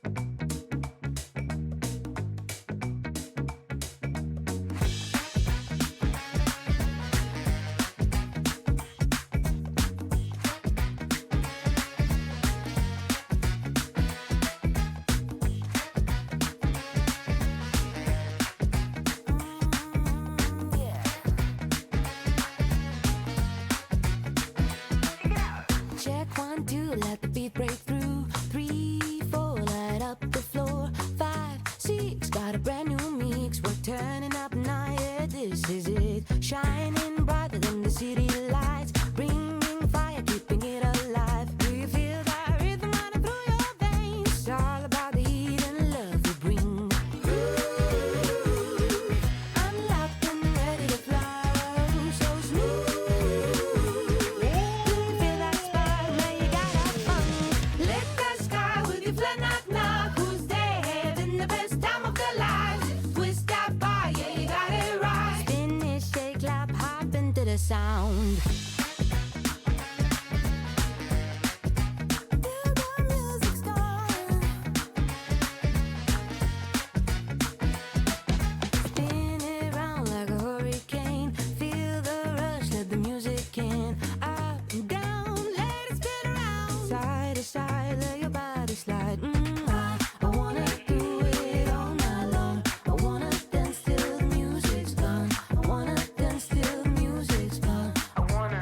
Check 1, 2, let the beat break through. 3, 4, light up the floor. 5, 6, got a brand new mix. We're turning up now, yeah, this is it. Shining brighter than the city lights, bringing fire, keeping it alive. Do you feel that rhythm running through your veins? It's all about the heat and love we bring. Ooh, I'm locked and ready to fly, so smooth. Do you feel that spark? Now you gotta fun. Let the sky with your flat knock. Who's there having the best time of their lives? Twist that bar, yeah, you got it right. Spin it, shake, clap, hop into the sound. Feel the music start. Spin it round like a hurricane. Feel the rush, let the music in. Up and down, let it spin around. Side to side, let your body slide. I wanna do it all night long. I wanna dance till the music's gone. I wanna dance till the music's gone. I wanna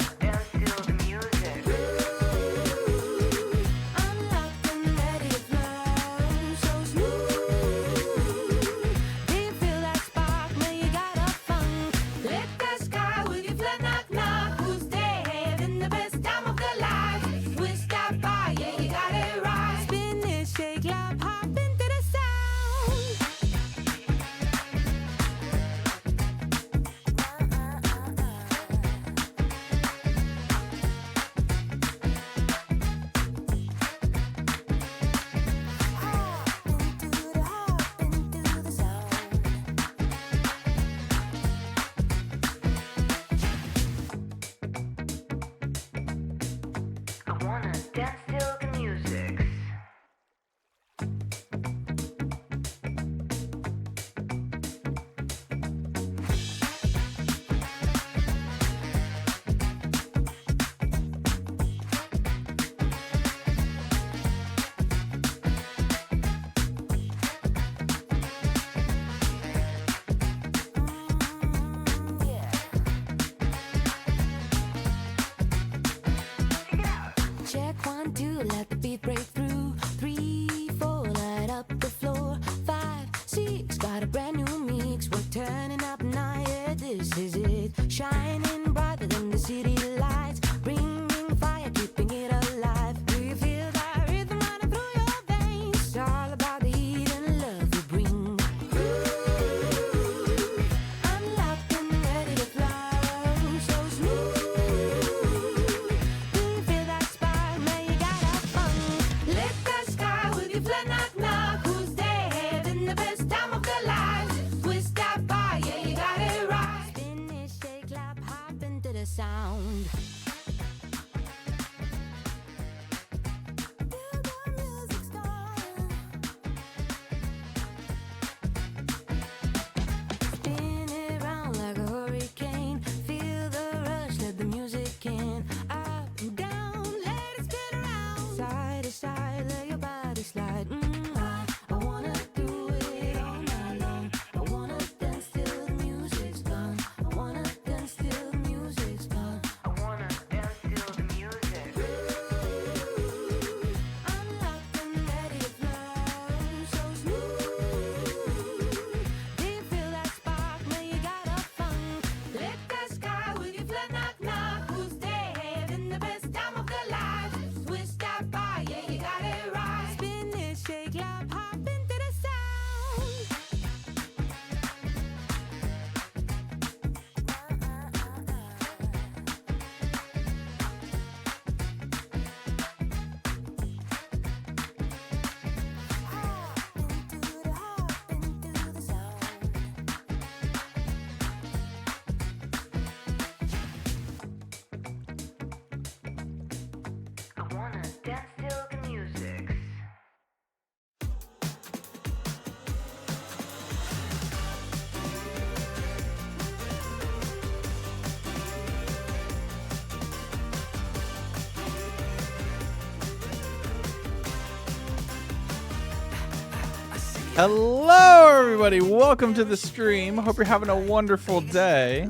Hello, everybody. Welcome to the stream. Hope you're having a wonderful day.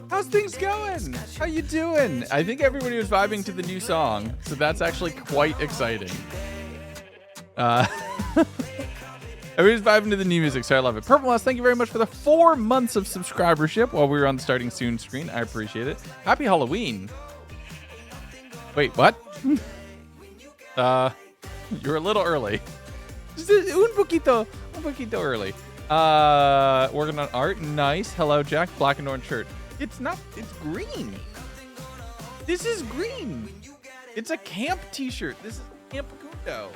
How's things going? How you doing? I think everybody was vibing to the new song, so that's actually quite exciting. Everybody's vibing to the new music, so I love it. Purple Mouse, thank you very much for the 4 months of subscribership while we were on the starting soon screen. I appreciate it. Happy Halloween. Wait, what? You're a little early. Un poquito early. Working on art. Nice. Hello, Jack. Black and orange shirt. It's green. This is green. It's a camp t-shirt. This is Camp Gundo.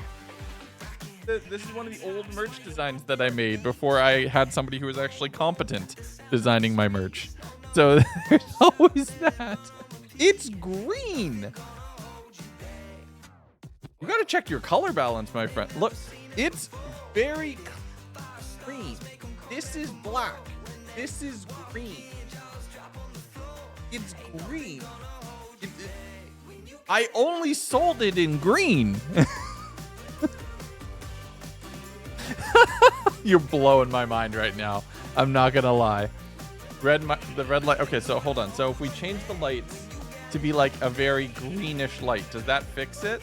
This is one of the old merch designs that I made before I had somebody who was actually competent designing my merch. So there's always that. It's green. You gotta check your color balance, my friend. Look, it's very green. This is black. This is green. It's green. I only sold it in green. You're blowing my mind right now. I'm not gonna lie. The red light. Okay, so hold on. So if we change the lights to be like a very greenish light, does that fix it?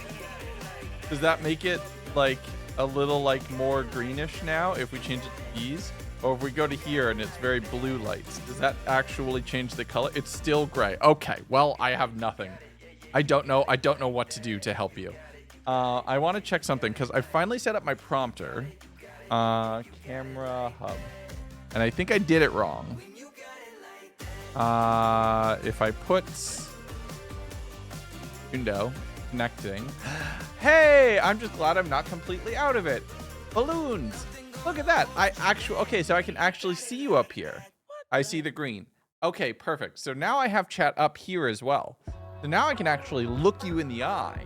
Does that make it like a little like more greenish now if we change it to these? Or if we go to here and it's very blue lights, does that actually change the color? It's still gray. Okay, well, I have nothing. I don't know what to do to help you. I want to check something because I finally set up my prompter. Camera hub. And I think I did it wrong. If I put window connecting. Hey, I'm just glad I'm not completely out of it. Balloons. Look at that. Okay, so I can actually see you up here. I see the green. Okay, perfect. So now I have chat up here as well. So now I can actually look you in the eye.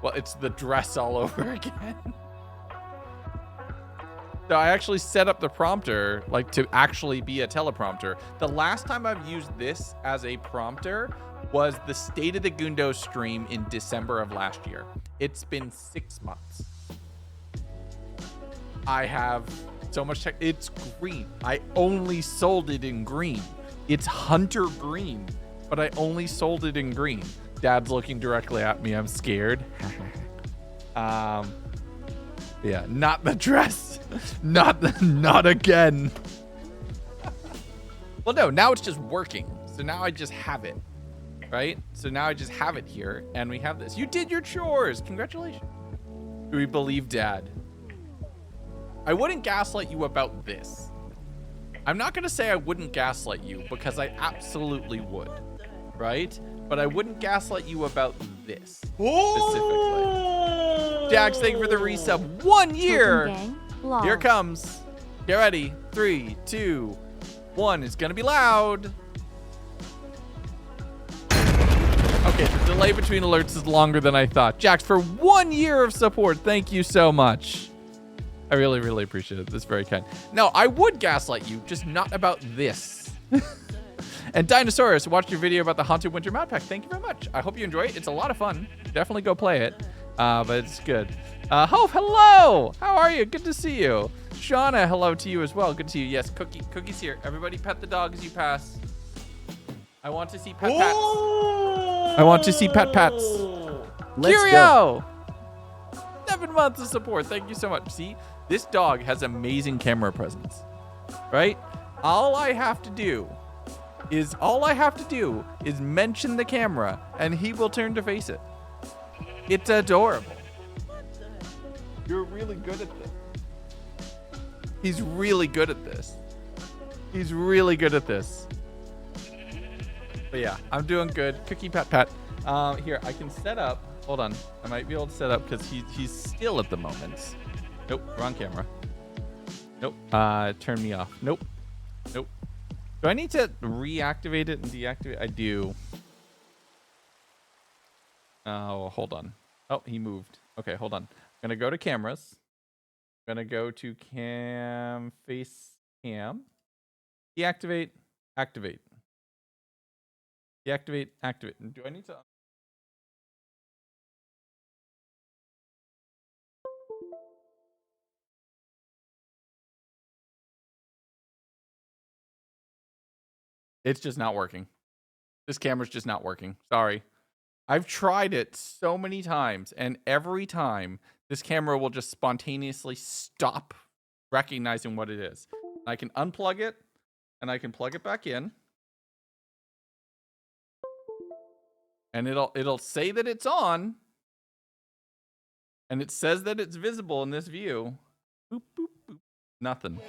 Well, it's the dress all over again. So I actually set up the prompter like to actually be a teleprompter. The last time I've used this as a prompter was the State of the Gundo stream in December of last year. It's been 6 months. I have so much tech. It's green. I only sold it in green. It's hunter green, but I only sold it in green. Dad's looking directly at me. I'm scared. Yeah, not the dress. Not again. Well, no, now it's just working. So now I just have it, right? So now I just have it here, and we have this. You did your chores. Congratulations. Do we believe Dad? I wouldn't gaslight you about this. I'm not going to say I wouldn't gaslight you because I absolutely would, right? But I wouldn't gaslight you about this specifically. Jax, thank you for the resub. 1 year. Here it comes. Get ready. 3, 2, 1. It's going to be loud. Okay, the delay between alerts is longer than I thought. Jax, for 1 year of support, thank you so much. I really, really appreciate it. That's very kind. No, I would gaslight you, just not about this. And Dinosaurus, watched your video about the Haunted Winter Map Pack. Thank you very much. I hope you enjoy it. It's a lot of fun. Definitely go play it. But it's good. Hope, hello. How are you? Good to see you. Shauna, hello to you as well. Good to see you. Yes, Cookie's here. Everybody pet the dog as you pass. I want to see pet pats. I want to see pet pats. Let's Curio! go. 7 months of support. Thank you so much. See, this dog has amazing camera presence, right? All I have to do is mention the camera and he will turn to face it. It's adorable. You're really good at this. He's really good at this. He's really good at this. But yeah, I'm doing good. Cookie pat pat. Here, I can set up. Hold on. I might be able to set up because he's still at the moment. Nope, wrong camera. Nope. Turn me off. Nope. Nope. Do I need to reactivate it and deactivate? I do. Oh, hold on. Oh, he moved. Okay, hold on. I'm gonna go to cameras. I'm gonna go to face cam. Deactivate, activate. Deactivate, activate. Do I need to? It's just not working. This camera's just not working. Sorry. I've tried it so many times, and every time this camera will just spontaneously stop recognizing what it is. I can unplug it, and I can plug it back in. And it'll say that it's on. And it says that it's visible in this view. Boop, boop, boop. Nothing.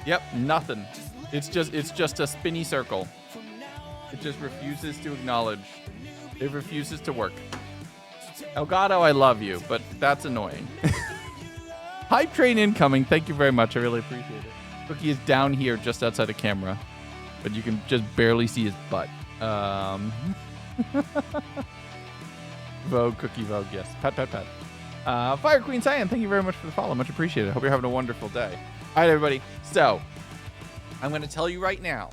Yep, nothing. It's just a spinny circle. It just refuses to acknowledge. It refuses to work. Elgato, I love you, but that's annoying. Hype train incoming. Thank you very much. I really appreciate it. Cookie is down here just outside of camera, but you can just barely see his butt. Vogue, Cookie Vogue, yes. Pat, pat, pat. Fire Queen Cyan, thank you very much for the follow. Much appreciated. Hope you're having a wonderful day. All right, everybody. So, I'm going to tell you right now,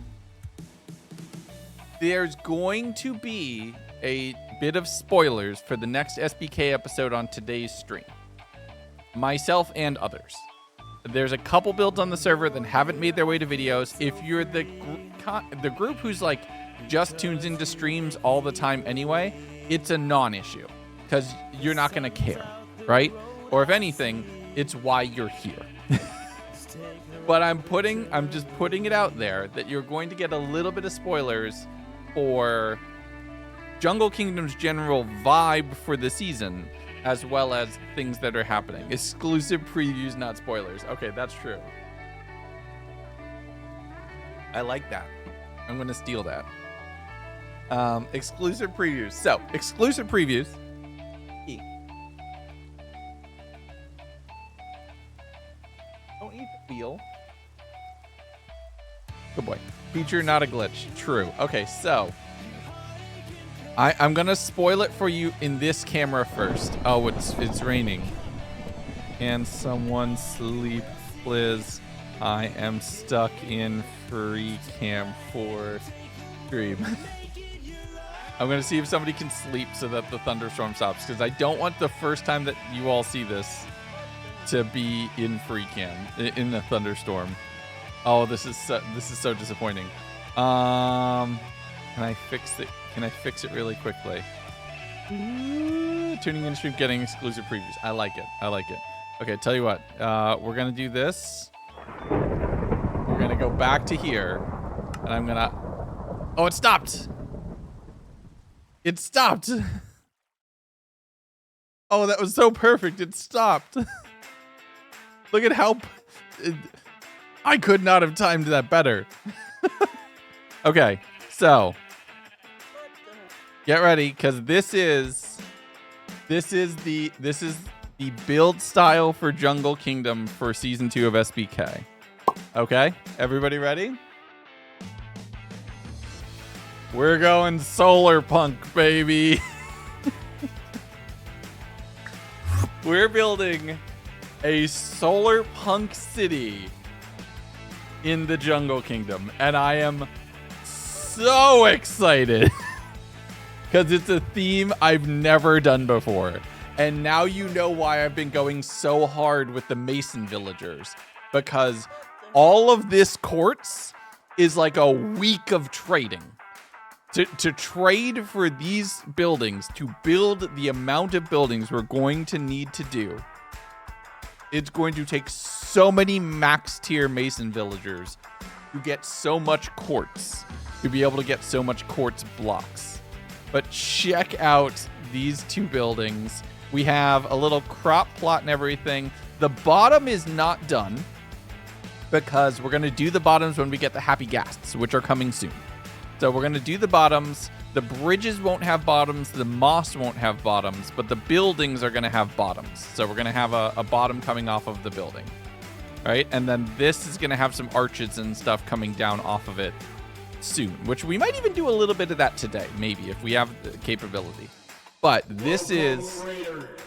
there's going to be a bit of spoilers for the next SBK episode on today's stream. Myself and others. There's a couple builds on the server that haven't made their way to videos. If you're the group who's like just tunes into streams all the time anyway, it's a non-issue because you're not going to care, right? Or if anything, it's why you're here. But I'm just putting it out there that you're going to get a little bit of spoilers for Jungle Kingdom's general vibe for the season, as well as things that are happening. Exclusive previews, not spoilers. Okay, that's true. I like that. I'm going to steal that. Exclusive previews. So, exclusive previews. Don't eat the wheel. Good boy. Feature, not a glitch. True. Okay, so I'm gonna spoil it for you in this camera first. Oh, it's raining. Can someone sleep, please? I am stuck in free cam 4 stream. I'm gonna see if somebody can sleep so that the thunderstorm stops, because I don't want the first time that you all see this to be in free cam in the thunderstorm. Oh, this is so disappointing. Can I fix it? Can I fix it really quickly? Tuning in stream, getting exclusive previews. I like it. I like it. Okay, tell you what. We're gonna do this. We're gonna go back to here, and I'm gonna. Oh, it stopped. It stopped. Oh, that was so perfect. It stopped. Look at how. I could not have timed that better. Okay, so get ready, because this is the build style for Jungle Kingdom for season 2 of SBK. Okay, everybody ready? We're going solar punk, baby. We're building a solar punk city in the Jungle Kingdom, and I am so excited because it's a theme I've never done before. And now you know why I've been going so hard with the Mason villagers, because all of this quartz is like a week of trading. To trade for these buildings, to build the amount of buildings we're going to need to do, it's going to take so many max tier Mason villagers to get so much quartz, to be able to get so much quartz blocks. But check out these 2 buildings. We have a little crop plot and everything. The bottom is not done because we're going to do the bottoms when we get the happy ghasts, which are coming soon. So we're going to do the bottoms. The bridges won't have bottoms. The moss won't have bottoms, but the buildings are going to have bottoms. So we're going to have a bottom coming off of the building. Right? And then this is going to have some arches and stuff coming down off of it soon, which we might even do a little bit of that today, maybe, if we have the capability. But this is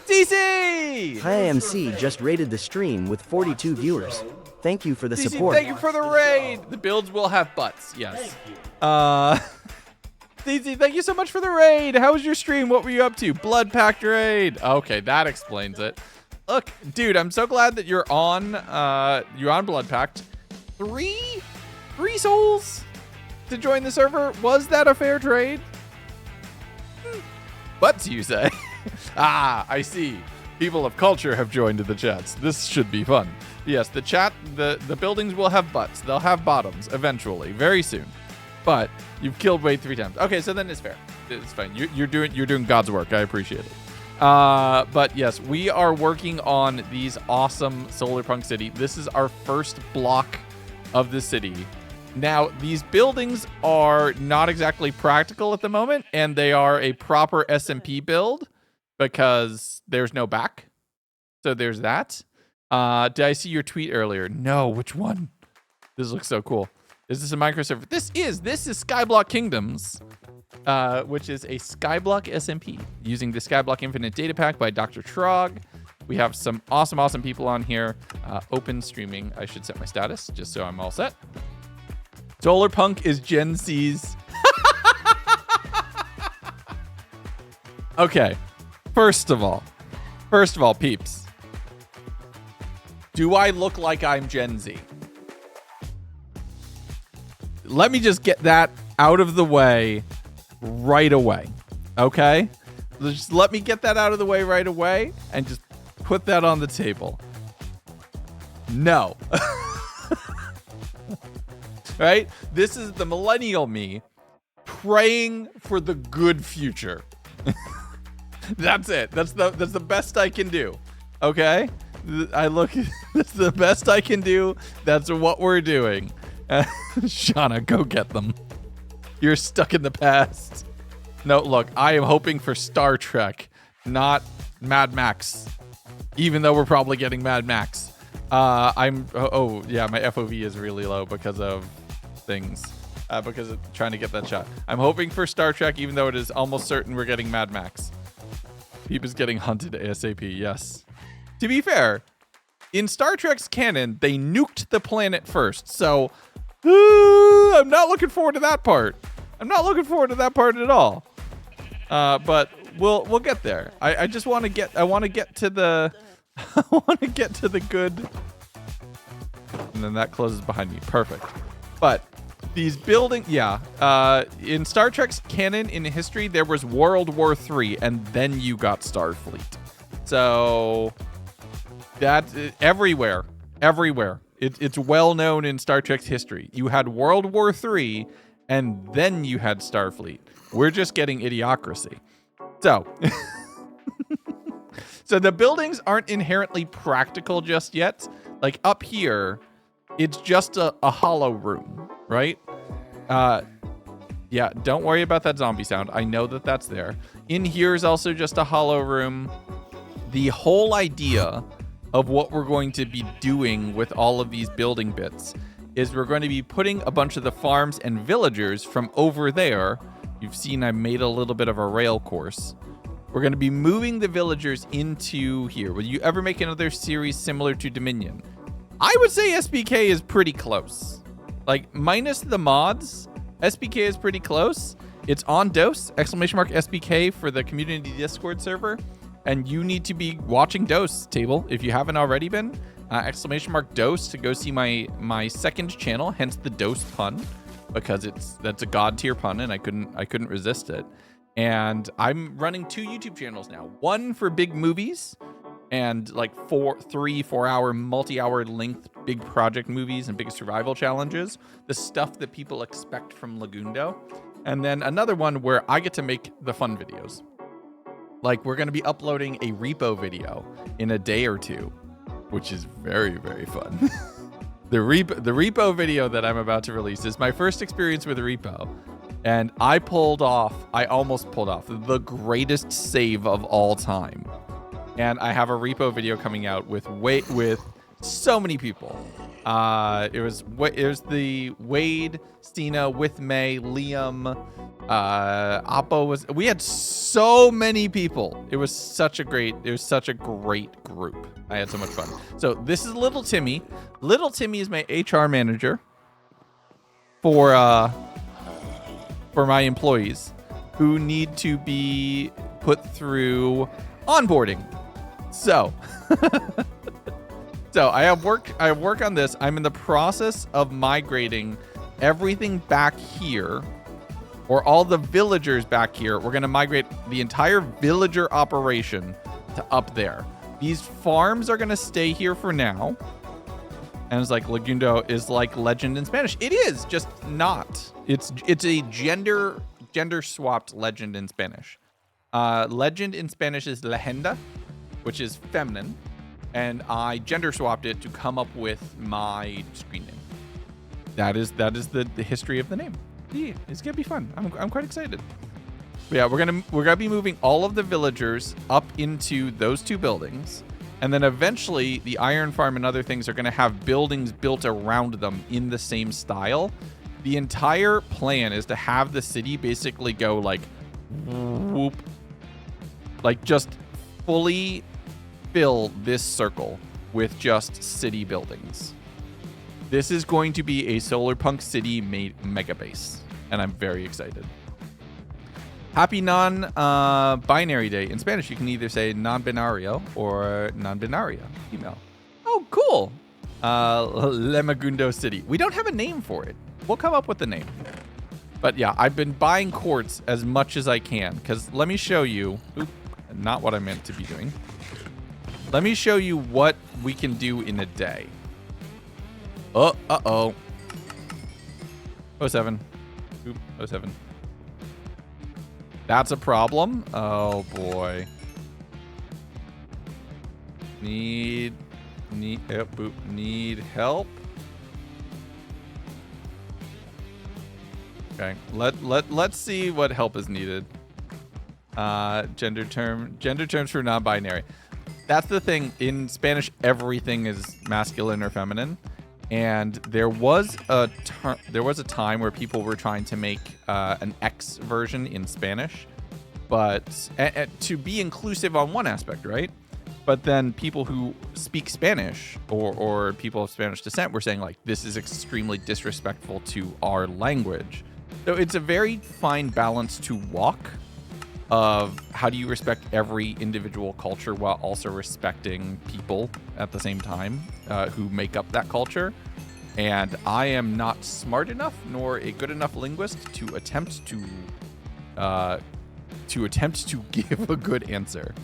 CC! Hi, MC just rated the stream with 42 viewers. Thank you for the CC, support. thank you for the raid. The builds will have butts, yes. CC, thank you so much for the raid. How was your stream? What were you up to? Blood Pact raid. Okay, that explains it. Look, dude, I'm so glad that you're on Blood Pact. Three souls? to join the server. Was that a fair trade? Butts, you say? Ah, I see. People of culture have joined the chats. This should be fun. Yes, the chat, the buildings will have butts. They'll have bottoms eventually, very soon. But you've killed Wade 3 times. Okay, so then it's fair. It's fine. You're doing God's work. I appreciate it. But yes, we are working on these awesome Solar Punk City. This is our first block of the city. Now, these buildings are not exactly practical at the moment, and they are a proper SMP build because there's no back. So there's that. Did I see your tweet earlier? No, which one? This looks so cool. Is this a microserver? This is Skyblock Kingdoms, which is a Skyblock SMP using the Skyblock Infinite Data Pack by Dr. Trog. We have some awesome people on here. Open streaming. I should set my status just so I'm all set. Solar Punk is Gen C's. Okay. First of all, peeps. Do I look like I'm Gen Z? Let me just get that out of the way right away. Okay? Just let me get that out of the way right away and just put that on the table. No. Right? This is the millennial me praying for the good future. That's it. That's the best I can do. Okay? That's the best I can do. That's what we're doing. Shauna, go get them. You're stuck in the past. No, look, I am hoping for Star Trek, not Mad Max. Even though we're probably getting Mad Max. Yeah, my FOV is really low because of things. Because of trying to get that shot. I'm hoping for Star Trek, even though it is almost certain we're getting Mad Max. Peep is getting hunted ASAP, yes. To be fair, in Star Trek's canon, they nuked the planet first, so I'm not looking forward to that part. I'm not looking forward to that part at all. But we'll get there. I just want to get to the I want to get to the good. And then that closes behind me. Perfect. But these buildings, in Star Trek's canon in history, there was World War III, and then you got Starfleet. So that everywhere. It's well known in Star Trek's history. You had World War III, and then you had Starfleet. We're just getting Idiocracy. So, so the buildings aren't inherently practical just yet. Like up here, it's just a hollow room, right? Yeah, don't worry about that zombie sound. I know that that's there. In here is also just a hollow room. The whole idea of what we're going to be doing with all of these building bits is we're going to be putting a bunch of the farms and villagers from over there. You've seen I made a little bit of a rail course. We're going to be moving the villagers into here. Will you ever make another series similar to Dominion? I would say SBK is pretty close. Like, minus the mods, SBK is pretty close. It's on Dose, !SBK for the community Discord server. And you need to be watching Dose, Table, if you haven't already been. !Dose to go see my second channel, hence the Dose pun, because that's a god tier pun, and I couldn't resist it. And I'm running 2 YouTube channels now. One for big movies and like 4 hour, multi-hour length big project movies and big survival challenges. The stuff that people expect from Lagundo. And then another one where I get to make the fun videos. Like, we're going to be uploading a repo video in a day or two, which is very, very fun. The repo video that I'm about to release is my first experience with repo. And I almost pulled off the greatest save of all time. And I have a repo video coming out with so many people. It was the Wade, Stina, with May, Liam, Oppo we had so many people. It was such a great group. I had so much fun. So this is Little Timmy. Little Timmy is my HR manager for my employees who need to be put through onboarding. So I have work on this. I'm in the process of migrating everything back here, or all the villagers back here, we're going to migrate the entire villager operation to up there. These farms are going to stay here for now. And it's like Legundo is like legend in Spanish. It is, just not. It's a gender swapped legend in Spanish. Legend in Spanish is legenda, which is feminine. And I gender swapped it to come up with my screen name. That is the history of the name. Yeah, it's gonna be fun. I'm quite excited. But yeah, we're gonna be moving all of the villagers up into those two buildings, and then eventually the iron farm and other things are gonna have buildings built around them in the same style. The entire plan is to have the city basically go like whoop, like just fully fill this circle with just city buildings. This is going to be a Solarpunk City mega base, and I'm very excited. Happy non-binary day. In Spanish, you can either say non-binario or non-binaria, female. Oh, cool. Lemagundo City. We don't have a name for it. We'll come up with the name. But yeah, I've been buying quartz as much as I can, because let me show you. Oop, not what I meant to be doing. Let me show you what we can do in a day. Oh, uh-oh. 07. Oop, 07. That's a problem. Oh, boy. Need help. Okay, let's see what help is needed. Gender terms for non-binary. That's the thing. In Spanish, everything is masculine or feminine. And there was a time where people were trying to make an X version in Spanish, but to be inclusive on one aspect, right? But then people who speak Spanish or people of Spanish descent were saying like, this is extremely disrespectful to our language. So it's a very fine balance to walk of how do you respect every individual culture while also respecting people at the same time who make up that culture. And I am not smart enough nor a good enough linguist to attempt to give a good answer.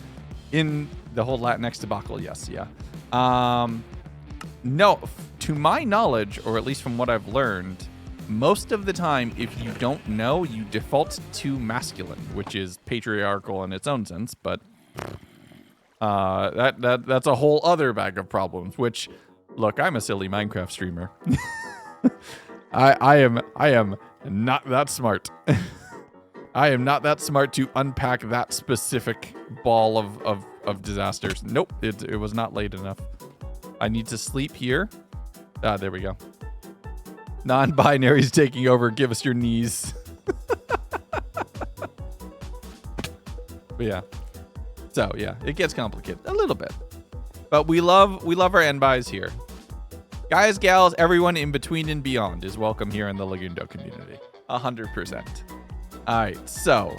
In the whole Latinx debacle, yes, yeah. No, to my knowledge, or at least from what I've learned, most of the time, if you don't know, you default to masculine, which is patriarchal in its own sense. But that's a whole other bag of problems. Which, look, I'm a silly Minecraft streamer. I am not that smart. I am not that smart to unpack that specific ball of disasters. Nope, it was not late enough. I need to sleep here. Ah, there we go. Non-binary's taking over. Give us your knees. But yeah. So yeah, it gets complicated a little bit. But we love our NBIs here. Guys, gals, everyone in between and beyond is welcome here in the Legundo community. 100%. All right, so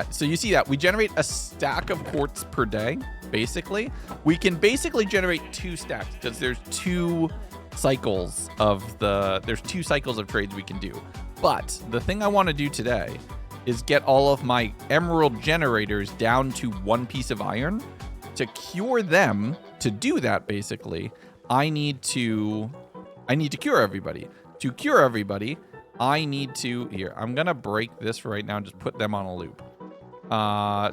so you see that we generate a stack of quartz per day, basically. We can basically generate 2 stacks because there's 2 cycles of trades we can do. But the thing I want to do today is get all of my emerald generators down to 1 piece of iron. To cure them, to do that basically, I need to cure everybody. To cure everybody, I need to I'm gonna break this right now and just put them on a loop.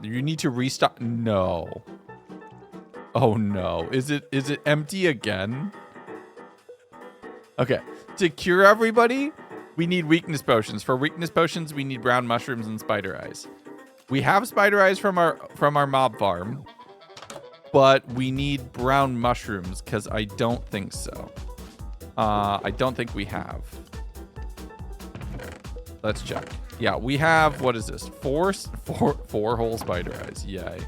You need to restock. No. Oh no. Is it empty again? Okay, to cure everybody, we need weakness potions. For weakness potions, we need brown mushrooms and spider eyes. We have spider eyes from our mob farm, but we need brown mushrooms because I don't think so. I don't think we have. Let's check. Yeah, we have, what is this? Four whole spider eyes. Yay.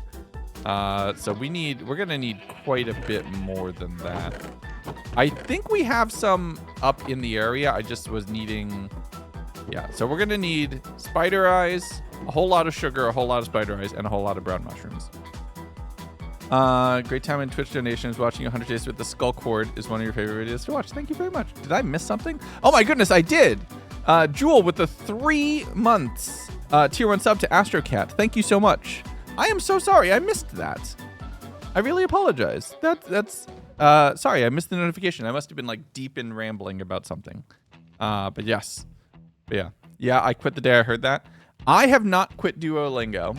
So we're gonna need quite a bit more than that. I think we have some up in the area. I just was needing, yeah. So we're gonna need spider eyes, a whole lot of sugar, a whole lot of spider eyes, and a whole lot of brown mushrooms. Great time in Twitch donations. Watching 100 Days with the Skull Cord is one of your favorite videos to watch. Thank you very much. Did I miss something? Oh my goodness, I did. Jewel with the 3 months tier 1 sub to Astrocat. Thank you so much. I am so sorry. I missed that. I really apologize. That's sorry. I missed the notification. I must have been like deep in rambling about something. But yes. But yeah. I quit the day I heard that. I have not quit Duolingo.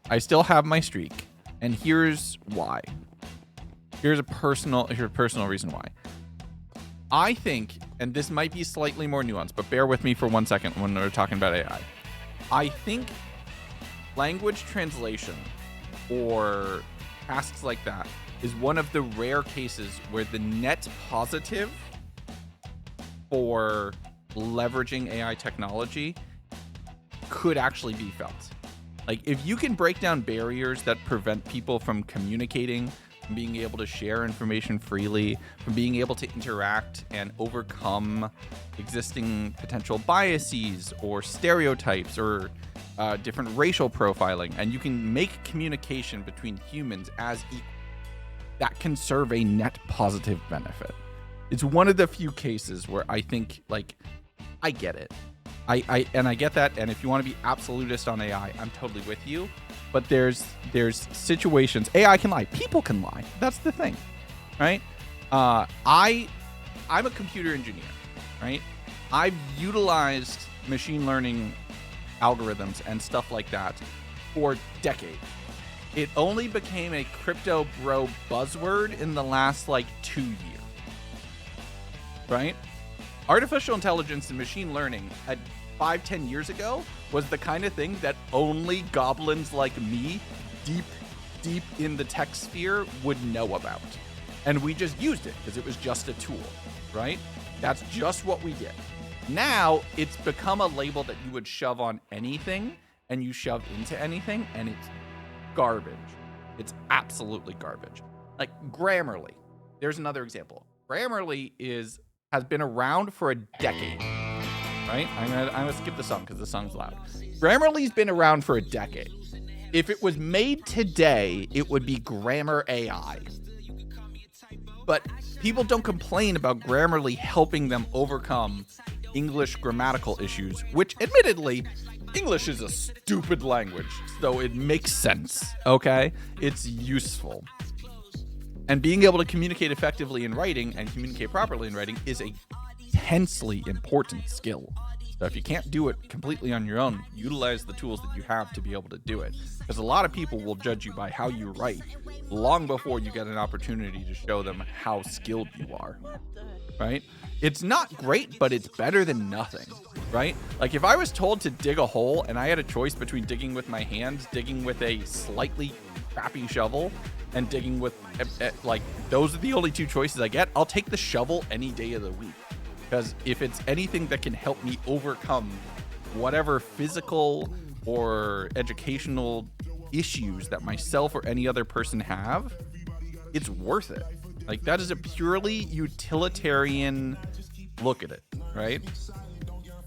I still have my streak. And here's why. Here's a personal reason why. I think, and this might be slightly more nuanced, but bear with me for 1 second when we're talking about AI. I think language translation or tasks like that is one of the rare cases where the net positive for leveraging AI technology could actually be felt. Like, if you can break down barriers that prevent people from communicating, from being able to share information freely, from being able to interact and overcome existing potential biases or stereotypes or different racial profiling, and you can make communication between humans as equal, that can serve a net positive benefit. It's one of the few cases where I think, like, I get it. I get that, and if you want to be absolutist on AI, I'm totally with you. But there's situations. AI can lie. People can lie. That's the thing, right? I'm a computer engineer, right? I've utilized machine learning algorithms and stuff like that for decades. It only became a crypto bro buzzword in the last like 2 years, right? Artificial intelligence and machine learning at 5-10 years ago was the kind of thing that only goblins like me deep in the tech sphere would know about. And we just used it because it was just a tool, right? That's just what we did. Now it's become a label that you would shove on anything and you shove into anything, and it's garbage. It's absolutely garbage. Like Grammarly. There's another example. Grammarly has been around for a decade. Right? I'm gonna skip the song because the song's loud. Grammarly's been around for a decade. If it was made today, it would be Grammar AI. But people don't complain about Grammarly helping them overcome English grammatical issues, which admittedly, English is a stupid language, so it makes sense, okay? It's useful. And being able to communicate effectively in writing and communicate properly in writing is a intensely important skill. So if you can't do it completely on your own, utilize the tools that you have to be able to do it. Because a lot of people will judge you by how you write long before you get an opportunity to show them how skilled you are, right? It's not great, but it's better than nothing, right? Like if I was told to dig a hole and I had a choice between digging with my hands, digging with a slightly crappy shovel, and digging with, like, those are the only two choices I get, I'll take the shovel any day of the week. Because if it's anything that can help me overcome whatever physical or educational issues that myself or any other person have, it's worth it. Like, that is a purely utilitarian look at it, right?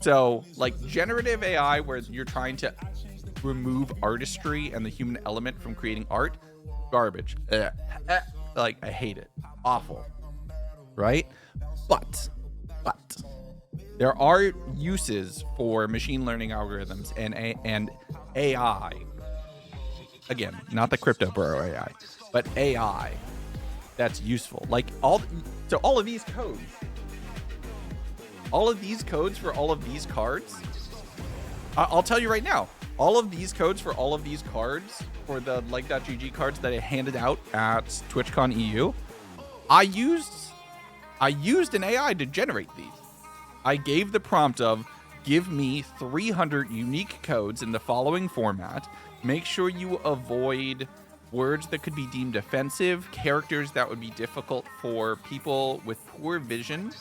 So, like, generative AI, where you're trying to remove artistry and the human element from creating art, garbage. Like, I hate it. Awful. Right? But there are uses for machine learning algorithms and AI. Again, not the crypto bro AI, but AI that's useful. Like all of these codes for all of these cards. I'll tell you right now, all of these codes for all of these cards for the like.gg cards that I handed out at TwitchCon EU, I used an AI to generate these. I gave the prompt of, give me 300 unique codes in the following format. Make sure you avoid words that could be deemed offensive, characters that would be difficult for people with poor vision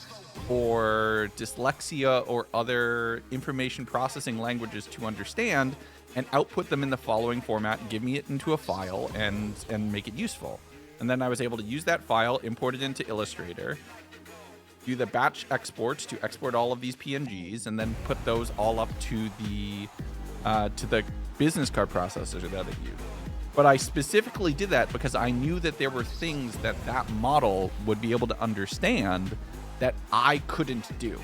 or dyslexia or other information processing languages to understand, and output them in the following format, give me it into a file, and make it useful. And then I was able to use that file, import it into Illustrator, do the batch exports to export all of these PNGs, and then put those all up to the business card processor that I use. But I specifically did that because I knew that there were things that that model would be able to understand that I couldn't do.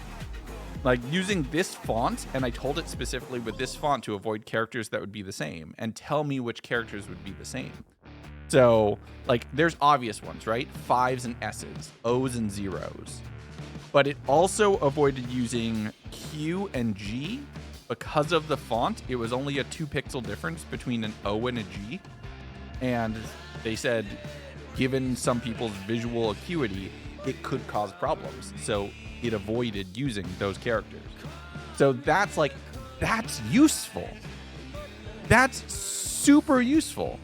Like using this font, and I told it specifically with this font to avoid characters that would be the same and tell me which characters would be the same. So, like, there's obvious ones, right? 5s and S's, O's and zeros. But it also avoided using Q and G because of the font. It was only a 2-pixel difference between an O and a G. And they said, given some people's visual acuity, it could cause problems. So it avoided using those characters. So that's useful. That's super useful.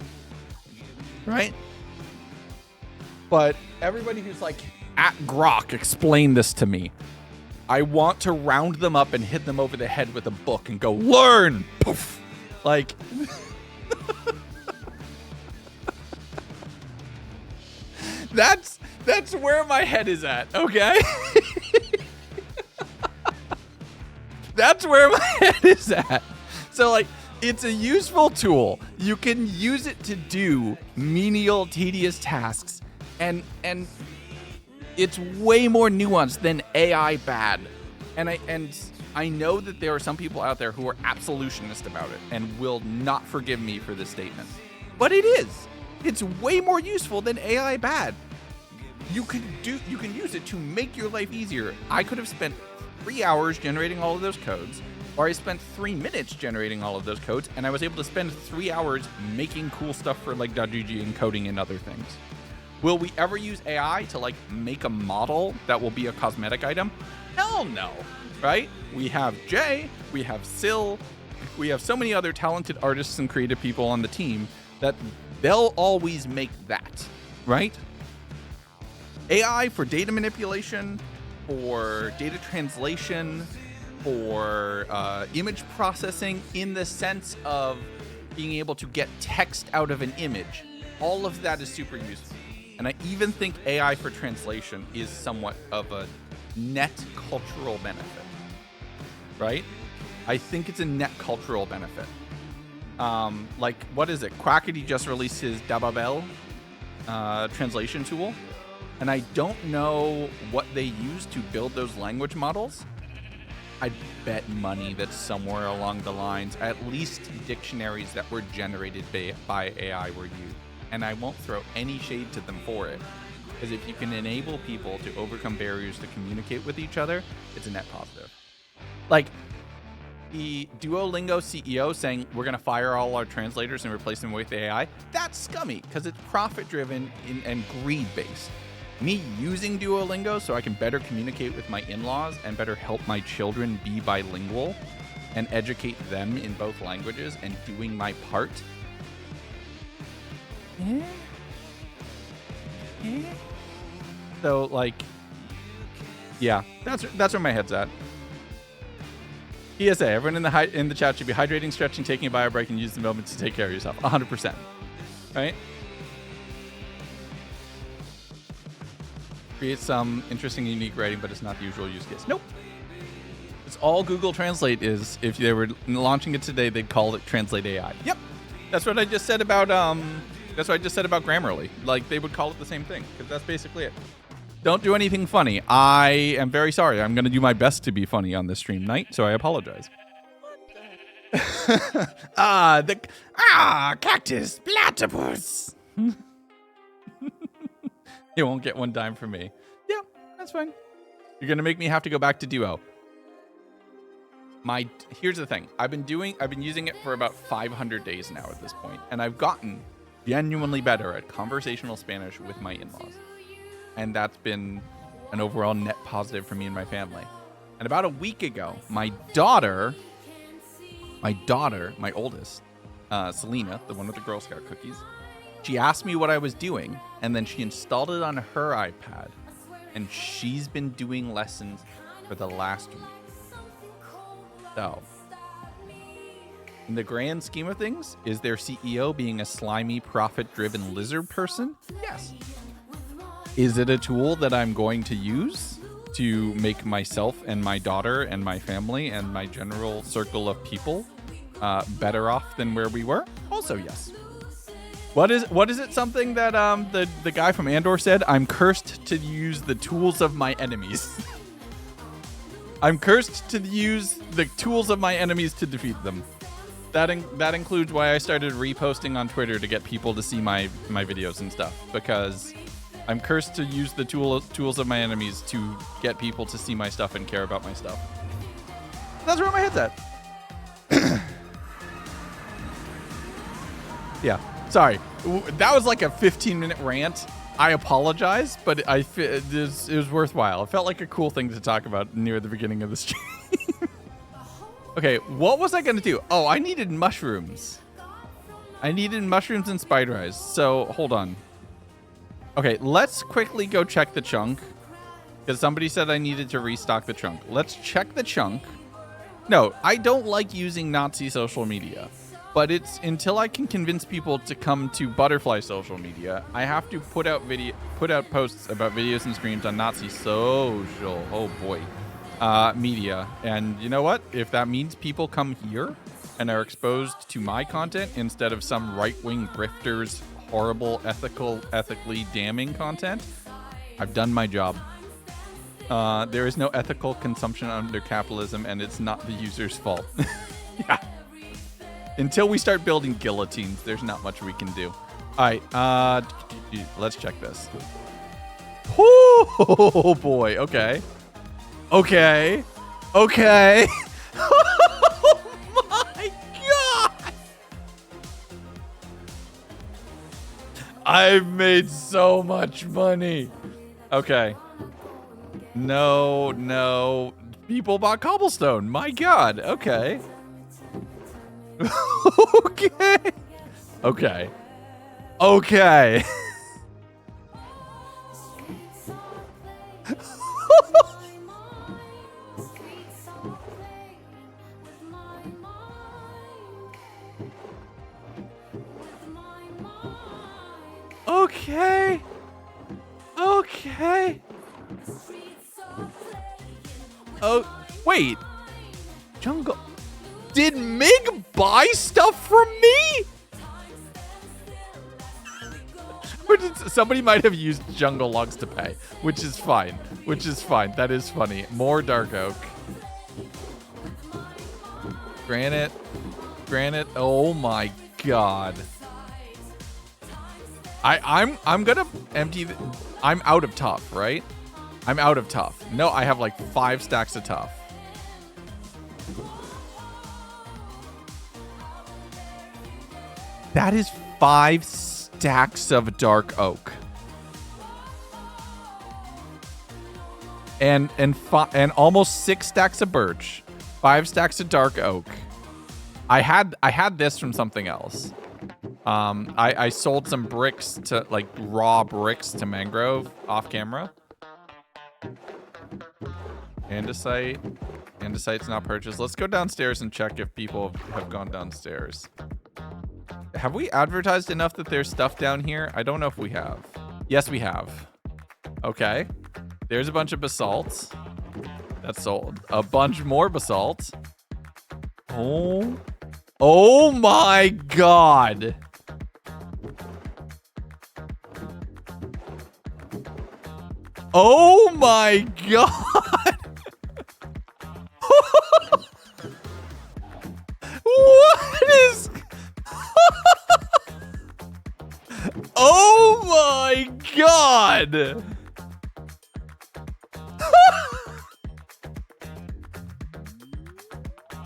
Right? But everybody who's like, at Grok, explain this to me. I want to round them up and hit them over the head with a book and go, learn! Poof! Like... That's where my head is at, okay? That's where my head is at. So, like, it's a useful tool. You can use it to do menial, tedious tasks, and it's way more nuanced than AI bad. And I know that there are some people out there who are absolutionist about it and will not forgive me for this statement. But it is. It's way more useful than AI bad. You can use it to make your life easier. I could have spent 3 hours generating all of those codes, or I spent 3 minutes generating all of those codes, and I was able to spend 3 hours making cool stuff for like .gg and coding and other things. Will we ever use AI to like make a model that will be a cosmetic item? Hell no, right? We have Jay, we have Sil, we have so many other talented artists and creative people on the team that they'll always make that, right? AI for data manipulation, for data translation, for image processing in the sense of being able to get text out of an image. All of that is super useful. And I even think AI for translation is somewhat of a net cultural benefit, right? I think it's a net cultural benefit. Like, what is it? Quackity just released his Dababel translation tool. And I don't know what they use to build those language models. I bet money that somewhere along the lines, at least dictionaries that were generated by AI were used. And I won't throw any shade to them for it. Because if you can enable people to overcome barriers to communicate with each other, it's a net positive. Like, the Duolingo CEO saying, we're going to fire all our translators and replace them with AI, that's scummy, because it's profit-driven and greed-based. Me using Duolingo so I can better communicate with my in-laws and better help my children be bilingual and educate them in both languages and doing my part. So, like, yeah, that's where my head's at. PSA, everyone in the chat should be hydrating, stretching, taking a bio break, and use the moment to take care of yourself. 100%. Right? Create some interesting, unique writing, but it's not the usual use case. Nope. It's all Google Translate is. If they were launching it today, they'd call it Translate AI. Yep. That's what I just said about Grammarly. Like, they would call it the same thing, because that's basically it. Don't do anything funny. I am very sorry. I'm going to do my best to be funny on this stream night, so I apologize. Cactus platypus. You won't get one dime from me. Yeah, that's fine. You're going to make me have to go back to Duo. Here's the thing. I've been using it for about 500 days now at this point, and I've gotten genuinely better at conversational Spanish with my in-laws. And that's been an overall net positive for me and my family. And about a week ago, my daughter, my oldest, Selena, the one with the Girl Scout cookies, she asked me what I was doing, and then she installed it on her iPad, and she's been doing lessons for the last week. So, in the grand scheme of things, is their CEO being a slimy, profit-driven lizard person? Yes. Is it a tool that I'm going to use to make myself and my daughter and my family and my general circle of people better off than where we were? Also, yes. What is it? Something that the guy from Andor said? I'm cursed to use the tools of my enemies. I'm cursed to use the tools of my enemies to defeat them. That includes why I started reposting on Twitter to get people to see my videos and stuff, because I'm cursed to use the tools of my enemies to get people to see my stuff and care about my stuff. That's where my head's at. Yeah. Sorry, that was like a 15-minute rant. I apologize, but it was worthwhile. It felt like a cool thing to talk about near the beginning of the stream. Okay, what was I going to do? Oh, I needed mushrooms. I needed mushrooms and spider eyes. So, hold on. Okay, let's quickly go check the chunk, because somebody said I needed to restock the chunk. Let's check the chunk. No, I don't like using Nazi social media. But it's until I can convince people to come to Butterfly social media, I have to put out posts about videos and streams on Nazi social. Oh boy, media. And you know what? If that means people come here and are exposed to my content instead of some right-wing grifters' horrible ethically damning content, I've done my job. There is no ethical consumption under capitalism, and it's not the user's fault. Yeah. Until we start building guillotines, there's not much we can do. All right, let's check this. Oh boy, okay. Okay. Okay. Oh my God. I've made so much money. Okay. No. People bought cobblestone. My God. Okay. Okay. Okay. Oh, wait. Jungle. Did Mig buy stuff from me? Or did somebody might have used jungle logs to pay, which is fine. That is funny. More dark oak. Granite. Oh my God. I'm gonna empty. I'm out of tough, right? I'm out of tough. No, I have like 5 stacks of tough. That is 5 stacks of dark oak. And almost 6 stacks of birch. 5 stacks of dark oak. I had this from something else. I sold some bricks to, like, raw bricks to Mangrove off camera. Andesite. Andesite's not purchased. Let's go downstairs and check if people have gone downstairs. Have we advertised enough that there's stuff down here? I don't know if we have. Yes, we have. Okay. There's a bunch of basalt. That's sold. A bunch more basalt. Oh my God. Oh my God. What is... Oh my God.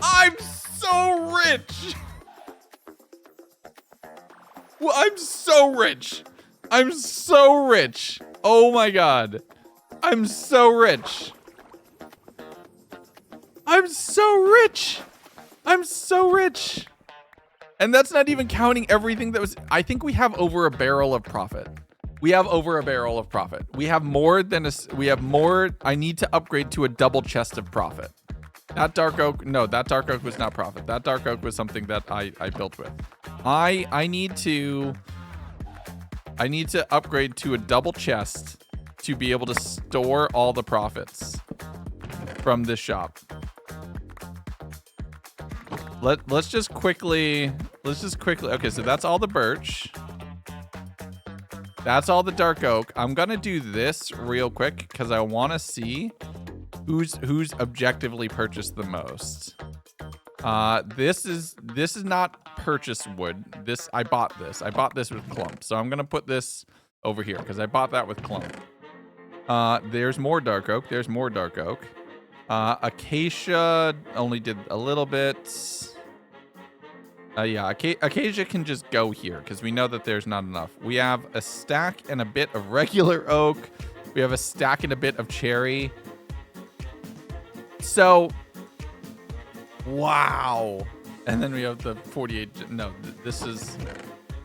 I'm so rich. Well, I'm so rich. I'm so rich. Oh my God. I'm so rich. I'm so rich. I'm so rich. And that's not even counting everything that was... I think we have over a barrel of profit. We have over a barrel of profit. We have more than a... We have more... I need to upgrade to a double chest of profit. That dark oak... No, that dark oak was not profit. That dark oak was something that I built with. I need to upgrade to a double chest to be able to store all the profits from this shop. Let's just quickly. Okay, so that's all the birch. That's all the dark oak. I'm gonna do this real quick because I want to see who's objectively purchased the most. This is not purchased wood. I bought this. I bought this with clump. So I'm gonna put this over here because I bought that with clump. There's more dark oak. There's more dark oak. Acacia only did a little bit. Yeah, acacia can just go here because we know that there's not enough. We have a stack and a bit of regular oak. We have a stack and a bit of cherry. So, wow. And then we have the 48. No, this is,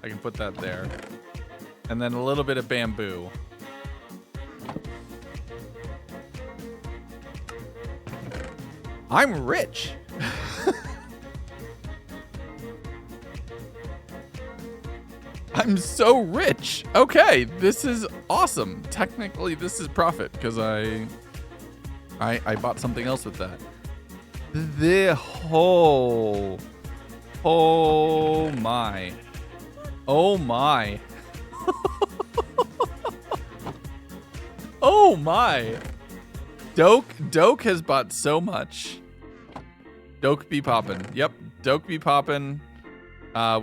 I can put that there. And then a little bit of bamboo. I'm rich. I'm so rich. Okay, this is awesome. Technically, this is profit because I bought something else with that. The whole, oh my, oh my, oh my. Doke has bought so much. Doke be poppin'. Yep, Doke be poppin'.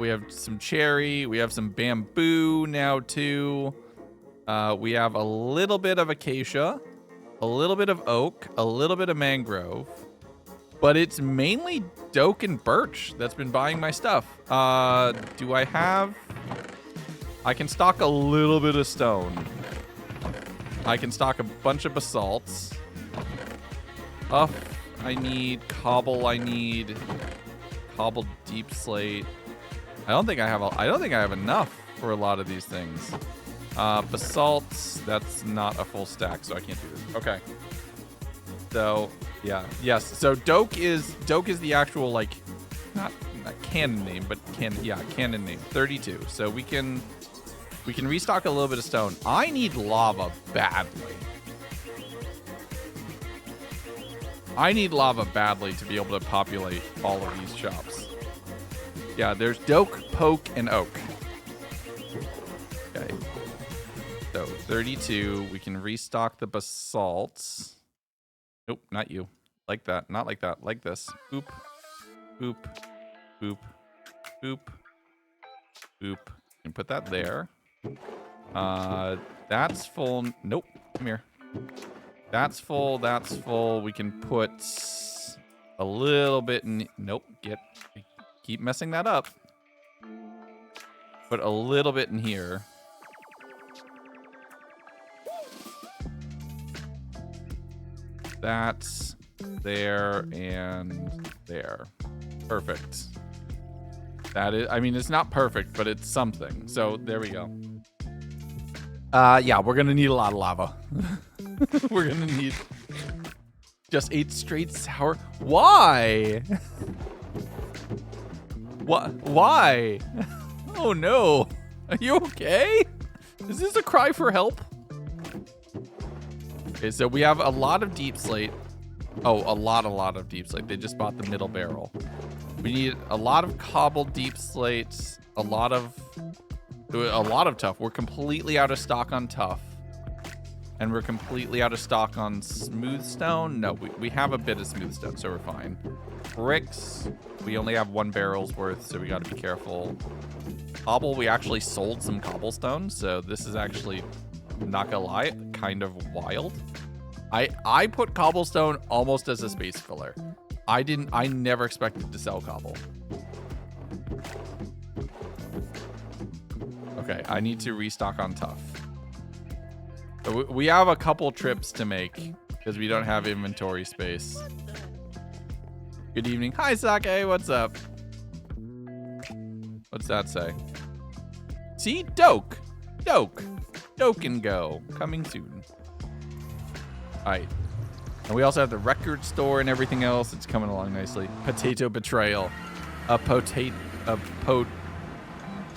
We have some cherry. We have some bamboo now too. We have a little bit of acacia, a little bit of oak, a little bit of mangrove, but it's mainly doke and birch that's been buying my stuff. Do I have? I can stock a little bit of stone. I can stock a bunch of basalts. I need cobble. I need cobble deep slate. I don't think I have enough for a lot of these things. Basalts, that's not a full stack, so I can't do this. Okay. So, yeah. Yes. So Doke is the actual, like, not canon name, but canon name. 32. So we can restock a little bit of stone. I need lava badly. I need lava badly to be able to populate all of these shops. Yeah, there's doke, poke, and oak. Okay. So 32. We can restock the basalts. Nope, not you. Like that. Not like that. Like this. Boop. Boop. Boop. Boop. Boop. And put that there. That's full. Nope. Come here. That's full. That's full. We can put a little bit in. Nope. Keep messing that up. Put a little bit in here. That's there and there. Perfect. That is, I mean, it's not perfect, but it's something. So there we go. Yeah, we're gonna need a lot of lava. We're gonna need just 8 straight sour. Why? What? Why? Oh no. Are you okay? Is this a cry for help? Okay, so we have a lot of deep slate. Oh, a lot of deep slate. They just bought the middle barrel. We need a lot of cobbled deep slates, a lot of tough. We're completely out of stock on tough. And we're completely out of stock on smooth stone. No, we have a bit of smooth stone, so we're fine. Bricks, we only have 1 barrel's worth, so we got to be careful. Cobble, we actually sold some cobblestone, so this is actually, not gonna lie, kind of wild. I put cobblestone almost as a space filler. I never expected to sell cobble. Okay, I need to restock on tough. So we have a couple trips to make because we don't have inventory space. Good evening. Hi, Sake. What's up? What's that say? See? Doke. Doke. Doke and go. Coming soon. All right. And we also have the record store and everything else. It's coming along nicely. Potato betrayal. A potato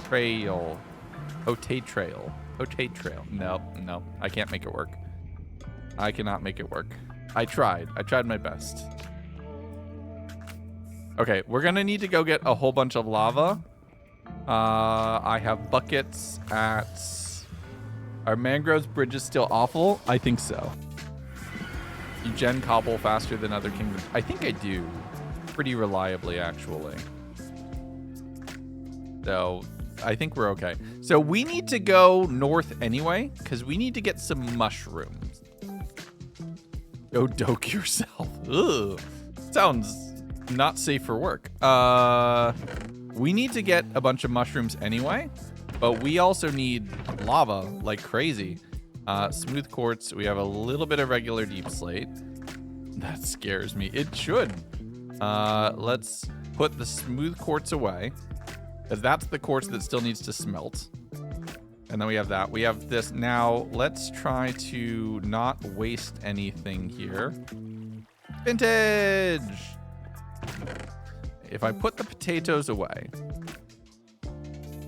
trail. Potato trail. Potato trail. No. I can't make it work. I cannot make it work. I tried my best. Okay, we're gonna need to go get a whole bunch of lava. I have buckets at Are Mangrove's bridges still awful? I think so. You gen cobble faster than other kingdoms? I think I do. Pretty reliably, actually. So, I think we're okay. So, we need to go north anyway, because we need to get some mushrooms. Go doke yourself. Ugh. Sounds not safe for work. We need to get a bunch of mushrooms anyway, but we also need lava like crazy. Smooth quartz. We have a little bit of regular deep slate. That scares me. It should. Let's put the smooth quartz away, because that's the quartz that still needs to smelt. And then we have that. We have this. Now, let's try to not waste anything here. Vintage! If I put the potatoes away.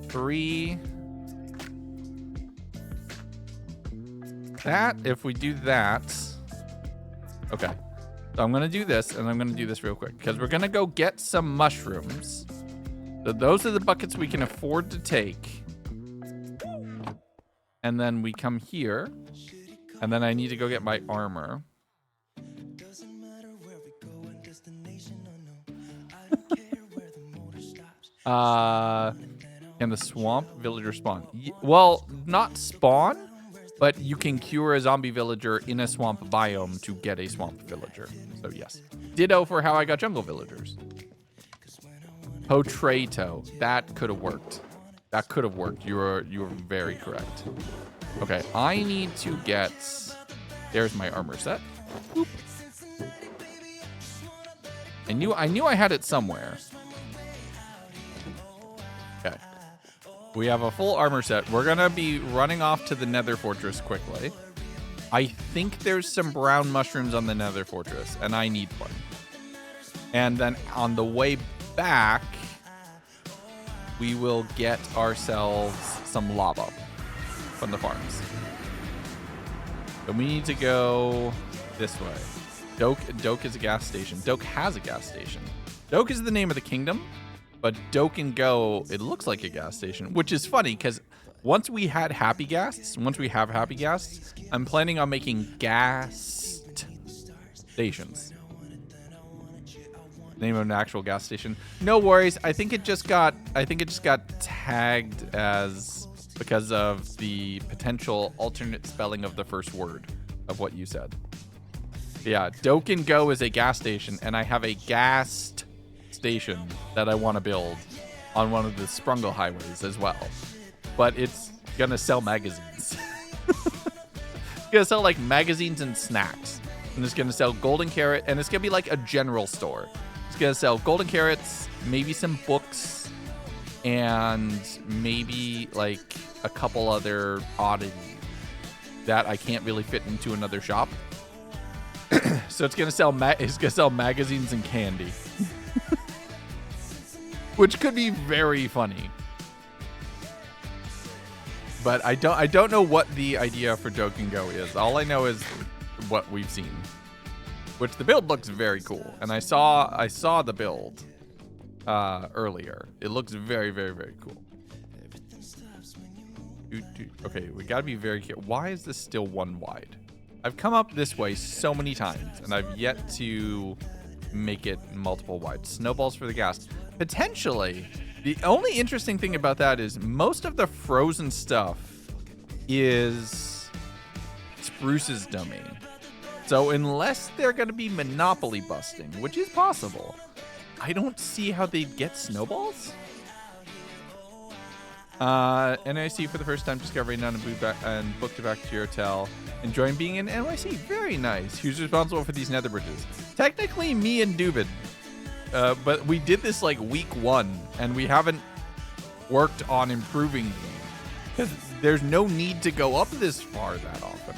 3. That, if we do that. Okay. So I'm going to do this, and I'm going to do this real quick, because we're going to go get some mushrooms. So those are the buckets we can afford to take. And then we come here. And then I need to go get my armor. Can the swamp villager spawn? Well, not spawn, but you can cure a zombie villager in a swamp biome to get a swamp villager. So yes. Ditto for how I got jungle villagers. Potato. That could have worked. That could have worked. You were very correct. Okay, I need to get. There's my armor set. Boop. I knew I had it somewhere. Okay. We have a full armor set. We're gonna be running off to the Nether Fortress quickly. I think there's some brown mushrooms on the Nether Fortress, and I need one. And then on the way back, we will get ourselves some lava from the farms. Then we need to go this way. Doke is a gas station. Doke has a gas station. Doke is the name of the kingdom, but Doke and Go, it looks like a gas station, which is funny because once we have happy gas, I'm planning on making gas stations. Name of an actual gas station. No worries. I think it just got tagged as because of the potential alternate spelling of the first word of what you said. Yeah, Doke and Go is a gas station, and I have a gas station that I want to build on one of the Sprungle highways as well. But it's gonna sell magazines. It's gonna sell like magazines and snacks. And it's gonna sell golden carrot, and it's gonna be like a general store. It's gonna sell golden carrots, maybe some books, and maybe like a couple other oddities that I can't really fit into another shop. So it's gonna sell magazines and candy, which could be very funny. But I don't know what the idea for Doke and Go is. All I know is what we've seen, which the build looks very cool. And I saw the build earlier. It looks very, very, very cool. Okay, we gotta be very careful. Why is this still one wide? I've come up this way so many times, and I've yet to make it multiple wide. Snowballs for the gas. Potentially, the only interesting thing about that is most of the frozen stuff is Spruce's domain. So unless they're going to be monopoly busting, which is possible, I don't see how they'd get snowballs. NYC for the first time, discovering none and booked it back to your hotel. Enjoying being in NYC. Very nice. Who's responsible for these nether bridges? Technically, me and Newvid. But we did this like week 1, and we haven't worked on improving them because there's no need to go up this far that often.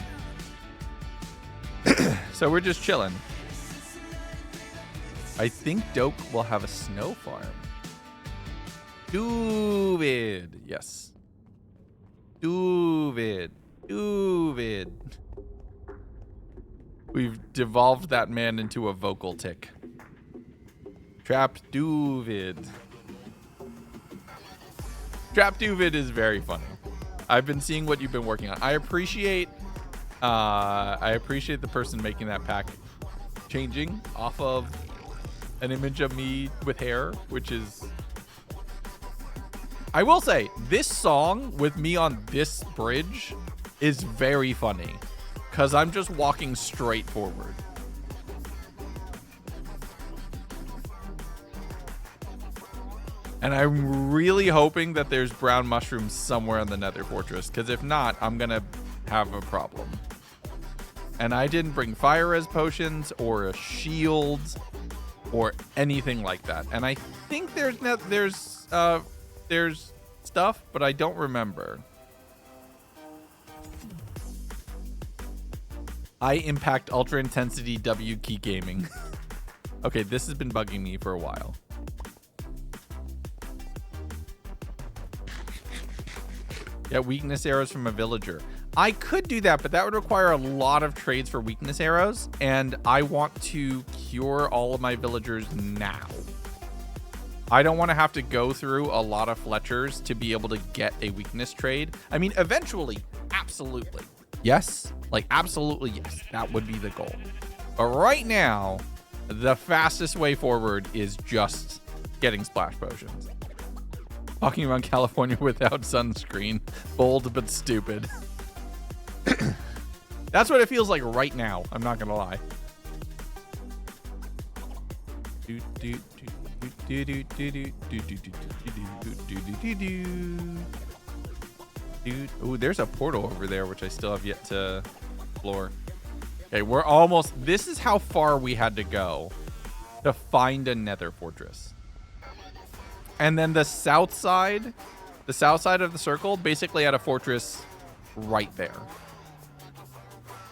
So we're just chilling. I think Doke will have a snow farm. Newvid. Yes. Newvid. We've devolved that man into a vocal tick. Trapped Newvid. Trapped Newvid is very funny. I've been seeing what you've been working on. I appreciate the person making that pack changing off of an image of me with hair, which is, I will say, this song with me on this bridge is very funny because I'm just walking straight forward. And I'm really hoping that there's brown mushrooms somewhere in the Nether Fortress, because if not, I'm going to have a problem. And I didn't bring fire res potions or a shield or anything like that. And I think there's stuff, but I don't remember. I impact ultra intensity W key gaming. Okay, this has been bugging me for a while. Yeah, weakness arrows from a villager. I could do that, but that would require a lot of trades for weakness arrows, and I want to cure all of my villagers now. I don't want to have to go through a lot of Fletchers to be able to get a weakness trade. I mean, eventually, absolutely. Yes, like absolutely yes. That would be the goal. But right now, the fastest way forward is just getting splash potions. Walking around California without sunscreen. Bold but stupid. That's what it feels like right now. I'm not going to lie. Ooh, there's a portal over there, which I still have yet to explore. Okay, we're almost... This is how far we had to go to find a Nether Fortress. And then the south side of the circle basically had a fortress right there.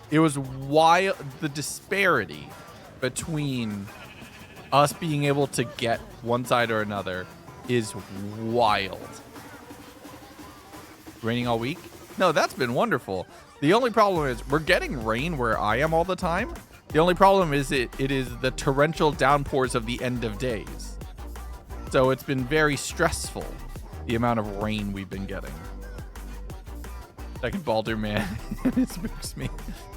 It was wild. The disparity between us being able to get one side or another is wild. Raining all week? No, that's been wonderful. The only problem is we're getting rain where I am all the time. The only problem is it is the torrential downpours of the end of days. So it's been very stressful, the amount of rain we've been getting. Second Baldur man, it spooks me.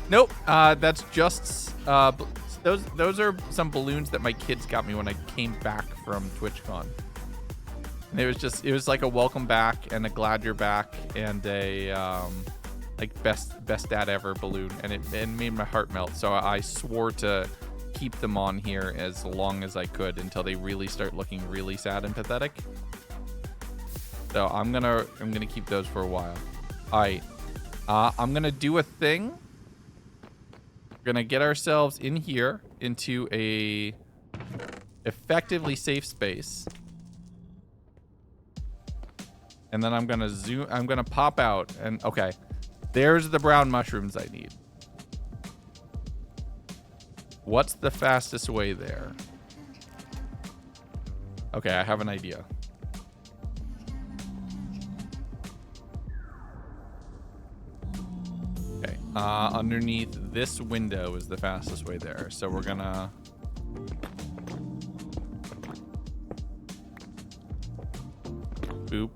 Nope, that's just those are some balloons that my kids got me when I came back from TwitchCon. And it was like a welcome back and a glad you're back and a like best dad ever balloon, and it made my heart melt. So I swore to keep them on here as long as I could until they really start looking really sad and pathetic. So I'm gonna keep those for a while. All right, I'm gonna do a thing. We're gonna get ourselves in here into a effectively safe space, and then I'm gonna pop out, and okay, there's the brown mushrooms I need. What's the fastest way there? Okay, I have an idea. Okay, underneath this window is the fastest way there. So we're gonna... Boop.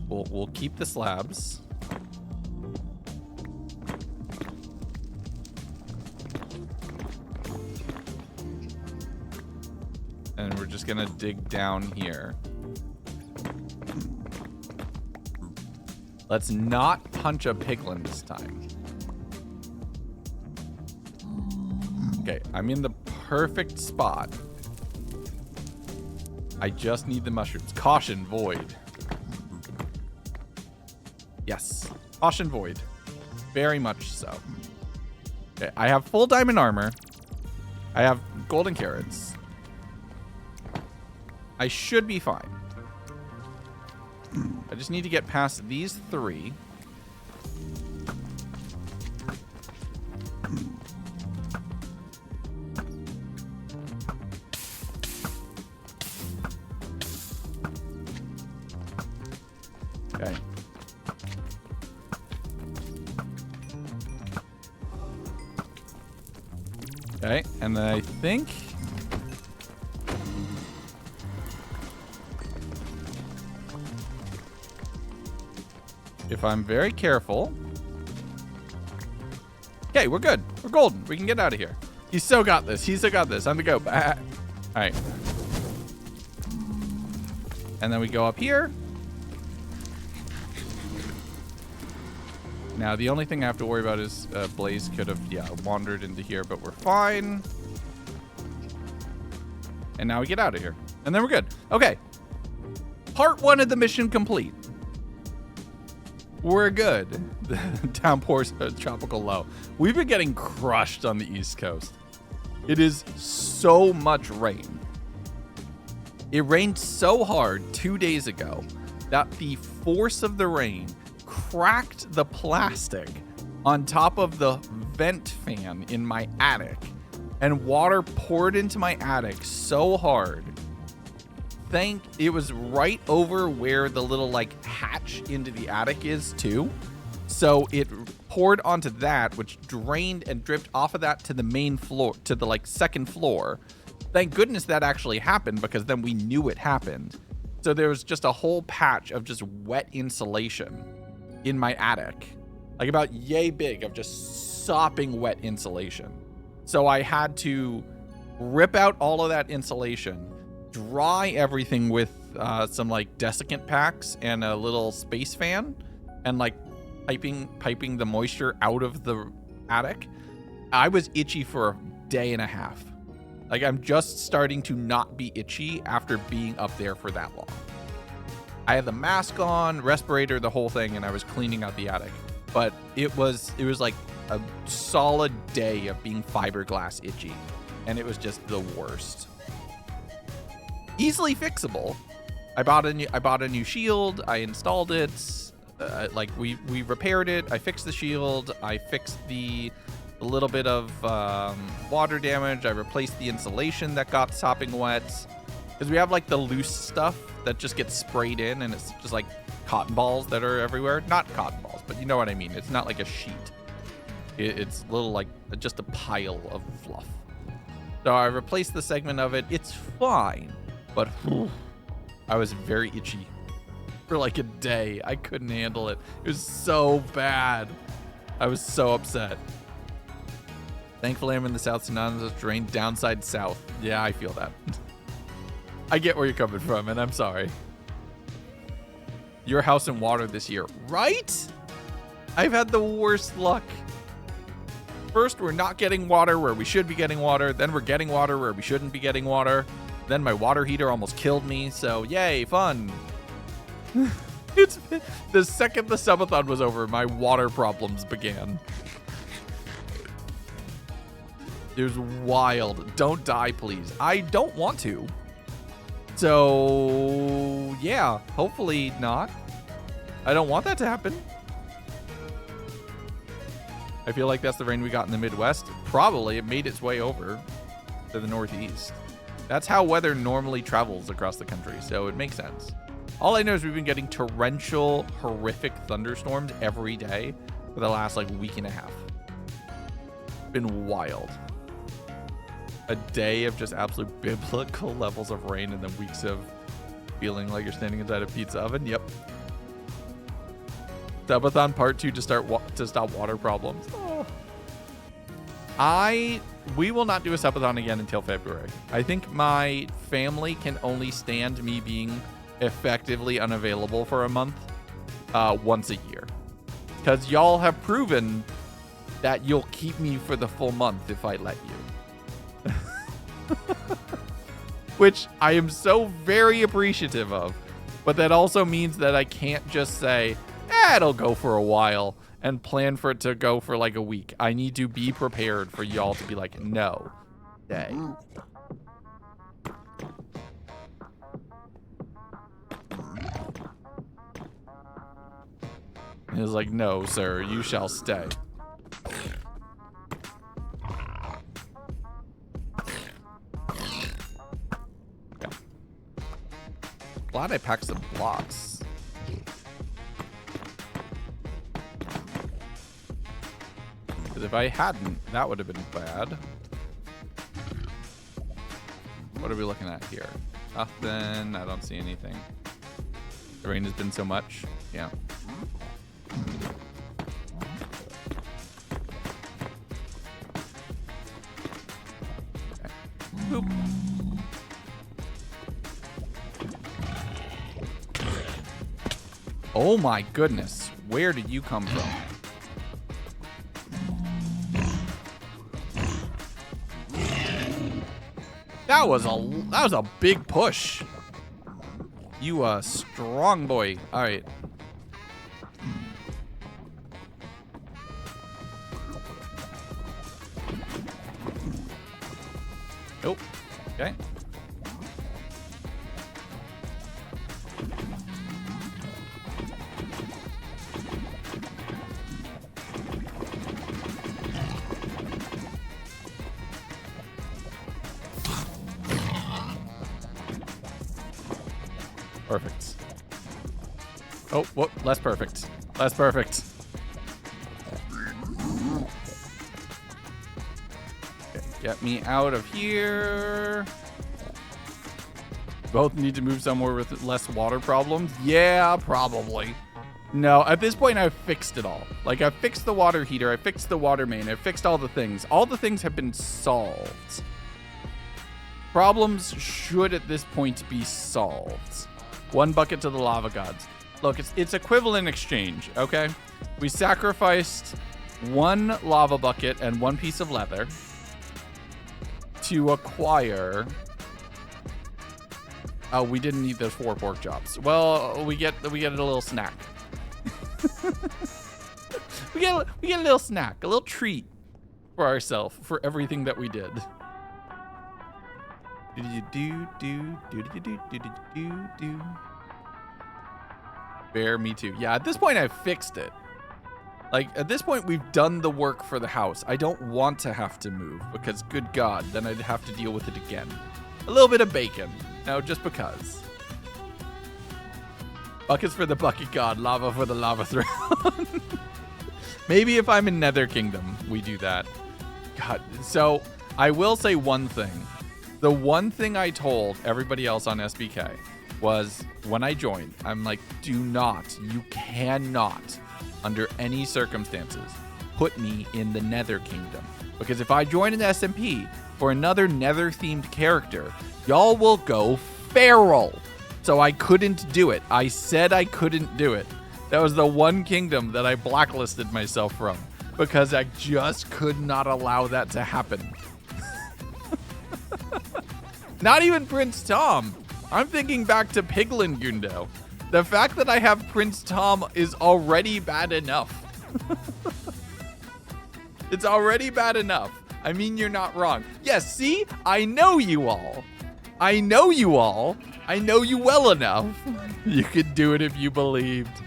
We'll keep the slabs. And we're just gonna dig down here. Let's not punch a piglin this time. Okay, I'm in the perfect spot. I just need the mushrooms. Caution, void. Yes, caution, void. Very much so. Okay, I have full diamond armor. I have golden carrots. I should be fine. I just need to get past these three. Okay. Okay, and then I think... if I'm very careful. Okay, we're good. We're golden. We can get out of here. He's so got this. He's so got this. I'm gonna go. All right. And then we go up here. Now, the only thing I have to worry about is Blaze could have, wandered into here, but we're fine. And now we get out of here. And then we're good. Okay. Part 1 of the mission complete. We're good. The downpours are tropical low. We've been getting crushed on the East Coast. It is so much rain. It rained so hard 2 days ago that the force of the rain cracked the plastic on top of the vent fan in my attic, and water poured into my attic so hard. It was right over where the little like hatch into the attic is too. So it poured onto that, which drained and dripped off of that to the main floor, to the like second floor. Thank goodness that actually happened, because then we knew it happened. So there was just a whole patch of just wet insulation in my attic, like about yay big of just sopping wet insulation. So I had to rip out all of that insulation, dry everything with some like desiccant packs and a little space fan, and like piping the moisture out of the attic. I was itchy for a day and a half. Like, I'm just starting to not be itchy after being up there for that long. I had the mask on, respirator, the whole thing, and I was cleaning out the attic. But it was like a solid day of being fiberglass itchy, and it was just the worst. Easily fixable. I bought a new shield. I installed it. We repaired it. I fixed the shield. I fixed the little bit of water damage. I replaced the insulation that got sopping wet, because we have like the loose stuff that just gets sprayed in, and it's just like cotton balls that are everywhere. Not cotton balls, but you know what I mean. It's not like a sheet. It's little like just a pile of fluff. So I replaced the segment of it. It's fine, but I was very itchy for like a day. I couldn't handle it. It was so bad. I was so upset. Thankfully, I'm in the South, so none of this drained downside south. Yeah, I feel that. I get where you're coming from, and I'm sorry. Your house and water this year, right? I've had the worst luck. First, we're not getting water where we should be getting water. Then we're getting water where we shouldn't be getting water. Then my water heater almost killed me, so yay, fun. It's the second the subathon was over, my water problems began. It was wild. Don't die, please. I don't want to. So, yeah, hopefully not. I don't want that to happen. I feel like that's the rain we got in the Midwest. Probably. It made its way over to the Northeast. That's how weather normally travels across the country, so it makes sense. All I know is we've been getting torrential, horrific thunderstorms every day for the last like week and a half. It's been wild. A day of just absolute biblical levels of rain, and then weeks of feeling like you're standing inside a pizza oven. Yep. Subathon part 2 to stop water problems. Oh. We will not do a subathon again until February. I think my family can only stand me being effectively unavailable for a month once a year, because y'all have proven that you'll keep me for the full month if I let you. Which I am so very appreciative of, but that also means that I can't just say, it'll go for a while and plan for it to go for like a week. I need to be prepared for y'all to be like, no, stay. And it's like, no, sir, you shall stay. Glad I packed some blocks. Because if I hadn't, that would have been bad. What are we looking at here? Nothing. I don't see anything. The rain has been so much. Yeah. Boop. Oh my goodness. Where did you come from? That was a big push. You a strong boy. All right. Nope. Okay. Perfect. Oh, whoop, less perfect. Less perfect. Okay, get me out of here. Both need to move somewhere with less water problems? Yeah, probably. No, at this point, I've fixed it all. Like, I fixed the water heater, I fixed the water main, I fixed all the things. All the things have been solved. Problems should, at this point, be solved. 1 bucket to the lava gods. Look, it's equivalent exchange, okay? We sacrificed 1 lava bucket and 1 piece of leather to acquire... Oh, we didn't need those 4 pork chops. Well, we get a little snack. we get a little snack, a little treat for ourselves for everything that we did. Bear, me too. Yeah, at this point I've fixed it. Like, at this point we've done the work for the house. I don't want to have to move because, good God, then I'd have to deal with it again. A little bit of bacon. No, just because. Buckets for the bucket god, lava for the lava throne. Maybe if I'm in Nether Kingdom, we do that. God, so I will say one thing. The one thing I told everybody else on SBK was when I joined, I'm like, you cannot, under any circumstances, put me in the Nether Kingdom. Because if I join an SMP for another Nether-themed character, y'all will go feral. So I couldn't do it. I said I couldn't do it. That was the one kingdom that I blacklisted myself from because I just could not allow that to happen. Not even Prince Tom. I'm thinking back to Piglin Gundo. The fact that I have Prince Tom is already bad enough. It's already bad enough. I mean, you're not wrong. Yes, see? I know you all. I know you all. I know you well enough. You could do it if you believed.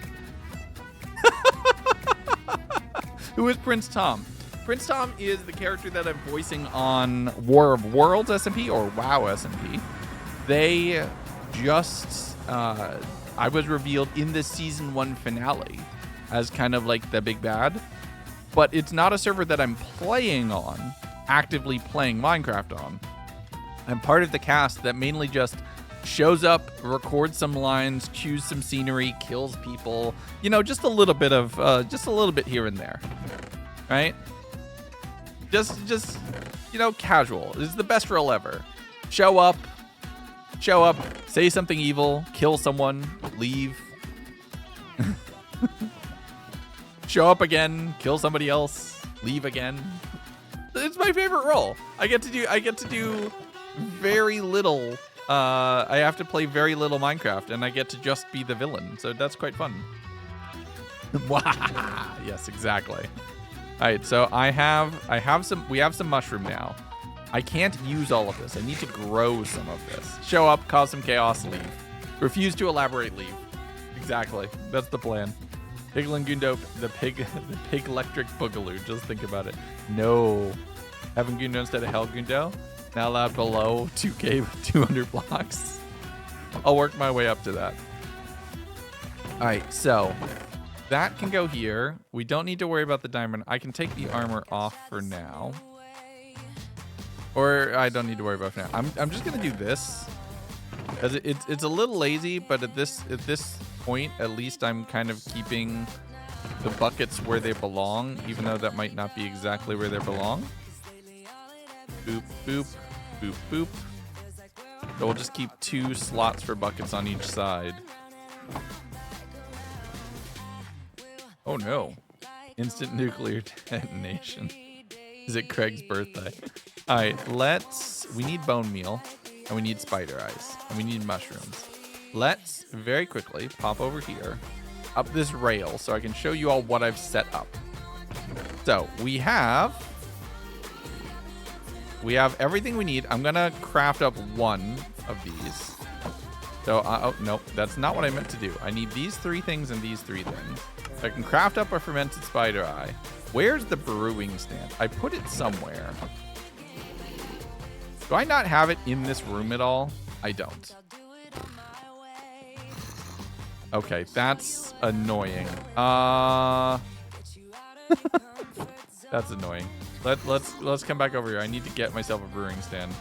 Who is Prince Tom? Prince Tom is the character that I'm voicing on War of Worlds SMP or WoW SMP. They just, I was revealed in the season 1 finale as kind of like the big bad, but it's not a server that I'm playing on, actively playing Minecraft on. I'm part of the cast that mainly just shows up, records some lines, cues some scenery, kills people, you know, just a little bit here and there, right? Just, you know, casual. This is the best role ever. Show up, say something evil, kill someone, leave. Show up again, kill somebody else, leave again. It's my favorite role. I get to do very little. I have to play very little Minecraft, and I get to just be the villain. So that's quite fun. Yes, exactly. All right, so we have some mushroom now. I can't use all of this. I need to grow some of this. Show up, cause some chaos, leave. Refuse to elaborate, leave. Exactly. That's the plan. Piglin Gundo, the pig electric boogaloo. Just think about it. No. Heaven Gundo instead of Hell Gundo. Now allowed below 2K 200 blocks. I'll work my way up to that. All right, so that can go here. We don't need to worry about the diamond. I can take the armor off for now. Or I don't need to worry about it for now. I'm just gonna do this. Because it's a little lazy, but at this point, at least I'm kind of keeping the buckets where they belong, even though that might not be exactly where they belong. Boop, boop. Boop, boop. So we'll just keep 2 slots for buckets on each side. Oh no. Instant nuclear detonation. Is it Craig's birthday? All right, we need bone meal, and we need spider eyes, and we need mushrooms. Let's very quickly pop over here, up this rail, so I can show you all what I've set up. So we have everything we need. I'm gonna craft up 1 of these. So, oh, nope, that's not what I meant to do. I need these 3 things and these 3 things. So I can craft up a fermented spider eye. Where's the brewing stand? I put it somewhere. Do I not have it in this room at all? I don't. Okay, that's annoying. That's annoying. Let's come back over here. I need to get myself a brewing stand.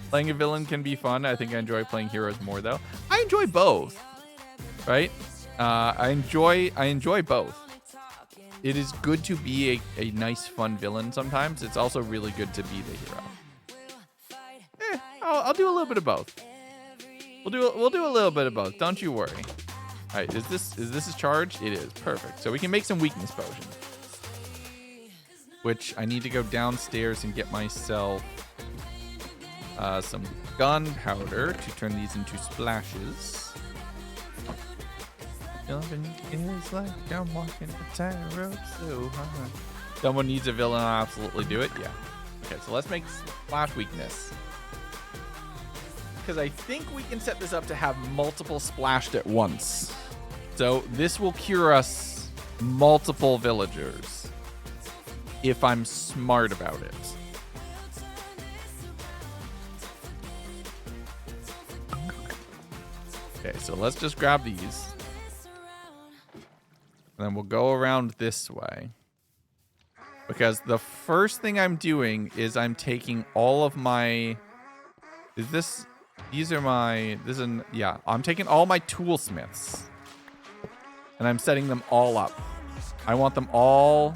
Playing a villain can be fun. I think I enjoy playing heroes more though. I enjoy both. Right? I enjoy both. It is good to be a nice, fun villain sometimes. It's also really good to be the hero. I'll do a little bit of both. We'll do a little bit of both. Don't you worry. All right, is this charged? It is. Perfect. So we can make some weakness potions. Which I need to go downstairs and get myself some gunpowder to turn these into splashes. It's like I'm walking a tightrope so high. Someone needs a villain, I'll absolutely do it. Yeah. Okay, so let's make splash weakness. Because I think we can set this up to have multiple splashed at once. So this will cure us multiple villagers if I'm smart about it. Okay, so let's just grab these. And then we'll go around this way. Because the first thing I'm doing is I'm taking all of my... I'm taking all my toolsmiths. And I'm setting them all up. I want them all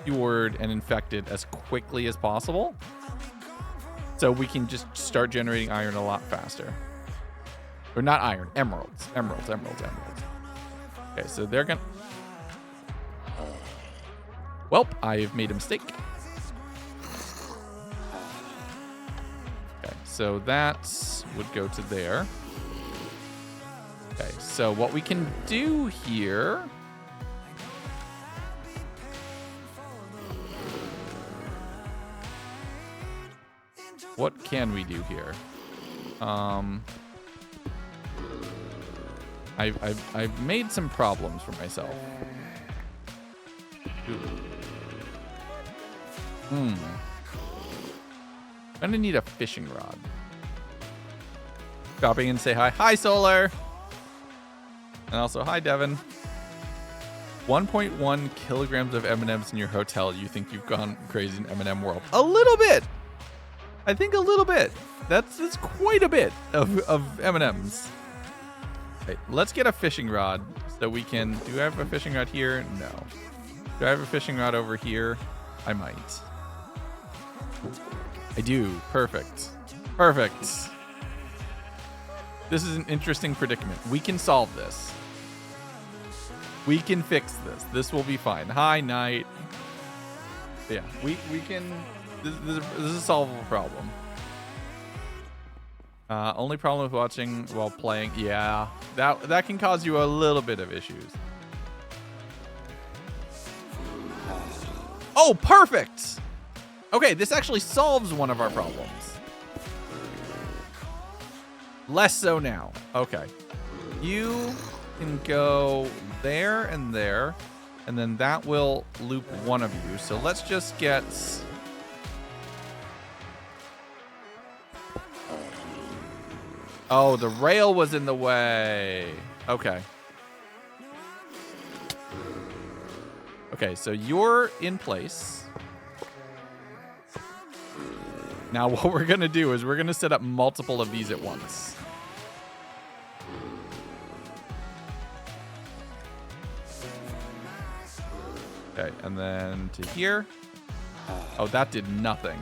cured and infected as quickly as possible. So we can just start generating iron a lot faster. Or not iron, emeralds. Emeralds. Okay, so they're gonna... Welp, I've made a mistake. Okay, so that would go to there. Okay, so what we can do here... What can we do here? I've made some problems for myself. I'm gonna need a fishing rod. Stopping and say hi. Hi, Solar! And also, hi, Devin. 1.1 kilograms of M&Ms in your hotel. You think you've gone crazy in M&M world. A little bit! I think a little bit. That's quite a bit of M&Ms. Okay, let's get a fishing rod so we can... Do I have a fishing rod here? No. Do I have a fishing rod over here? I might. I do. Perfect. Perfect. This is an interesting predicament. We can solve this. We can fix this. This will be fine. Hi, Knight. Yeah, we can... This is a solvable problem. Only problem with watching while playing. Yeah, that can cause you a little bit of issues. Oh, perfect. Okay, this actually solves one of our problems. Less so now. Okay. You can go there and there, and then that will loop one of you. So let's just get... Oh, the rail was in the way. Okay. Okay, so you're in place. Now what we're going to do is we're going to set up multiple of these at once. Okay, and then to here. Oh, that did nothing.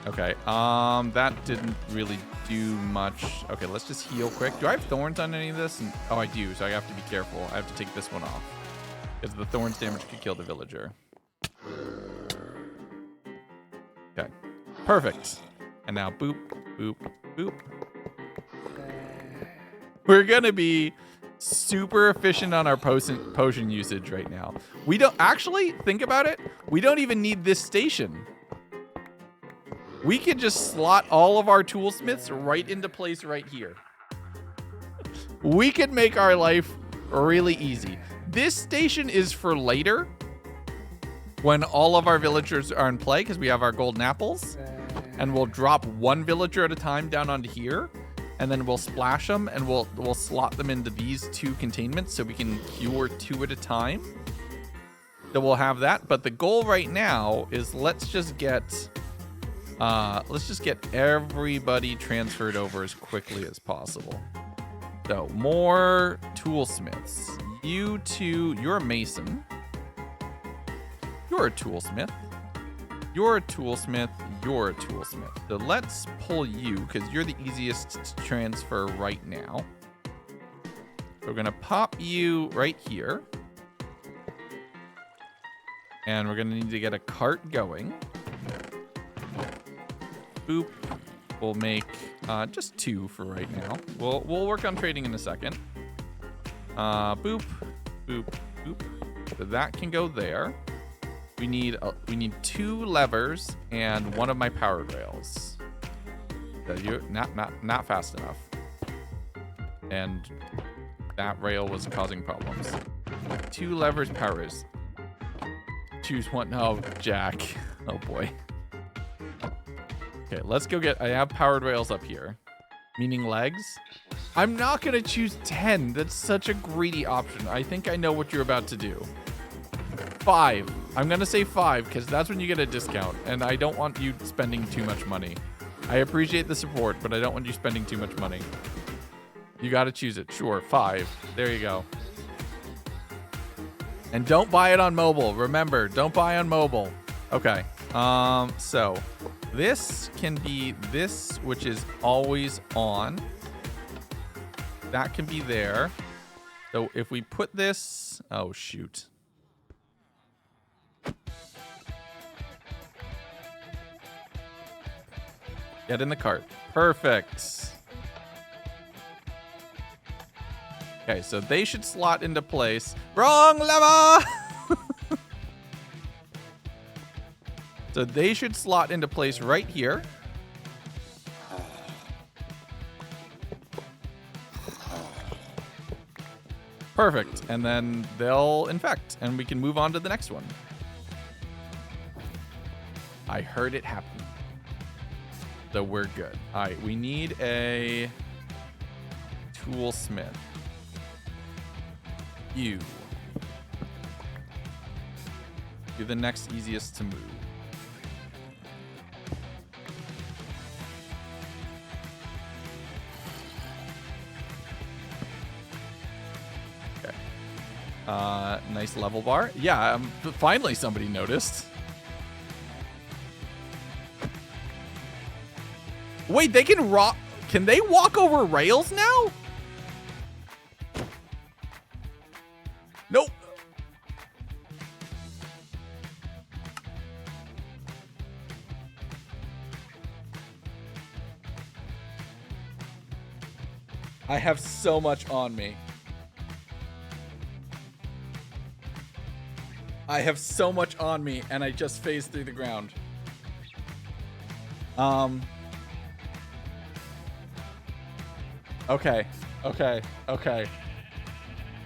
Okay. That didn't really do much. Okay, let's just heal quick. Do I have thorns on any of this? Oh, I do. So I have to be careful. I have to take this one off because the thorns damage could kill the villager. Okay. Perfect. And now boop, boop, boop. We're gonna be super efficient on our potion usage right now. We don't actually think about it. We don't even need this station. We could just slot all of our toolsmiths right into place right here. We could make our life really easy. This station is for later when all of our villagers are in play because we have our golden apples, and we'll drop one villager at a time down onto here. And then we'll splash them and we'll slot them into these 2 containments so we can cure 2 at a time. So we'll have that. But the goal right now is let's just get everybody transferred over as quickly as possible. So more toolsmiths. You 2, you're a mason. You're a toolsmith. You're a toolsmith. You're a toolsmith. So let's pull you because you're the easiest to transfer right now. So we're going to pop you right here. And we're going to need to get a cart going. Boop. We'll make just 2 for right now. We'll work on trading in a second. Boop, boop, boop. So that can go there. We need 2 levers and 1 of my powered rails. So you're not fast enough. And that rail was causing problems. 2 levers, powers. Choose one. Oh, Jack. Oh boy. Okay, let's go get. I have powered rails up here, meaning legs. I'm not gonna choose 10. That's such a greedy option. I think I know what you're about to do. 5. I'm gonna say 5 because that's when you get a discount, and I don't want you spending too much money. I appreciate the support, but I don't want you spending too much money. You gotta choose it. Sure, 5. There you go. And don't buy it on mobile. Remember, don't buy on mobile. Okay. So this can be this, which is always on. That can be there. So if we put this, oh shoot. Get in the cart. Perfect. Okay, so they should slot into place. Wrong lever! So they should slot into place right here. Perfect. And then they'll infect, and we can move on to the next one. I heard it happen. So we're good. All right, we need a toolsmith. You're the next easiest to move. Okay. Nice level bar. Yeah, finally somebody noticed. Wait, they can rock. Can they walk over rails now? Nope. I have so much on me. I have so much on me, and I just phased through the ground. Okay.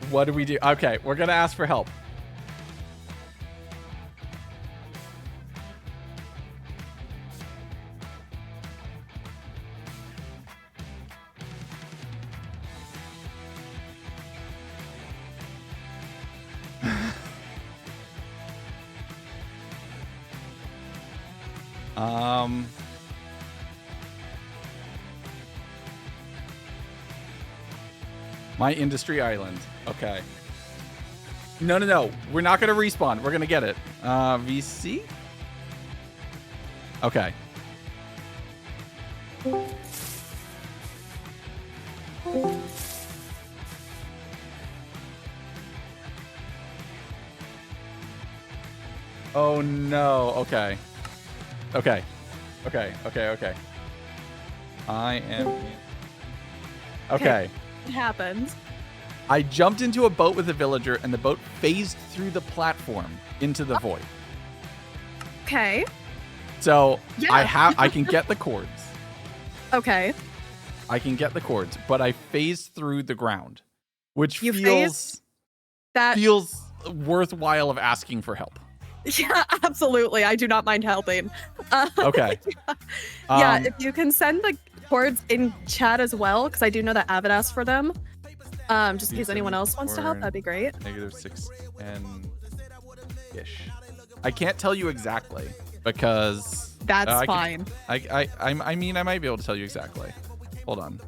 What do we do? Okay, we're gonna ask for help. My industry island. Okay. No. We're not going to respawn. We're going to get it. VC? Okay. Oh no. Okay. Okay. Okay. Okay. Okay. I am. Okay. It happens. I jumped into a boat with a villager, and the boat phased through the platform into the void. Okay. So Yeah. I can get the cords. Okay. I can get the cords, but I phased through the ground, which You feels phased that. worthwhile of asking for help. Yeah, absolutely. I do not mind helping. Okay. Yeah, if you can send the cords in chat as well, because I do know that Avid asked for them. Just in case anyone else wants to help, that'd be great. -610-ish. I can't tell you exactly because That's fine. I mean, I might be able to tell you exactly. Hold on.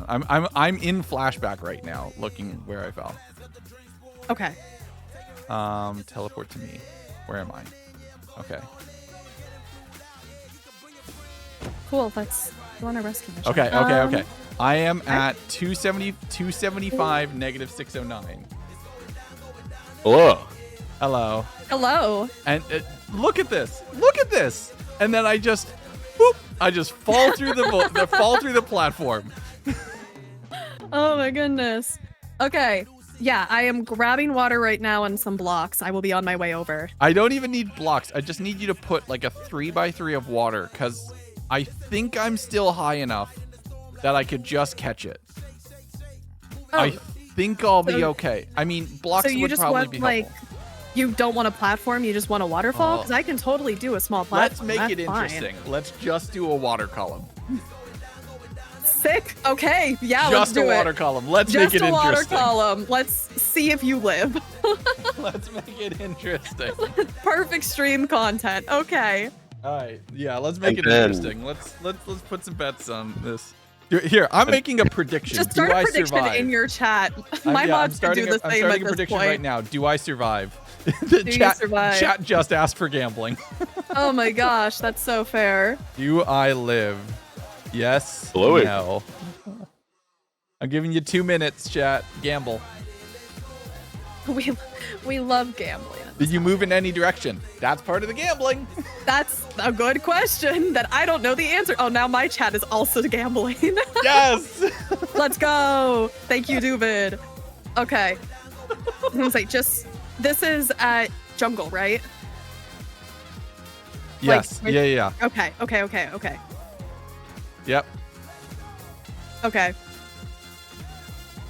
I'm in flashback right now, looking where I fell. Okay. Teleport to me. Where am I? Okay. Cool. Let's go on a rescue mission. Okay. I am at 275 -609. Hello. Hello. Hello. And look at this. Look at this. And then I just, whoop, I just fall through the fall through the platform. Oh my goodness. Okay. Yeah, I am grabbing water right now and some blocks. I will be on my way over. I don't even need blocks. I just need you to put like a 3x3 of water, because I think I'm still high enough that I could just catch it. Oh, I think I'll be okay. I mean, blocks so you would just probably want be like, helpful. you don't want a platform, you just want a waterfall? Oh. Because I can totally do a small Let's platform. make it That's fine. interesting. Let's just do a water column. Sick. Okay. Yeah, let's Just do a it. water column. Let's Just make it a water interesting. column. Let's see if you live. Let's make it interesting. Perfect stream content. Okay. All right. Yeah, let's make it And then- interesting. Let's put some bets on this. Here, I'm making a prediction. Just start do a I prediction survive? in your chat. I'm My mods can do the I'm same starting at a this prediction point. right now. Do I survive? The Do you chat, survive? Chat just asked for gambling. Oh my gosh, that's so fair. Do I live? Yes. Blow it. No. I'm giving you 2 minutes, chat. Gamble. We love gambling. Did you move in any direction? That's part of the gambling. That's a good question that I don't know the answer. Oh, now my chat is also gambling. Yes. Let's go. Thank you, Newvid. Okay. I'm gonna say this is at jungle, right? Yes. Like, Yeah. Okay. Yep. Okay.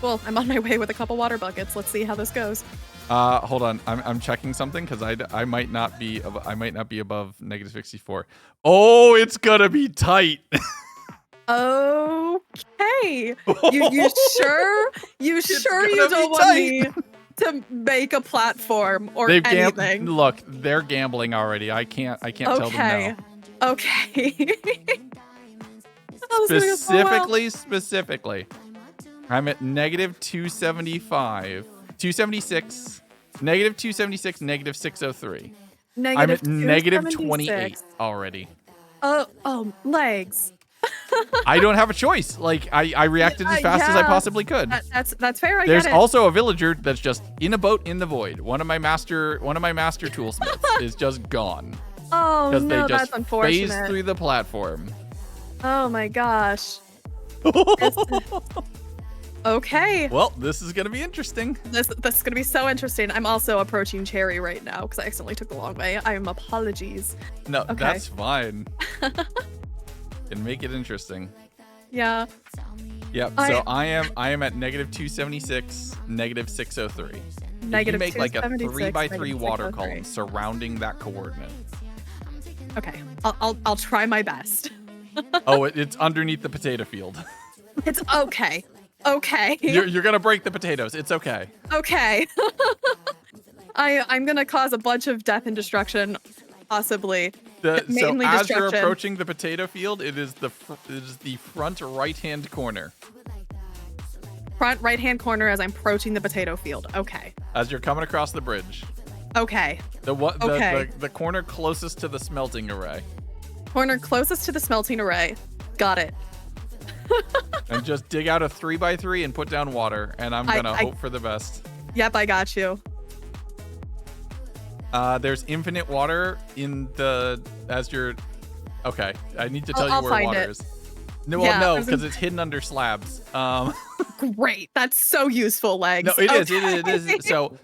Cool. I'm on my way with a couple water buckets. Let's see how this goes. Hold on. I'm checking something because I might not be above -64. Oh, it's gonna be tight. Okay. You sure? You sure you gonna don't be want me to make a platform or anything? Look, they're gambling already. I can't tell them no. Okay. Oh, this is gonna go well. Specifically, I'm at -275, 276, -276, -603. I'm at -276. -28 already. Oh, legs. I don't have a choice. Like I reacted as fast as I possibly could. That's fair. There's get it. also a villager that's just in a boat in the void. One of my master toolsmiths is just gone Oh because no, they just that's unfortunate. phased through the platform. Oh my gosh. Okay. Well, this is gonna be interesting. This is gonna be so interesting. I'm also approaching Cherry right now because I accidentally took the long way. I am apologies. No, Okay. that's fine. Can make it interesting. Yeah. Yep. So I am at -276, -603. If you Negative make like a 276, 3x3 water 603. column surrounding that coordinate. Okay. I'll try my best. Oh, it's underneath the potato field. It's okay. Okay. You're gonna break the potatoes. It's okay. Okay. I'm gonna cause a bunch of death and destruction, possibly. So Mainly as you're destruction. approaching the potato field, it is the front right-hand corner. Front right-hand corner as I'm approaching the potato field. Okay. As you're coming across the bridge. Okay. Okay. The corner closest to the smelting array. Corner closest to the smelting array. Got it. And just dig out a 3x3 and put down water, and I'm gonna hope for the best. Yep, I got you. There's infinite water in the Okay, I need to tell you where water is. No, Yeah, well, no, because it's hidden under slabs. Great, that's so useful, Legs. No, it is. So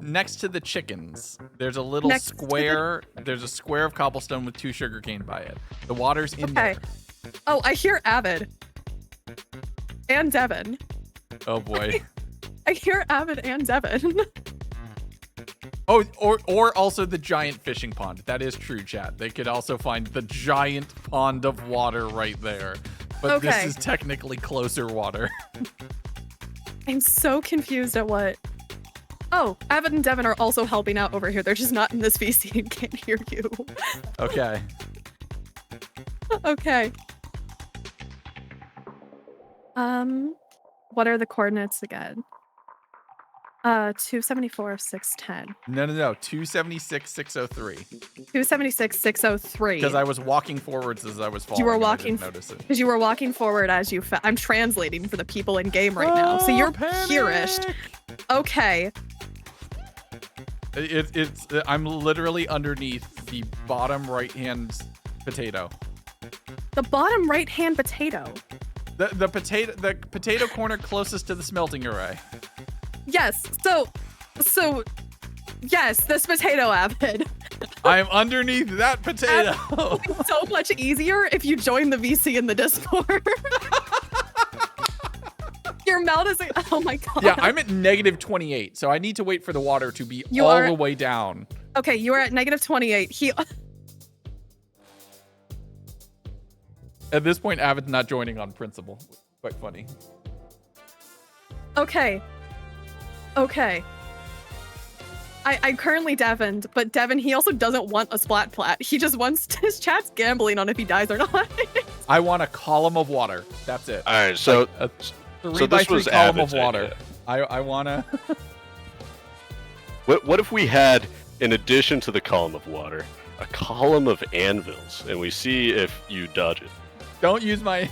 next to the chickens, there's a little square. There's a square of cobblestone with 2 sugarcane by it. The water's in there. Oh, I hear Avid. And Devin. Oh boy. I hear Avid and Devin. Oh, or also the giant fishing pond. That is true, chat. They could also find the giant pond of water right there. But this is technically closer water. I'm so confused at what... Oh, Avid and Devin are also helping out over here. They're just not in this VC and can't hear you. Okay. Okay. What are the coordinates again? 274, 610. No. 276, 603. 276, 603. Because I was walking forwards as I was falling. You were walking. Notice it. Because you were walking forward as you. I'm translating for the people in game right now. So you're here-ish. Okay. I'm literally underneath the bottom right-hand potato. The bottom right-hand potato. The potato corner closest to the smelting array. Yes. So yes, this potato, Avid. I'm underneath that potato. It's so much easier if you join the VC in the Discord. Your mouth is like, oh my god. Yeah, I'm at -28, so I need to wait for the water to be all the way down. Okay, you are at -28. At this point, Avid's not joining on principle. Quite funny. Okay. I currently Devined, but Devin, he also doesn't want a splat plat. He just wants his chat's gambling on if he dies or not. I want a column of water. That's it. All right, so like a 3 so by this 3 was column Avid's of water. idea. I wanna. What if we had, in addition to the column of water, a column of anvils, and we see if you dodge it? Don't use my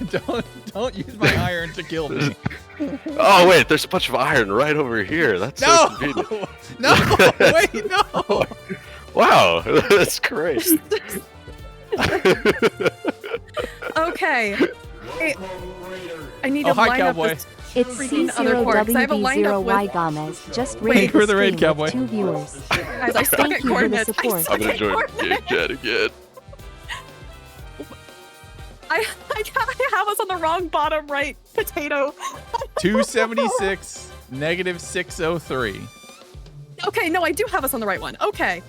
iron to kill me. Oh wait, there's a bunch of iron right over here. That's so convenient. No, wait, no. Wow, that's great. Okay. Hey, I need to hi, line Cowboy. up this It's freaking other cords. I have a lined up C0WD0Y with... Gomez. Just Thank you rated for the the raid, stream Cowboy. with 2 viewers. Guys, I suck Thank at you for the coordinates. support. I'm gonna join Game Chat again. I have us on the wrong bottom right potato. 276, -603. Okay, no, I do have us on the right one. Okay.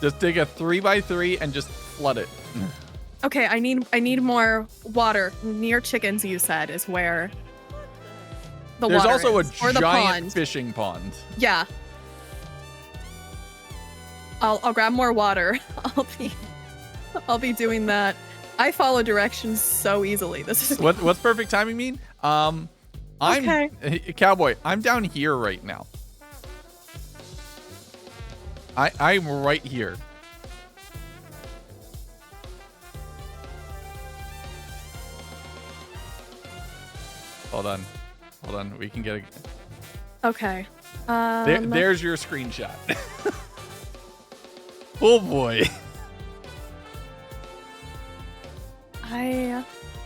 Just dig a 3 by 3 and just flood it. Okay, I need more water. Near chickens, you said, is where the There's water also is. a Or the giant pond. fishing pond. Yeah. I'll grab more water. I'll be doing that. I follow directions so easily. This is What's perfect timing mean? Cowboy, I'm down here right now. I'm right here. Hold on. We can get a. okay. There's your screenshot. Oh boy.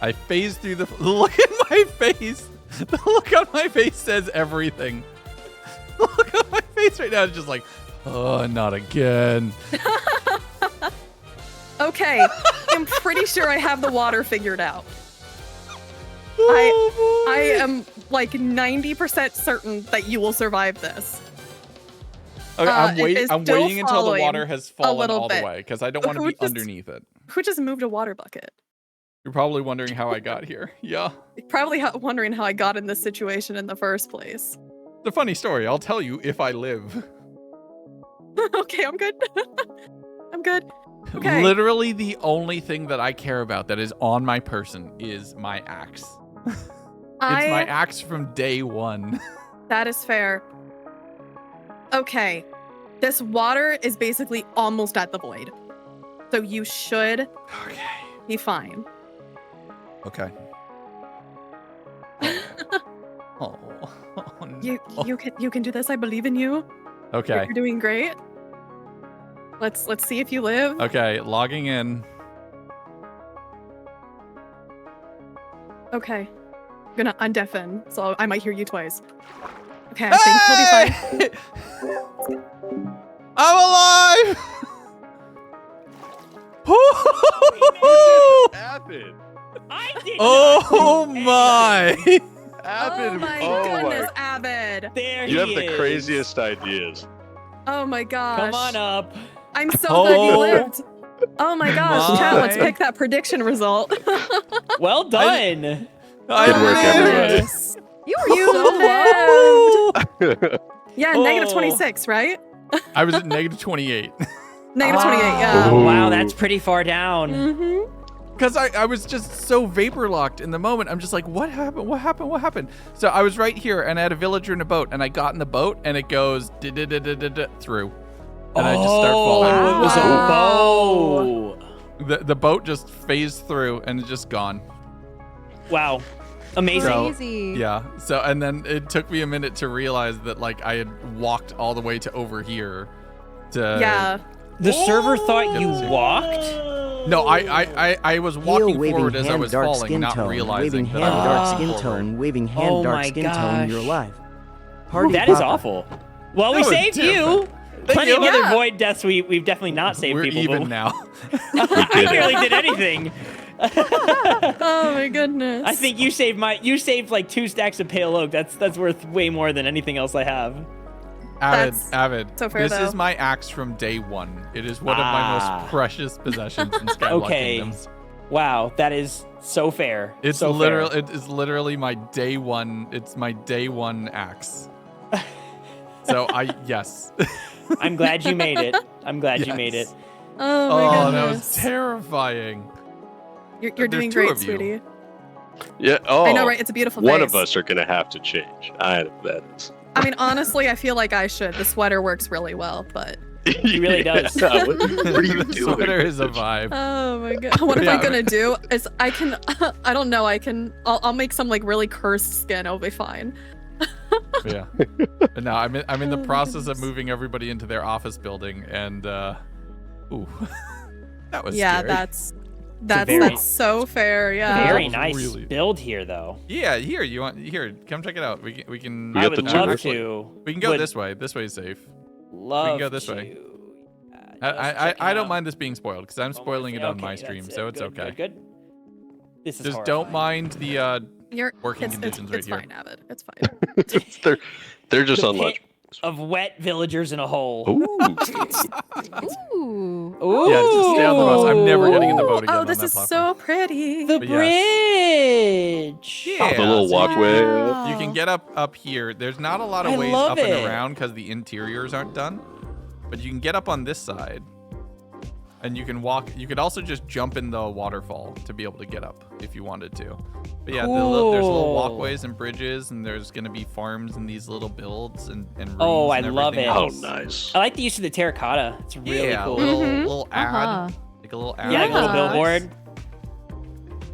I phased through the. Look at my face. The look on my face says everything. The look on my face right now is just like, oh, not again. Okay. I'm pretty sure I have the water figured out. Oh, I am like 90% certain that you will survive this. Okay, I'm it waiting. is I'm still waiting until the following water has a fallen little all the bit. way because I don't want to be underneath it. Who just moved a water bucket? You're probably wondering how I got here. Yeah. You're probably wondering how I got in this situation in the first place. It's a funny story. I'll tell you if I live. Okay, I'm good. I'm good. Okay. Literally the only thing that I care about that is on my person is my axe. It's my axe from day one. That is fair. Okay. This water is basically almost at the void. So you should be fine. Okay. Oh. You can do this. I believe in you. Okay. You're doing great. Let's see if you live. Okay, logging in. Okay. I'm gonna undeafen, so I might hear you twice. Okay, I think we'll be fine. I'm alive! Happened. I did Oh not do my! anything. Oh my goodness, Avid. There You have he the is. craziest ideas. Oh my gosh. Come on up. I'm so glad you Oh lived. Oh my gosh, chat, let's my. pick that prediction result. Well done. I Good work, everybody. Goodness. You lived. Yeah, Oh. negative 26, right? I was at negative 28. Negative 28, yeah. Oh, wow, that's pretty far down. Mm-hmm. Because I was just so vapor locked in the moment. I'm just like, what happened? What happened? What happened? So I was right here and I had a villager in a boat and I got in the boat and it goes through. And I just start falling. Oh, it was Wow. a bow. The boat just phased through and it's just gone. Wow. Amazing. So, Crazy. yeah. So, and then it took me a minute to realize that like I had walked all the way to over here to. Yeah. The server thought you Yes. walked? No, I was walking Heel, waving forward as I hand, was dark falling, skin not tone, realizing waving that hand, I was dark walking skin forward. tone, waving hand, Oh dark my skin tone. You're gosh. alive. Party That is popper. awful. Well, we That was saved you. different. Plenty of you. other Yeah. void deaths we've definitely not saved We're people. even but now. I barely did anything. Oh my goodness. I think you saved like 2 stacks of pale oak. That's worth way more than anything else I have. That's Avid. so fair, This is though. my axe from day one. It is one of my Ah. most precious possessions in Skyblock Okay. Kingdoms. Wow, that is so fair. It's so literal. fair. It is literally my day one. It's my day one axe. So yes. I'm glad you made it. I'm glad you made it. Yes. Oh my Oh, goodness. that was terrifying. You're There's doing two great, of you. sweetie. Yeah. Oh, I know, right? It's a beautiful one face. of us are gonna have to change. That is. I mean, honestly, I feel like I should. The sweater works really well, but He really does. What are you The doing? sweater is a vibe. oh my god. What am Yeah. I gonna do? Is I can I don't know, I'll make some like really cursed skin, it'll be fine. Yeah. But now I'm in Oh the my process of goodness. moving everybody into their office building, and ooh, that was Yeah, scary. that's very- that's so fair, yeah. Very was nice really- build here, though. Yeah, here, come check it out. We can You I got the would two love roofs? to. we can go would this way. This way is safe. Love go this to. way. Just I checking don't out. mind this being spoiled because I'm spoiling it on my Okay, stream, that's so it. it's Good, okay. Good, good. This is Just don't horrifying. mind the You're working it's, conditions it's right fine, here. Avid. It's fine. They're just The unlucky. pit of wet villagers in a hole. Ooh. Ooh. Ooh. Yeah, just stay on the boat. I'm never getting in the boat again. Oh, on this that is platform. so pretty. The But bridge. Yeah, The little so walkway. You can get up here. There's not a lot of I ways love up and it. around because the interiors aren't done. But you can get up on this side. And you can walk. You could also just jump in the waterfall to be able to get up if you wanted to. But yeah, there's little Cool. walkways and bridges, and there's going to be farms and these little builds and rooms. Oh, I and love everything it. Oh, else. nice. I like the use of the terracotta. It's really Yeah, cool. little ad, Uh-huh. like a little ad. Yeah, like a little Yeah. billboard.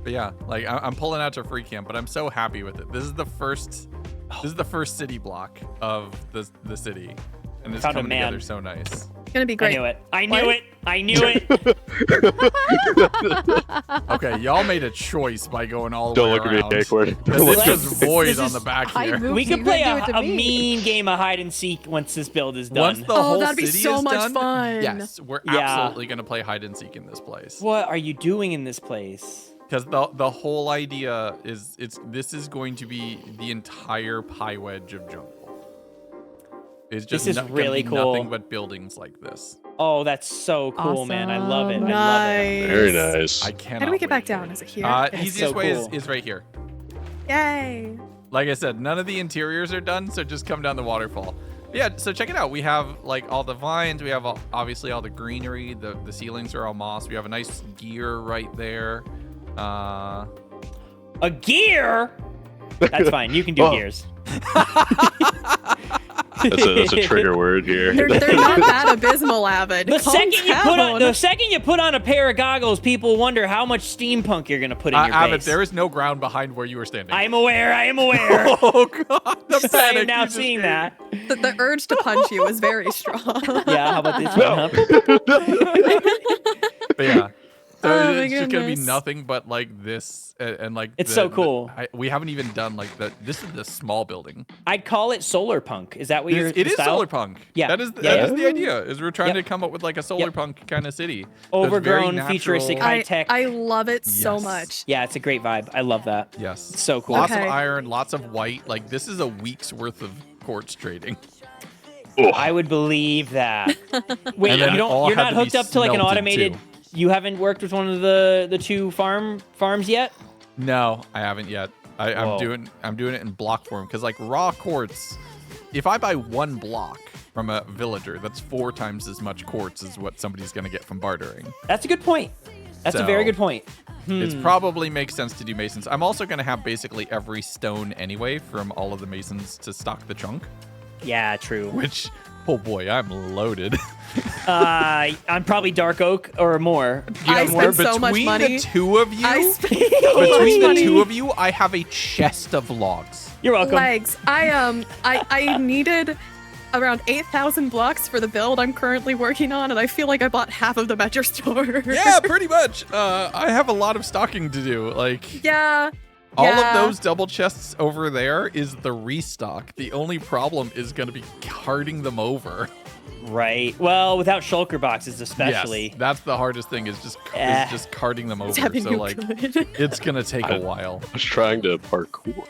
But yeah, like I'm pulling out to free camp, but I'm so happy with it. This is the first city block of the city, and it's Found a coming man. together so nice. It's gonna be I great. knew it. I knew What? it. I knew it. Okay, y'all made a choice by going all the Don't way look at me, around. Cakeward. And Don't this look at was This me. void is- on the back I here. moved We you, could play do it to a me. mean game of hide and seek once this build is done. Once the Oh, whole that'd be city so is much done, fun. yes, we're Yeah. absolutely gonna play hide and seek in this place. What are you doing in this place? Because the whole idea is this is going to be the entire pie wedge of jungle. It's just This is gonna really be cool. nothing but buildings like this. Oh, that's so cool, man. I love it. Awesome. I love it. Very nice. I cannot. How do we get back wait. down? Is it here? That's Easiest so way cool. is right here. Yay. Like I said, none of the interiors are done, so just come down the waterfall. But yeah, so check it out. We have like all the vines. We have obviously all the greenery. The ceilings are all moss. We have a nice gear right there. A gear? That's fine. You can do Oh. gears. That's a trigger word here. They're not that abysmal, Avid. The Calm second down. you put on a pair of goggles, people wonder how much steampunk you're gonna put in your Avid, base. there is no ground behind where you were standing. I am aware. Oh god, the I panic am now you just seeing gave. that. The urge to punch you is very strong. Yeah, how about this one? Huh? But yeah. So Oh my it's just gonna be goodness. nothing but like this and like It's so cool. we haven't even done like this is the small building. I'd call it solar punk. Is that what you're? It is solar punk. Yeah. That is Yeah, that is the idea. Is we're trying Yep. to come up with like a solar punk kind of city. So it's very Overgrown, natural. futuristic, high tech. I love it so Yes. much. Yeah, it's a great vibe. I love that. Yes. It's so cool. Lots Okay. of iron, lots of white. Like this is a week's worth of quartz trading. I would believe that. Wait, And then it all you're had not to be hooked up to like an smelted, automated. too. You haven't worked with one of the two farms yet. No, I haven't yet. I'm Whoa. doing it in block form because like raw quartz, if I buy one block from a villager, that's 4 times as much quartz as what somebody's gonna get from bartering. That's a good point. That's a very So- good point. It probably makes sense to do masons. I'm also gonna have basically every stone anyway from all of the masons to stock the chunk, Yeah, true. which oh boy, I'm loaded. I'm probably dark oak or more. Do you I have more? spent so much Between money. the two of you, I spent between the money. two of you, I have a chest of logs. You're welcome. Legs. I needed around 8,000 blocks for the build I'm currently working on, and I feel like I bought half of them at your store. Yeah, pretty much. I have a lot of stocking to do. Like Yeah. all yeah. of those double chests over there is the restock. The only problem is going to be carting them over. Right. Well, without shulker boxes, especially. Yes, that's the hardest thing is just carting them over. Devin, So you like could. it's gonna take a while. I was trying to parkour.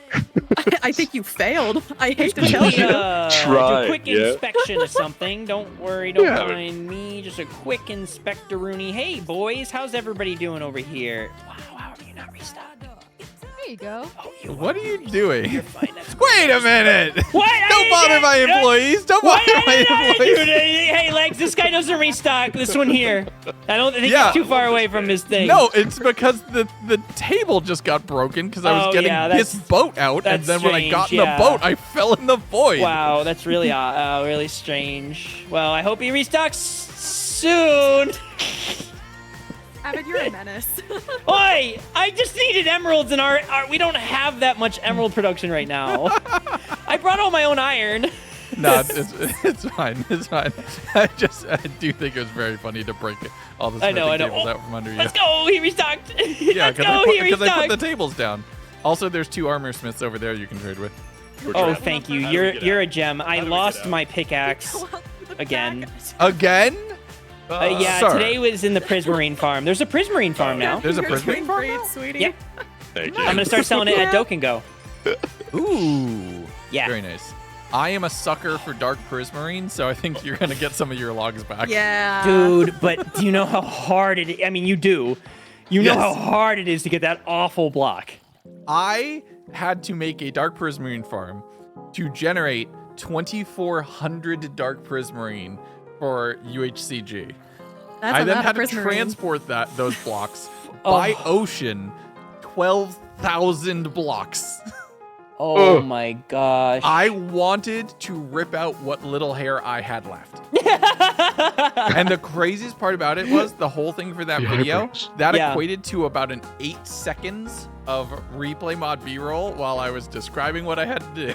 I think you failed. I hate to Do tell a you. Try, quick yeah. inspection of something. Don't worry, don't Yeah. mind me. Just a quick inspectoroonie. Hey, boys, how's everybody doing over here? Wow, how are you not restocked? There you go. Oh, you What are you doing? You're fine. That's Wait a minute! What? Don't bother my employees! Don't What? bother my employees! Dude, hey, Legs, this guy doesn't restock. This one here. I don't think Yeah. he's too far away from his thing. No, it's because the table just got broken because I was Oh, getting yeah, this that's- boat out, and that's then when I got in strange, the yeah. boat, I fell in the void. Wow, that's really really strange. Well, I hope he restocks soon. Avid, you're a menace. Oi! I just needed emeralds in our we don't have that much emerald production right now. I brought all my own iron. No, it's fine. It's fine. I do think it was very funny to break all the I know, smithing I know. tables Oh, out from under you. Let's go! He restocked! Yeah, Let's go! He because I put restocked! the tables down. Also, there's 2 armor smiths over there you can trade with. Oh, thank you. How do we get You're out? a gem. I do we get lost out? my pickaxe again. Again? Yeah, Sir. today was in the Prismarine farm. There's a Prismarine farm now. There's a You're prism. doing great, sweetie. Yep. Thank you. I'm gonna start selling it at Yeah. Dokengo. Ooh. Yeah. Very nice. I am a sucker for dark prismarine, so I think you're gonna get some of your logs back. Yeah. Dude, but do you know how hard it is? I mean, you do. You know Yes. how hard it is to get that awful block. I had to make a dark prismarine farm to generate 2,400 dark prismarine for UHCG. That's I a then lot had of to prismarine. transport those blocks by ocean, 12,000 blocks. Oh my gosh. I wanted to rip out what little hair I had left. And the craziest part about it was the whole thing for that Yeah, video, Bruce. that Yeah. equated to about an 8 seconds of replay mod B-roll while I was describing what I had to do.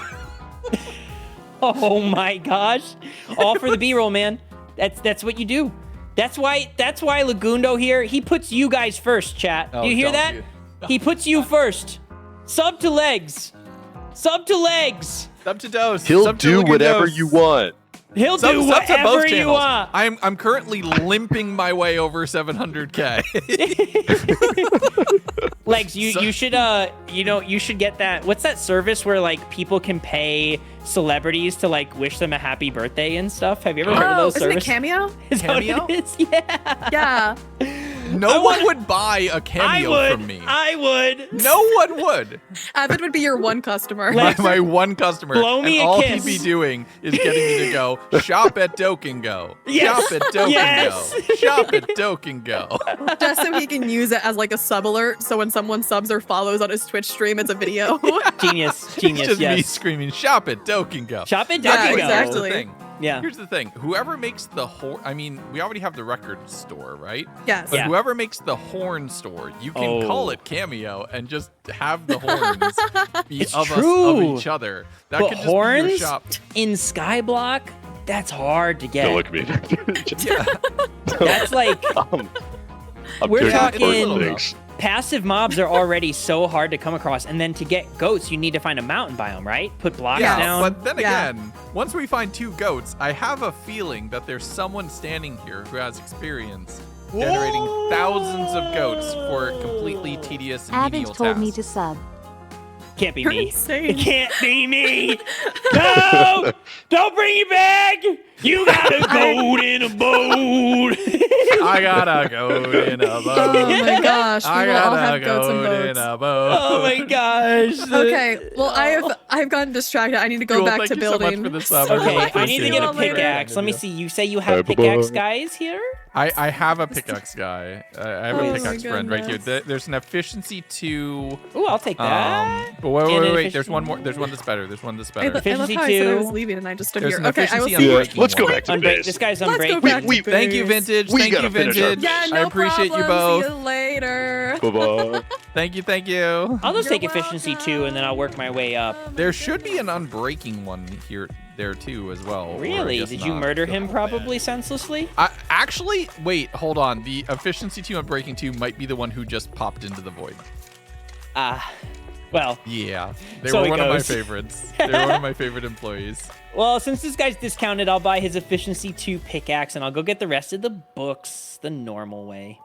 Oh my gosh. All for the B-roll, man. That's what you do. That's why Lagundo here, he puts you guys first, chat. Oh, Do you hear don't that? you. He puts you first. Sub to Legs. Sub to Legs. Sub to Dose. He'll sub to do Lagoon whatever Dose. you want. He'll Sub, do sub to both whatever you channels. want. I'm currently limping my way over 700k. Legs, you So- you should you should get that. What's that service where like people can pay celebrities to like wish them a happy birthday and stuff? Have you ever heard of Oh, those isn't it services? Cameo? Is that what Cameo? it is? Yeah. Yeah. No one would buy a cameo from me. I would. No one would. Avid would be your one customer. My one customer. Blow me and a all kiss. he'd be doing is getting me to go shop at Doke and Go. Yes. Shop at Doke Yes. and Go. Shop at Doke and Go. Just so he can use it as like a sub alert. So when someone subs or follows on his Twitch stream, it's a video. Genius. It's Genius. just me Yes. screaming shop at Doke and Go. Shop it. Yeah, Donkey Go. exactly. Here's the thing. Yeah. Here's the thing. Whoever makes the horn, I mean, we already have the record store, right? Yes. But Yeah. whoever makes the horn store, you can Oh. call it Cameo and just have the horns be It's of true. us, of each other. That But could just be horns your shop. in Skyblock, that's hard to get. Don't look at me. Yeah. That's like I'm We're doing talking- important things. passive mobs are already so hard to come across, and then to get goats, you need to find a mountain biome, right? Put blocks Yeah, down. but then Yeah. again, once we find 2 goats, I have a feeling that there's someone standing here who has experience generating thousands of goats for completely tedious and Avid menial told me tasks. to sub. Can't be You're me. insane. It can't be me. No! Don't bring it back! You got a goat in a boat. I got a goat in a boat. Oh my gosh. We I will all got a have goats and goat in boats. a boat. Oh my gosh. Okay. Well, I've gotten distracted. I need to go Cool, back thank to you so much building. for the sub. I really Okay, I appreciate need to it. get a all later. pickaxe. Let me see. You say you have Bye-bye. pickaxe guys here? I have a pickaxe guy. I have Oh a my pickaxe friend right here. goodness. There's an efficiency 2. Ooh, I'll take that. But wait, And wait, an wait. efficiency- There's one more. There's one that's better. There's one that's I, better. I love Efficiency how I said I 2. was leaving and I just stood There's here. an Okay, I will efficiency see you. unbreaking Let's go one. back to Unbreak. base. This guy's Let's go unbreak. back We- to Thank you, base. Vintage. We Thank you, gotta finish our- Vintage. Yeah, no I appreciate you problem. both. See you later. Bye-bye. Thank you, thank you. I'll just You're take efficiency 2 and then I'll work my way up. There should be an unbreaking one here, there too, as well. or I Really? guess Did you not. murder him probably senselessly? Actually, wait, hold on. The efficiency 2 unbreaking 2 might be the one who just popped into the void. Well, Yeah, they So were it one of my goes. favorites. They were one of my favorite employees. well, since this guy's discounted, I'll buy his efficiency 2 pickaxe and I'll go get the rest of the books the normal way.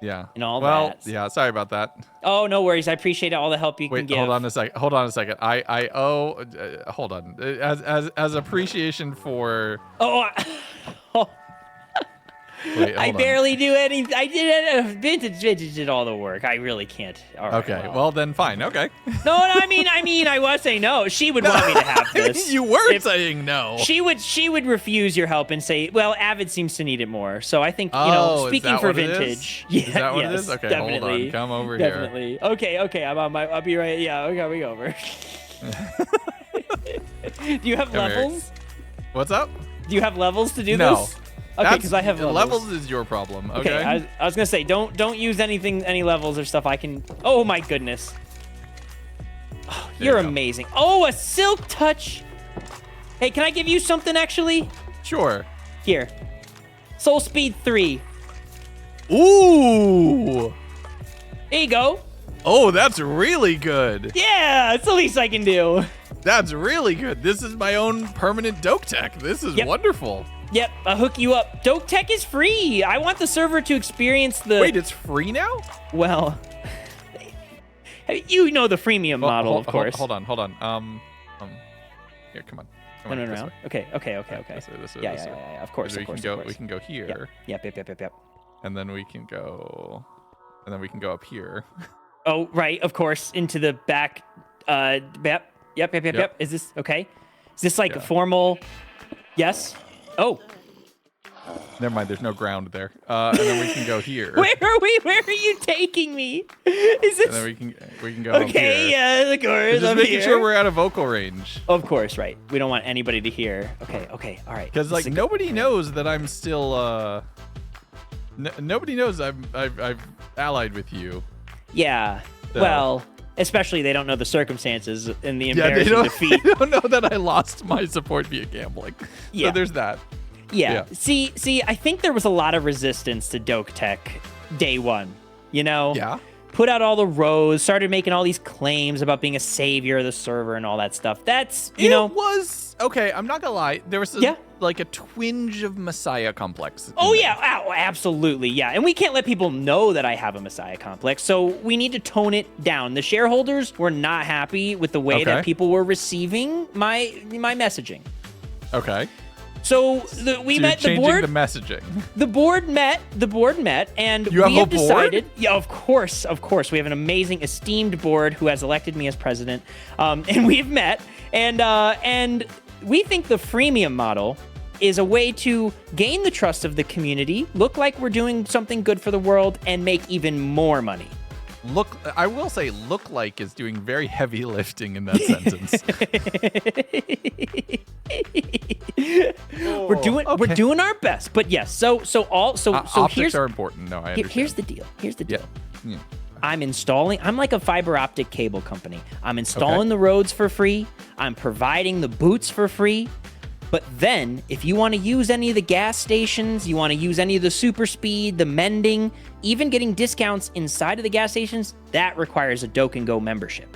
Yeah. And all well, that. yeah. Sorry about that. Oh, no worries. I appreciate all the help you can Wait, give. hold on a second. Hold on a second. I owe. Hold on. As appreciation for. Oh, oh, Wait, I hold on. barely do anything. I did Vintage did all the work. I really can't. All right, Okay. Well, then fine. Okay. No, I mean, I was saying no. She would want me to have this. You were If- saying no. She would refuse your help and say, "Well, Avid seems to need it more." So I think Oh, is speaking that for what it is? Vintage, Is that what yes, it is? Okay, definitely, hold on. Come over here. definitely. Okay, I'm on my. I'll be right. Yeah, I'm coming over. Do you have Come here. levels? What's up? Do you have levels to do No. this? Okay, because I have levels is your problem. Okay. Okay, I was gonna say don't use any levels or stuff. I can. Oh my goodness. Oh, There you're you go. amazing. Oh, a silk touch. Hey, can I give you something actually? Sure. Here. Soul Speed 3. Ooh. There you go. Oh, that's really good. Yeah, it's the least I can do. That's really good. This is my own permanent Doke Tech. This is Yep. wonderful. Yep, I'll hook you up. Doke Tech is free. I want the server to experience the. Wait, it's free now? Well, you know the freemium model, of course. Hold on. Here, come on. Come No, on, no, this no. way. Okay. This way, this way, Yeah, this way. yeah. Of course, So of course, we can go. of course. We can go here, Yep. and then we can go, and then we can go up here. Oh, right, of course, into the back. Yep. Is this okay? Is this like a Yeah. formal? Yes. Oh, Never mind. There's no ground there. And then we can go here. where are we? Where are you taking me? Is And then this we can go up okay? here. Yeah, of course. Just I'm making here. sure we're out of vocal range. Of course, right. We don't want anybody to hear. Okay, all right. Because This like is a- nobody knows that I'm still. Nobody knows I've allied with you. Yeah. So- Well, especially they don't know the circumstances and the Yeah, they embarrassing don't. defeat. They don't know that I lost my support via gambling. Yeah. So there's that. Yeah. Yeah. See, I think there was a lot of resistance to Doke Tech day one. You know? Yeah. Put out all the rows, started making all these claims about being a savior of the server and all that stuff. That's, you know. It was okay. I'm not gonna lie. There was Yeah. like a twinge of Messiah complex. in Oh, there. yeah. Oh, absolutely. Yeah. And we can't let people know that I have a Messiah complex. So we need to tone it down. The shareholders were not happy with the way that Okay. people were receiving my messaging. Okay. So we So met you're the changing board. the messaging. The board met, and You have we have a board? decided. Yeah, of course. We have an amazing, esteemed board who has elected me as president, and we've met, and we think the freemium model is a way to gain the trust of the community, look like we're doing something good for the world, and make even more money. I will say, look like is doing very heavy lifting in that sentence. We're doing our best, but yes. So Optics here's are important. No, I understand. here's the deal. Here's the deal. Yeah. I'm like a fiber optic cable company. I'm installing the roads for free. I'm providing the boots for free. But then, if you want to use any of the gas stations, you want to use any of the super speed, the mending, even getting discounts inside of the gas stations, that requires a Doke & Go membership.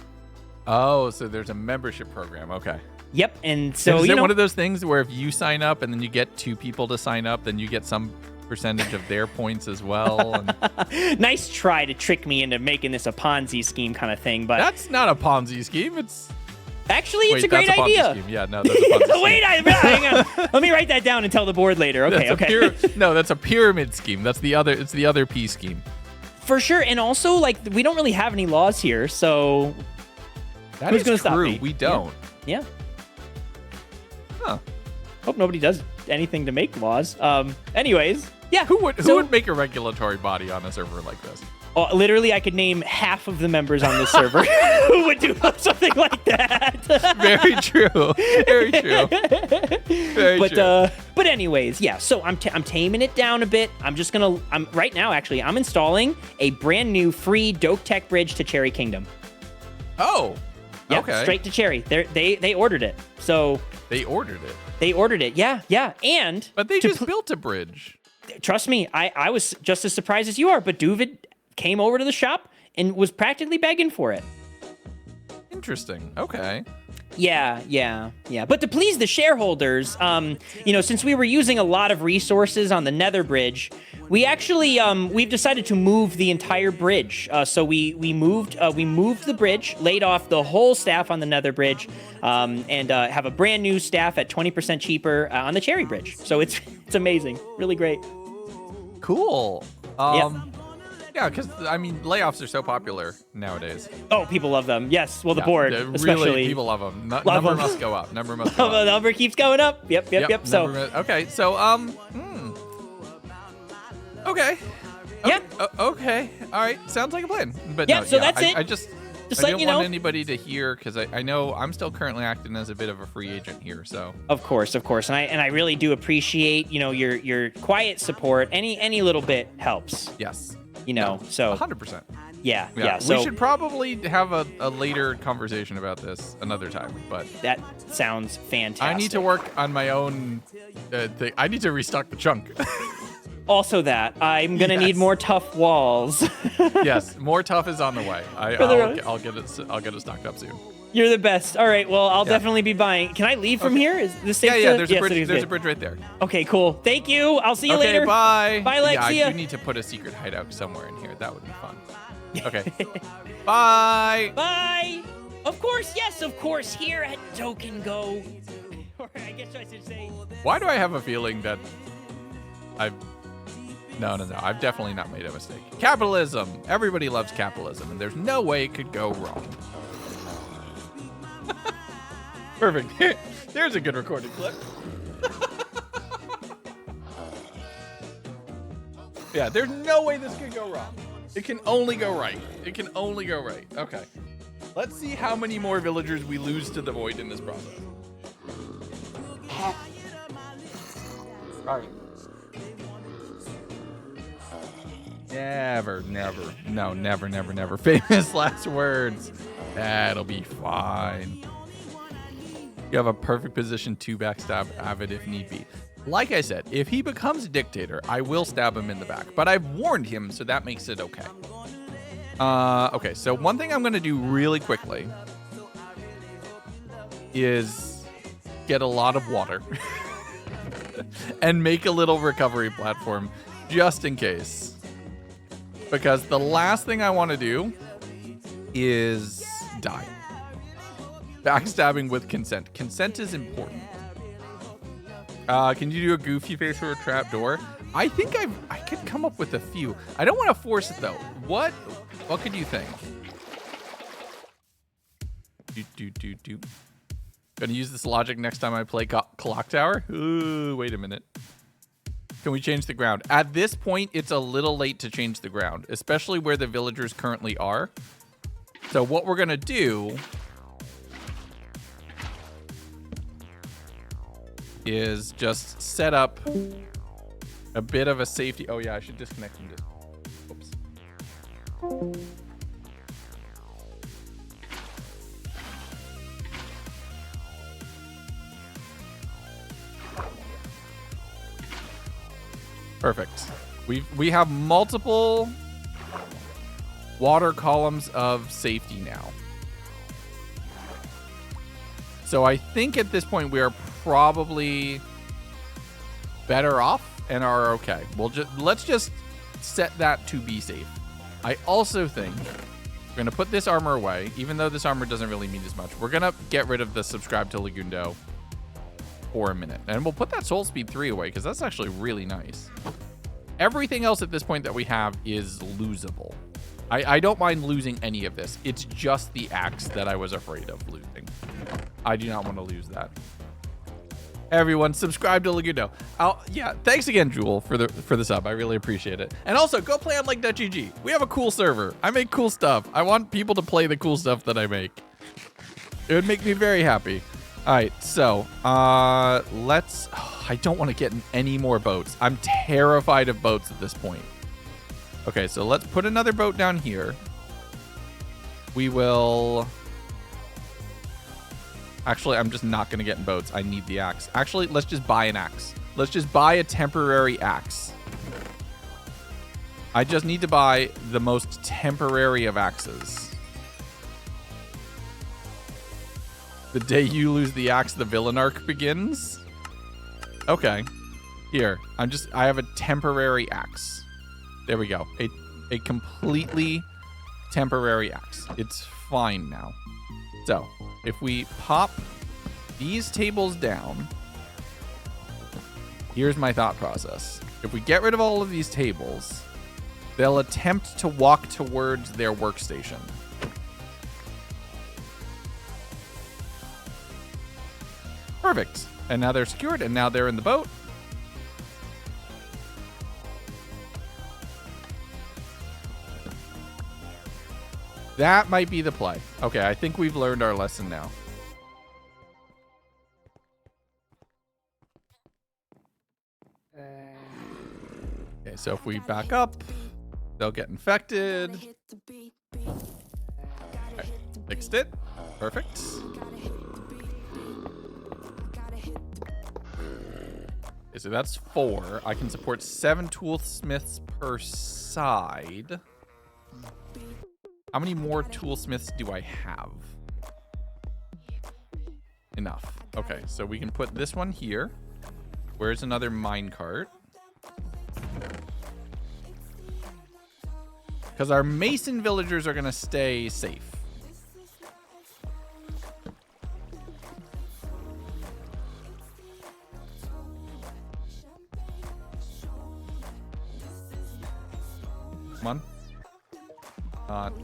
Oh, so there's a membership program. Okay. Yep, and so is it one of those things where if you sign up and then you get 2 people to sign up, then you get some percentage of their points as well? And... Nice try to trick me into making this a Ponzi scheme kind of thing, but that's not a Ponzi scheme. It's actually it's a great that's a Ponzi idea. Scheme. Yeah, no, that's a Ponzi scheme. Wait, hang on. Let me write that down and tell the board later. Okay, No, that's a pyramid scheme. That's the other. It's the other P scheme. For sure, and also like we don't really have any laws here, so who's going to stop me? We don't. Yeah. Huh. Hope nobody does anything to make laws. Anyways, yeah. Who would make a regulatory body on a server like this? Literally, I could name half of the members on this server who would do something like that. Very true. Very true. Very true. But anyways, yeah. So I'm taming it down a bit. I'm right now actually. I'm installing a brand new free Doke Tech bridge to Cherry Kingdom. Oh. Yeah, okay. straight to Cherry. They ordered it. So they ordered it. They ordered it. Yeah. And but they just built a bridge. Trust me, I was just as surprised as you are. But Newvid came over to the shop and was practically begging for it. Interesting. Okay. Yeah. But to please the shareholders, since we were using a lot of resources on the Nether Bridge, we actually we've decided to move the entire bridge. So we moved the bridge, laid off the whole staff on the Nether Bridge, and have a brand new staff at 20% cheaper on the Cherry Bridge. So it's amazing, really great. Cool. Yep. Yeah, because, layoffs are so popular nowadays. Oh, people love them. Yes. Well, the board, especially. Really, people love them. Love number them. must go up. Number must go up. The number keeps going up. Yep. So, okay. So, okay. Yeah. Okay. All right. Sounds like a plan. But yeah, no, so that's it. I letting don't you want know. anybody to hear, because I know I'm still currently acting as a bit of a free agent here. So of course, and I really do appreciate your quiet support. Any little bit helps. Yes. So 100%. Yeah. So we should probably have a later conversation about this another time. But that sounds fantastic. I need to work on my own thing. I need to restock the chunk. Also, that I'm gonna need more tough walls. Yes, more tough is on the way. I'll get it stocked up soon. You're the best. All right, well, I'll definitely be buying. Can I leave from here? Is this safe? Yeah. There's a bridge. There's a bridge right there. Okay, cool. Thank you. I'll see you later. Bye. Bye, Lex. Yeah, See ya. I do need to put a secret hideout somewhere in here. That would be fun. Okay. Bye. Bye. Of course, yes, of course. Here at Doke & Go, or I guess I should say. Why do I have a feeling that No. I've definitely not made a mistake. Capitalism. Everybody loves capitalism, and there's no way it could go wrong. Perfect. There's a good recorded clip. Yeah, there's no way this could go wrong. It can only go right. Okay. Let's see how many more villagers we lose to the void in this process. All right. Never. Famous last words. That'll be fine. You have a perfect position to backstab Avid if need be. Like I said, if he becomes a dictator, I will stab him in the back. But I've warned him, so that makes it okay. Okay, so one thing I'm going to do really quickly is get a lot of water and make a little recovery platform just in case. Because the last thing I want to do is die. Backstabbing with consent. Consent is important. Can you do a goofy face or a trap door? I think I could come up with a few. I don't want to force it though. What could you think? Gonna use this logic next time I play Clock Tower. Ooh, wait a minute. Can we change the ground? At this point, it's a little late to change the ground, especially where the villagers currently are. So what we're gonna do is just set up a bit of a safety. Oh yeah, I should disconnect them. Oops. Perfect. We have multiple water columns of safety now. So I think at this point we are probably better off and are okay. Let's just set that to be safe. I also think we're gonna put this armor away, even though this armor doesn't really mean as much. We're gonna get rid of the subscribe to Lagundo for a minute, and we'll put that soul speed 3 away because that's actually really nice. Everything else at this point that we have is losable. I don't mind losing any of this. It's just the axe that I was afraid of losing. I do not want to lose that. Everyone, subscribe to Lagundo. Yeah, thanks again, Jewel, for the sub. I really appreciate it. And also, go play on Link.gg. We have a cool server. I make cool stuff. I want people to play the cool stuff that I make. It would make me very happy. All right, so let's... I don't want to get in any more boats. I'm terrified of boats at this point. Okay, so let's put another boat down here. We will... Actually, I'm just not going to get in boats. I need the axe. Actually, let's just buy an axe. Let's just buy a temporary axe. I just need to buy the most temporary of axes. The day you lose the axe, the villain arc begins. Okay. Here. I have a temporary axe. There we go. A completely temporary axe. It's fine now. So, if we pop these tables down, here's my thought process. If we get rid of all of these tables, they'll attempt to walk towards their workstation. Perfect. And now they're secured, and now they're in the boat. That might be the play. Okay, I think we've learned our lesson now. Okay, so if we back up, they'll get infected. Okay, fixed it. Perfect. Okay, so that's 4. I can support 7 toolsmiths per side. How many more toolsmiths do I have? Enough. Okay, so we can put this one here. Where's another minecart? Because our mason villagers are going to stay safe. Come on.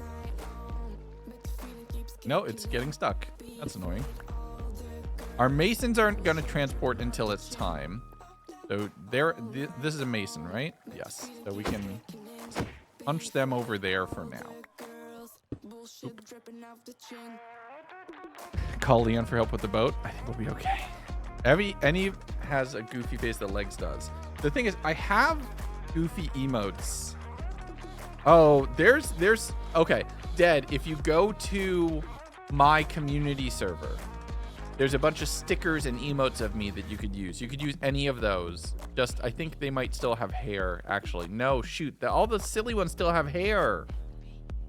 No, it's getting stuck. That's annoying. Our masons aren't going to transport until it's time. So this is a mason, right? Yes. So we can punch them over there for now. Oop. Call Leon for help with the boat. I think we'll be okay. Any has a goofy face that Legs does. The thing is, I have goofy emotes. Oh, there's okay. Dead, if you go to my community server, there's a bunch of stickers and emotes of me that you could use. You could use any of those. Just, I think they might still have hair, actually. No, shoot. All the silly ones still have hair.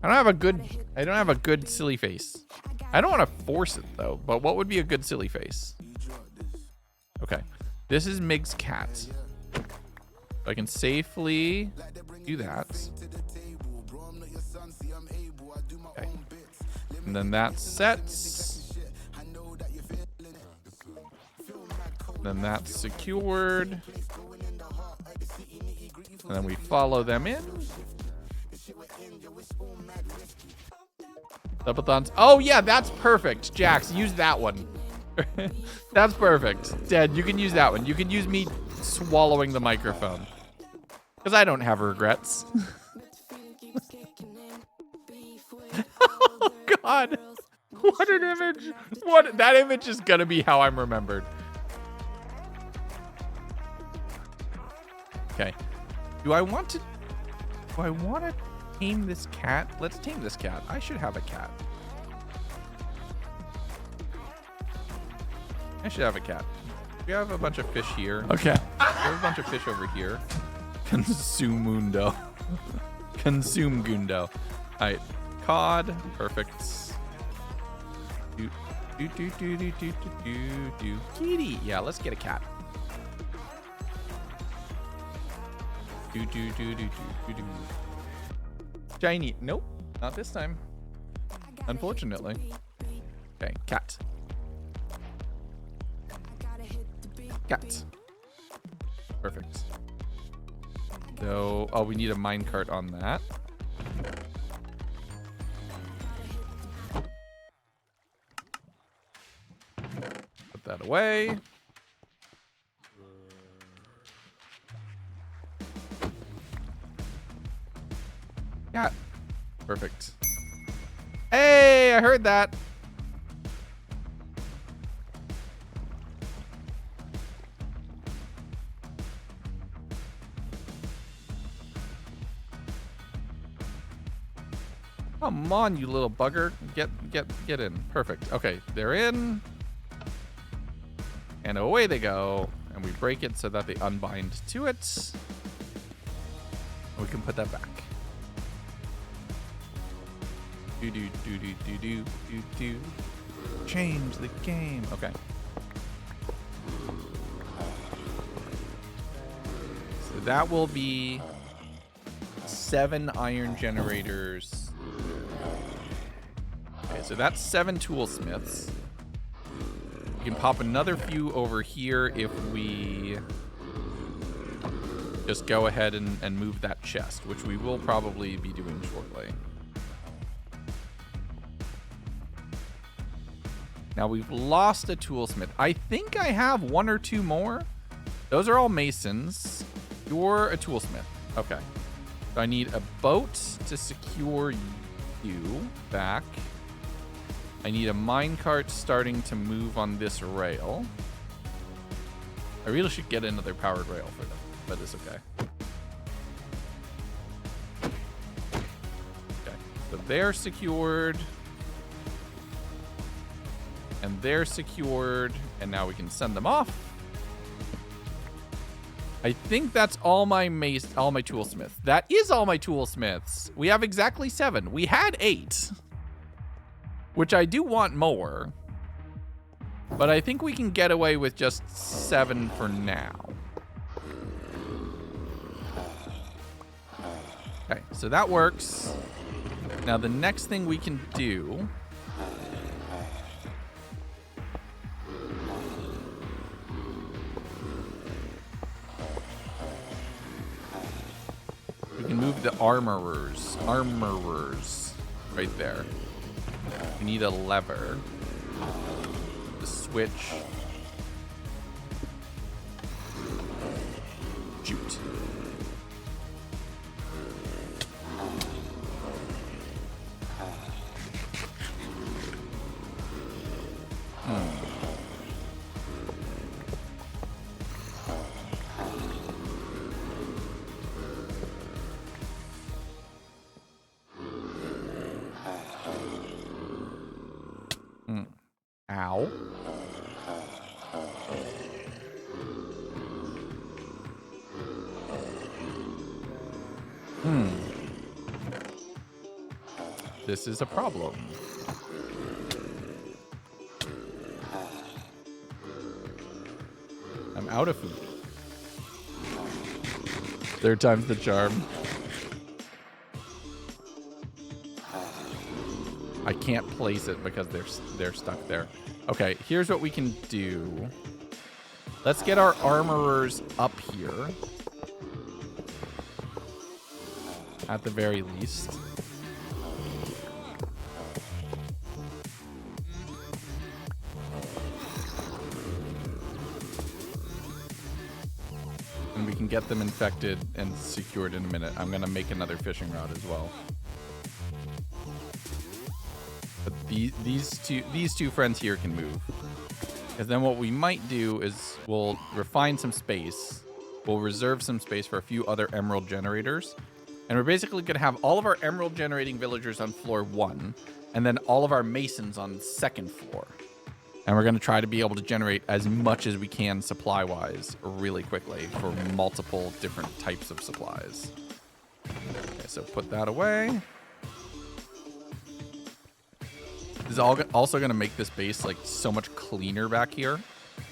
I don't have a good silly face. I don't want to force it, though. But what would be a good silly face? Okay. This is Mig's cat. So I can safely do that. Okay. And then that sets. Then that's secured. And then we follow them in. Subathons. Oh, yeah, that's perfect. Jax, use that one. That's perfect. Dad, you can use that one. You can use me swallowing the microphone. Because I don't have regrets. Oh, God. What an image. That image is going to be how I'm remembered. Okay. Do I want to tame this cat? Let's tame this cat. I should have a cat. I should have a cat. We have a bunch of fish here. Okay. We have a bunch of fish over here. Consumundo. Consume Gundo. All right. Cod. Perfect. Kitty. Yeah, let's get a cat. Shiny. Nope. Not this time. Unfortunately. Okay. Cat. Cat. Perfect. So, oh, we need a minecart on that. Put that away. Cat. Perfect. Hey, I heard that. Come on, you little bugger. Get in. Perfect. Okay, they're in. And away they go. And we break it so that they unbind to it. We can put that back. Do. Change the game. Okay. So that will be 7 iron generators. Okay, so that's 7 toolsmiths. We can pop another few over here if we just go ahead and move that chest, which we will probably be doing shortly. Now we've lost a toolsmith. I think I have 1 or 2 more. Those are all masons. You're a toolsmith. Okay. So I need a boat to secure you back. I need a minecart starting to move on this rail. I really should get another powered rail for them, but it's okay. Okay, so they're secured. And they're secured, and now we can send them off. I think that's all my toolsmiths. That is all my toolsmiths. We have exactly 7. We had 8, which I do want more, but I think we can get away with just 7 for now. Okay, so that works. Now the next thing we can do we can move the armorers right there. We need a lever. The switch. Shoot. Ow. This is a problem. I'm out of food. 3rd time's the charm. I can't place it because they're stuck there. Okay, here's what we can do. Let's get our armorers up here. At the very least. And we can get them infected and secured in a minute. I'm gonna make another fishing rod as well. But these two friends here can move. Because then what we might do is we'll refine some space. We'll reserve some space for a few other emerald generators. And we're basically going to have all of our emerald generating villagers on floor 1. And then all of our masons on the 2nd floor. And we're going to try to be able to generate as much as we can supply-wise really quickly for multiple different types of supplies. Okay, so put that away. This is also going to make this base like so much cleaner back here.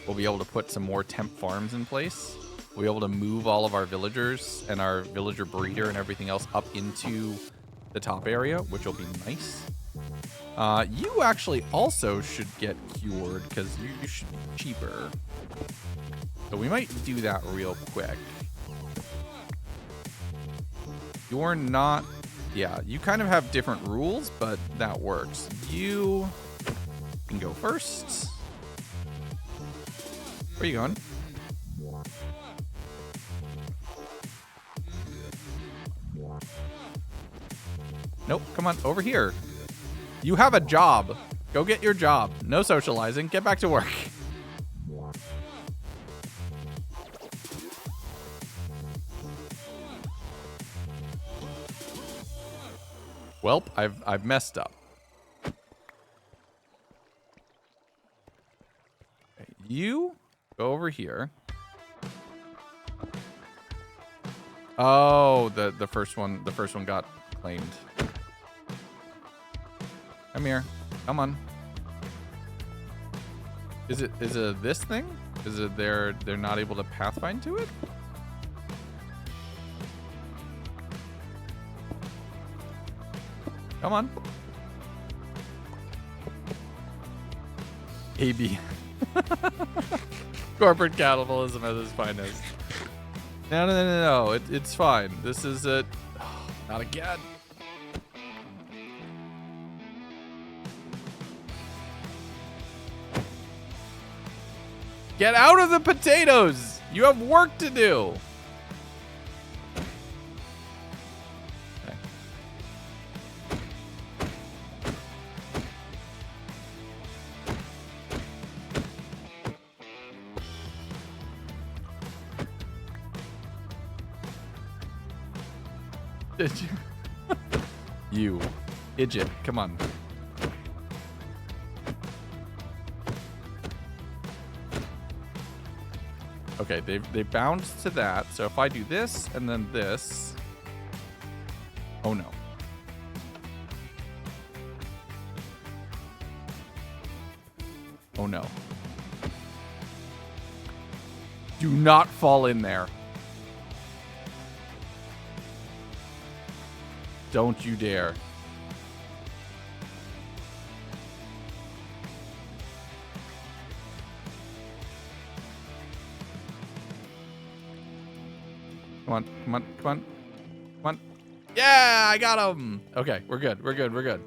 We'll be able to put some more temp farms in place. We'll be able to move all of our villagers and our villager breeder and everything else up into the top area, which will be nice. You actually also should get cured because you should be cheaper. So we might do that real quick. You're not... Yeah, you kind of have different rules, but that works. You can go first. Where are you going? Nope, come on, over here. You have a job. Go get your job. No socializing. Get back to work. Welp, I've messed up. Okay, you go over here. Oh, the first one got claimed. Come here. Come on. Is it this thing? Is it they're not able to pathfind to it? Come on. AB. Corporate capitalism at its finest. No. It's fine. This is it. Oh, not again. Get out of the potatoes! You have work to do! Okay. Did you? You. Idiot. Come on. Okay, they bound to that. So if I do this and then this. Oh no. Oh no. Do not fall in there. Don't you dare. Come on, come on, come on, come on. Yeah, I got him. Okay, we're good, we're good, we're good.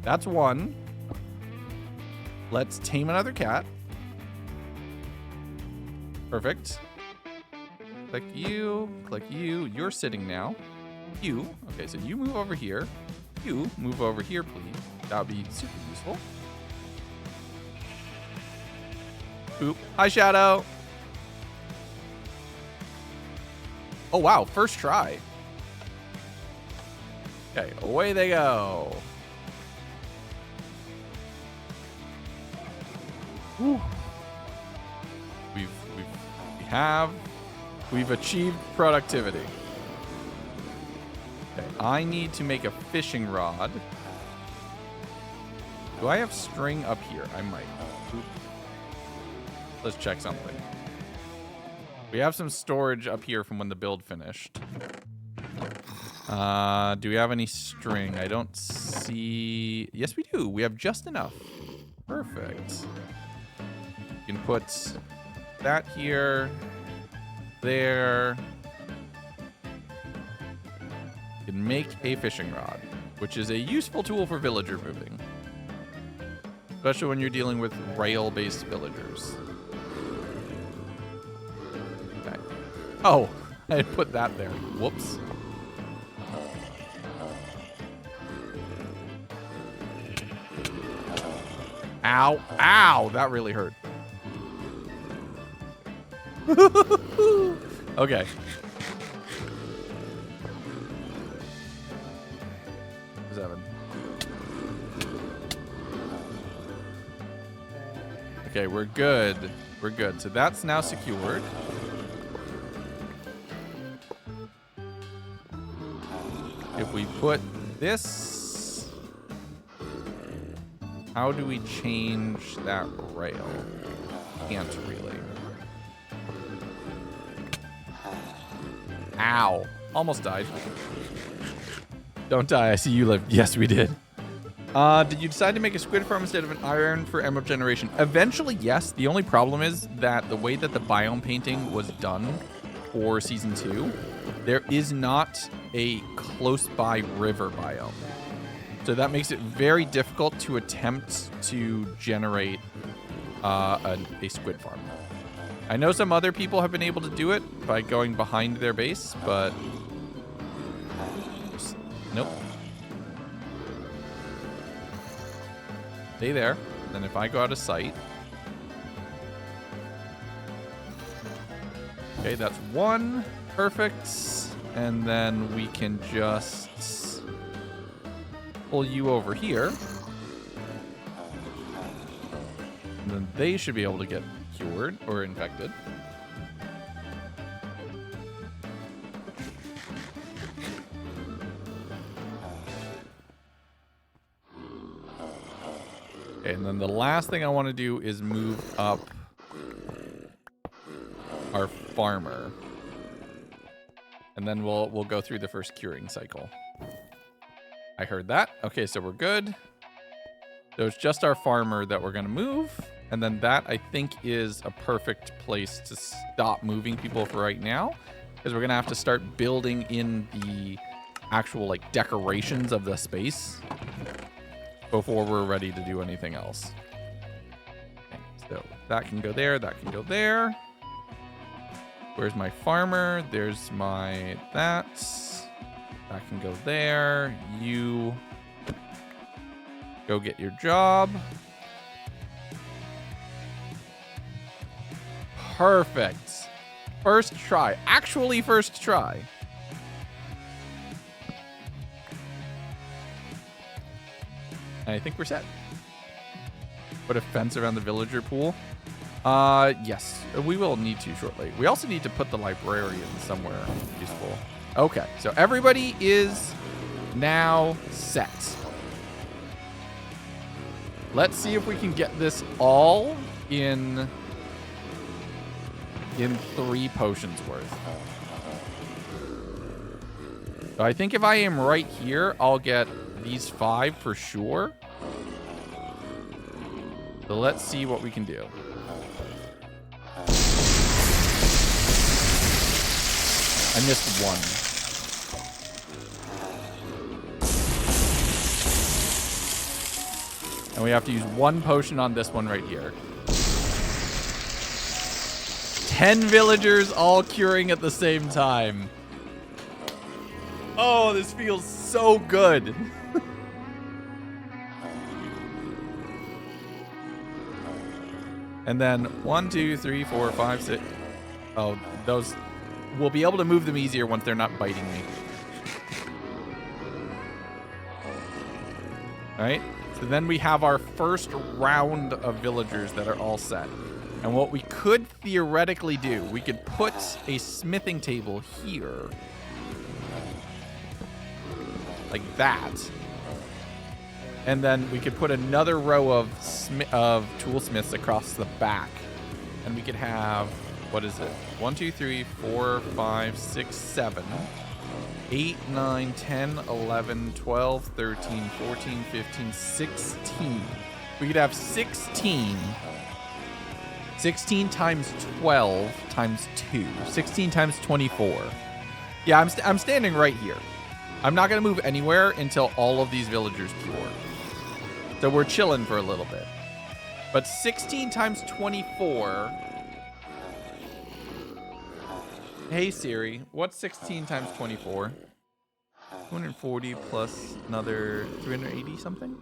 That's one. Let's tame another cat. Perfect. Click you, click you. You're sitting now. You, okay, so you move over here. You move over here, please. That would be super useful. Oop. Hi, Shadow. Oh, wow. First try. Okay, away they go. Whew. We've achieved productivity. Okay, I need to make a fishing rod. Do I have string up here? I might. Oop. Let's check something. We have some storage up here from when the build finished. Do we have any string? I don't see... Yes, we do. We have just enough. Perfect. You can put that here, there. You can make a fishing rod, which is a useful tool for villager moving. Especially when you're dealing with rail-based villagers. Okay. Oh, I had put that there. Whoops. Ow. Ow! That really hurt. Okay. Seven. Okay, we're good. We're good. So that's now secured. If we put this, how do we change that rail? Can't really. Ow. Almost died. Don't die. I see you live. Yes, we did. Did you decide to make a squid farm instead of an iron for emerald generation? Eventually, yes. The only problem is that the way that the biome painting was done for season 2, there is not a close by river biome. So that makes it very difficult to attempt to generate a squid farm. I know some other people have been able to do it by going behind their base, but nope. Stay there. Then if I go out of sight. Okay, that's one. Perfect. And then we can just pull you over here. And then they should be able to get cured or infected. Okay, and then the last thing I want to do is move up our farmer. And then we'll go through the first curing cycle. I heard that. Okay, so we're good. So it's just our farmer that we're going to move. And then that, I think, is a perfect place to stop moving people for right now. Because we're going to have to start building in the actual, like, decorations of the space before we're ready to do anything else. Okay, so that can go there. That can go there. Where's my farmer? There's my that. That can go there. You go get your job. Perfect. First try. Actually, first try. And I think we're set. Put a fence around the villager pool. Yes, we will need to shortly. We also need to put the librarian somewhere useful. Okay, so everybody is now set. Let's see if we can get this all in 3 potions worth. So I think if I am right here, I'll get these 5 for sure. So let's see what we can do. I missed one. And we have to use 1 potion on this one right here. 10 villagers all curing at the same time. Oh, this feels so good. And then 1, 2, 3, 4, 5, 6. Oh, those... We'll be able to move them easier once they're not biting me. All right. So then we have our first round of villagers that are all set. And what we could theoretically do, we could put a smithing table here. Like that. And then we could put another row of toolsmiths across the back. And we could have... What is it? 1, 2, 3, 4, 5, 6, 7, 8, 9, 10, 11, 12, 13, 14, 15, 16. we could have 16. 16 times 12 times 2. 16 times 24. Yeah, I'm standing right here. I'm not going to move anywhere until all of these villagers cure. So we're chilling for a little bit. But 16 times 24... Hey Siri, what's 16 times 24? 240 plus another 380 something?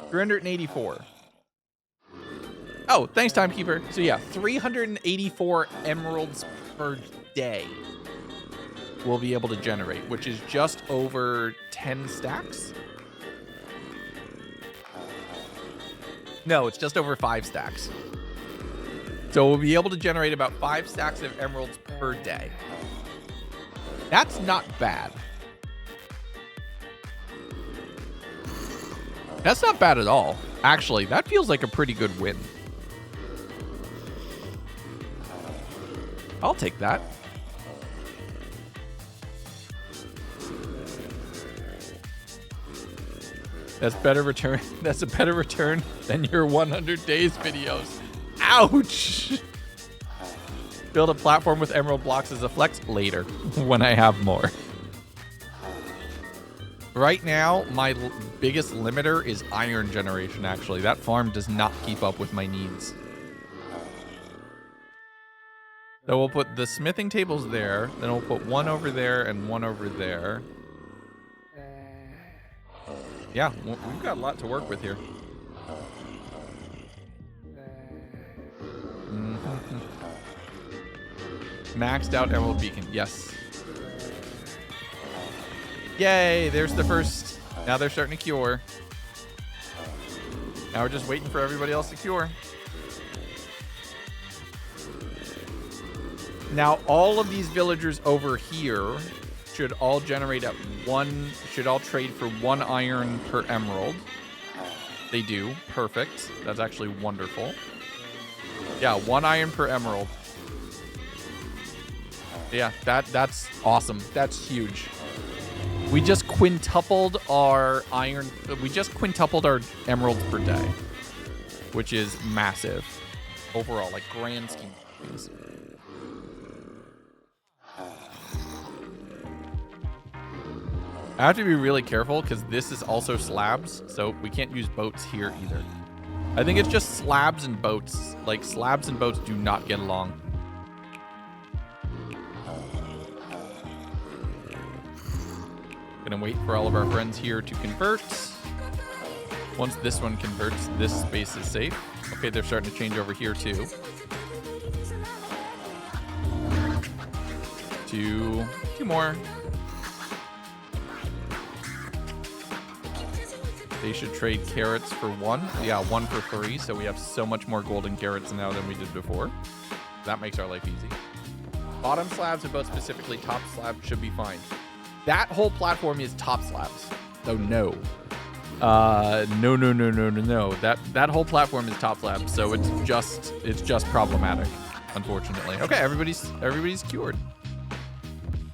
384. Oh, thanks, timekeeper. So yeah, 384 emeralds per day we'll be able to generate, which is just over 10 stacks. No, it's just over 5 stacks. So we'll be able to generate about 5 stacks of emeralds per day. That's not bad. That's not bad at all. Actually, that feels like a pretty good win. I'll take that. That's better return. That's a better return than your 100 days videos. Ouch! Build a platform with emerald blocks as a flex later when I have more. Right now, my biggest limiter is iron generation, actually. That farm does not keep up with my needs. So we'll put the smithing tables there. Then we'll put one over there and one over there. Yeah, we've got a lot to work with here. Maxed out emerald beacon. Yes. Yay, there's the first. Now they're starting to cure. Now we're just waiting for everybody else to cure. Now all of these villagers over here should all generate at one, should all trade for 1 iron per emerald. They do. Perfect. That's actually wonderful. Yeah, 1 iron per emerald. Yeah, that's awesome. That's huge. We just quintupled our iron. We just quintupled our emeralds per day, which is massive overall, like grand scheme of things. I have to be really careful because this is also slabs, so we can't use boats here either. I think it's just slabs and boats. Like, slabs and boats do not get along. Gonna wait for all of our friends here to convert. Once this one converts, this space is safe. Okay, they're starting to change over here too. Two more. They should trade carrots for 1. Yeah, 1 for 3. So we have so much more golden carrots now than we did before. That makes our life easy. Bottom slabs and both specifically top slabs should be fine. That whole platform is top slabs. So no. No. That whole platform is top slabs. So it's just problematic, unfortunately. Okay, everybody's cured.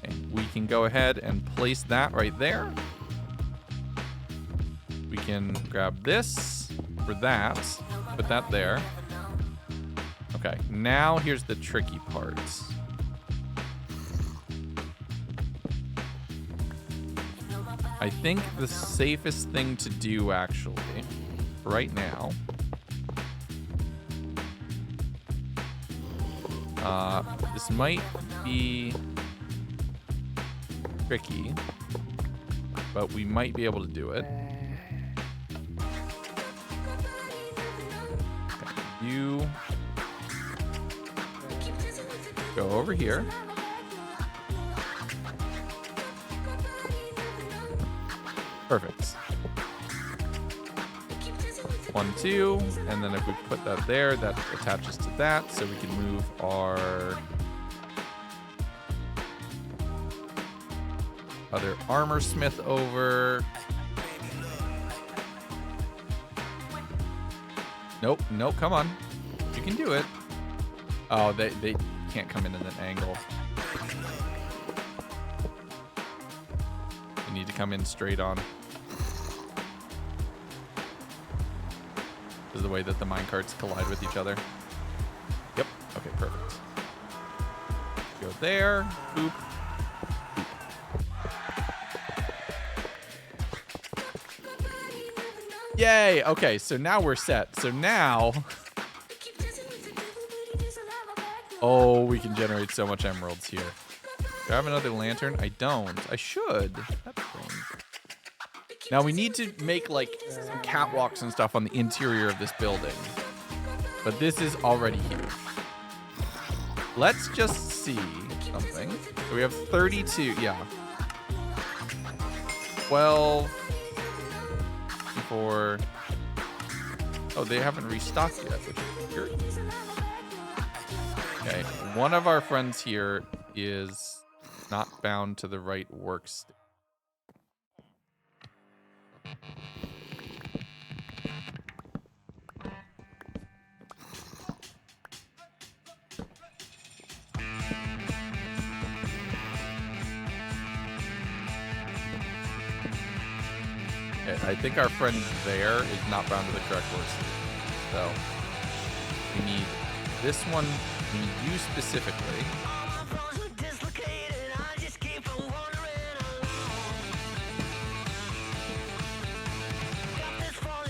Okay, we can go ahead and place that right there. We can grab this for that, put that there. Okay, now here's the tricky part. I think the safest thing to do, actually, right now, this might be tricky, but we might be able to do it. You go over here. Perfect. 1, 2, and then if we put that there, that attaches to that, so we can move our other armor smith over. Nope, come on. You can do it. Oh, they can't come in at an angle. You need to come in straight on. is the way that the minecarts collide with each other. Yep. Okay, perfect. Go there. Boop. Yay! Okay, so now we're set. So now... Oh, we can generate so much emeralds here. Do I have another lantern? I don't. I should. That's fun. Now we need to make like some catwalks and stuff on the interior of this building. But this is already here. Let's just see something. So we have 32. Yeah. 12. 4. Oh, they haven't restocked yet, which is weird. Okay, one of our friends here is not bound to the right workstation. Okay, I think our friend there is not bound to the correct workstation. So we need this one. We need you specifically.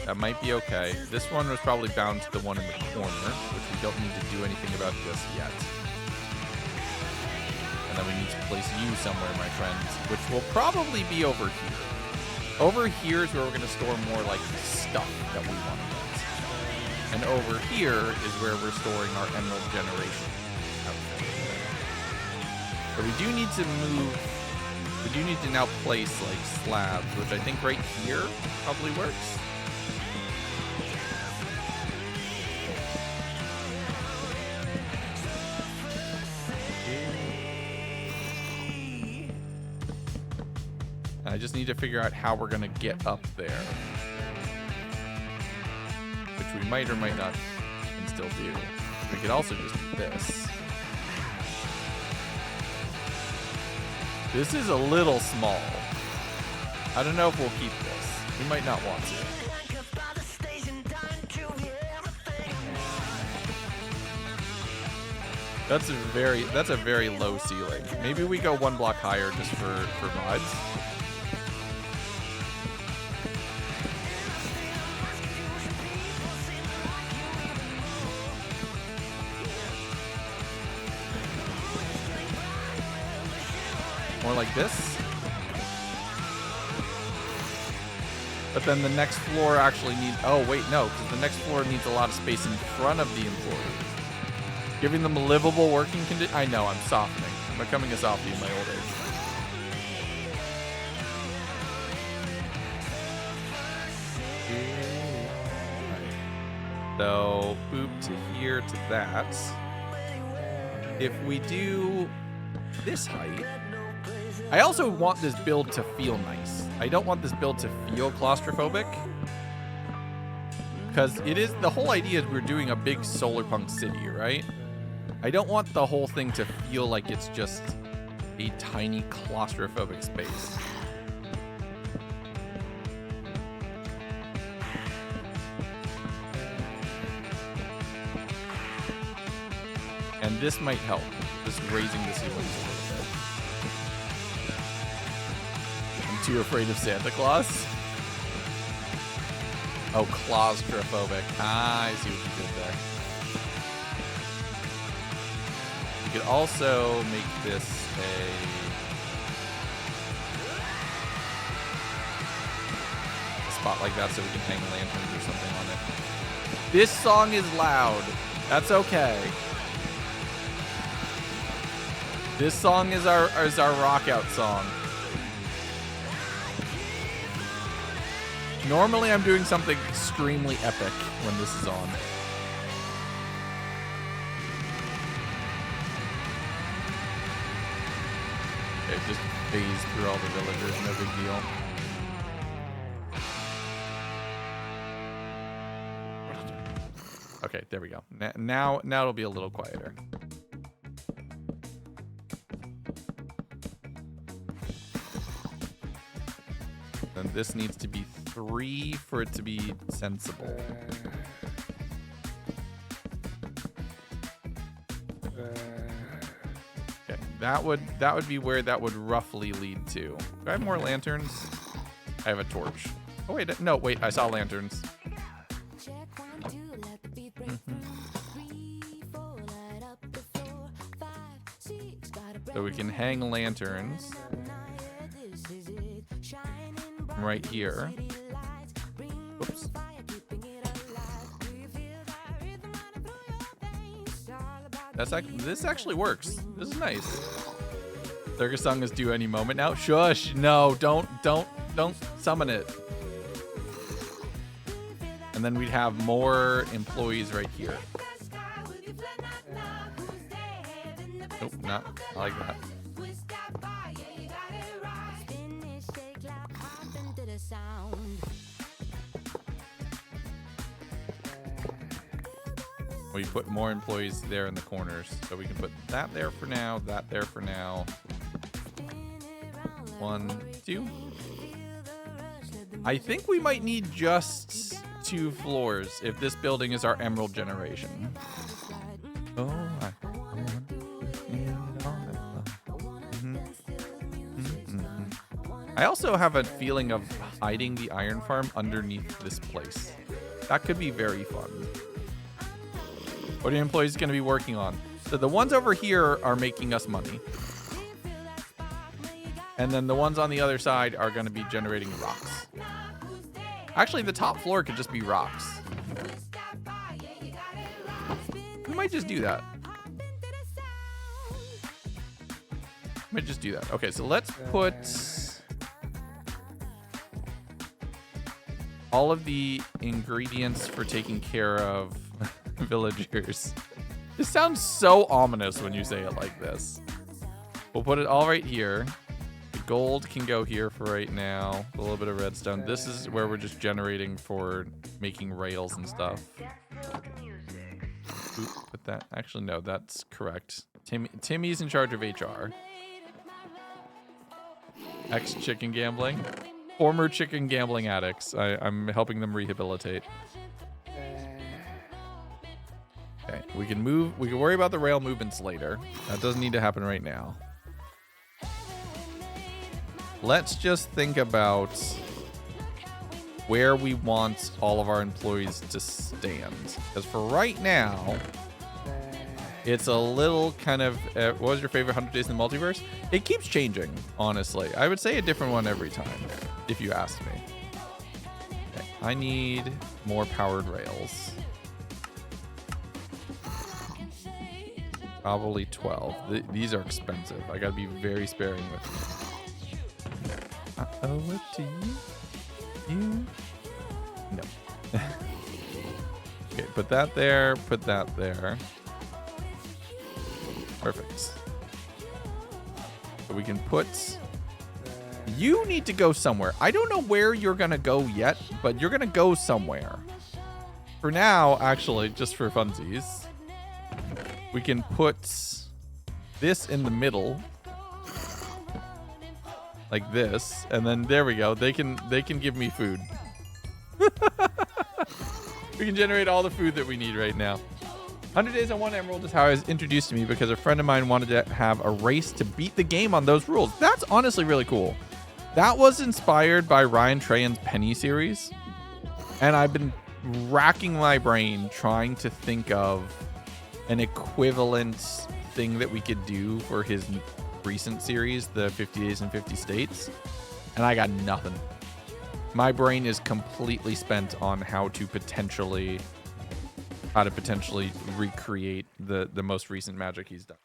That might be okay. This one was probably bound to the one in the corner, which we don't need to do anything about just yet. And then we need to place you somewhere, my friends, which will probably be over here. Over here is where we're going to store more like stuff that we want to get. And over here is where we're storing our emerald generation outfit. But we do need to move. We do need to now place like slabs, which I think right here probably works. I just need to figure out how we're going to get up there. Which we might or might not can still do. We could also just do this. This is a little small. I don't know if we'll keep this. We might not want to. That's a very low ceiling. Maybe we go one block higher just for vibes. More like this. But then the next floor actually needs... Oh, wait, no, because the next floor needs a lot of space in front of the employees. Giving them a livable working condition. I know, I'm softening. I'm becoming a softie in my old age. Right. So, boop to here to that. If we do this height... I also want this build to feel nice. I don't want this build to feel claustrophobic. Because it is, the whole idea is we're doing a big solar punk city, right? I don't want the whole thing to feel like it's just a tiny claustrophobic space. And this might help, just raising the ceilings a little bit. Too afraid of Santa Claus? Oh, claustrophobic. Ah, I see what you did there. You could also make this a spot like that so we can hang lanterns or something on it. This song is loud. That's okay. This song is our rock out song. Normally, I'm doing something extremely epic when this is on. Okay, just phase through all the villagers, no big deal. Okay, there we go. Now it'll be a little quieter. And this needs to be 3 for it to be sensible. that would be where that would roughly lead to. Do I have more lanterns? I have a torch. Oh wait, no, wait, I saw lanterns. So we can hang lanterns right here. Oops. This actually works. This is nice. Circus song is due any moment now. Shush! No, don't summon it. And then we'd have more employees right here. Nope, not like that. We put more employees there in the corners. So we can put that there for now, that there for now. 1, 2. I think we might need just 2 floors if this building is our emerald generation. Oh, I also have a feeling of hiding the iron farm underneath this place. That could be very fun. What are the employees going to be working on? So the ones over here are making us money. And then the ones on the other side are going to be generating rocks. Actually, the top floor could just be rocks. We might just do that. Might just do that. Okay, so let's put all of the ingredients for taking care of villagers. This sounds so ominous when you say it like this. We'll put it all right here. The gold can go here for right now. A little bit of redstone. This is where we're just generating for making rails and stuff. Oop, put that. Actually, no, that's correct. Timmy's in charge of HR. Ex-chicken gambling. Former chicken gambling addicts. I'm helping them rehabilitate. Okay, we can move. We can worry about the rail movements later. That doesn't need to happen right now. Let's just think about where we want all of our employees to stand. Because for right now, it's a little kind of... what was your favorite 100 Days in the Multiverse? It keeps changing, honestly. I would say a different one every time, if you asked me. Okay, I need more powered rails. Probably 12. These are expensive. I gotta be very sparing with them. I owe it to you. You? No. Okay, put that there. Put that there. Perfect. So we can put... You need to go somewhere. I don't know where you're gonna go yet, but you're gonna go somewhere. For now, actually, just for funsies, we can put this in the middle, like this, and then there we go. They can give me food. We can generate all the food that we need right now. 100 Days on 1 Emerald is how it was introduced to me because a friend of mine wanted to have a race to beat the game on those rules. That's honestly really cool. That was inspired by Ryan Trahan's Penny series, and I've been racking my brain trying to think of an equivalent thing that we could do for his recent series, the 50 Days in 50 States, and I got nothing. My brain is completely spent on how to potentially recreate the most recent magic he's done,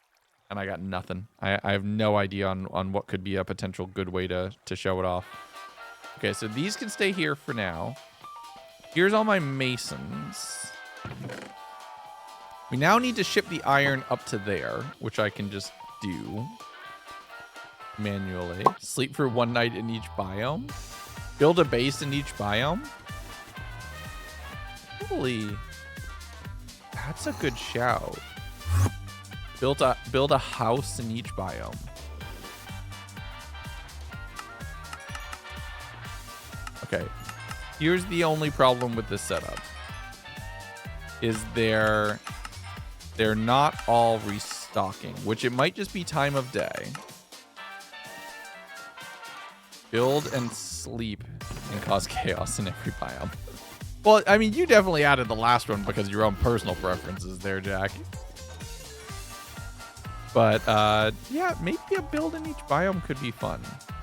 and I got nothing. I have no idea on what could be a potential good way to show it off. Okay, so these can stay here for now. Here's all my masons. We now need to ship the iron up to there, which I can just do manually. Sleep for 1 night in each biome. Build a base in each biome. Holy, that's a good shout. Build a house in each biome. Okay, here's the only problem with this setup. Is they're not all restocking, which it might just be time of day. Build and sleep and cause chaos in every biome. Well, I mean, you definitely added the last one because of your own personal preferences there, Jack. But, yeah, maybe a build in each biome could be fun.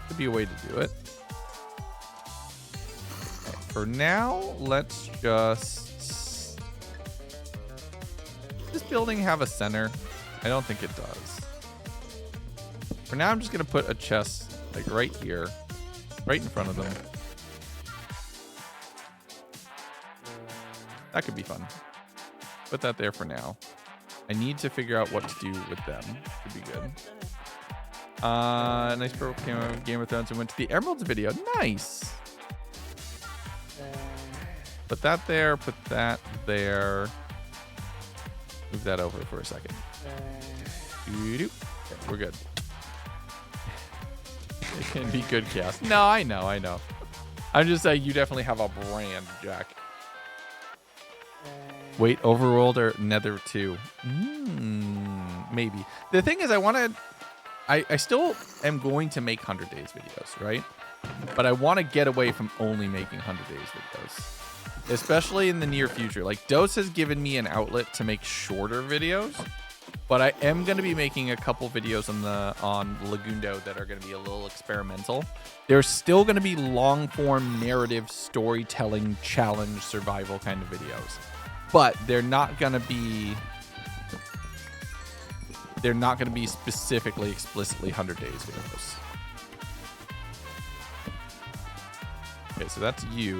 Could be a way to do it. Okay, for now, let's just... Does this building have a center? I don't think it does. For now, I'm just going to put a chest, like, right here. Right in front of them. That could be fun. Put that there for now. I need to figure out what to do with them. Could be good. Nice purple came out of Game of Thrones and went to the Emeralds video. Nice. Put that there. Put that there. Move that over for a second. Okay, we're good. It can be good cast. No, I know. I'm just saying you definitely have a brand, Jack. Wait, Overworld or Nether 2? Maybe. The thing is, I still am going to make 100 Days videos, right? But I want to get away from only making 100 Days videos. Especially in the near future. Like, Dose has given me an outlet to make shorter videos. But I am going to be making a couple videos on Lagundo that are going to be a little experimental. There's still going to be long-form narrative, storytelling, challenge, survival kind of videos. But they're not going to be specifically, explicitly 100 Days videos. Okay, so that's you.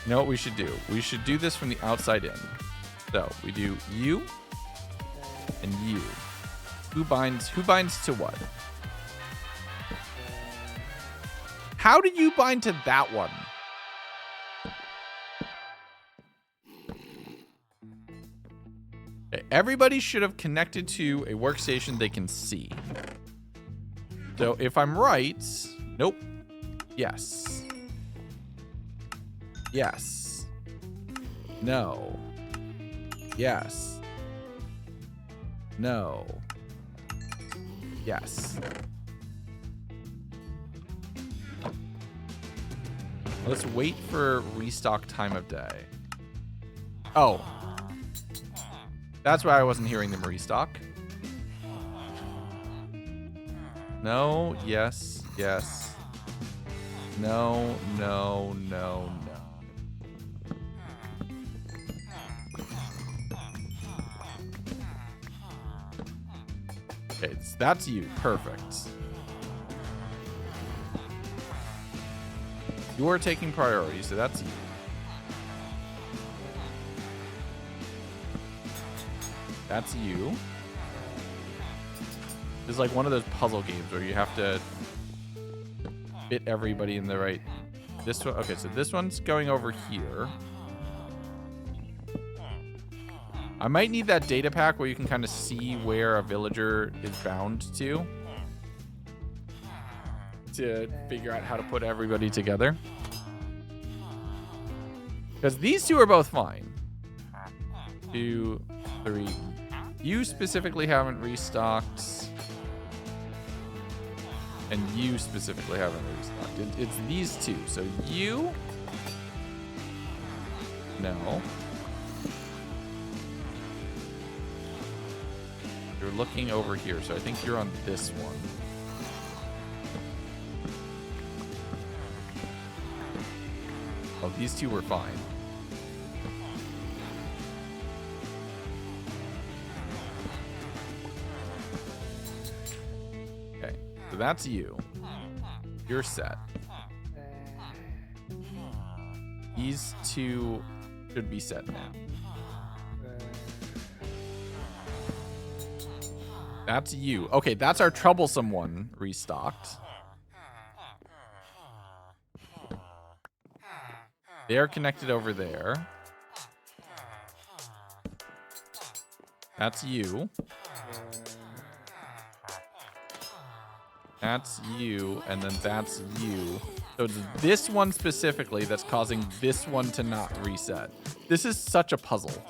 You know what we should do? We should do this from the outside in. So we do you and you. Who binds to what? How did you bind to that one? Okay, everybody should have connected to a workstation they can see. So if I'm right, nope. Yes. Yes. No. Yes. No. Yes. Let's wait for restock time of day. Oh. That's why I wasn't hearing them restock. No, yes, yes. No, no, no, no. Okay, so that's you. Perfect. You're taking priority, so that's you. That's you. It's like one of those puzzle games where you have to fit everybody in the right... This one... Okay, so this one's going over here. I might need that data pack where you can kind of see where a villager is bound to figure out how to put everybody together. Because these two are both fine. 2, 3. You specifically haven't restocked. And you specifically haven't restocked. It's these two. So you... No. You're looking over here, so I think you're on this one. Oh, these two were fine. Okay, so that's you. You're set. These two should be set now. That's you. Okay, that's our troublesome one restocked. They're connected over there. That's you. That's you, and then that's you. So it's this one specifically that's causing this one to not reset. This is such a puzzle.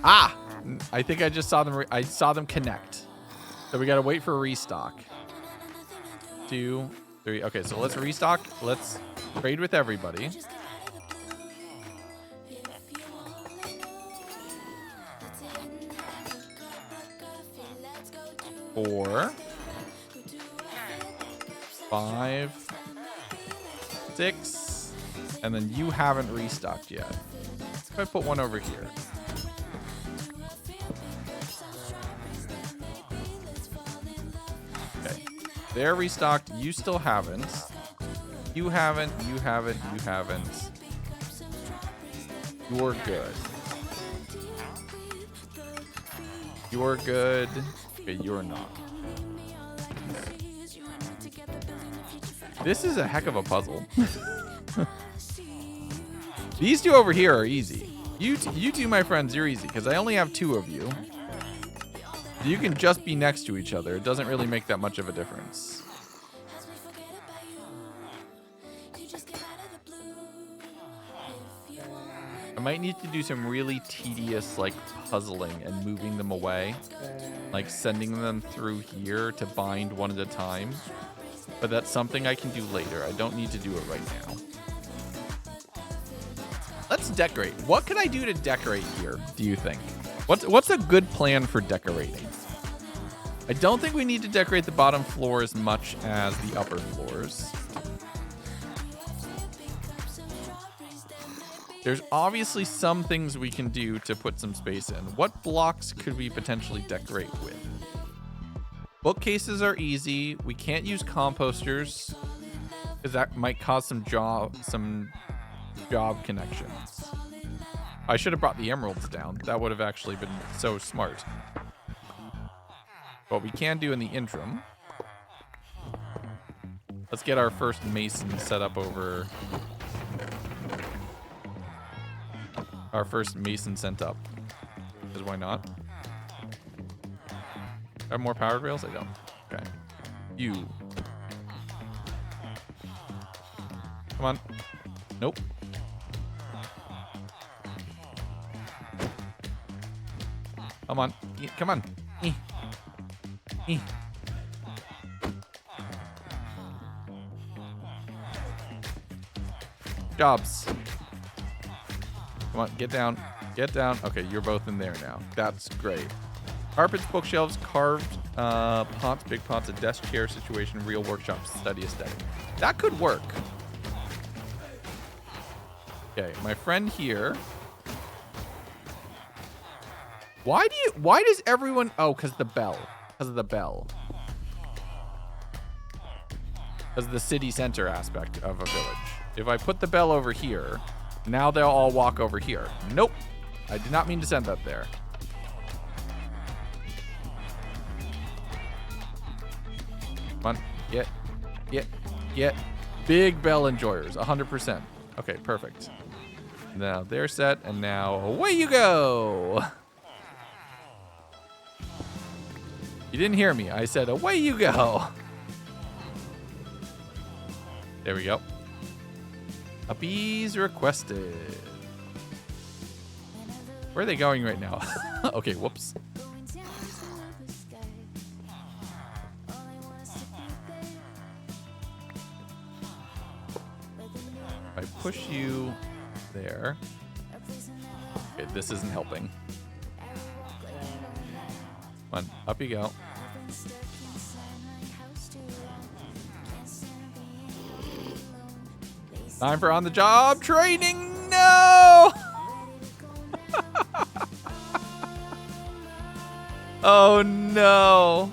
Ah! I think I just saw them. I saw them connect. So we gotta wait for a restock. 2, 3. Okay, so let's restock. Let's trade with everybody. Four, 5, 6, and then you haven't restocked yet. If I put one over here. Okay, they're restocked. You still haven't. You haven't. You haven't. You haven't. You're good. You're good. Okay, you're not. This is a heck of a puzzle. These two over here are easy. You two, my friends, you're easy because I only have 2 of you. You can just be next to each other. It doesn't really make that much of a difference. I might need to do some really tedious like puzzling and moving them away. Like sending them through here to bind one at a time. But that's something I can do later. I don't need to do it right now. Let's decorate. What can I do to decorate here, do you think? What's a good plan for decorating? I don't think we need to decorate the bottom floor as much as the upper floors. There's obviously some things we can do to put some space in. What blocks could we potentially decorate with? Bookcases are easy. We can't use composters because that might cause some job connections. I should have brought the emeralds down. That would have actually been so smart. What we can do in the interim, let's get our first mason set up over. Our first mason sent up. Because why not? I have more powered rails? I don't. Okay. You. Come on. Nope. Come on. Come on. Jobs. Come on, get down. Get down. Okay, you're both in there now. That's great. Carpets, bookshelves, carved pots, big pots, a desk chair situation, real workshop, study aesthetic. That could work. Okay, my friend here. Why does everyone, oh, because the bell. Because of the bell. Because of the city center aspect of a village. If I put the bell over here, now they'll all walk over here. Nope. I did not mean to send that there. Come on. Get. Big bell enjoyers. 100%. Okay, perfect. Now they're set, and now away you go. You didn't hear me. I said away you go. There we go. Uppies requested. Where are they going right now? Okay, whoops. If I push you there. Okay, this isn't helping. Come on, up you go. Time for on-the-job training. No! Oh, no.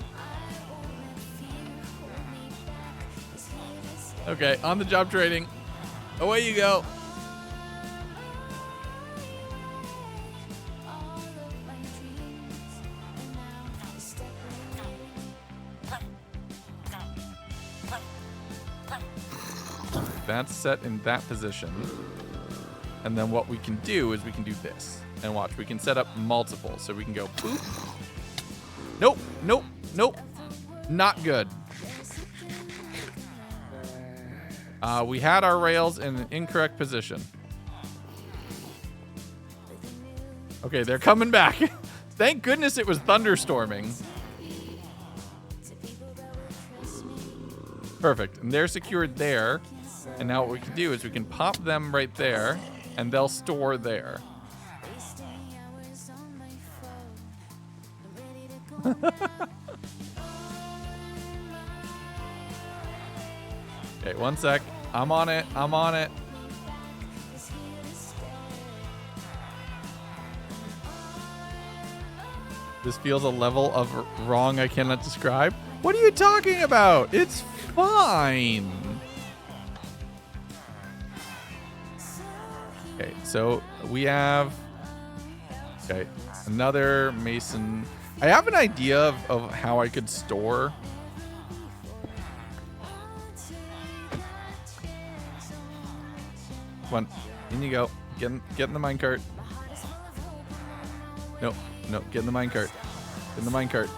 Okay, on-the-job training. Away you go. That's set in that position. And then what we can do is we can do this. And watch, we can set up multiple. So we can go boop. Nope, nope, nope. Not good. We had our rails in an incorrect position. Okay, they're coming back. Thank goodness it was thunderstorming. Perfect. And they're secured there. And now what we can do is we can pop them right there, and they'll store there. Okay, one sec. I'm on it. I'm on it. This feels a level of wrong I cannot describe. What are you talking about? It's fine. Okay, so we have... Okay, another mason. I have an idea of how I could store... Come on, in you go. Get in the minecart. No, get in the minecart. Get in the minecart.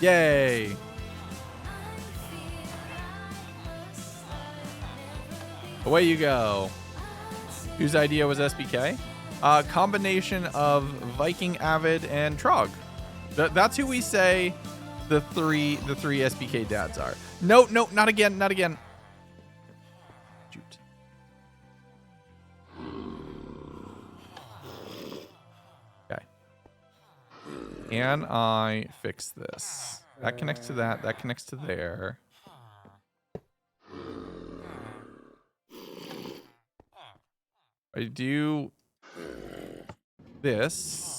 Yay! Away you go. Whose idea was SBK? A combination of Viking, Avid, and Trog. That's who we say the three SBK dads are. No, not again, not again. Shoot. Okay. Can I fix this? That connects to that. That connects to there. I do this.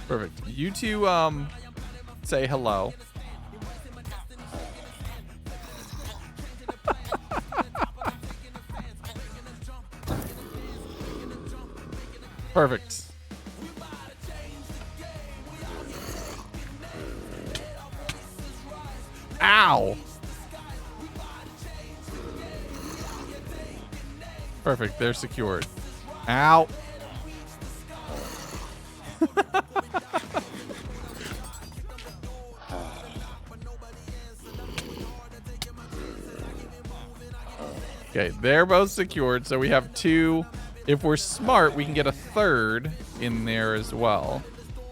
Perfect. You two say hello. Perfect. Ow. Perfect. They're secured. Ow. Okay, they're both secured, so we have two. If we're smart, we can get a third in there as well.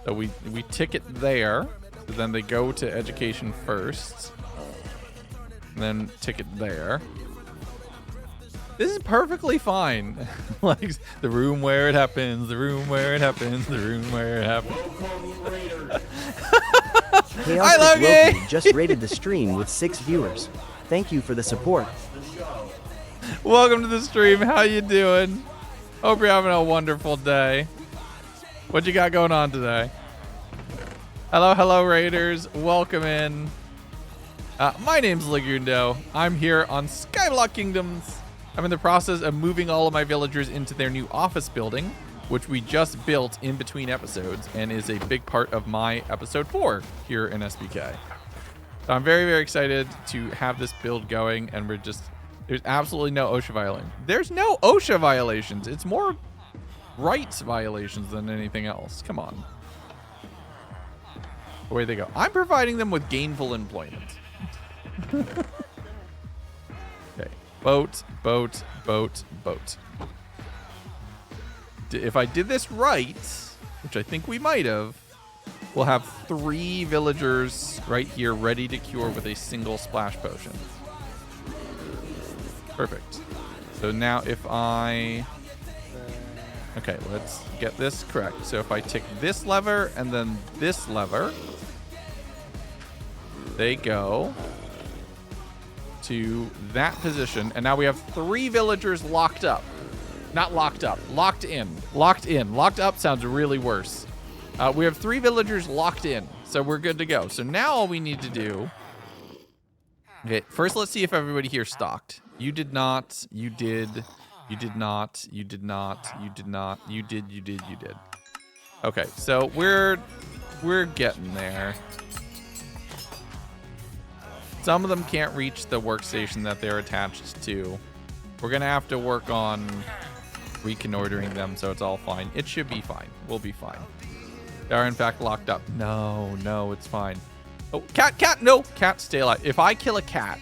So we tick it there, so then they go to education first, and then tick it there. This is perfectly fine. Like the room where it happens, the room where it happens, the room where it happens. I love Chaotic you. Loki just rated the stream with 6 viewers. Thank you for the support. Welcome to the stream. How you doing? Hope you're having a wonderful day. What you got going on today? Hello, Raiders. Welcome in. My name's Lagundo. I'm here on Skyblock Kingdoms. I'm in the process of moving all of my villagers into their new office building, which we just built in between episodes and is a big part of my episode 4 here in SBK. So I'm very, very excited to have this build going, and there's absolutely no OSHA violation. There's no OSHA violations. It's more rights violations than anything else. Come on. Away they go. I'm providing them with gainful employment. Okay. Boat. If I did this right, which I think we might have, we'll have 3 villagers right here ready to cure with a single splash potion. Perfect. So now if I... Okay, let's get this correct. So if I tick this lever and then this lever, they go to that position. And now we have 3 villagers locked up. Not locked up. Locked in. Locked in. Locked up sounds really worse. We have 3 villagers locked in. So we're good to go. So now all we need to do... Okay, first let's see if everybody here stocked. You did not. You did. You did not. You did not. You did not. You did. You did. You did. Okay, so we're getting there. Some of them can't reach the workstation that they're attached to. We're gonna have to work on reconnoitering them, so it's all fine. It should be fine. We'll be fine. They are in fact locked up. No, no, it's fine. Oh, cat, no, cat, stay alive. If I kill a cat,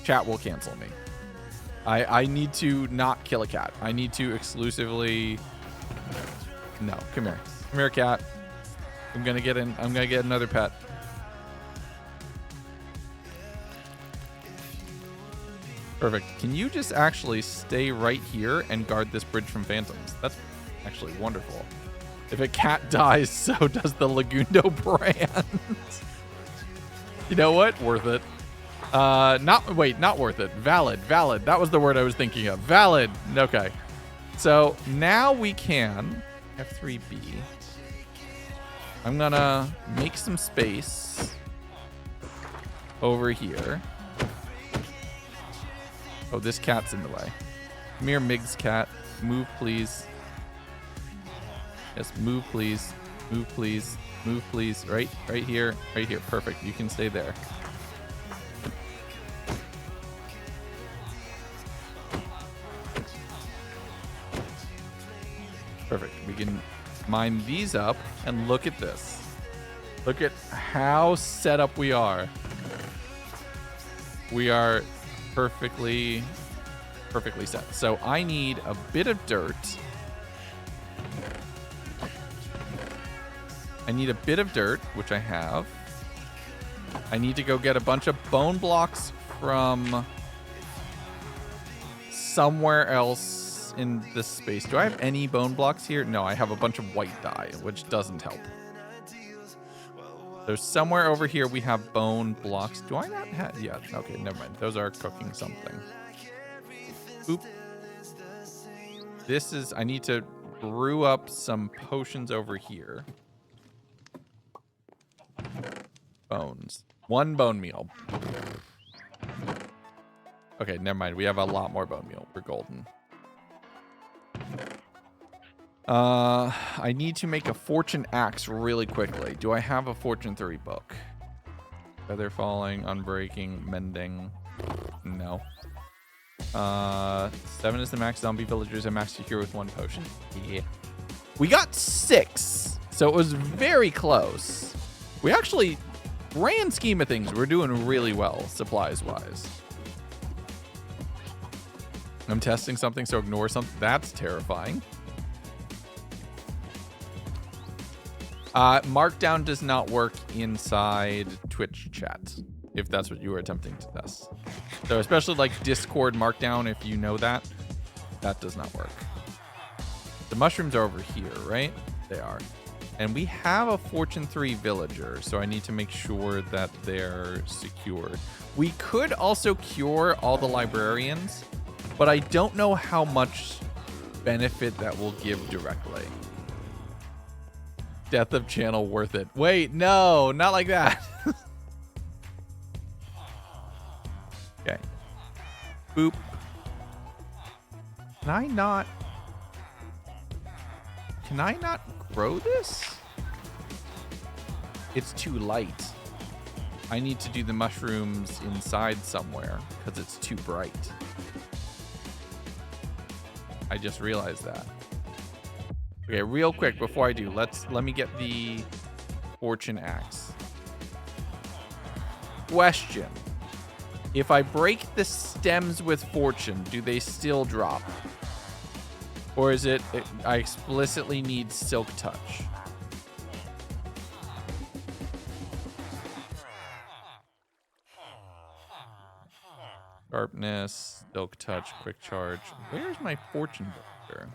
chat will cancel me. I need to not kill a cat. I need to exclusively. No, come here, cat. I'm gonna get another pet. Perfect. Can you just actually stay right here and guard this bridge from phantoms? That's actually wonderful. If a cat dies, so does the Lagundo brand. You know what? Worth it. Not worth it. Valid. That was the word I was thinking of. Valid. Okay. So now we can F3B. I'm gonna make some space over here. Oh, this cat's in the way. Come here, Mig's cat. Move, please. Yes, move, please. Move, please. Move, please. Right here. Right here. Perfect. You can stay there. Perfect. We can mine these up, and look at this. Look at how set up we are. We are perfectly set. So I need a bit of dirt. I need a bit of dirt, which I have. I need to go get a bunch of bone blocks from somewhere else in this space. Do I have any bone blocks here? No, I have a bunch of white dye, which doesn't help. There's somewhere over here we have bone blocks. Do I not have? Yeah, okay, never mind. Those are cooking something. Oop. This is, I need to brew up some potions over here. Bones. 1 bone meal. Okay, never mind. We have a lot more bone meal. We're golden. I need to make a fortune axe really quickly. Do I have a fortune 3 book? Feather falling, unbreaking, mending. No. 7 is the max zombie villagers and max secure with 1 potion. Yeah. We got 6, so it was very close. We actually, grand scheme of things, we're doing really well supplies-wise. I'm testing something, so ignore something. That's terrifying. Markdown does not work inside Twitch chat, if that's what you were attempting to test. So especially like Discord Markdown, if you know that, that does not work. The mushrooms are over here, right? They are. And we have a Fortune 3 villager, so I need to make sure that they're secured. We could also cure all the librarians, but I don't know how much benefit that will give directly. Death of channel worth it. Wait, no, not like that. Okay. Boop. Can I not grow this? It's too light. I need to do the mushrooms inside somewhere because it's too bright. I just realized that. Okay, real quick before I do, let me get the fortune axe. Question. If I break the stems with fortune, do they still drop? Or is it I explicitly need silk touch? Sharpness, silk touch, quick charge. Where's my fortune builder?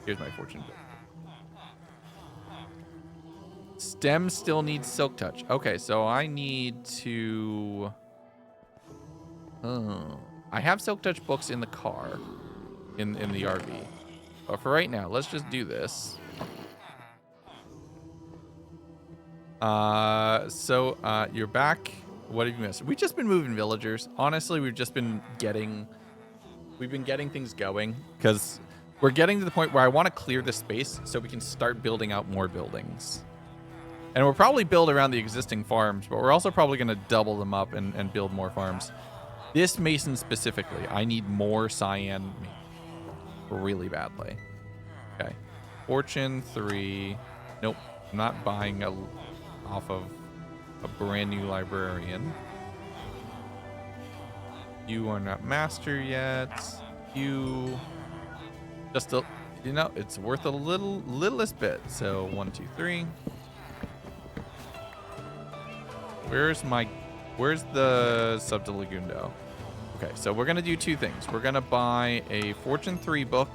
Here's my fortune builder. Stem still needs silk touch. Okay, so I need to... I have silk touch books in the car, in the RV. But for right now, let's just do this. You're back. What have you missed? We've just been moving villagers. Honestly, we've just been getting we've been getting things going because we're getting to the point where I want to clear the space so we can start building out more buildings. And we'll probably build around the existing farms, but we're also probably going to double them up and build more farms. This mason specifically, I need more cyan really badly. Okay. Fortune 3. Nope. I'm not buying off of a brand new librarian. You are not master yet. You just a, you know, it's worth a littlest bit. So 1, 2, 3. Where's the Sub de Lagundo? Okay, so we're gonna do two things. We're gonna buy a Fortune 3 book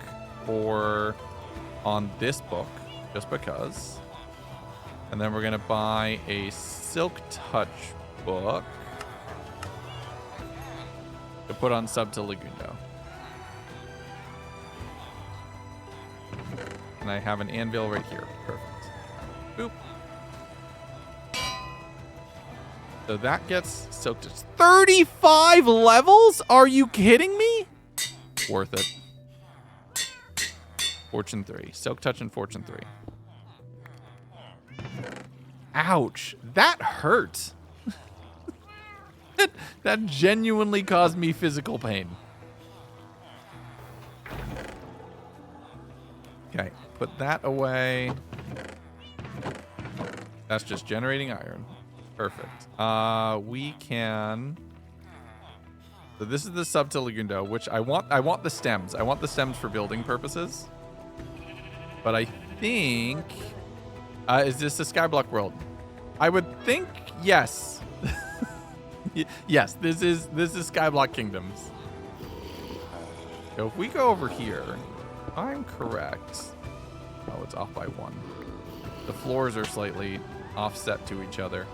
on this book, just because. And then we're gonna buy a Silk Touch book to put on Sub to Lagundo. And I have an anvil right here. Perfect. Boop. So that gets Silk Touch. 35 levels? Are you kidding me? Worth it. Fortune 3. Silk Touch and Fortune 3. Ouch. That hurt. That genuinely caused me physical pain. Okay, put that away. That's just generating iron. Perfect. We can. So this is the Sub to Lagundo, which I want the stems. I want the stems for building purposes. But I think is this a Skyblock world? I would think yes. Yes, this is Skyblock Kingdoms. So if we go over here, if I'm correct. Oh, it's off by 1. The floors are slightly offset to each other.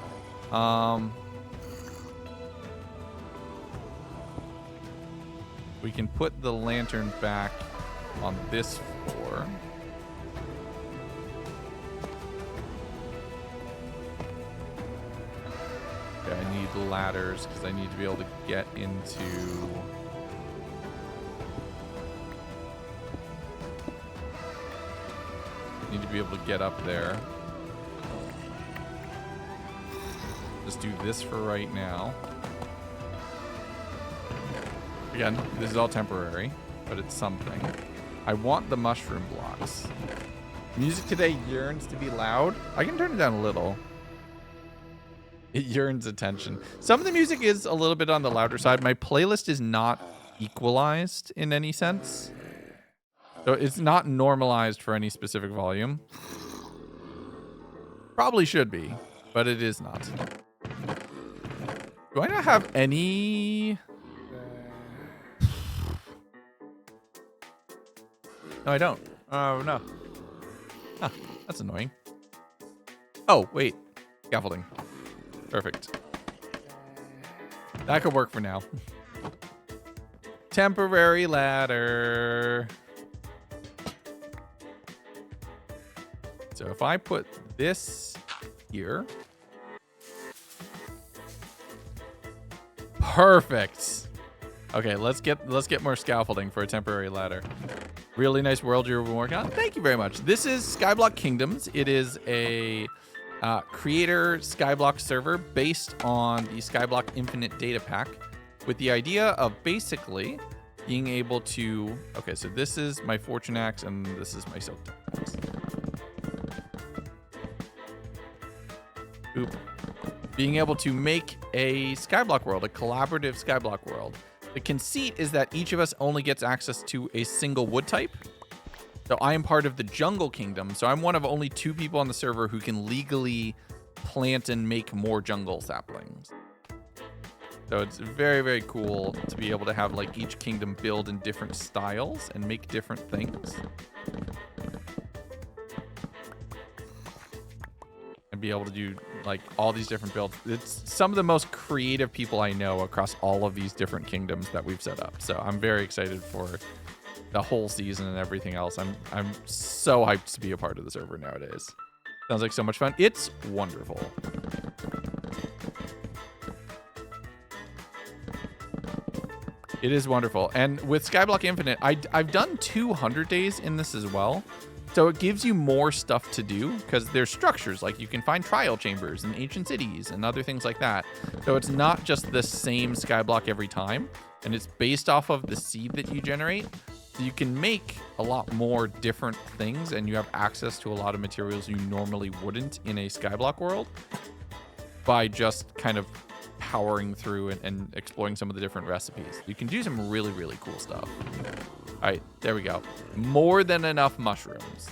We can put the lantern back on this floor. Okay, I need ladders because I need to be able to get into... Need to be able to get up there. Just do this for right now. Again, this is all temporary, but it's something. I want the mushroom blocks. Music today yearns to be loud. I can turn it down a little. It yearns attention. Some of the music is a little bit on the louder side. My playlist is not equalized in any sense. So it's not normalized for any specific volume. Probably should be, but it is not. Do I not have any? No, I don't. Oh, no. Huh, that's annoying. Oh, wait. Scaffolding. Perfect. That could work for now. Temporary ladder. So if I put this here. Perfect. Okay, let's get more scaffolding for a temporary ladder. Really nice world you're working on. Thank you very much. This is Skyblock Kingdoms. It is a creator Skyblock server based on the Skyblock Infinite data pack with the idea of basically being able to... Okay, so this is my Fortune Axe and this is my Silk Axe. Oop. Being able to make a Skyblock world, a collaborative Skyblock world. The conceit is that each of us only gets access to a single wood type. So I am part of the Jungle Kingdom. So I'm one of only 2 people on the server who can legally plant and make more jungle saplings. So it's very, very cool to be able to have like each kingdom build in different styles and make different things. And be able to do like all these different builds. It's some of the most creative people I know across all of these different kingdoms that we've set up. So I'm very excited for the whole season and everything else. I'm so hyped to be a part of the server nowadays. Sounds like so much fun. It's wonderful. It is wonderful. And with Skyblock Infinite, I've done 200 days in this as well. So it gives you more stuff to do because there's structures, like you can find trial chambers and ancient cities and other things like that. So it's not just the same Skyblock every time, and it's based off of the seed that you generate. So you can make a lot more different things, and you have access to a lot of materials you normally wouldn't in a Skyblock world by just kind of powering through and exploring some of the different recipes. You can do some really, really cool stuff. All right, there we go. More than enough mushrooms.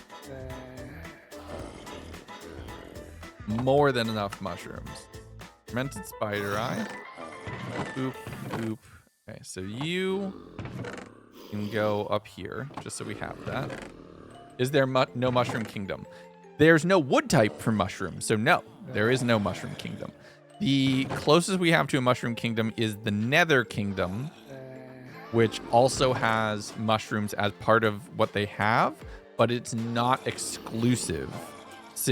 More than enough mushrooms. Fermented spider eye. Boop, boop. Okay, so you can go up here, just so we have that. Is there no mushroom kingdom? There's no wood type for mushrooms, so no, there is no mushroom kingdom. The closest we have to a mushroom kingdom is the Nether Kingdom, which also has mushrooms as part of what they have, but it's not exclusive. It's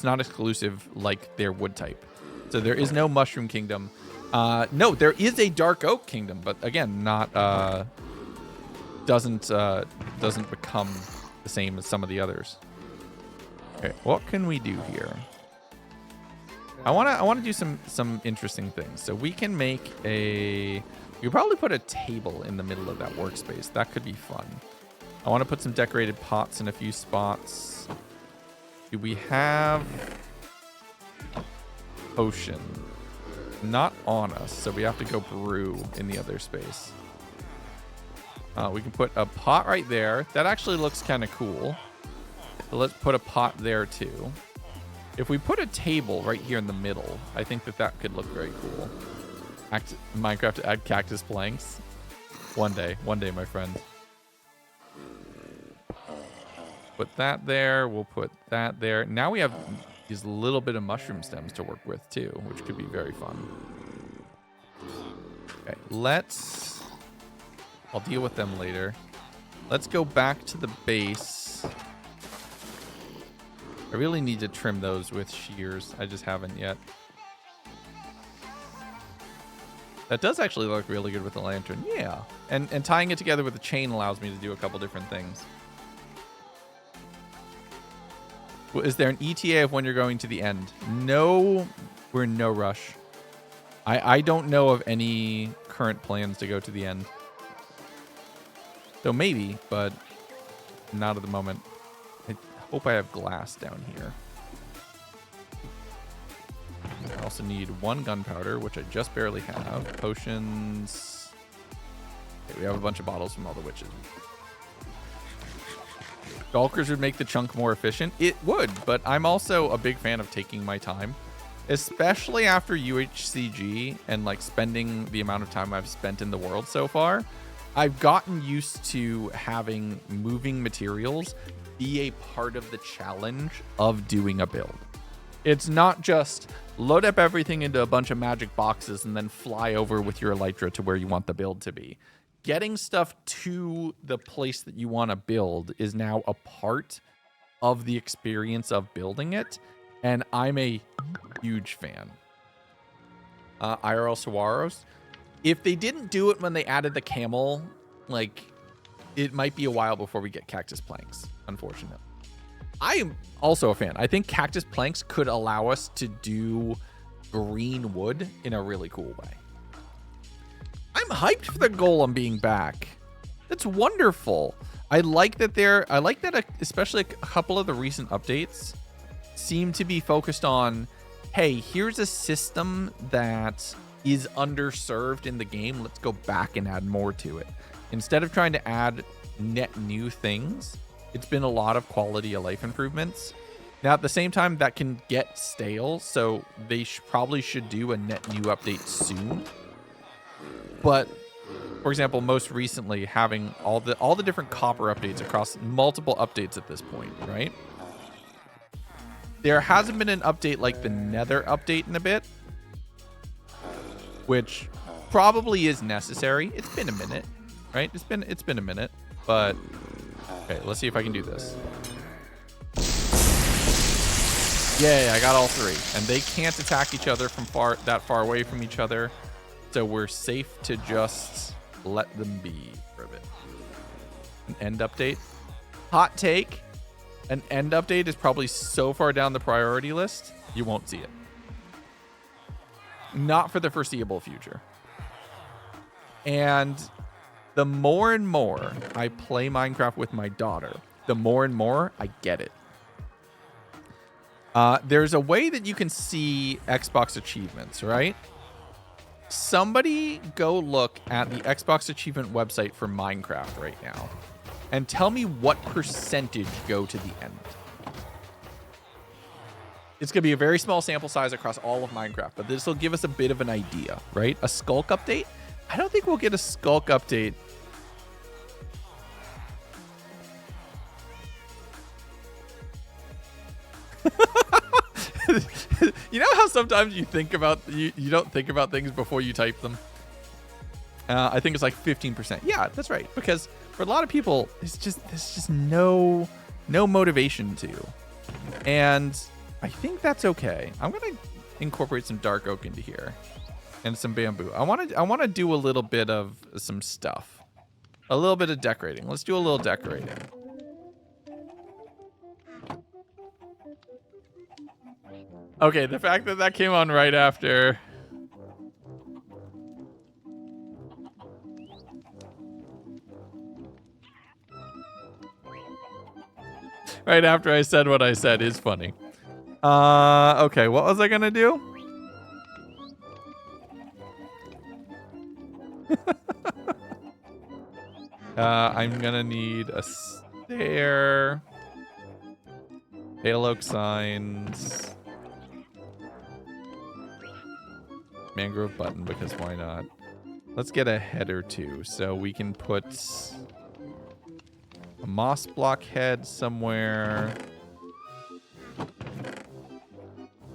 not exclusive like their wood type. So there is no mushroom kingdom. No, there is a dark oak kingdom, but again, not doesn't become the same as some of the others. Okay, what can we do here? I wanna do some interesting things. So we can make we could probably put a table in the middle of that workspace. That could be fun. I want to put some decorated pots in a few spots. Do we have potion? Not on us, so we have to go brew in the other space. We can put a pot right there. That actually looks kind of cool. So let's put a pot there too. If we put a table right here in the middle, I think that could look very cool. Minecraft to add cactus planks. One day, my friend. Put that there. We'll put that there. Now we have these little bit of mushroom stems to work with too, which could be very fun. Okay, I'll deal with them later. Let's go back to the base. I really need to trim those with shears. I just haven't yet. That does actually look really good with the lantern. Yeah. And tying it together with the chain allows me to do a couple different things. Well, is there an ETA of when you're going to the end? No, we're in no rush. I don't know of any current plans to go to the end. So maybe, but not at the moment. I hope I have glass down here. I also need 1 gunpowder, which I just barely have. Potions. Okay, we have a bunch of bottles from all the witches. Stalkers would make the chunk more efficient. It would, but I'm also a big fan of taking my time, especially after UHCG and like spending the amount of time I've spent in the world so far. I've gotten used to having moving materials be a part of the challenge of doing a build. It's not just load up everything into a bunch of magic boxes and then fly over with your elytra to where you want the build to be. Getting stuff to the place that you want to build is now a part of the experience of building it, and I'm a huge fan. IRL Saguaros. If they didn't do it when they added the camel, like, it might be a while before we get cactus planks, unfortunately. I am also a fan. I think cactus planks could allow us to do green wood in a really cool way. I'm hyped for the golem being back. That's wonderful. I like that especially a couple of the recent updates seem to be focused on, hey, here's a system that is underserved in the game. Let's go back and add more to it. Instead of trying to add net new things, it's been a lot of quality of life improvements. Now, at the same time, that can get stale, so they probably should do a net new update soon. But, for example, most recently, having all the different copper updates across multiple updates at this point, right? There hasn't been an update like the Nether update in a bit, which probably is necessary. It's been a minute, right? It's been a minute, but okay, let's see if I can do this. Yay, I got all 3. And they can't attack each other from that far away from each other. So we're safe to just let them be for a bit. An end update. Hot take. An end update is probably so far down the priority list, you won't see it. Not for the foreseeable future. And the more and more I play Minecraft with my daughter, the more and more I get it. There's a way that you can see Xbox achievements, right? Somebody go look at the Xbox achievement website for Minecraft right now and tell me what percentage go to the end. It's going to be a very small sample size across all of Minecraft, but this will give us a bit of an idea, right? A skulk update? I don't think we'll get a skulk update. You know how sometimes you think about you don't think about things before you type them? I think it's like 15%. Yeah, that's right. Because for a lot of people, there's just no motivation to. And I think that's okay. I'm gonna incorporate some dark oak into here and some bamboo. I wanna do a little bit of some stuff. A little bit of decorating. Let's do a little decorating. Okay, the fact that that came on right after. Right after I said what I said is funny. Okay, what was I gonna do? I'm gonna need a stair. Pale oak signs. Mangrove button, because why not? Let's get a header too, so we can put a moss block head somewhere.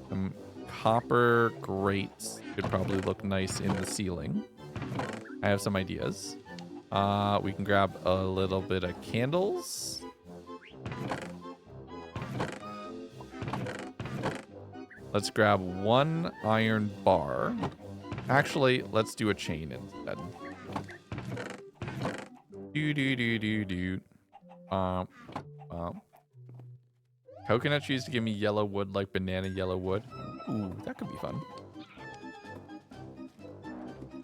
Some copper grates could probably look nice in the ceiling. I have some ideas. We can grab a little bit of candles. Let's grab one iron bar. Actually, let's do a chain instead. Coconut trees to give me yellow wood like banana yellow wood. Ooh, that could be fun.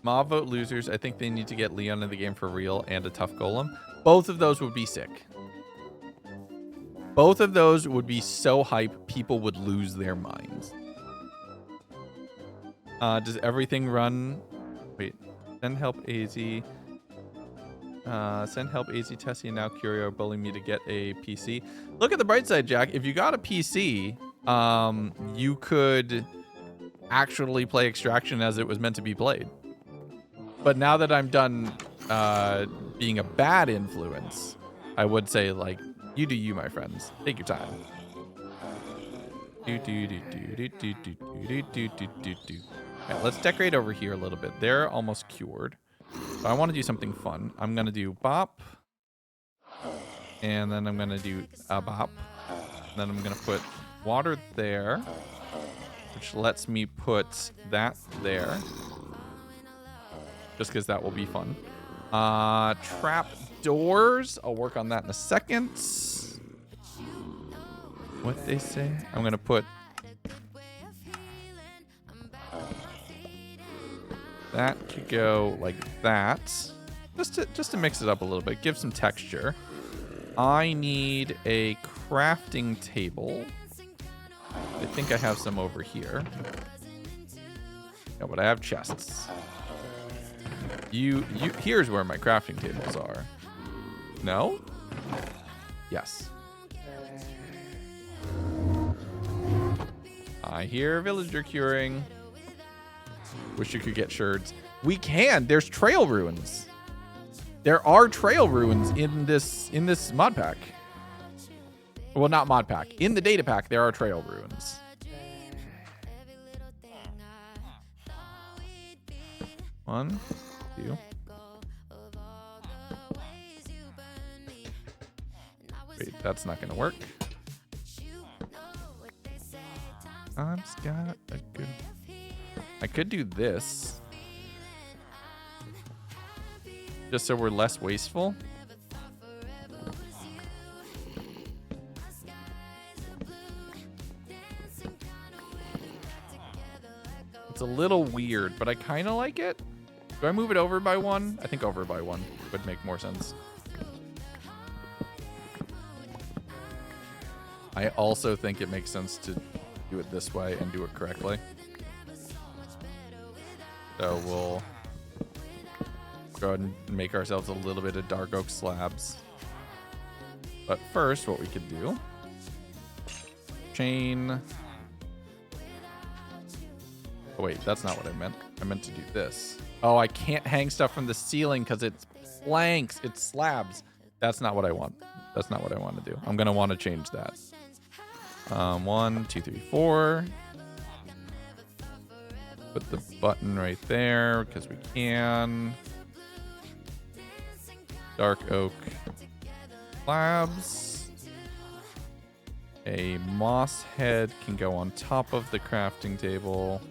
Mob vote losers. I think they need to get Leon in the game for real and a tough golem. Both of those would be sick. Both of those would be so hype, people would lose their minds. Does everything run? Wait, send help AZ. Send help AZ, Tessie, and now Curio are bullying me to get a PC. Look at the bright side, Jack. If you got a PC, you could actually play Extraction as it was meant to be played. But now that I'm done being a bad influence, I would say, like, you do you, my friends. Take your time. Okay, let's decorate over here a little bit. They're almost cured. But I want to do something fun. I'm going to do bop. And then I'm going to do a bop. And then I'm going to put water there, which lets me put that there. Just because that will be fun. Trap doors. I'll work on that in a second. What they say? I'm going to put that could go like that. Just to mix it up a little bit. Give some texture. I need a crafting table. I think I have some over here. No, but I have chests. Here's where my crafting tables are. No? Yes. I hear villager curing. Wish you could get sherds. We can. There's trail ruins. There are trail ruins in this mod pack. Well, not mod pack. In the data pack, there are trail ruins. One, two. Wait, that's not gonna work. I could do this. Just so we're less wasteful. It's a little weird, but I kind of like it. Do I move it over by one? I think over by one would make more sense. I also think it makes sense to do it this way and do it correctly. So we'll go ahead and make ourselves a little bit of dark oak slabs. But first, what we could do, chain. Oh wait, that's not what I meant. I meant to do this. Oh, I can't hang stuff from the ceiling because it's planks, it's slabs. That's not what I want. That's not what I want to do. I'm gonna want to change that. 1, 2, 3, 4. Put the button right there because we can. Dark oak slabs. A moss head can go on top of the crafting table.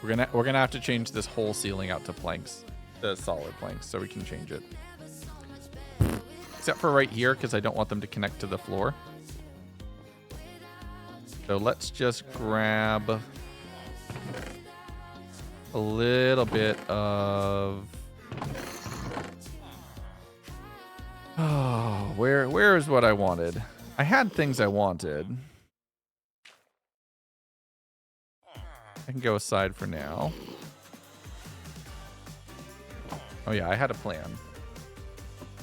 We're gonna have to change this whole ceiling out to planks, the solid planks, so we can change it. Except for right here, because I don't want them to connect to the floor. So let's just grab a little bit of. Oh, where is what I wanted? I had things I wanted. I can go aside for now. Oh yeah, I had a plan.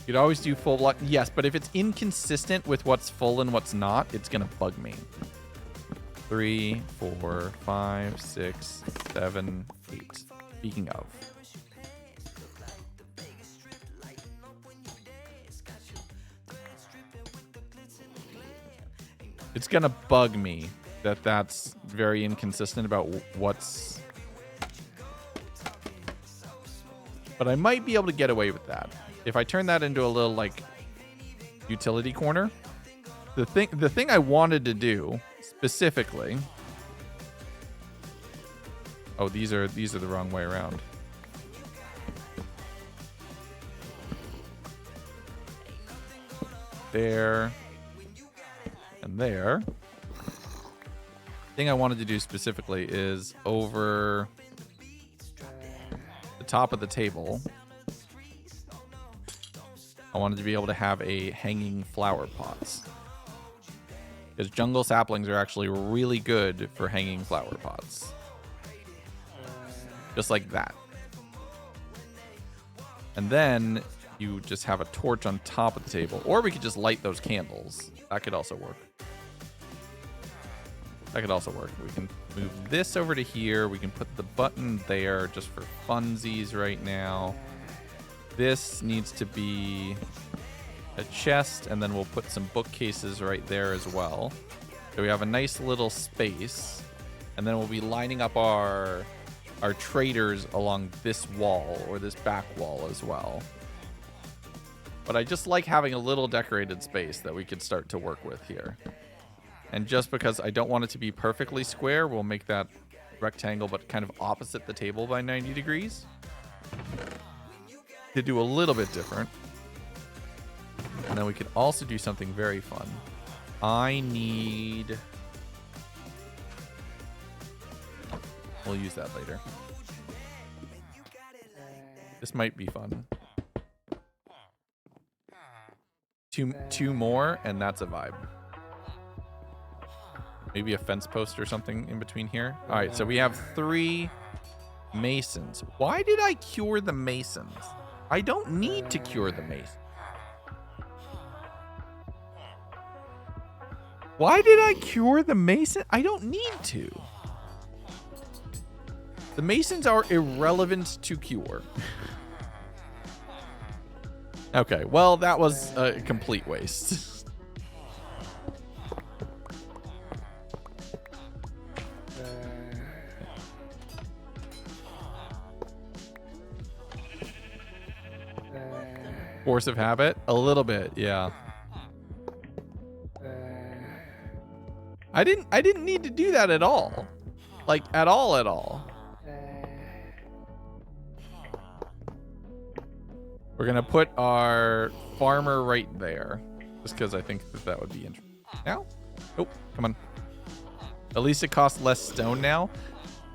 You'd always do full block. Yes, but if it's inconsistent with what's full and what's not, it's gonna bug me. 3, 4, 5, 6, 7, 8. Speaking of. It's gonna bug me that that's very inconsistent about what's... But I might be able to get away with that. If I turn that into a little, like, utility corner. The thing I wanted to do, specifically... Oh, these are the wrong way around. There. And there. Thing I wanted to do specifically is over the top of the table. I wanted to be able to have a hanging flower pots. Because jungle saplings are actually really good for hanging flower pots. Just like that. And then you just have a torch on top of the table. Or we could just light those candles. That could also work. That could also work. We can move this over to here. We can put the button there just for funsies right now. This needs to be a chest, and then we'll put some bookcases right there as well. So we have a nice little space, and then we'll be lining up our traders along this wall or this back wall as well. But I just like having a little decorated space that we could start to work with here. And just because I don't want it to be perfectly square, we'll make that rectangle, but kind of opposite the table by 90 degrees. To do a little bit different. And then we could also do something very fun. We'll use that later. This might be fun. Two more, and that's a vibe. Maybe a fence post or something in between here. All right, so we have 3 masons. Why did I cure the masons? I don't need to cure the masons. Why did I cure the mason? I don't need to. The masons are irrelevant to cure. Okay, well, that was a complete waste. Force of habit? A little bit, yeah. I didn't need to do that at all. Like, at all. We're gonna put our farmer right there, just because I think that would be interesting. Now, oh, come on. At least it costs less stone now.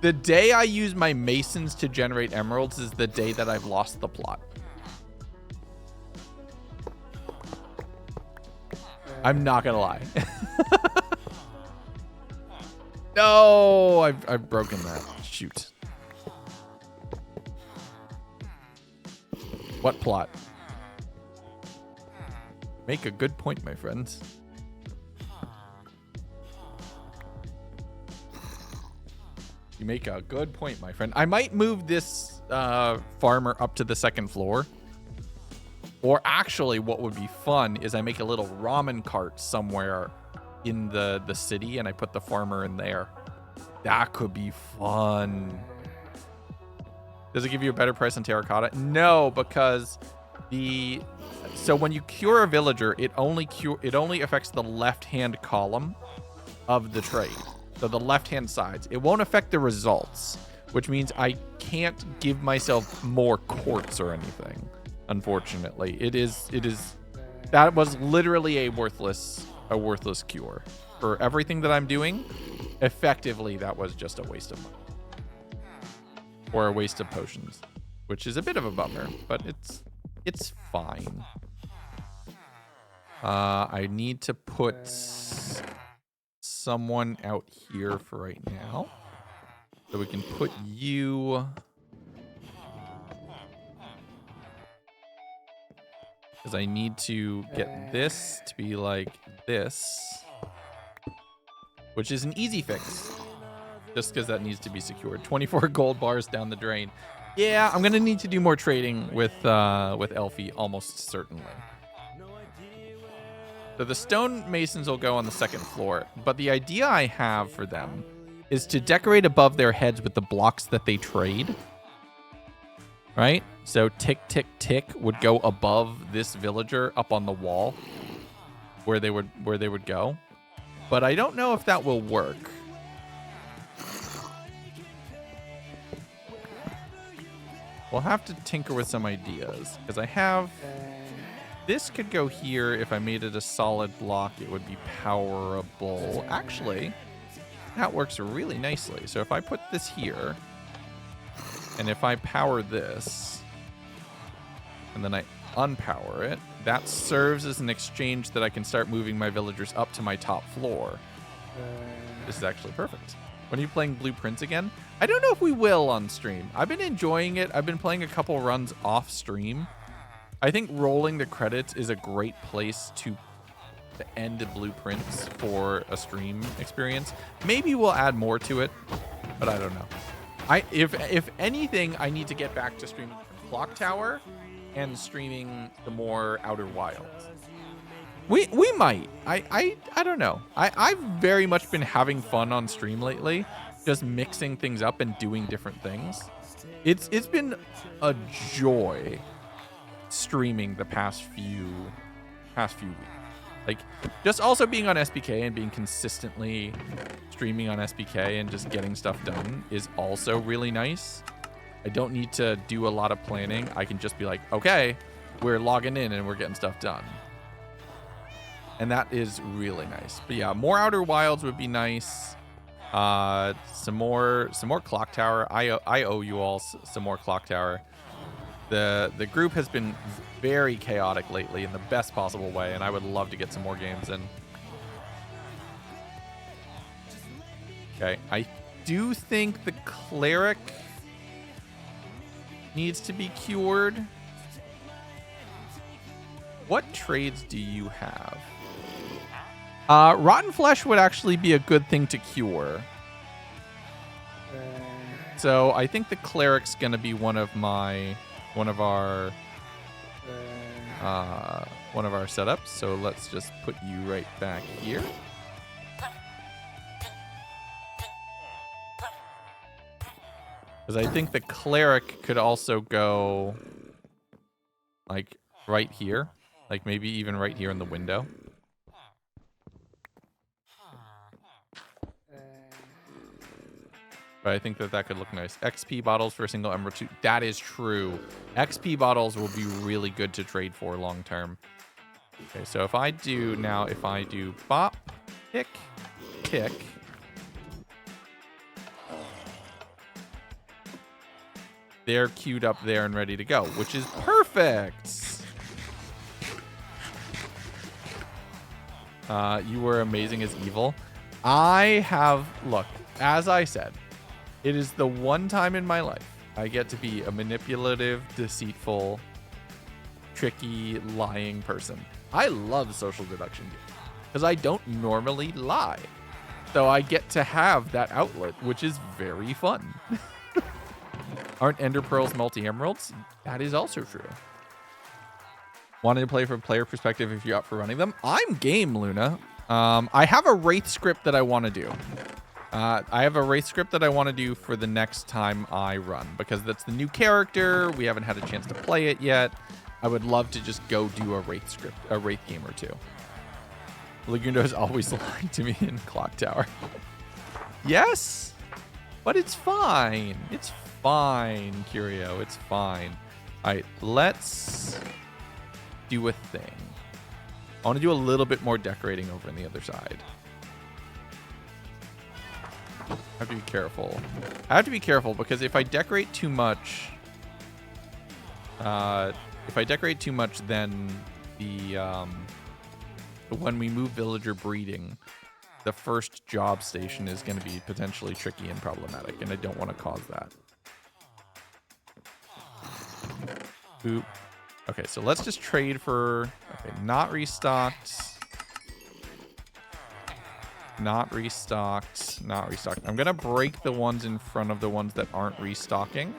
The day I use my masons to generate emeralds is the day that I've lost the plot. I'm not gonna lie. No, I've broken that. Shoot. What plot? Make a good point, my friends. You make a good point, my friend. I might move this farmer up to the second floor. Or actually, what would be fun is I make a little ramen cart somewhere in the city and I put the farmer in there. That could be fun. Does it give you a better price on terracotta? No, because so when you cure a villager, it only affects the left-hand column of the trade. So the left-hand sides. It won't affect the results, which means I can't give myself more quartz or anything. Unfortunately, it is that was literally a worthless cure for everything that I'm doing. Effectively, that was just a waste of money or a waste of potions, which is a bit of a bummer, but it's fine. I need to put someone out here for right now, so we can put you. Because I need to get this to be like this, which is an easy fix. Just because that needs to be secured. 24 gold bars down the drain. Yeah, I'm gonna need to do more trading with Elfie, almost certainly. So the stone masons will go on the second floor, but the idea I have for them is to decorate above their heads with the blocks that they trade. Right? So tick, tick, tick would go above this villager up on the wall where they would go. But I don't know if that will work. We'll have to tinker with some ideas, because I have this could go here. If I made it a solid block, it would be powerable. Actually, that works really nicely. So if I put this here, and if I power this, and then I unpower it, that serves as an exchange that I can start moving my villagers up to my top floor. This is actually perfect. When are you playing Blueprints again? I don't know if we will on stream. I've been enjoying it. I've been playing a couple runs off stream. I think rolling the credits is a great place to end Blueprints for a stream experience. Maybe we'll add more to it, but I don't know. If anything, I need to get back to streaming Clock Tower and streaming the more Outer Wilds. We might. I don't know. I've very much been having fun on stream lately, just mixing things up and doing different things. It's been a joy streaming the past few weeks. Like, just also being on SBK and being consistently streaming on SBK and just getting stuff done is also really nice. I don't need to do a lot of planning. I can just be like, okay, we're logging in and we're getting stuff done. And that is really nice. But yeah, more Outer Wilds would be nice. Some more Clock Tower. I owe you all some more Clock Tower. The group has been very chaotic lately in the best possible way, and I would love to get some more games in. Okay, I do think the cleric needs to be cured. What trades do you have? Rotten flesh would actually be a good thing to cure. So I think the cleric's gonna be one of our setups. So let's just put you right back here. Because I think the cleric could also go like right here, like maybe even right here in the window. But I think that that could look nice. XP bottles for a single emerald too. That is true. XP bottles will be really good to trade for long term. Okay, so if I do bop, pick, pick. They're queued up there and ready to go, which is perfect. You were amazing as evil. Look, as I said, it is the one time in my life I get to be a manipulative, deceitful, tricky, lying person. I love social deduction games because I don't normally lie. So I get to have that outlet, which is very fun. Aren't Ender Pearls multi-emeralds? That is also true. Wanted to play from a player perspective if you're up for running them? I'm game, Luna. I have a Wraith script that I want to do. I have a Wraith script that I want to do for the next time I run because that's the new character. We haven't had a chance to play it yet. I would love to just go do a Wraith script, a Wraith game or two. Lagundo is always lying to me in Clock Tower. Yes, but it's fine. It's fine, Curio. It's fine. All right, let's do a thing. I want to do a little bit more decorating over on the other side. I have to be careful. I have to be careful because if I decorate too much, then when we move villager breeding, the first job station is going to be potentially tricky and problematic, and I don't want to cause that. Boop. Okay, so let's just trade for... Okay, not restocked. Not restocked. Not restocked. I'm going to break the ones in front of the ones that aren't restocking.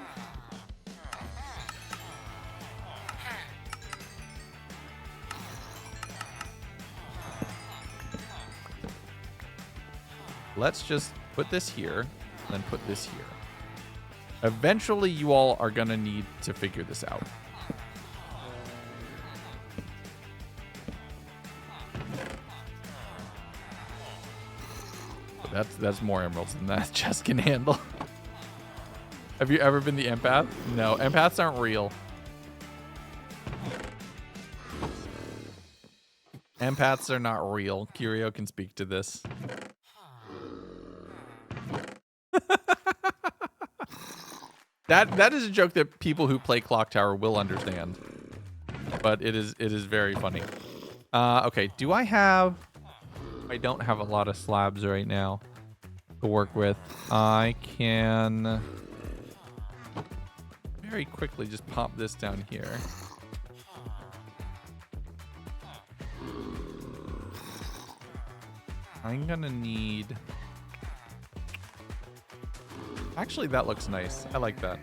Let's just put this here, and then put this here. Eventually, you all are going to need to figure this out. That's more emeralds than that chest can handle. Have you ever been the empath? No, empaths aren't real. Empaths are not real. Curio can speak to this. That is a joke that people who play Clock Tower will understand. But it is very funny. Okay, do I have... I don't have a lot of slabs right now to work with. I can very quickly just pop this down here. I'm gonna need... Actually, that looks nice. I like that.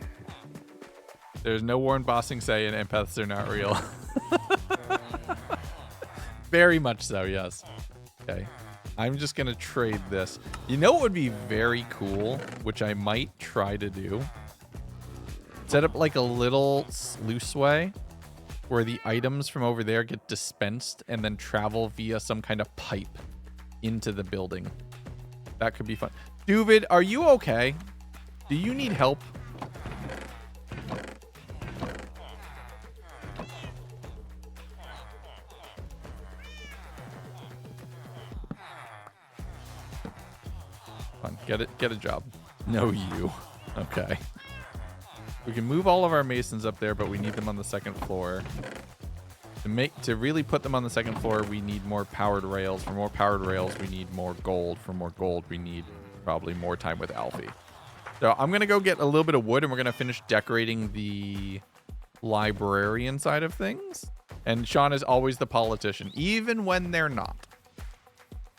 There's no Warren Bossing say and empaths are not real. Very much so, yes. Okay. I'm just going to trade this. You know what would be very cool, which I might try to do? Set up like a little sluiceway where the items from over there get dispensed and then travel via some kind of pipe into the building. That could be fun. Newvid, are you okay? Do you need help? Come on, get a job. No, you. Okay. We can move all of our masons up there, but we need them on the second floor. To really put them on the second floor, we need more powered rails. For more powered rails, we need more gold. For more gold, we need probably more time with Alfie. So I'm going to go get a little bit of wood, and we're going to finish decorating the librarian side of things. And Sean is always the politician, even when they're not.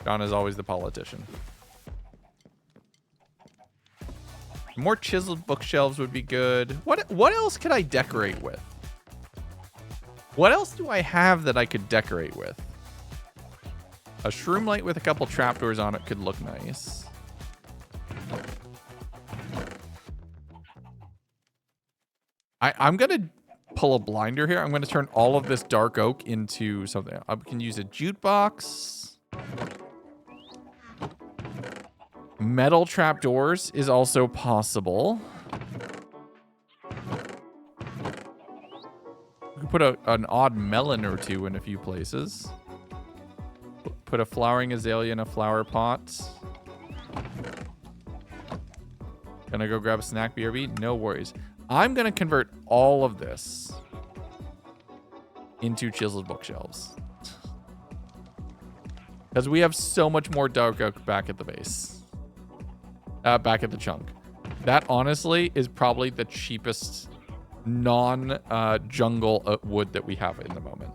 Sean is always the politician. More chiseled bookshelves would be good. What else could I decorate with? What else do I have that I could decorate with? A shroom light with a couple trapdoors on it could look nice. I'm going to pull a blinder here. I'm going to turn all of this dark oak into something. I can use a jute box. Metal trapdoors is also possible. We could put an odd melon or two in a few places. Put a flowering azalea in a flower pot. Gonna go grab a snack, BRB? No worries. I'm gonna convert all of this into chiseled bookshelves. Because we have so much more dark oak back at the base. Back at the chunk. That honestly is probably the cheapest non-jungle wood that we have in the moment.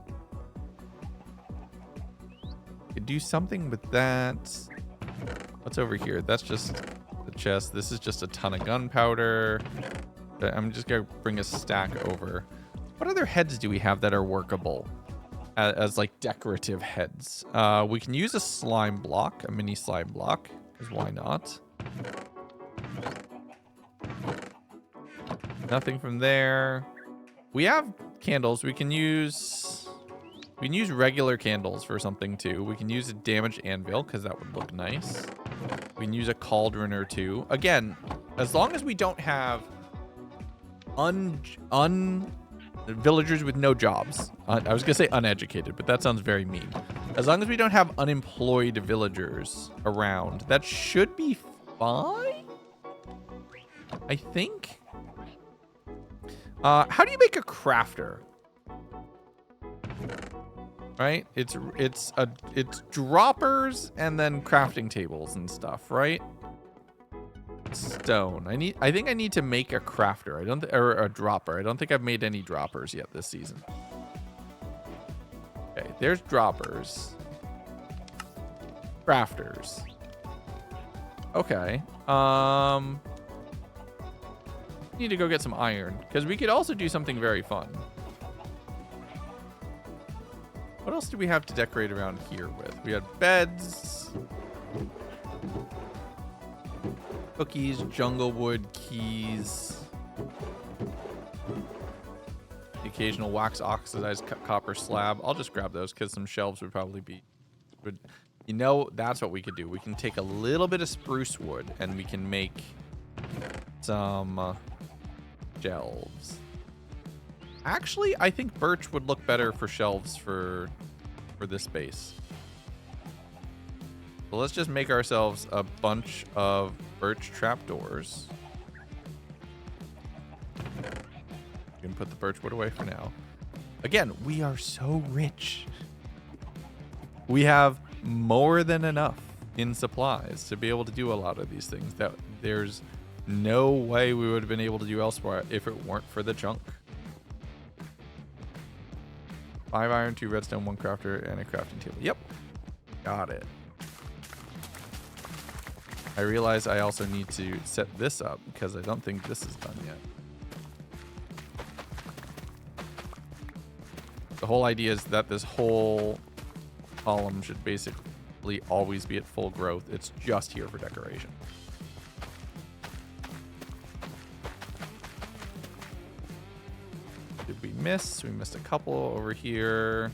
Could do something with that. What's over here? That's just the chest. This is just a ton of gunpowder. I'm just gonna bring a stack over. What other heads do we have that are workable as like decorative heads? We can use a slime block, a mini slime block, because why not? Nothing from there. We have candles. We can use regular candles for something too. We can use a damaged anvil because that would look nice. We can use a cauldron or two. Again, as long as we don't have villagers with no jobs. I was gonna say uneducated, but that sounds very mean. As long as we don't have unemployed villagers around, that should be fine, I think. How do you make a crafter? Right? It's droppers and then crafting tables and stuff, right? Stone. I think I need to make a crafter. Or a dropper. I don't think I've made any droppers yet this season. Okay, there's droppers. Crafters. Okay. Need to go get some iron because we could also do something very fun. What else do we have to decorate around here with? We had beds, cookies, jungle wood, keys, the occasional wax oxidized copper slab. I'll just grab those because some shelves would probably be good. You know, that's what we could do. We can take a little bit of spruce wood and we can make some shelves. Actually, I think birch would look better for shelves for this space. So let's just make ourselves a bunch of birch trapdoors. You can put the birch wood away for now. Again, we are so rich. We have more than enough in supplies to be able to do a lot of these things that there's no way we would have been able to do elsewhere if it weren't for the chunk. 5 iron, 2 redstone, 1 crafter, and a crafting table. Yep. Got it. I realize I also need to set this up because I don't think this is done yet. The whole idea is that this whole column should basically always be at full growth. It's just here for decoration. Did we miss? We missed a couple over here.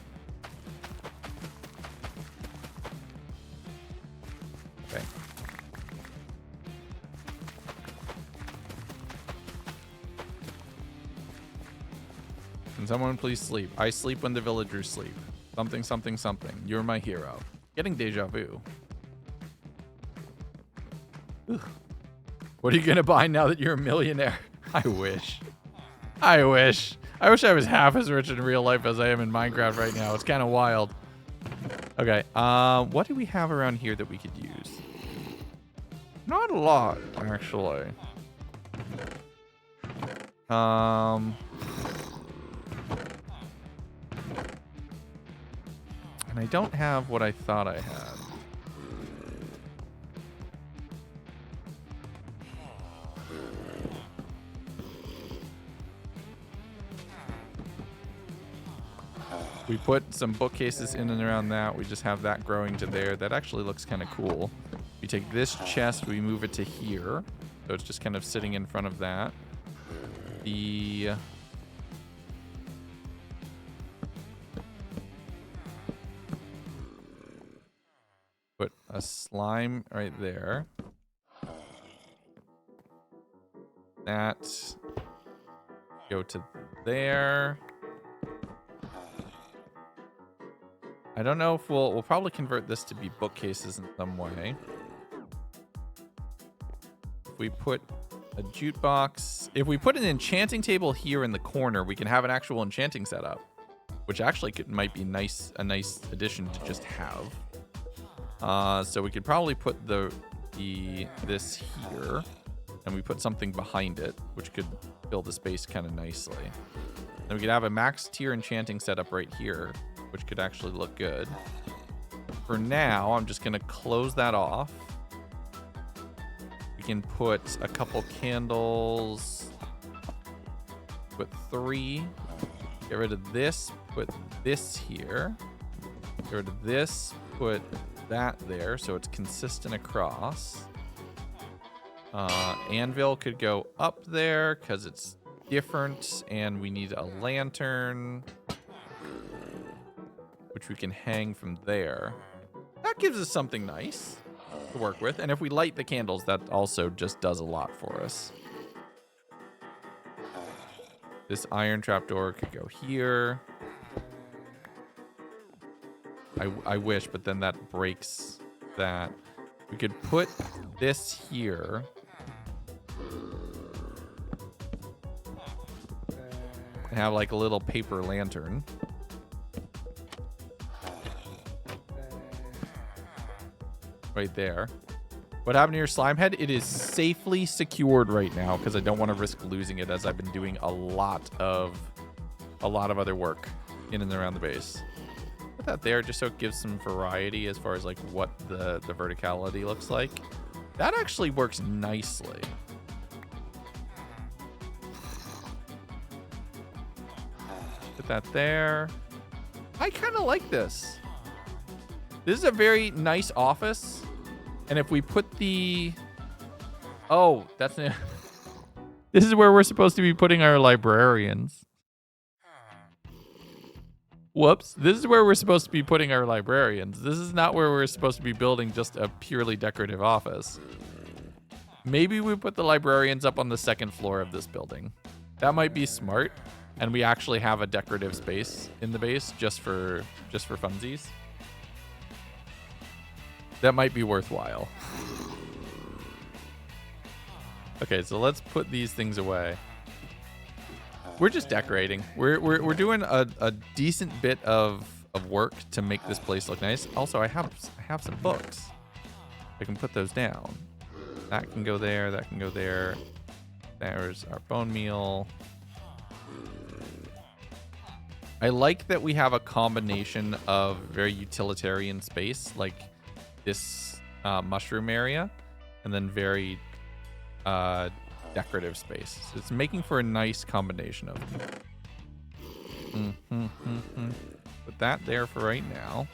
Okay. Can someone please sleep? I sleep when the villagers sleep. Something, something, something. You're my hero. Getting deja vu. Ugh. What are you gonna buy now that you're a millionaire? I wish. I wish. I wish I was half as rich in real life as I am in Minecraft right now. It's kind of wild. Okay. What do we have around here that we could use? Not a lot, actually. And I don't have what I thought I had. We put some bookcases in and around that. We just have that growing to there. That actually looks kind of cool. We take this chest, we move it to here. So it's just kind of sitting in front of that. Put a slime right there. that. Go to there. I don't know if we'll probably convert this to be bookcases in some way. If we put a jute box, if we put an enchanting table here in the corner, we can have an actual enchanting setup, which actually might be nice, a nice addition to just have. So we could probably put this here, and we put something behind it, which could fill the space kind of nicely. Then we could have a max tier enchanting setup right here, which could actually look good. For now, I'm just gonna close that off. We can put a couple candles, put 3, get rid of this, put this here, get rid of this, put that there, so it's consistent across. Anvil could go up there because it's different, and we need a lantern, which we can hang from there. That gives us something nice to work with. And if we light the candles, that also just does a lot for us. This iron trapdoor could go here. I wish, but then that breaks that. We could put this here. And have like a little paper lantern. Right there. What happened to your slime head? It is safely secured right now because I don't want to risk losing it, as I've been doing a lot of other work in and around the base. Put that there just so it gives some variety as far as like what the verticality looks like. That actually works nicely. Put that there. I kind of like this. This is a very nice office. And if we put the... Oh, that's... This is where we're supposed to be putting our librarians. Whoops. This is where we're supposed to be putting our librarians. This is not where we're supposed to be building just a purely decorative office. Maybe we put the librarians up on the second floor of this building. That might be smart. And we actually have a decorative space in the base just for funsies. That might be worthwhile. Okay, so let's put these things away. We're just decorating. We're doing a decent bit of work to make this place look nice. Also, I have some books. I can put those down. That can go there. That can go there. There's our bone meal. I like that we have a combination of very utilitarian space, like this mushroom area, and then very decorative space. So it's making for a nice combination of them. Put that there for right now.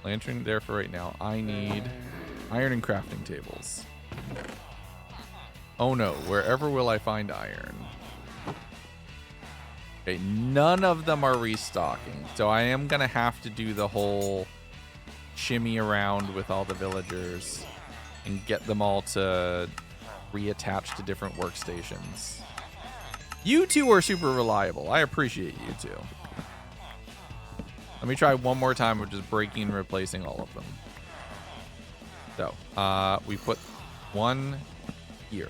Lantern there for right now. I need iron and crafting tables. Oh no, wherever will I find iron? Okay, none of them are restocking, so I am gonna have to do the whole shimmy around with all the villagers and get them all to reattach to different workstations. You two are super reliable. I appreciate you two. Let me try one more time with just breaking and replacing all of them. So, we put one here.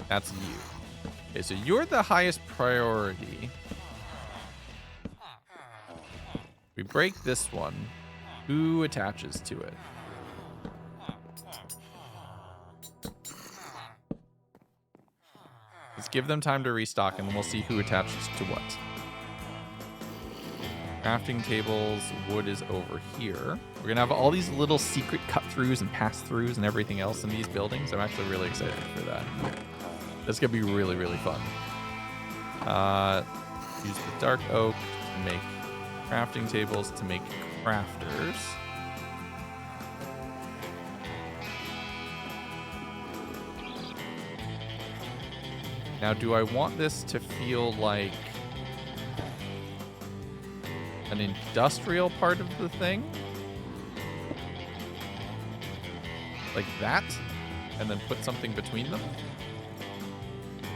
That's you. Okay, so you're the highest priority. We break this one. Who attaches to it? Let's give them time to restock, and then we'll see who attaches to what. Crafting tables, wood is over here. We're gonna have all these little secret cut-throughs and pass-throughs and everything else in these buildings. I'm actually really excited for that. That's gonna be really, really fun. Use the dark oak to make crafting tables, to make crafters. Now, do I want this to feel like an industrial part of the thing? Like that? and then put something between them.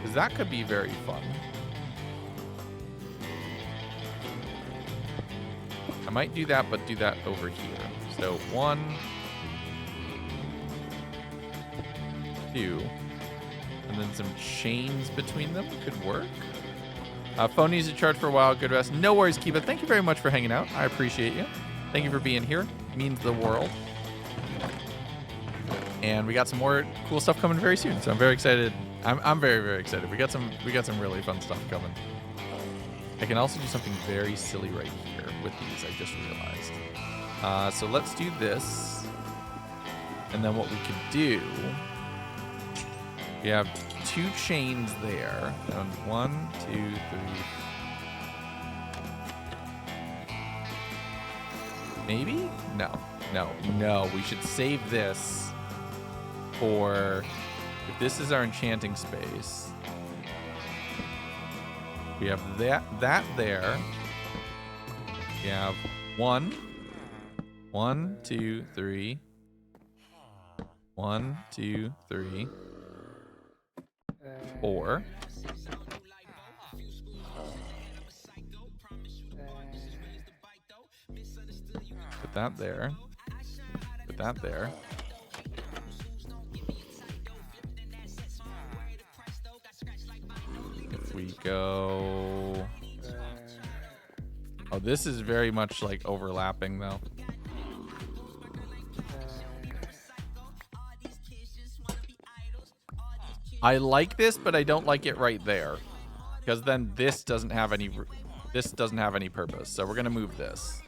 Because that could be very fun. I might do that, but do that over here. So 1, 2, and then some chains between them could work. Phone needs to charge for a while. Good rest. No worries, Kiba. Thank you very much for hanging out. I appreciate you. Thank you for being here. It means the world. And we got some more cool stuff coming very soon. So I'm very excited. I'm very, very excited. We got some really fun stuff coming. I can also do something very silly right here with these. I just realized. So let's do this. And then what we could do, we have 2 chains there. And 1, 2, 3. Maybe? No. We should save this for, if this is our enchanting space. We have that there. We have 1, 2, 3. 1, 2, 3. 4. Put that there. Put that there. If we go... Oh, this is very much like overlapping though. I like this, but I don't like it right there, because then this doesn't have any purpose. So we're gonna move this.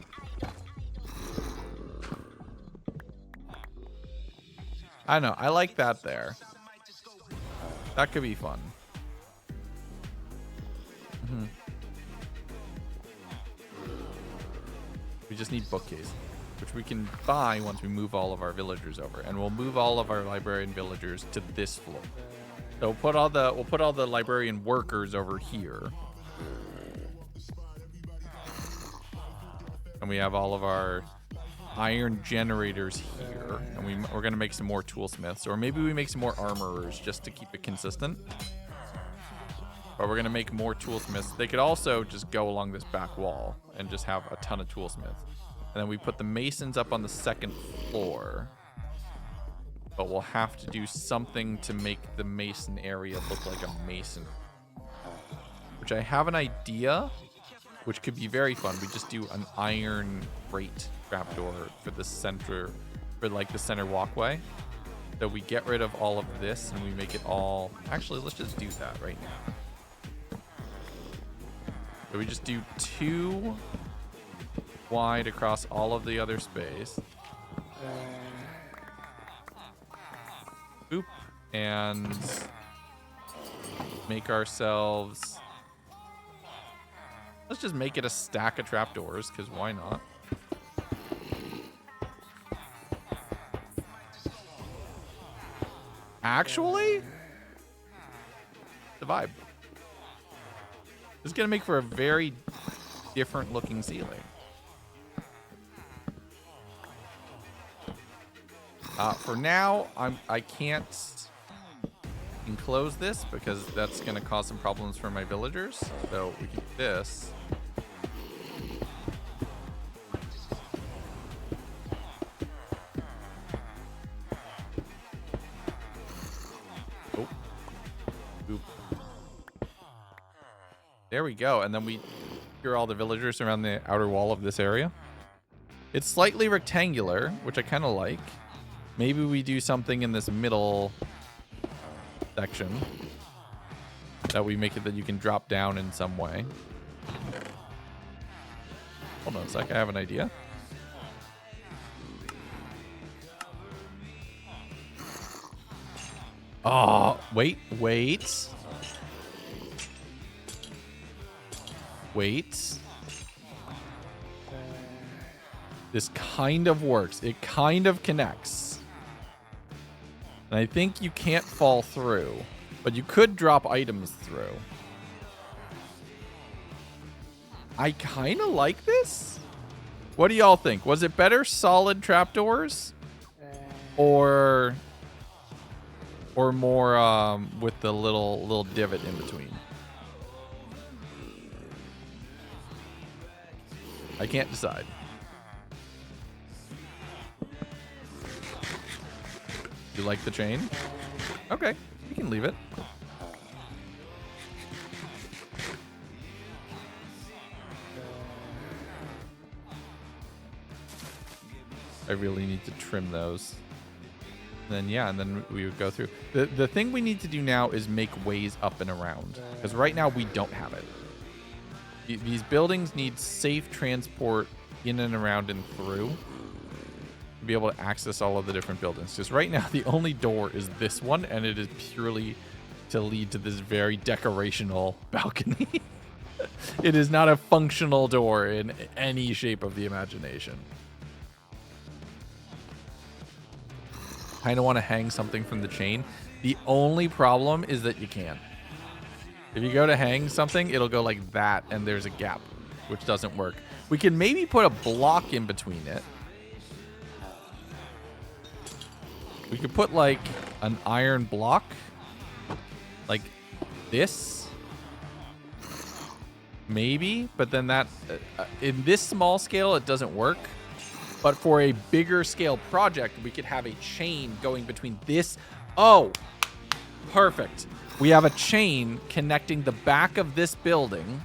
I don't know. I like that there. That could be fun. We just need bookcase, which we can buy once we move all of our villagers over, and we'll move all of our librarian villagers to this floor. So we'll put all the librarian workers over here. And we have all of our iron generators here. And we're going to make some more toolsmiths. Or maybe we make some more armorers just to keep it consistent. But we're going to make more toolsmiths. They could also just go along this back wall and just have a ton of toolsmiths. And then we put the masons up on the 2nd floor. But we'll have to do something to make the mason area look like a mason. Which I have an idea, which could be very fun. We just do an iron grate trapdoor for the center, for like the center walkway. So we get rid of all of this and we make it all... Actually, let's just do that right now. So we just do 2 wide across all of the other space. Boop. And make ourselves... Let's just make it a stack of trapdoors, because why not? Actually? The vibe. This is going to make for a very different looking ceiling. For now, I can't enclose this because that's going to cause some problems for my villagers. So we can do this. Oh. Oop. There we go. And then we secure all the villagers around the outer wall of this area. It's slightly rectangular, which I kind of like. Maybe we do something in this middle section that we make it that you can drop down in some way. Hold on a sec, I have an idea. Oh, wait. This kind of works. It kind of connects. And I think you can't fall through, but you could drop items through. I kind of like this. What do y'all think? Was it better solid trapdoors? Or or more with the little divot in between? I can't decide. You like the chain? Okay, we can leave it. I really need to trim those. Then yeah, and then we would go through. The thing we need to do now is make ways up and around, because right now we don't have it. These buildings need safe transport in and around and through to be able to access all of the different buildings. Because right now the only door is this one, and it is purely to lead to this very decorational balcony. It is not a functional door in any shape of the imagination. Kind of want to hang something from the chain. The only problem is that you can't. If you go to hang something, it'll go like that, and there's a gap, which doesn't work. We can maybe put a block in between it. We could put like an iron block, like this, maybe. But then that, in this small scale, it doesn't work. But for a bigger scale project, we could have a chain going between this. Oh, perfect. We have a chain connecting the back of this building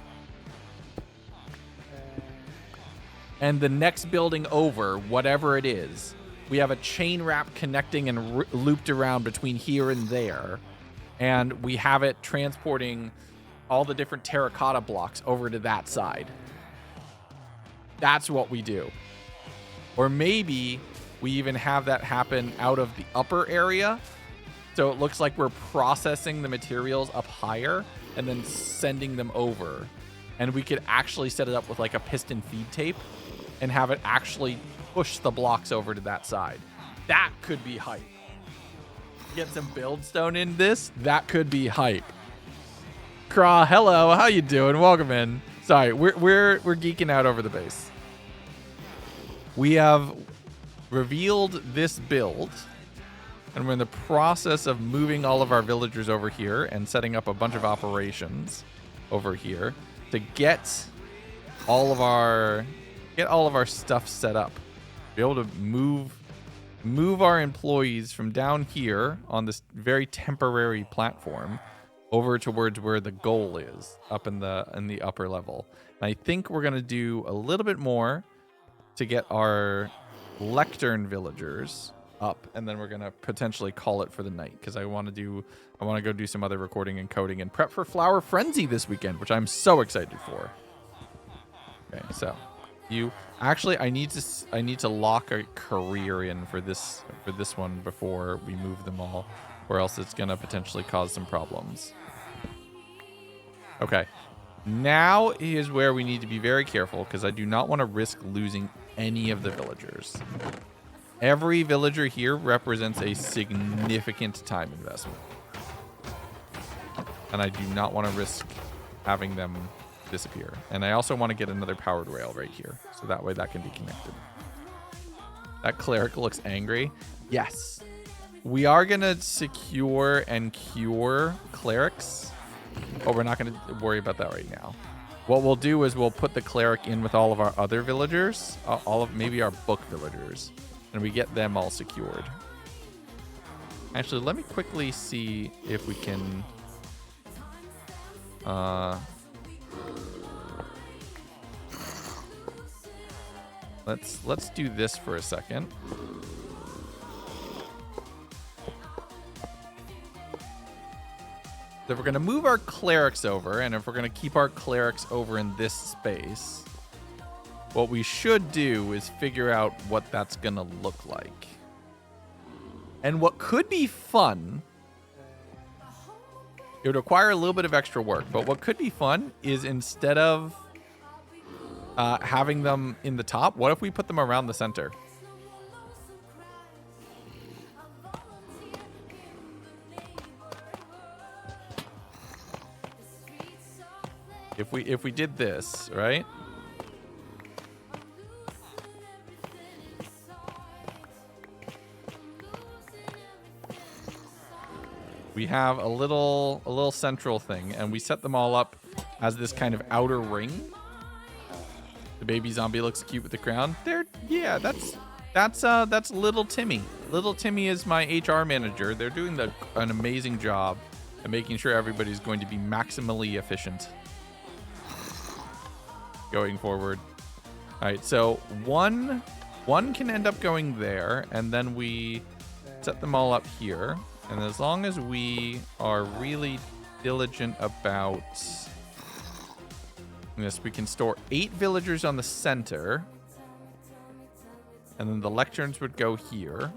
and the next building over, whatever it is. We have a chain wrap connecting and looped around between here and there. And we have it transporting all the different terracotta blocks over to that side. That's what we do. Or maybe we even have that happen out of the upper area. So it looks like we're processing the materials up higher and then sending them over. And we could actually set it up with like a piston feed tape and have it actually push the blocks over to that side. That could be hype. Get some build stone in this. That could be hype. Craw, hello. How you doing? Welcome in. Sorry, we're geeking out over the base. We have revealed this build, and we're in the process of moving all of our villagers over here and setting up a bunch of operations over here to get all of our stuff set up. Be able to move our employees from down here on this very temporary platform over towards where the goal is, up in the upper level. And I think we're gonna do a little bit more to get our lectern villagers up, and then we're gonna potentially call it for the night, because I want to go do some other recording and coding and prep for Flower Frenzy this weekend, which I'm so excited for. Okay, so I need to lock a career in for this one before we move them all, or else it's gonna potentially cause some problems. Okay. Now is where we need to be very careful, because I do not want to risk losing any of the villagers. Every villager here represents a significant time investment. And I do not want to risk having them disappear. And I also want to get another powered rail right here, so that way that can be connected. That cleric looks angry. Yes. We are going to secure and cure clerics. Oh, we're not going to worry about that right now. What we'll do is we'll put the cleric in with all of our other villagers, maybe our book villagers, and we get them all secured. Actually, let me quickly see if we can let's do this for a second. If we're going to move our clerics over, and if we're going to keep our clerics over in this space, what we should do is figure out what that's going to look like. And what could be fun, it would require a little bit of extra work, but what could be fun is, instead of having them in the top, what if we put them around the center? If we did this, right? we have a little central thing, and we set them all up as this kind of outer ring. The baby zombie looks cute with the crown. Yeah, that's little Timmy. Little Timmy is my HR manager. They're doing an amazing job at making sure everybody's going to be maximally efficient going forward. All right, so one can end up going there, and then we set them all up here. And as long as we are really diligent about this, we can store 8 villagers on the center. And then the lecterns would go here.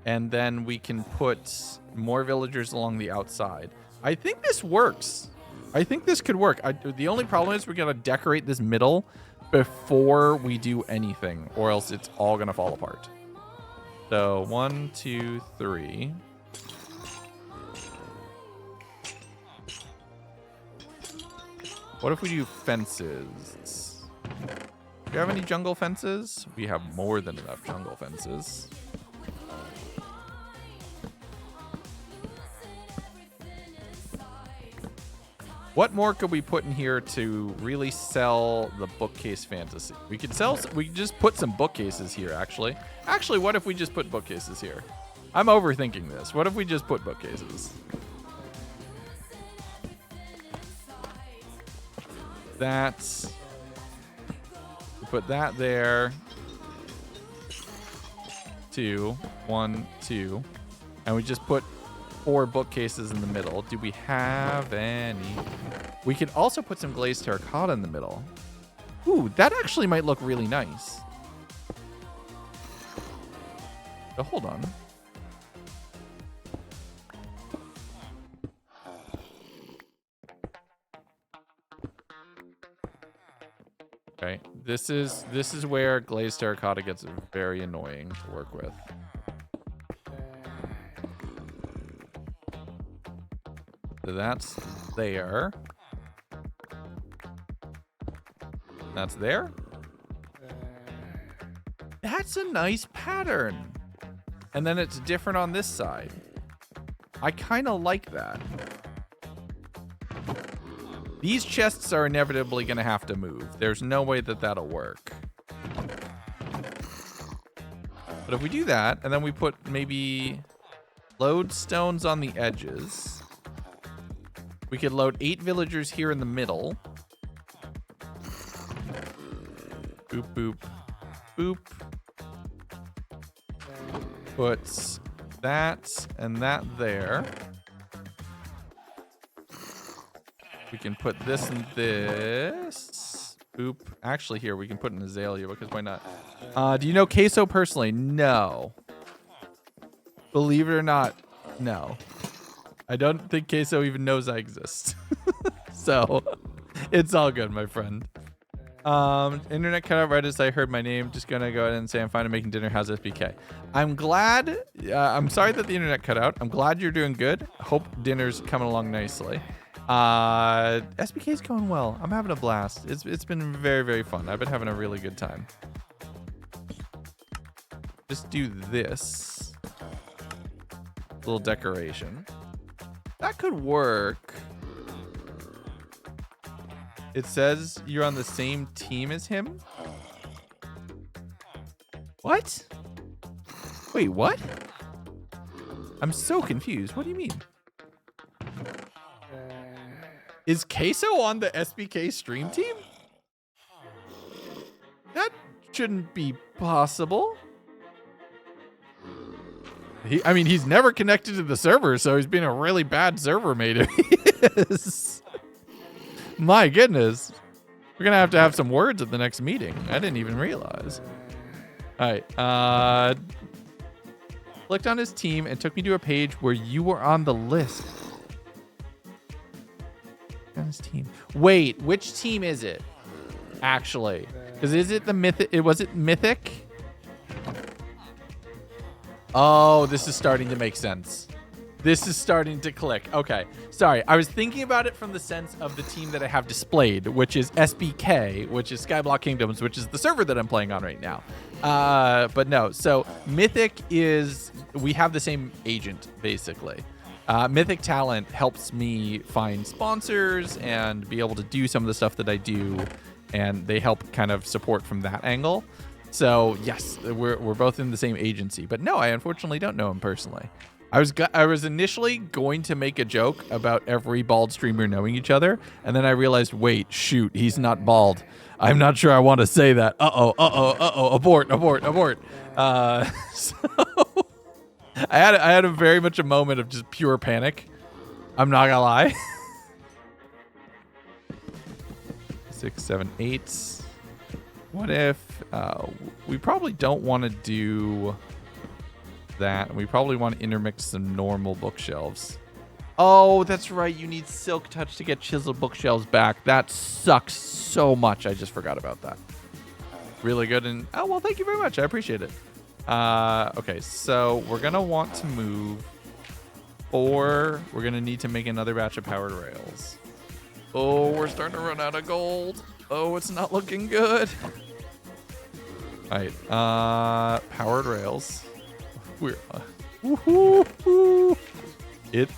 And then we can put more villagers along the outside. I think this works. I think this could work. The only problem is we're going to decorate this middle before we do anything, or else it's all going to fall apart. So 1, 2, 3. What if we do fences? Do you have any jungle fences? We have more than enough jungle fences. What more could we put in here to really sell the bookcase fantasy? We could just put some bookcases here, actually. Actually, what if we just put bookcases here? I'm overthinking this. What if we just put bookcases? We put that there. 2, 1, 2. And we just put 4 bookcases in the middle. Do we have any? We could also put some glazed terracotta in the middle. Ooh, that actually might look really nice. So hold on. Okay, this is where glazed terracotta gets very annoying to work with. So that's there. That's there. That's a nice pattern. And then it's different on this side. I kind of like that. These chests are inevitably going to have to move. There's no way that that'll work. But if we do that, and then we put maybe lodestones on the edges. We could load 8 villagers here in the middle. Boop, boop, boop. Put that and that there. We can put this and this. Boop. Actually, here, we can put an azalea because why not? Do you know Queso personally? No. Believe it or not, no. I don't think Queso even knows I exist. So, it's all good, my friend. Internet cut out right as I heard my name. Just gonna go ahead and say I'm fine and making dinner. How's SBK? I'm glad. I'm sorry that the internet cut out. I'm glad you're doing good. Hope dinner's coming along nicely. SBK's going well. I'm having a blast. It's been very, very fun. I've been having a really good time. Just do this little decoration. That could work. It says you're on the same team as him. What? Wait, what? I'm so confused. What do you mean? Is Queso on the SBK stream team? That shouldn't be possible. I mean, he's never connected to the server, so he's been a really bad server mate if he is. My goodness. We're going to have some words at the next meeting. I didn't even realize. All right. Clicked on his team and took me to a page where you were on the list. On his team. Wait, which team is it? Actually, because is it the mythic? Was it mythic? Oh, this is starting to make sense. This is starting to click. Okay, sorry. I was thinking about it from the sense of the team that I have displayed, which is SBK, which is Skyblock Kingdoms, which is the server that I'm playing on right now. But no, so Mythic is, we have the same agent, basically. Mythic Talent helps me find sponsors and be able to do some of the stuff that I do, and they help kind of support from that angle. So yes, we're both in the same agency, but no, I unfortunately don't know him personally. I was initially going to make a joke about every bald streamer knowing each other, and then I realized, wait, shoot, he's not bald. I'm not sure I want to say that. Abort. So I had a very much a moment of just pure panic. I'm not gonna lie. 6, 7, 8. What if we probably don't want to do that? We probably want to intermix some normal bookshelves. Oh, that's right. You need Silk Touch to get chiseled bookshelves back. That sucks so much. I just forgot about that. Really good. And oh, well, thank you very much. I appreciate it. Okay, so we're going to want to move 4. We're going to need to make another batch of powered rails. Oh, we're starting to run out of gold. Oh, it's not looking good. All right, powered rails. We're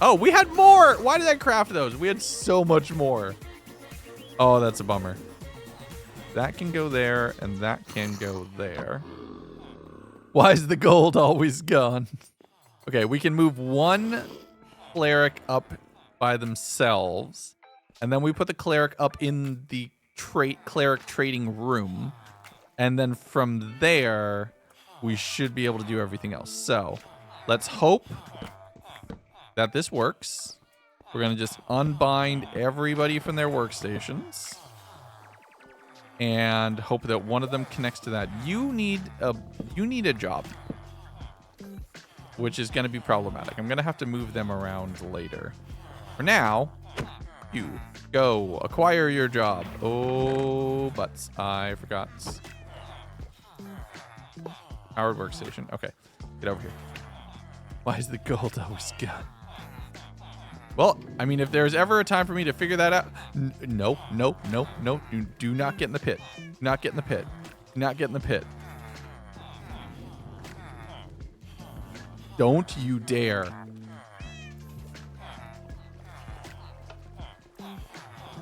oh, we had more. Why did I craft those? We had so much more. Oh, that's a bummer. That can go there, and that can go there. Why is the gold always gone? Okay, we can move 1 cleric up by themselves, and then we put the cleric up in the cleric trading room, and then from there we should be able to do everything else. So let's hope that this works. We're gonna just unbind everybody from their workstations and hope that one of them connects to that. You need a job, which is gonna be problematic. I'm gonna have to move them around later. For now, you go acquire your job. Oh, butts, I forgot. Powered workstation. Okay, get over here. Why is the gold always gone? Well, I mean, if there's ever a time for me to figure that out, no. Do not get in the pit. Do not get in the pit. Do not get in the pit. Don't you dare.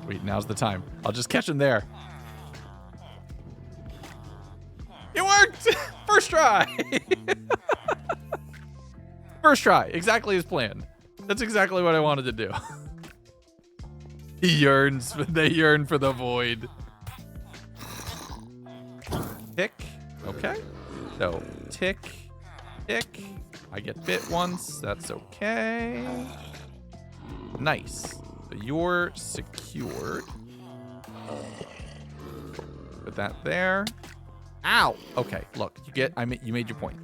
Wait, now's the time. I'll just catch him there. It worked! First try! First try, exactly as planned. That's exactly what I wanted to do. They yearn for the void. Tick, okay. So, tick. I get bit once, that's okay. Nice. So you're secured. Put that there. Ow! Okay, look, you made your point.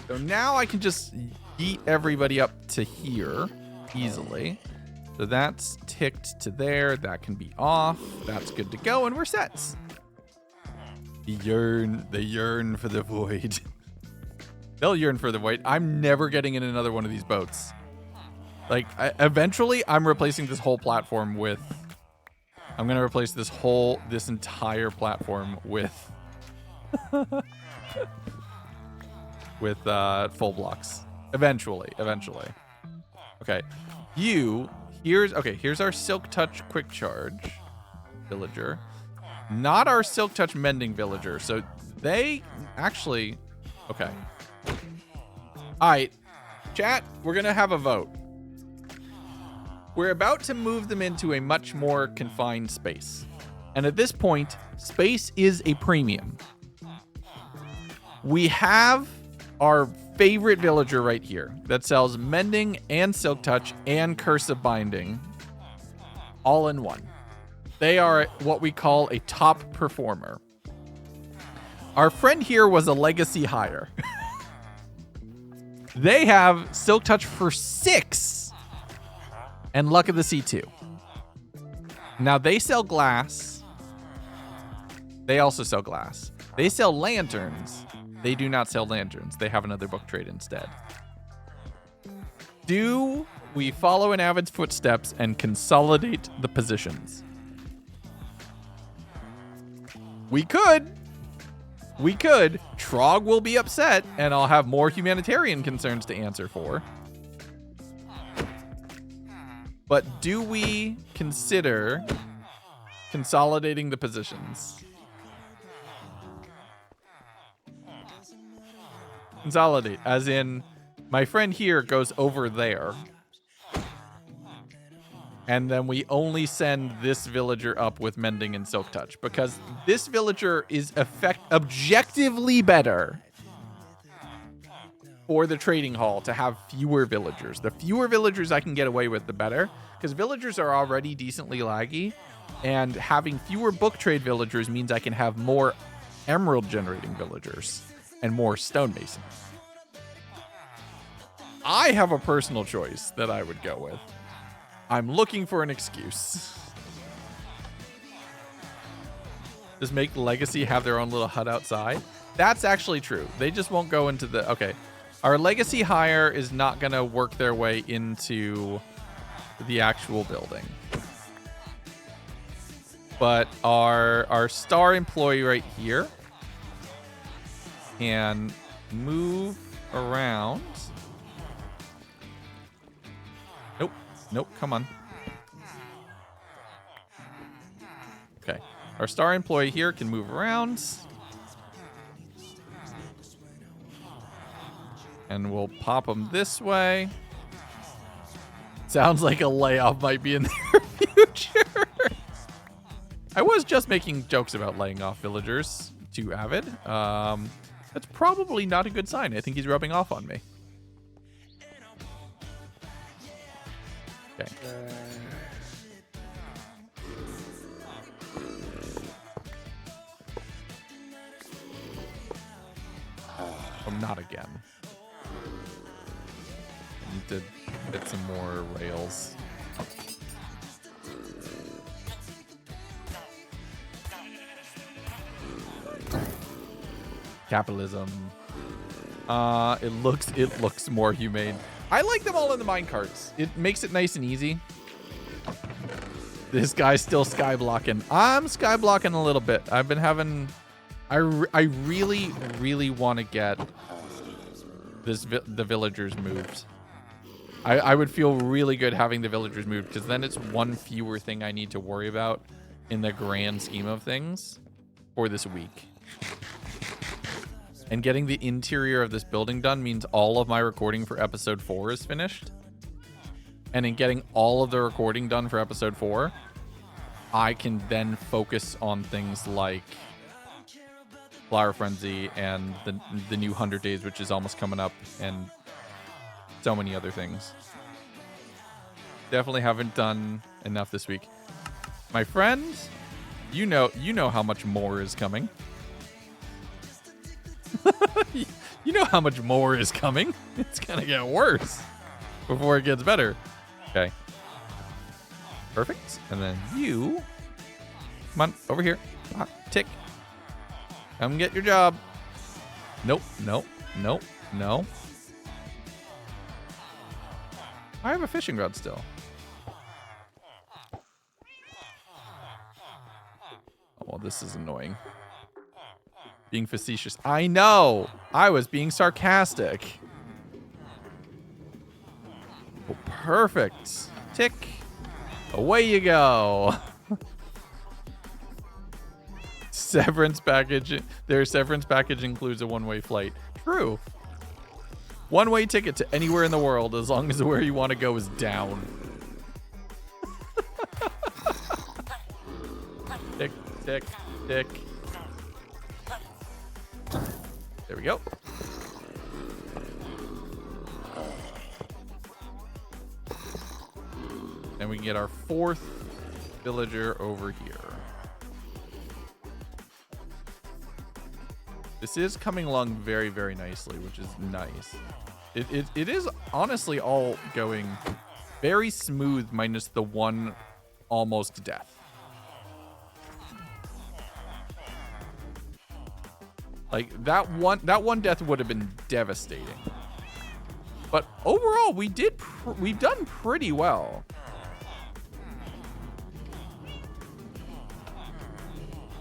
So now I can just yeet everybody up to here easily. So that's ticked to there. That can be off. That's good to go, and we're set. They yearn for the void. They'll yearn for the void. I'm never getting in another one of these boats. Like, eventually, I'm replacing this whole platform with... I'm going to replace this entire platform with... with full blocks. Eventually. Okay. Here's our Silk Touch Quick Charge villager. Not our Silk Touch Mending villager. So they actually... Okay. All right. Chat, we're going to have a vote. We're about to move them into a much more confined space. And at this point, space is a premium. We have our favorite villager right here that sells Mending and Silk Touch and Curse of Binding all in one. They are what we call a top performer. Our friend here was a legacy hire. They have Silk Touch for 6 and Luck of the Sea 2. Now they sell glass. They also sell glass. They sell lanterns. They do not sell lanterns. They have another book trade instead. Do we follow in Avid's footsteps and consolidate the positions? We could. We could. Trog will be upset, and I'll have more humanitarian concerns to answer for. But do we consider consolidating the positions? Consolidate, as in my friend here goes over there. And then we only send this villager up with Mending and Silk Touch because this villager is objectively better for the trading hall to have fewer villagers. The fewer villagers I can get away with, the better, because villagers are already decently laggy, and having fewer book trade villagers means I can have more emerald generating villagers and more stonemasons. I have a personal choice that I would go with. I'm looking for an excuse. Does Make Legacy have their own little hut outside? That's actually true. They just won't go into the... Okay. Our Legacy hire is not going to work their way into the actual building. But our star employee right here can move around. Nope, come on. Okay. Our star employee here can move around. And we'll pop them this way. Sounds like a layoff might be in their future. I was just making jokes about laying off villagers to Avid. That's probably not a good sign. I think he's rubbing off on me. Okay. Oh, not again. I need to get some more rails. Capitalism. It looks more humane. I like them all in the minecarts. It makes it nice and easy. This guy's still skyblocking. I'm skyblocking a little bit. I've been having... I really, really want to get the villagers moved. I would feel really good having the villagers moved because then it's one fewer thing I need to worry about in the grand scheme of things for this week. And getting the interior of this building done means all of my recording for episode 4 is finished. And in getting all of the recording done for episode 4, I can then focus on things like Flower Frenzy and the new 100 Days, which is almost coming up, and so many other things. Definitely haven't done enough this week. My friends, you know how much more is coming. You know how much more is coming. It's gonna get worse before it gets better. Okay. Perfect. And then you, come on, over here. Tick. Come get your job. Nope, nope, nope, no. I have a fishing rod still. Oh, well, this is annoying. Being facetious. I know. I was being sarcastic. Oh, perfect. Tick. Away you go. Severance package. Their severance package includes a one-way flight. True. One-way ticket to anywhere in the world as long as where you want to go is down. Tick, tick, tick. There we go. And we can get our 4th villager over here. This is coming along very, very nicely, which is nice. It is honestly all going very smooth minus the one almost death. Like that one death would have been devastating. But overall, we've done pretty well.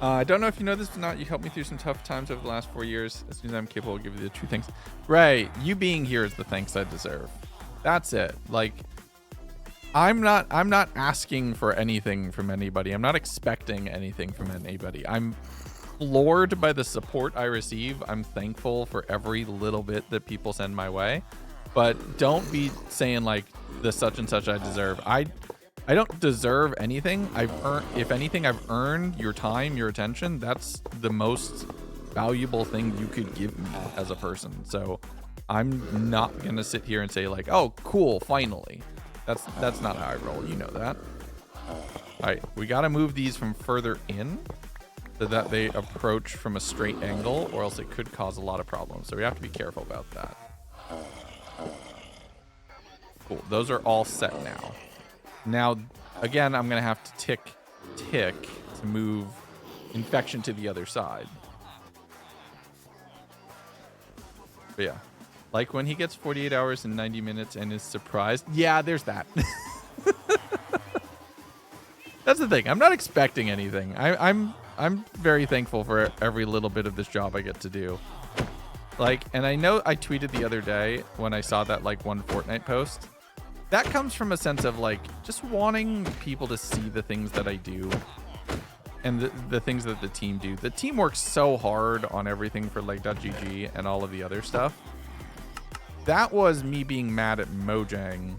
I don't know if you know this or not. You helped me through some tough times over the last 4 years. As soon as I'm capable, I'll give you the true thanks. Right. You being here is the thanks I deserve. That's it. Like, I'm not asking for anything from anybody. I'm not expecting anything from anybody. I'm floored by the support I receive. I'm thankful for every little bit that people send my way. But don't be saying like the such and such I deserve. I don't deserve anything. If anything, I've earned your time, your attention. That's the most valuable thing you could give me as a person. So I'm not gonna sit here and say like, oh, cool, finally. That's not how I roll. You know that. All right, we gotta move these from further in so that they approach from a straight angle, or else it could cause a lot of problems. So we have to be careful about that. Cool. Those are all set now. Now, again, I'm going to have to tick to move infection to the other side. But yeah. Like when he gets 48 hours and 90 minutes and is surprised. Yeah, there's that. That's the thing. I'm not expecting anything. I'm very thankful for every little bit of this job I get to do. Like, and I know I tweeted the other day when I saw that like one Fortnite post. That comes from a sense of like just wanting people to see the things that I do and the things that the team do. The team works so hard on everything for Leg.gg and all of the other stuff. That was me being mad at Mojang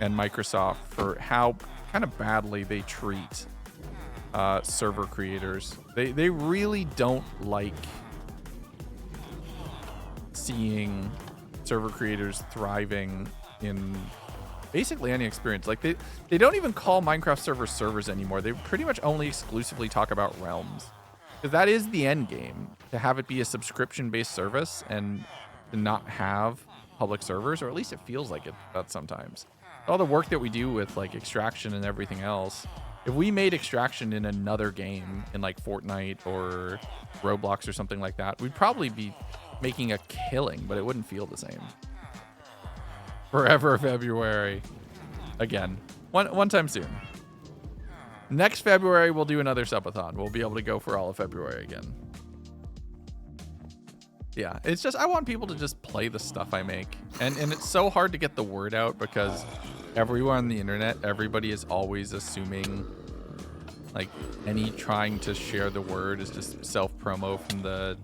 and Microsoft for how kind of badly they treat server creators. They really don't like seeing server creators thriving in basically any experience. Like they don't even call Minecraft servers anymore. They pretty much only exclusively talk about realms, because that is the end game, to have it be a subscription based service and to not have public servers, or at least it feels like it that sometimes. All the work that we do with like extraction and everything else, if we made extraction in another game, in like Fortnite or Roblox or something like that, we'd probably be making a killing, but it wouldn't feel the same. Forever February. Again, one time soon. Next February, we'll do another subathon. We'll be able to go for all of February again. Yeah, it's just, I want people to just play the stuff I make. And it's so hard to get the word out because everywhere on the internet, everybody is always assuming like any trying to share the word is just self-promo from the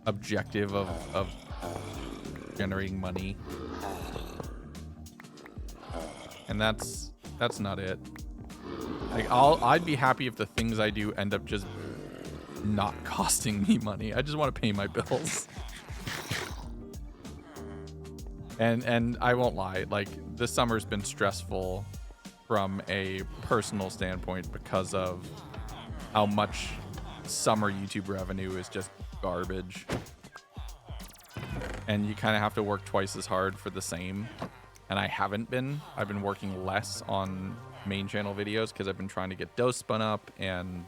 objective of generating money. And that's not it. Like I'd be happy if the things I do end up just not costing me money. I just want to pay my bills. And I won't lie, like this summer's been stressful from a personal standpoint because of how much summer YouTube revenue is just garbage. And you kind of have to work twice as hard for the same. And I haven't been. I've been working less on main channel videos because I've been trying to get Dose spun up and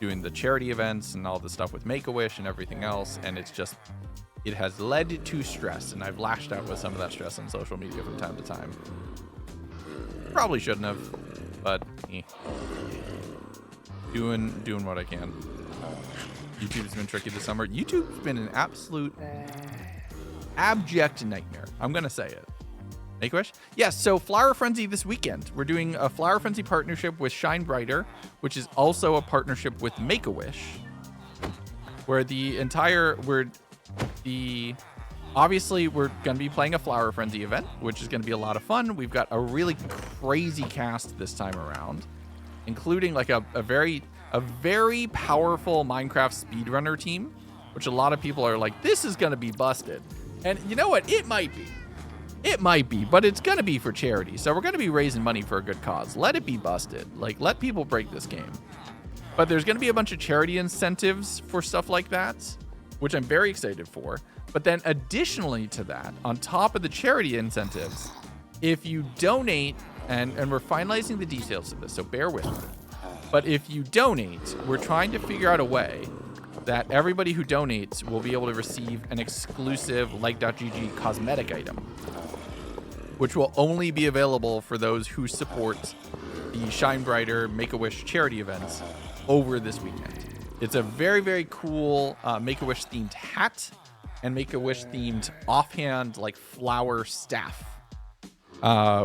doing the charity events and all the stuff with Make-A-Wish and everything else. And it's just, it has led to stress. And I've lashed out with some of that stress on social media from time to time. Probably shouldn't have, but doing what I can. YouTube's been tricky this summer. YouTube's been an absolute abject nightmare. I'm going to say it. Make-A-Wish? Yes, so Flower Frenzy this weekend. We're doing a Flower Frenzy partnership with Shine Brighter, which is also a partnership with Make-A-Wish, where obviously we're going to be playing a Flower Frenzy event, which is going to be a lot of fun. We've got a really crazy cast this time around, including like a very powerful Minecraft speedrunner team, which a lot of people are like, this is going to be busted. And you know what? It might be. It might be, but it's going to be for charity. So we're going to be raising money for a good cause. Let it be busted. Like, let people break this game. But there's going to be a bunch of charity incentives for stuff like that, which I'm very excited for. But then additionally to that, on top of the charity incentives, if you donate, and we're finalizing the details of this, so bear with me. But if you donate, we're trying to figure out a way that everybody who donates will be able to receive an exclusive Like.gg cosmetic item, which will only be available for those who support the Shine Brighter Make-A-Wish charity events over this weekend. It's a very, very cool Make-A-Wish themed hat and Make-A-Wish themed offhand like flower staff,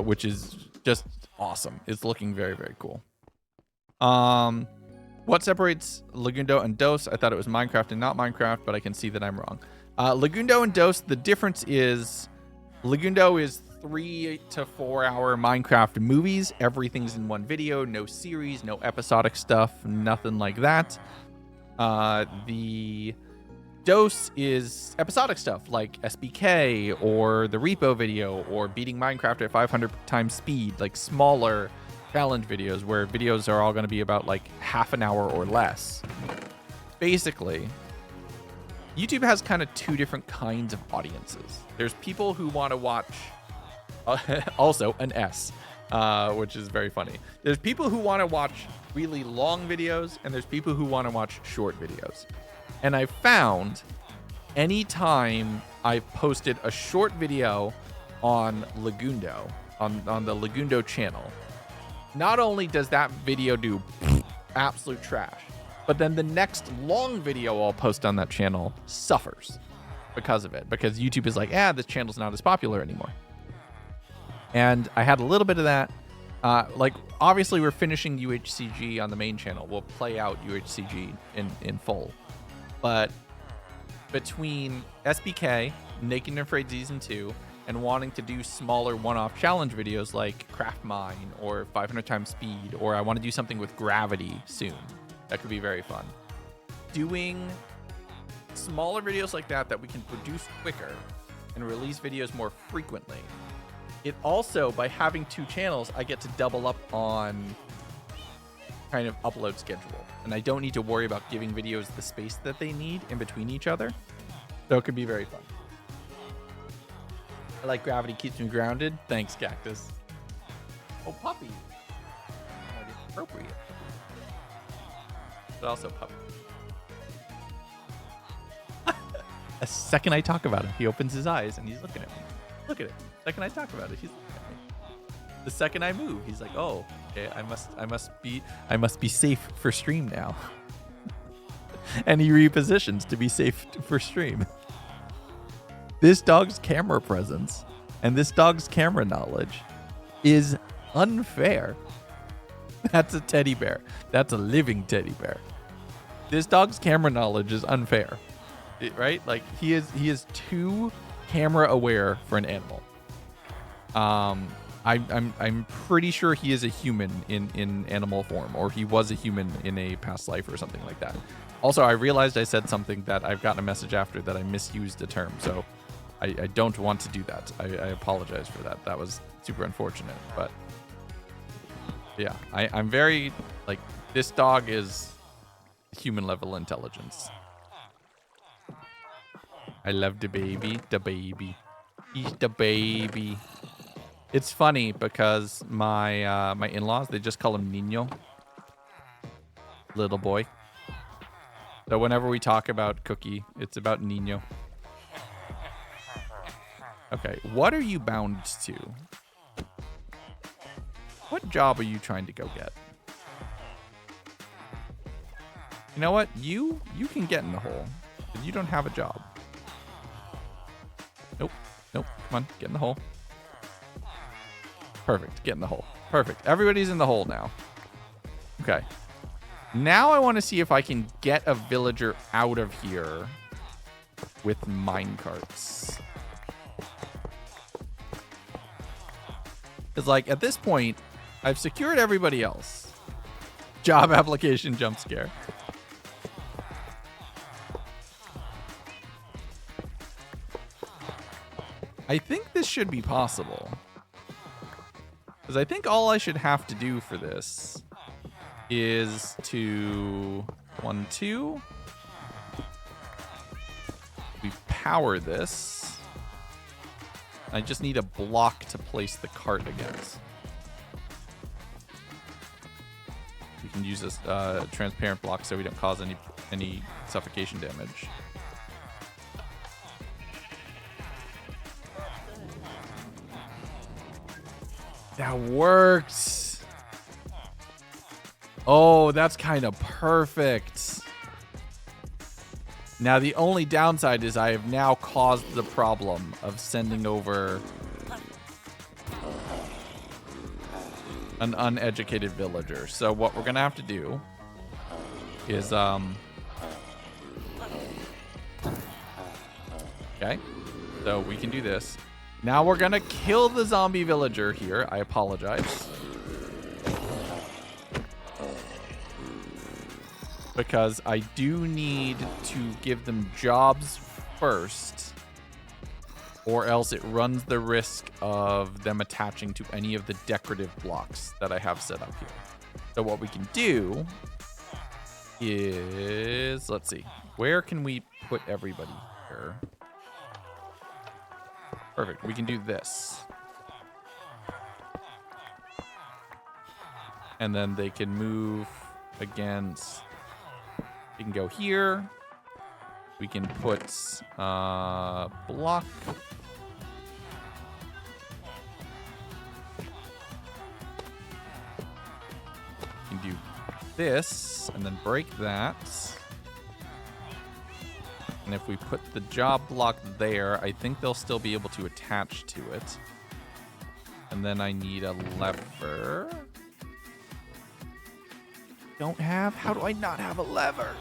which is just awesome. It's looking very, very cool. What separates Lagundo and Dos? I thought it was Minecraft and not Minecraft, but I can see that I'm wrong. Lagundo and Dos, the difference is Lagundo is 3 to 4 hour Minecraft movies. Everything's in one video, no series, no episodic stuff, nothing like that. The Dos is episodic stuff like SBK or the repo video or beating Minecraft at 500 times speed, like smaller challenge videos where videos are all going to be about like half an hour or less. Basically, YouTube has kind of two different kinds of audiences. There's people who want to watch, also an S, which is very funny. There's people who want to watch really long videos, and there's people who want to watch short videos. And I found anytime I've posted a short video on Lagundo, on the Lagundo channel, not only does that video do absolute trash, but then the next long video I'll post on that channel suffers because of it. Because YouTube is like, this channel's not as popular anymore. And I had a little bit of that. Like, obviously, we're finishing UHCG on the main channel. We'll play out UHCG in full. But between SBK, Naked and Afraid Season 2, and wanting to do smaller one-off challenge videos like Craft Mine or 500 times speed, or I want to do something with gravity soon. That could be very fun. Doing smaller videos like that we can produce quicker and release videos more frequently. It also, by having two channels, I get to double up on kind of upload schedule. And I don't need to worry about giving videos the space that they need in between each other. So it could be very fun. I like gravity keeps me grounded. Thanks, Cactus. Oh, puppy. Oh, it's appropriate. But also puppy. The second I talk about him, he opens his eyes and he's looking at me. Look at it. The second I talk about it, he's looking at me. The second I move, he's like, "Oh, okay, I must be safe for stream now." And he repositions to be safe for stream. This dog's camera presence and this dog's camera knowledge is unfair. That's a teddy bear. That's a living teddy bear. This dog's camera knowledge is unfair, right? Like he is too camera aware for an animal. I'm pretty sure he is a human in animal form, or he was a human in a past life or something like that. Also, I realized I said something that I've gotten a message after that I misused a term, so I don't want to do that. I apologize for that. That was super unfortunate, but yeah, I'm very, like, this dog is human level intelligence. I love the baby. The baby. He's the baby. It's funny because my my in-laws, they just call him Nino. Little boy. So whenever we talk about Cookie, it's about Nino. Okay, what are you bound to? What job are you trying to go get? You know what? You can get in the hole. But you don't have a job. Nope. Nope. Come on, get in the hole. Perfect. Get in the hole. Perfect. Everybody's in the hole now. Okay. Now I want to see if I can get a villager out of here with minecarts. Because, like, at this point, I've secured everybody else. Job application jump scare. I think this should be possible. Because I think all I should have to do for this is to... 1, 2. We power this. I just need a block to place the cart against. We can use this transparent block so we don't cause any suffocation damage. That works. Oh, that's kind of perfect. Now, the only downside is I have now caused the problem of sending over an uneducated villager. So what we're going to have to do is, okay, so we can do this. Now we're going to kill the zombie villager here. I apologize. Because I do need to give them jobs first, or else it runs the risk of them attaching to any of the decorative blocks that I have set up here. So what we can do is, let's see, where can we put everybody here? Perfect, we can do this. And then they can move against... We can go here. We can put block. We can do this and then break that. And if we put the job block there, I think they'll still be able to attach to it. And then I need a lever. Don't have? How do I not have a lever?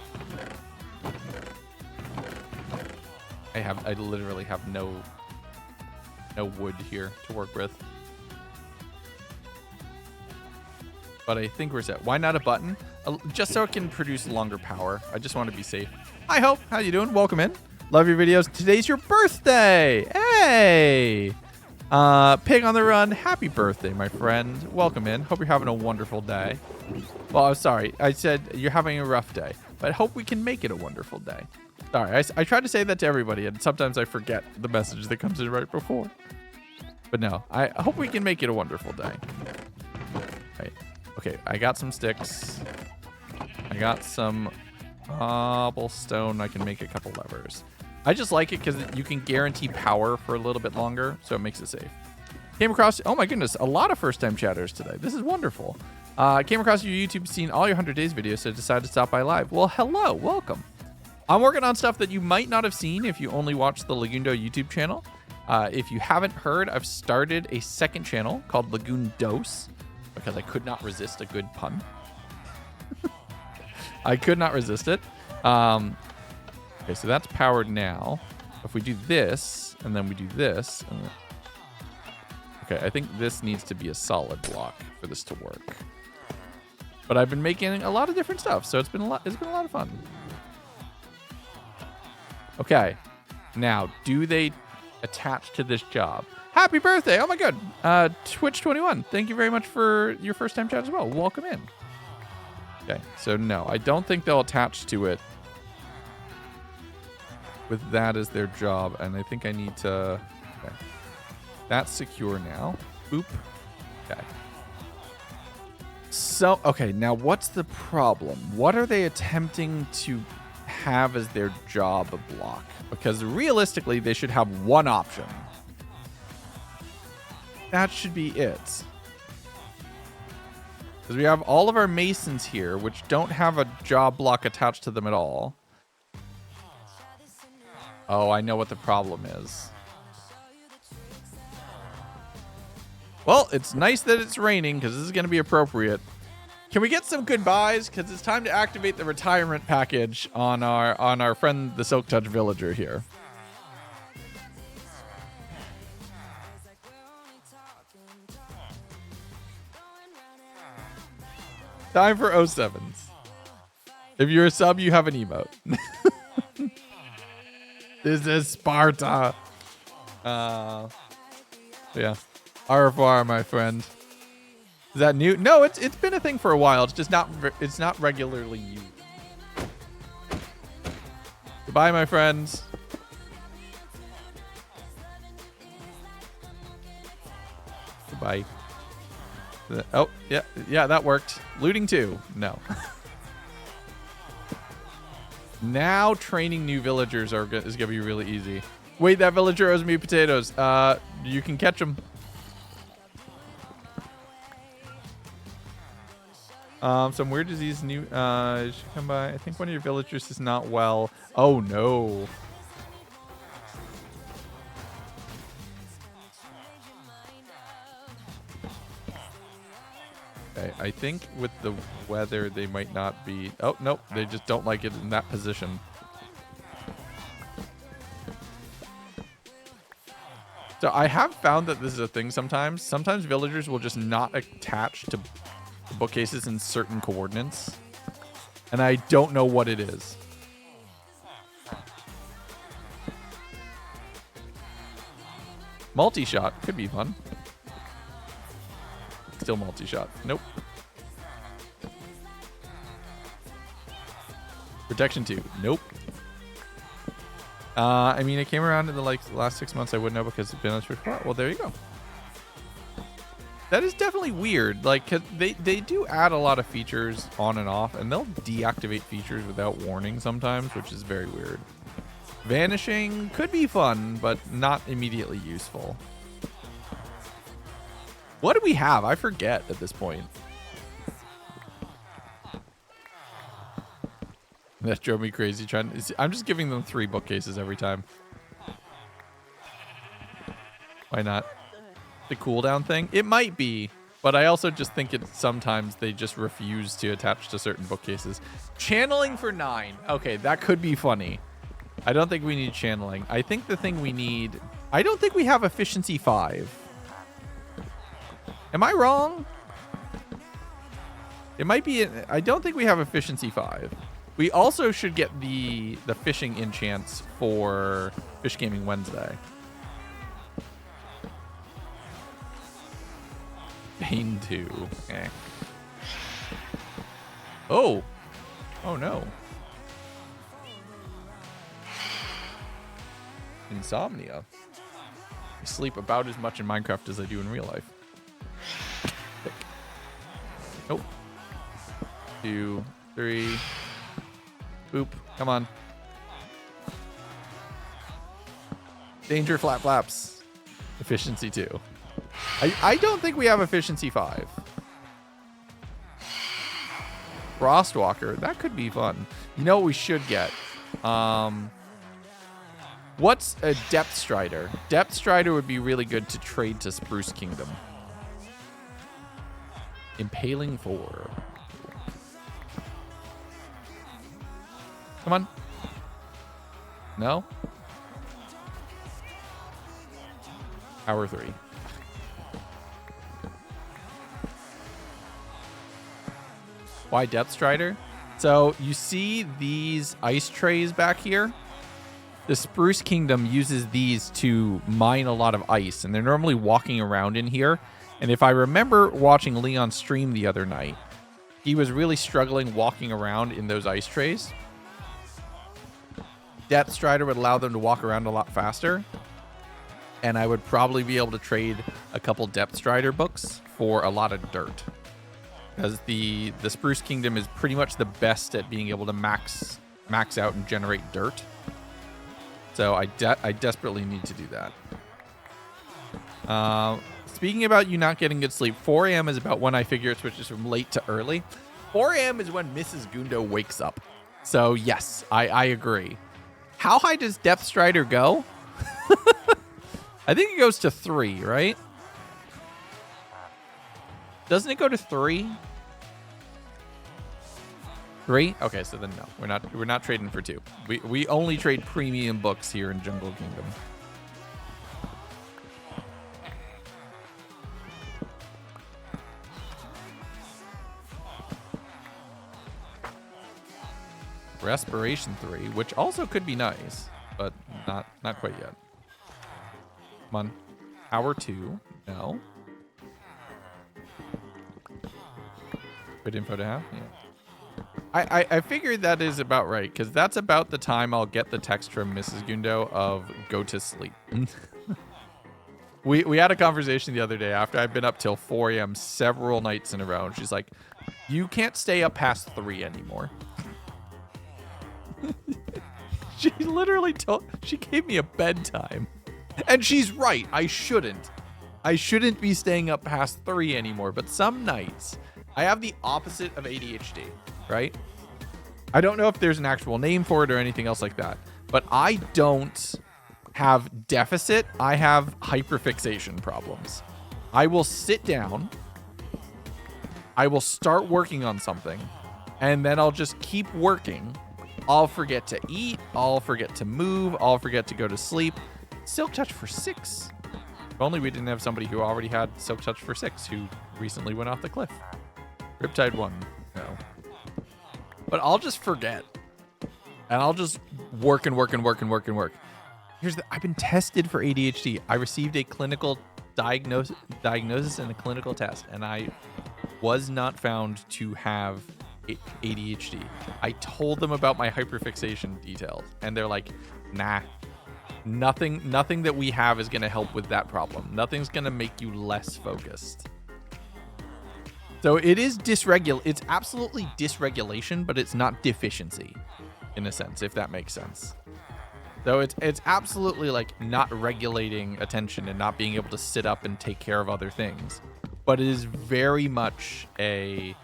I literally have no wood here to work with. But I think we're set. Why not a button? Just so it can produce longer power. I just want to be safe. Hi, Hope. How you doing? Welcome in. Love your videos. Today's your birthday. Hey. Pig on the Run. Happy birthday, my friend. Welcome in. Hope you're having a wonderful day. Well, I'm sorry. I said you're having a rough day, but I hope we can make it a wonderful day. Sorry, I try to say that to everybody, and sometimes I forget the message that comes in right before. But no, I hope we can make it a wonderful day. Right. Okay, I got some sticks. I got some cobblestone. I can make a couple levers. I just like it because you can guarantee power for a little bit longer, so it makes it safe. Came across, oh my goodness, a lot of first-time chatters today. This is wonderful. Came across your YouTube, seen all your 100 Days videos, so decided to stop by live. Well, hello, welcome. I'm working on stuff that you might not have seen if you only watch the Lagundo YouTube channel. If you haven't heard, I've started a second channel called Lagoon Dose because I could not resist a good pun. I could not resist it. Okay, so that's powered now. If we do this, and then we do this. Okay, I think this needs to be a solid block for this to work. But I've been making a lot of different stuff, so it's been a lot of fun. Okay, now, do they attach to this job? Happy birthday! Oh my god, Twitch21, thank you very much for your first time chat as well. Welcome in. Okay, so no, I don't think they'll attach to it with that as their job, and I think I need to... Okay. That's secure now. Boop. Okay. So, okay, now what's the problem? What are they attempting to have as their job block? Because realistically, they should have one option. That should be it. Because we have all of our masons here, which don't have a job block attached to them at all. Oh, I know what the problem is. Well, it's nice that it's raining because this is going to be appropriate. Can we get some goodbyes? Because it's time to activate the retirement package on our friend, the Silk Touch villager here. Time for 07s. If you're a sub, you have an emote. This is Sparta. Yeah. Au revoir, my friend. Is that new? No, it's been a thing for a while. It's just not regularly used. Goodbye, my friends. Goodbye. Oh, yeah, that worked. Looting too. No. Now training new villagers is gonna be really easy. Wait, that villager owes me potatoes. You can catch them. Some weird disease new should come by. I think one of your villagers is not well. Oh no. Okay, I think with the weather they might not be. Oh nope, they just don't like it in that position. So I have found that this is a thing sometimes. Sometimes villagers will just not attach to bookcases in certain coordinates. And I don't know what it is. Multi-shot could be fun. Still multi-shot. Nope. Protection 2. Nope. I mean, it came around in the last 6 months. I wouldn't know because it's been on Twitch. Well, there you go. That is definitely weird. Like, 'cause they do add a lot of features on and off, and they'll deactivate features without warning sometimes, which is very weird. Vanishing could be fun, but not immediately useful. What do we have? I forget at this point. That drove me crazy. I'm just giving them 3 bookcases every time. Why not? The cooldown thing? It might be, but I also just think sometimes they just refuse to attach to certain bookcases. Channeling for 9. Okay, that could be funny. I don't think we need channeling. I think the thing we need... I don't think we have efficiency 5. Am I wrong? It might be... I don't think we have efficiency 5. We also should get the fishing enchants for Fish Gaming Wednesday. Bane 2. Eh. Oh. Oh no. Insomnia. I sleep about as much in Minecraft as I do in real life. Nope. 2, 3. Boop. Come on. Danger flap flaps. Efficiency 2. I don't think we have efficiency 5. Frostwalker. That could be fun. You know what we should get? What's a Depth Strider? Depth Strider would be really good to trade to Spruce Kingdom. Impaling 4. Come on. No? Hour 3. Why Depth Strider? So you see these ice trays back here? The Spruce Kingdom uses these to mine a lot of ice, and they're normally walking around in here. And if I remember watching Leon's stream the other night, he was really struggling walking around in those ice trays. Depth Strider would allow them to walk around a lot faster. And I would probably be able to trade a couple Depth Strider books for a lot of dirt. Because the Spruce Kingdom is pretty much the best at being able to max out and generate dirt. So I desperately need to do that. Speaking about you not getting good sleep, 4 a.m. is about when I figure it switches from late to early. 4 a.m. is when Mrs. Gundo wakes up. So yes, I agree. How high does Depth Strider go? I think it goes to 3, right? Doesn't it go to 3? 3? Okay, so then no, we're not trading for 2. We only trade premium books here in Jungle Kingdom. Respiration 3, which also could be nice, but not quite yet. Come on. Hour 2. No. Good info to have? Yeah. I figured that is about right, because that's about the time I'll get the text from Mrs. Gundo of go to sleep. We had a conversation the other day after I've been up till 4 a.m. several nights in a row, and she's like, you can't stay up past 3 anymore. She literally she gave me a bedtime. And she's right. I shouldn't be staying up past 3 anymore. But some nights, I have the opposite of ADHD, right? I don't know if there's an actual name for it or anything else like that, but I don't have deficit. I have hyperfixation problems. I will sit down, I will start working on something, and then I'll just keep working. I'll forget to eat, I'll forget to move, I'll forget to go to sleep. Silk Touch for 6. If only we didn't have somebody who already had Silk Touch for 6 who recently went off the cliff. Riptide 1, no. But I'll just forget. And I'll just work and work and work and work and work. I've been tested for ADHD. I received a clinical diagnosis and a clinical test, and I was not found to have ADHD. I told them about my hyperfixation details, and they're like, nah, nothing that we have is going to help with that problem. Nothing's going to make you less focused. So it is it's absolutely dysregulation, but it's not deficiency in a sense, if that makes sense. So it's absolutely like not regulating attention and not being able to sit up and take care of other things. But it is very much not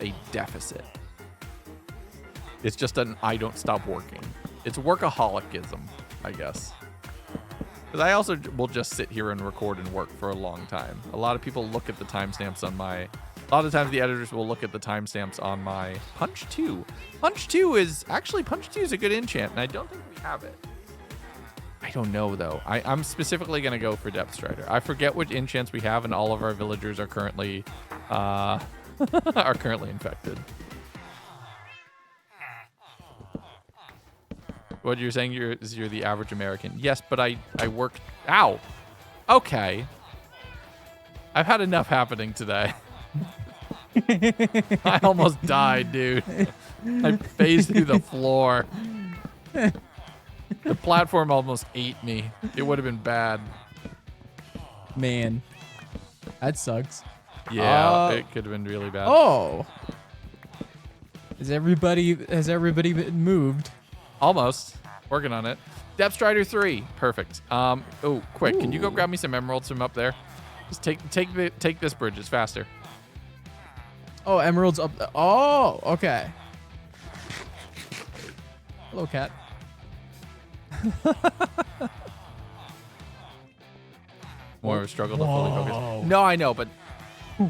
a deficit. It's just an I don't stop working. It's workaholicism, I guess. Because I also will just sit here and record and work for a long time. A lot of people look at the timestamps on my... A lot of times the editors will look at the timestamps on my Punch 2. Punch 2 is a good enchant, and I don't think we have it. I don't know, though. I'm specifically going to go for Depth Strider. I forget which enchants we have, and all of our villagers are currently infected. What you're saying you're the average American. Yes, but I work... Ow! Okay. I've had enough happening today. I almost died, dude. I phased through the floor. The platform almost ate me. It would have been bad. Man, that sucks. Yeah, it could have been really bad. Oh, has everybody been moved? Almost. Working on it. Depth Strider 3. Perfect. Oh, quick. Can you go grab me some emeralds from up there? Just take this bridge. It's faster. Oh, emeralds up. Oh, okay. Hello, cat. More of a struggle to fully focus. No, I know, but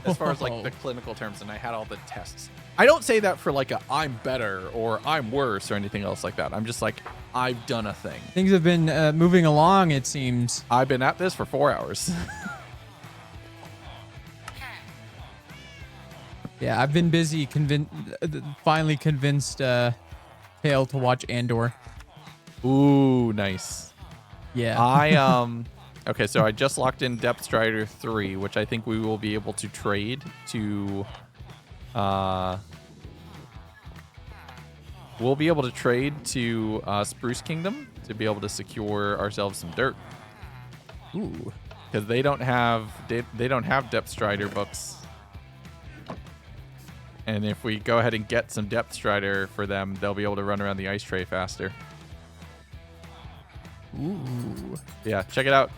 as far as like the clinical terms, and I had all the tests. I don't say that for like I'm better or I'm worse or anything else like that. I'm just like, I've done a thing. Things have been moving along, it seems. I've been at this for 4 hours. Yeah, I've been busy finally convinced Hale to watch Andor. Ooh, nice. Yeah. Okay, so I just locked in Depth Strider 3, which I think we will be able to trade to Spruce Kingdom to be able to secure ourselves some dirt. Ooh. Because they don't have Depth Strider books. And if we go ahead and get some Depth Strider for them, they'll be able to run around the ice tray faster. Ooh. Yeah, check it out.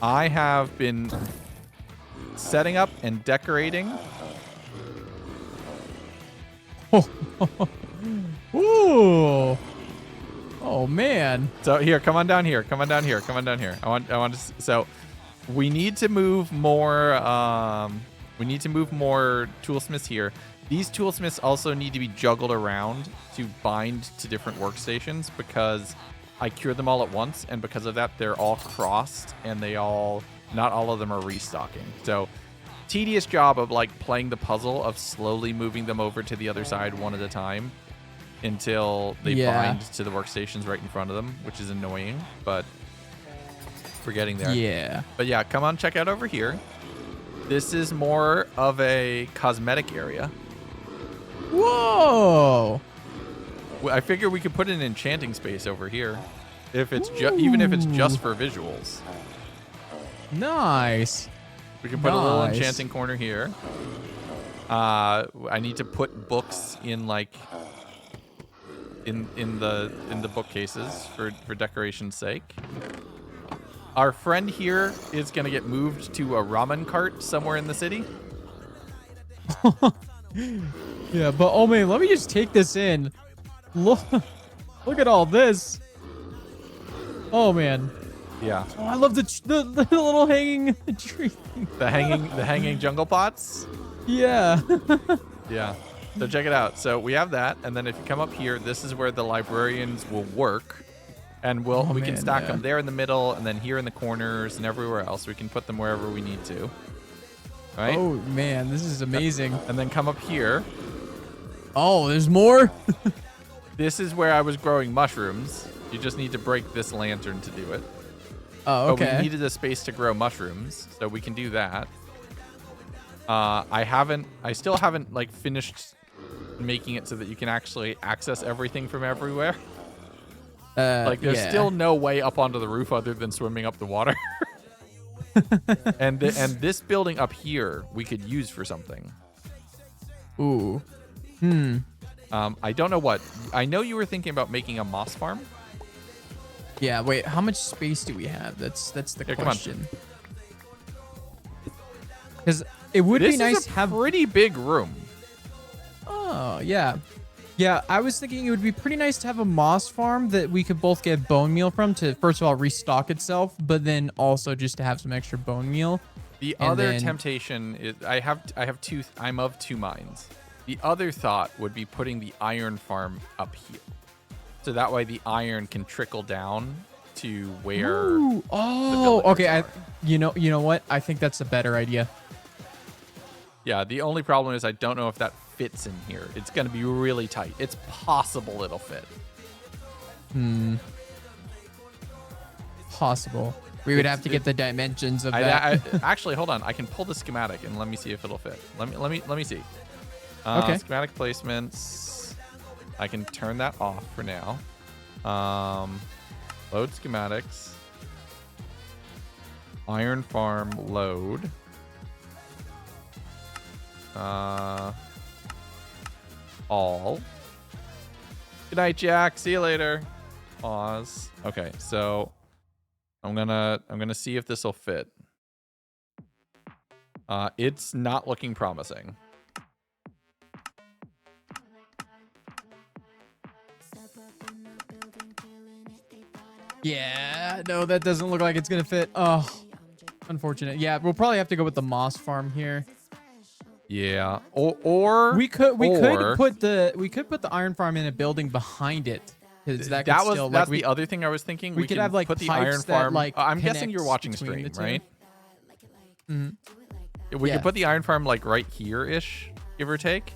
I have been setting up and decorating. Ooh. Oh man. So here, come on down here. Come on down here. Come on down here. I want to. So we need to move more. We need to move more toolsmiths here. These toolsmiths also need to be juggled around to bind to different workstations because I cured them all at once, and because of that, they're all crossed, and not all of them are restocking. So, tedious job of like playing the puzzle of slowly moving them over to the other side one at a time until they bind to the workstations right in front of them, which is annoying, but we're getting there. Yeah. But yeah, come on, check out over here. This is more of a cosmetic area. Whoa! I figure we could put an enchanting space over here, if it's even if it's just for visuals. Nice. We can put a little enchanting corner here. I need to put books in like in the bookcases for decoration's sake. Our friend here is gonna get moved to a ramen cart somewhere in the city. Yeah, but oh man, let me just take this in. Look, look at all this. Oh man. Yeah. Oh, I love the little hanging tree. The hanging jungle pots. Yeah. Yeah. So check it out. So we have that, and then if you come up here, this is where the librarians will work, and we can stack them there in the middle, and then here in the corners and everywhere else. We can put them wherever we need to. Right? Oh man, this is amazing. And then come up here. Oh, there's more. This is where I was growing mushrooms. You just need to break this lantern to do it. Oh, okay. But we needed a space to grow mushrooms, so we can do that. I still haven't like finished making it so that you can actually access everything from everywhere. Like there's still no way up onto the roof other than swimming up the water. and this building up here we could use for something. Ooh. I don't know what. I know you were thinking about making a moss farm. Yeah, wait, how much space do we have? That's the question. Because it would be nice to have pretty big room. Oh, yeah. Yeah, I was thinking it would be pretty nice to have a moss farm that we could both get bone meal from to, first of all, restock itself, but then also just to have some extra bone meal. The other temptation is I'm of two minds. The other thought would be putting the iron farm up here. So that way the iron can trickle down to where okay. You know what? I think that's a better idea. Yeah, the only problem is I don't know if that fits in here. It's going to be really tight. It's possible it'll fit. Possible. We would have to get the dimensions of that. Actually, hold on. I can pull the schematic and let me see if it'll fit. Let me see. Okay. Schematic placements. I can turn that off for now. Load schematics. Iron farm load. All. Good night, Jack. See you later. Pause. Okay, so I'm gonna see if this will fit. It's not looking promising. Yeah, no, that doesn't look like it's gonna fit. Oh, unfortunate. Yeah, we'll probably have to go with the moss farm here. Yeah, or we could put the iron farm in a building behind it. That's the other thing I was thinking. We could have like put the pipes iron farm. That, like, I'm guessing you're watching stream, right? We could put the iron farm like right here ish, give or take,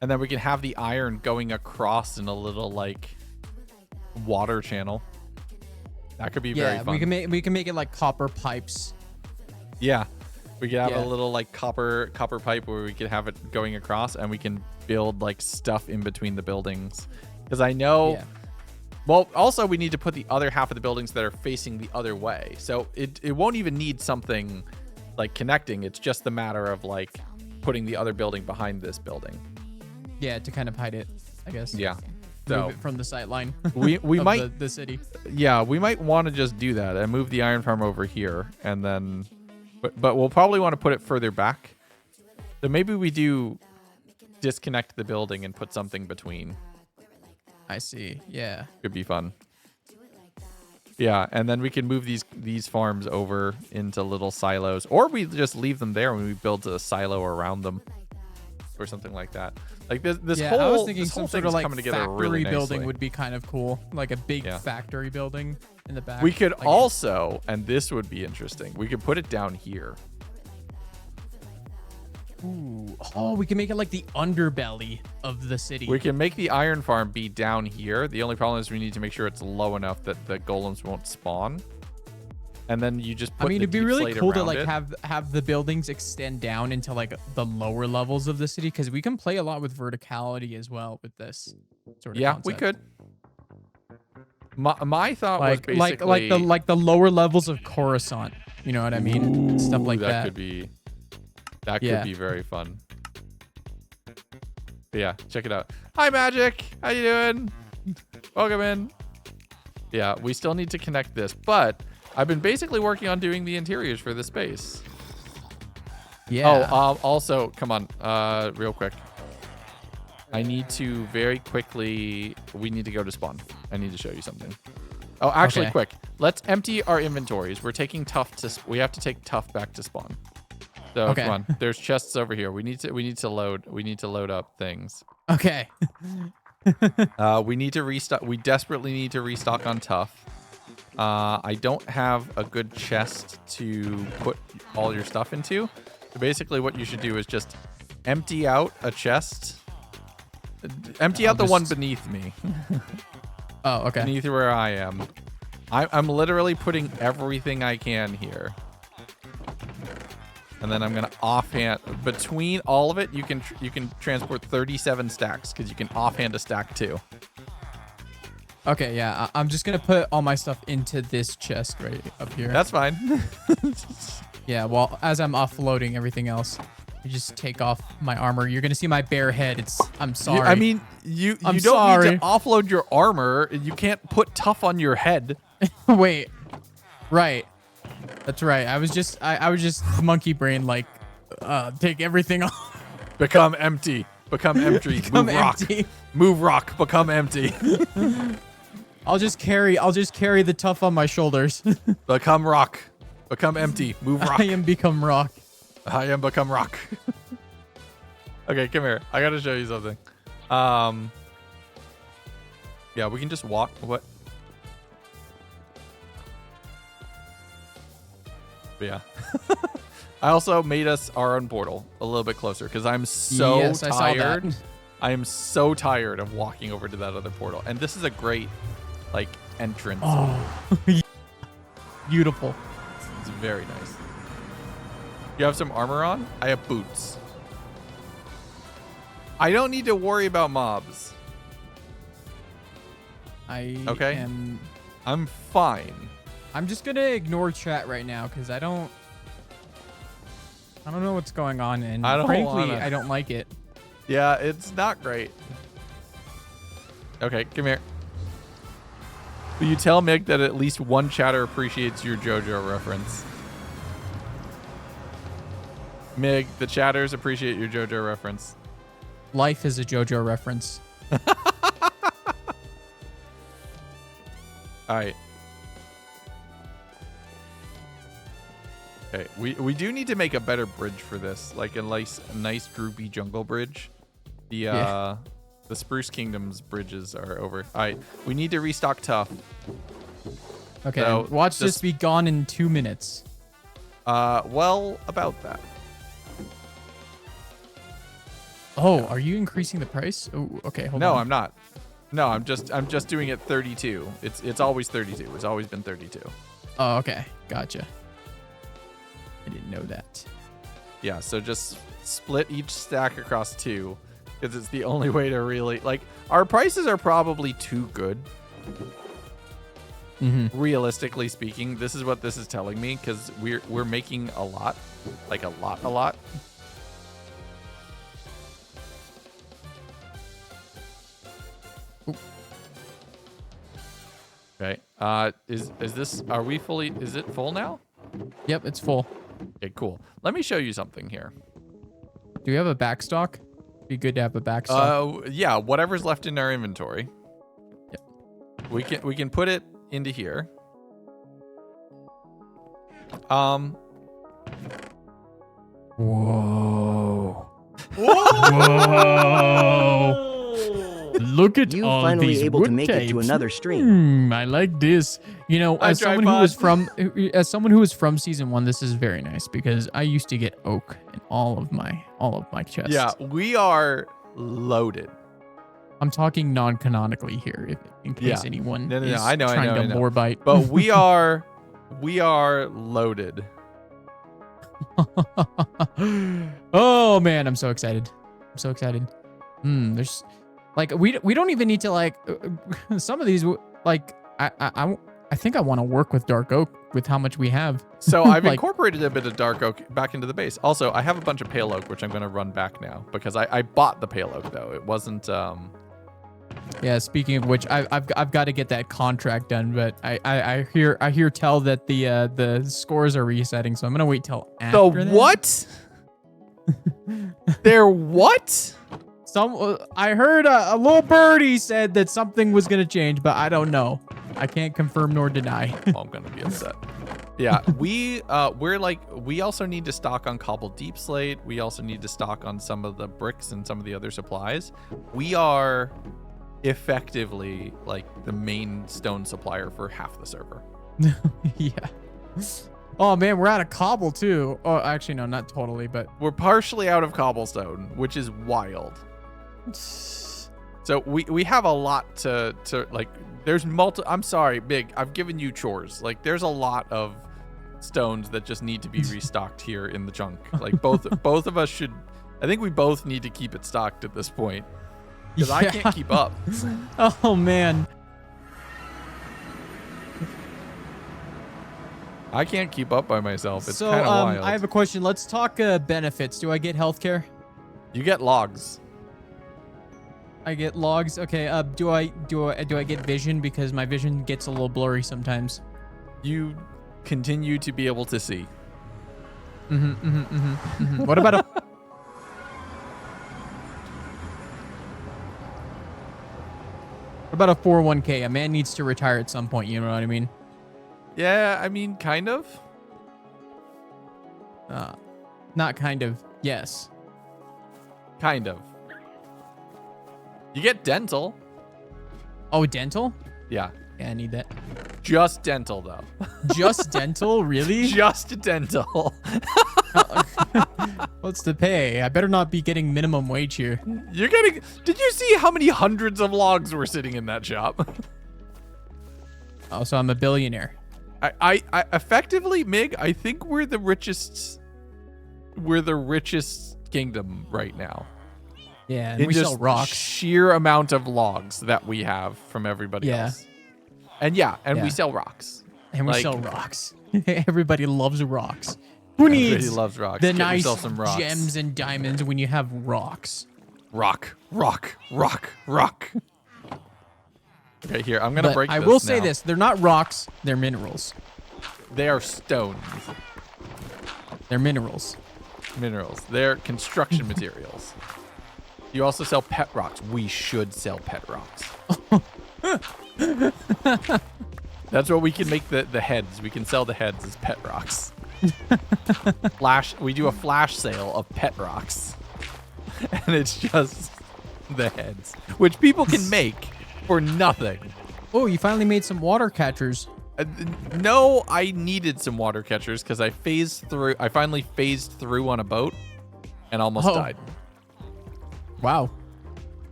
and then we can have the iron going across in a little like water channel. That could be very fun. we can make it like copper pipes. Yeah. We could have a little like copper pipe where we could have it going across, and we can build like stuff in between the buildings. Because I know, well, also we need to put the other half of the buildings that are facing the other way. So it won't even need something like connecting. It's just the matter of like putting the other building behind this building. Yeah, to kind of hide it, I guess. Yeah. Move it from the sight line. We might the city. Yeah, we might want to just do that and move the iron farm over here, and then. But we'll probably want to put it further back. So maybe we do disconnect the building and put something between. I see. Yeah. Could be fun. Yeah, and then we can move these farms over into little silos, or we just leave them there when we build a silo around them, or something like that. Like this whole. I was thinking some sort of like coming together factory really building nicely. would be kind of cool, like a big factory building in the back. We could also, and this would be interesting, we could put it down here. Ooh. Oh, we can make it like the underbelly of the city. We can make the iron farm be down here. The only problem is we need to make sure it's low enough that the golems won't spawn. And then you just put it'd be really cool to like it. have the buildings extend down into like the lower levels of the city, because we can play a lot with verticality as well with this sort of concept. We could. My thought was basically like the lower levels of Coruscant. You know what I mean? Stuff like that. Could be very fun. But yeah, check it out. Hi, Magic. How you doing? Welcome in. Yeah, we still need to connect this, but I've been basically working on doing the interiors for the space. Yeah. Oh, also, come on, real quick. I need to very quickly. We need to go to spawn. I need to show you something. Oh, actually, Okay. quick. Let's empty our inventories. We're taking tough to. We have to take tough back to spawn. So Okay. come on. There's chests over here. We need to load up things. Okay. We need to restock. We desperately need to restock on tough. I don't have a good chest to put all your stuff into. So basically, what you should do is just empty out a chest. Empty out the one beneath me. Oh, okay. Beneath where I am. I'm literally putting everything I can here. And then I'm gonna offhand between all of it. You can transport 37 stacks because you can offhand a stack too. Okay, yeah. I'm just gonna put all my stuff into this chest right up here. That's fine. Yeah. Well, as I'm offloading everything else, you just take off my armor. You're gonna see my bare head. I'm sorry. I mean, you I'm don't sorry. need to offload your armor. You can't put tough on your head. Wait. Right. That's right. I was just monkey brain like take everything off. Become empty. Become empty. Become Move rock. empty. Move rock. Become empty. I'll just carry the tough on my shoulders. Become rock. Become empty. Move rock. I am become rock. I am become rock. Okay, come here. I gotta show you something. Yeah, we can just walk. What? But yeah. I also made us our own portal a little bit closer because I'm so Yes, I saw that. tired. I am so tired of walking over to that other portal. And this is a great, like, entrance. Oh, beautiful. It's very nice. You have some armor on? I have boots. I don't need to worry about mobs. Okay. I'm fine. I'm just gonna ignore chat right now because I don't know what's going on, and I don't frankly, wanna. I don't like it. Yeah, it's not great. Okay, come here. Will you tell Mig that at least one chatter appreciates your JoJo reference? Mig, the chatters appreciate your JoJo reference. Life is a JoJo reference. All right. Okay, we do need to make a better bridge for this, like a nice groupy jungle bridge. The Spruce Kingdoms bridges are over. All right, we need to restock tough. Okay, So, watch this just- be gone in 2 minutes. Well, about that. Oh, are you increasing the price? Oh, okay, hold on. No, I'm not. No, I'm just doing it 32. It's always 32. It's always been 32. Oh, okay, gotcha. I didn't know that. Yeah, so just split each stack across 2 because it's the only way to really like our prices are probably too good. Realistically speaking, this is what this is telling me because we're making a lot, like a lot. Okay. Is this? Are we fully? Is it full now? Yep, it's full. Okay, cool. Let me show you something here. Do we have a backstock? Be good to have a backstock. Yeah, whatever's left in our inventory. Yep. We can put it into here. Whoa. Whoa. Look at You all finally these able wood to make it to types. another stream. I like this. You know, Hi, as someone who was tripod. from season 1, this is very nice because I used to get oak in all of my chests. Yeah, we are loaded. I'm talking non-canonically here, in case Yeah. anyone No, is I know, trying to more bite. But we are loaded. Oh man, I'm so excited. There's like we don't even need to like some of these like I think I want to work with dark oak with how much we have. So I've Like- incorporated a bit of dark oak back into the base. Also, I have a bunch of pale oak, which I'm going to run back now because I bought the pale oak though. It wasn't. Yeah, speaking of which, I've got to get that contract done, but I hear tell that the scores are resetting, so I'm gonna wait till after The that. what? They're what? I heard a little birdie said that something was gonna change, but I don't know. I can't confirm nor deny. Oh, I'm gonna be upset. Yeah, we also need to stock on cobbled deep slate. We also need to stock on some of the bricks and some of the other supplies. We are effectively like the main stone supplier for half the server. Yeah. Oh man, we're out of cobble too. Oh, actually no, not totally, but We're partially out of cobblestone, which is wild. So we have a lot to like. There's I'm sorry, Big. I've given you chores. Like there's a lot of stones that just need to be restocked here in the chunk. Like both of us should. I think we both need to keep it stocked at this point because I can't keep up. oh man. I can't keep up by myself. It's So kind of wild. I have a question. Let's talk benefits. Do I get healthcare? You get logs. I get logs. Okay. Do I get vision because my vision gets a little blurry sometimes? You continue to be able to see. What about a What about a 401k? A man needs to retire at some point, you know what I mean? Yeah, I mean, kind of. Not kind of. Yes. Kind of. You get dental. Oh, dental? Yeah. Yeah, I need that. Just dental, though. Just dental? Really? Just dental. What's the pay? I better not be getting minimum wage here. You're getting... Did you see how many hundreds of logs were sitting in that shop? Oh, so I'm a billionaire. I effectively, Mig, I think we're the richest... We're the richest kingdom right now. Yeah, and In we just sell rocks. sheer amount of logs that we have from everybody else. And Yeah. we sell rocks. And we Like- sell rocks. Everybody loves rocks. Who Everybody needs loves rocks. the Get nice yourself some rocks. gems and diamonds when you have rocks? Rock. Okay, here, I'm going to But break I this will say now. this. They're not rocks. They're minerals. They are stones. They're minerals. Minerals. They're construction materials. You also sell pet rocks. We should sell pet rocks. That's what we can make the heads. We can sell the heads as pet rocks. We do a flash sale of pet rocks. And it's just the heads, which people can make for nothing. Oh, you finally made some water catchers. No, I needed some water catchers because I finally phased through on a boat and almost died. Wow.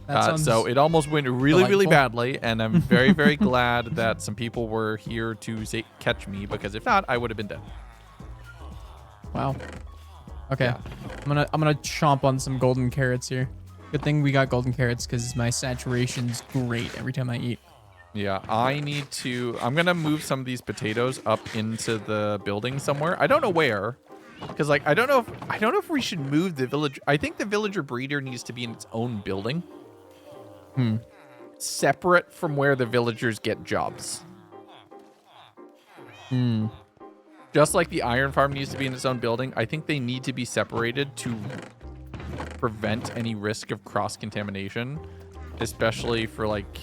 That sounds So it almost went really, really delightful. badly, and I'm very, very glad that some people were here to catch me because if not, I would have been dead. Wow. Okay. Yeah. I'm gonna chomp on some golden carrots here. Good thing we got golden carrots because my saturation's great every time I eat. Yeah, I'm gonna move some of these potatoes up into the building somewhere. I don't know where, because like I don't know if we should move the village. I think the villager breeder needs to be in its own building. Separate from where the villagers get jobs. Just like the iron farm needs to be in its own building, I think they need to be separated to prevent any risk of cross-contamination, especially for like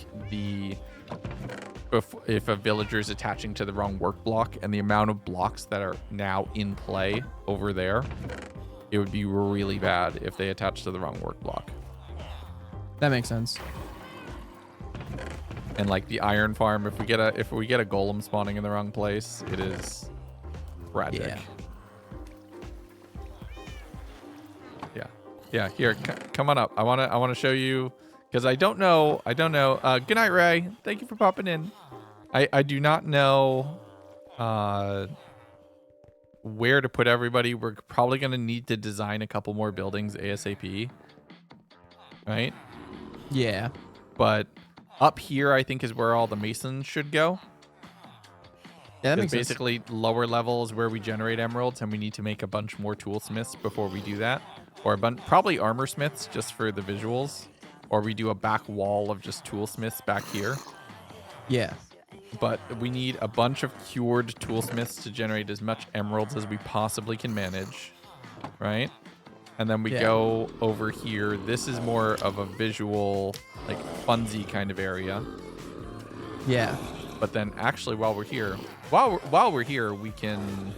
if a villager is attaching to the wrong work block and the amount of blocks that are now in play over there, it would be really bad if they attach to the wrong work block. That makes sense. And like the iron farm, if we get a golem spawning in the wrong place, it is tragic. Yeah. Here, come on up. I wanna show you because I don't know. Good night, Ray. Thank you for popping in. I do not know where to put everybody. We're probably gonna need to design a couple more buildings ASAP. Right? Yeah. But up here, I think, is where all the masons should go. Yeah, that Because makes sense. basically lower levels where we generate emeralds, and we need to make a bunch more toolsmiths before we do that. Or probably armor smiths just for the visuals. Or we do a back wall of just toolsmiths back here. Yeah. But we need a bunch of cured toolsmiths to generate as much emeralds as we possibly can manage. Right? And then we go over here. This is more of a visual, like funsy kind of area. Yeah. But then actually while we're here, we can...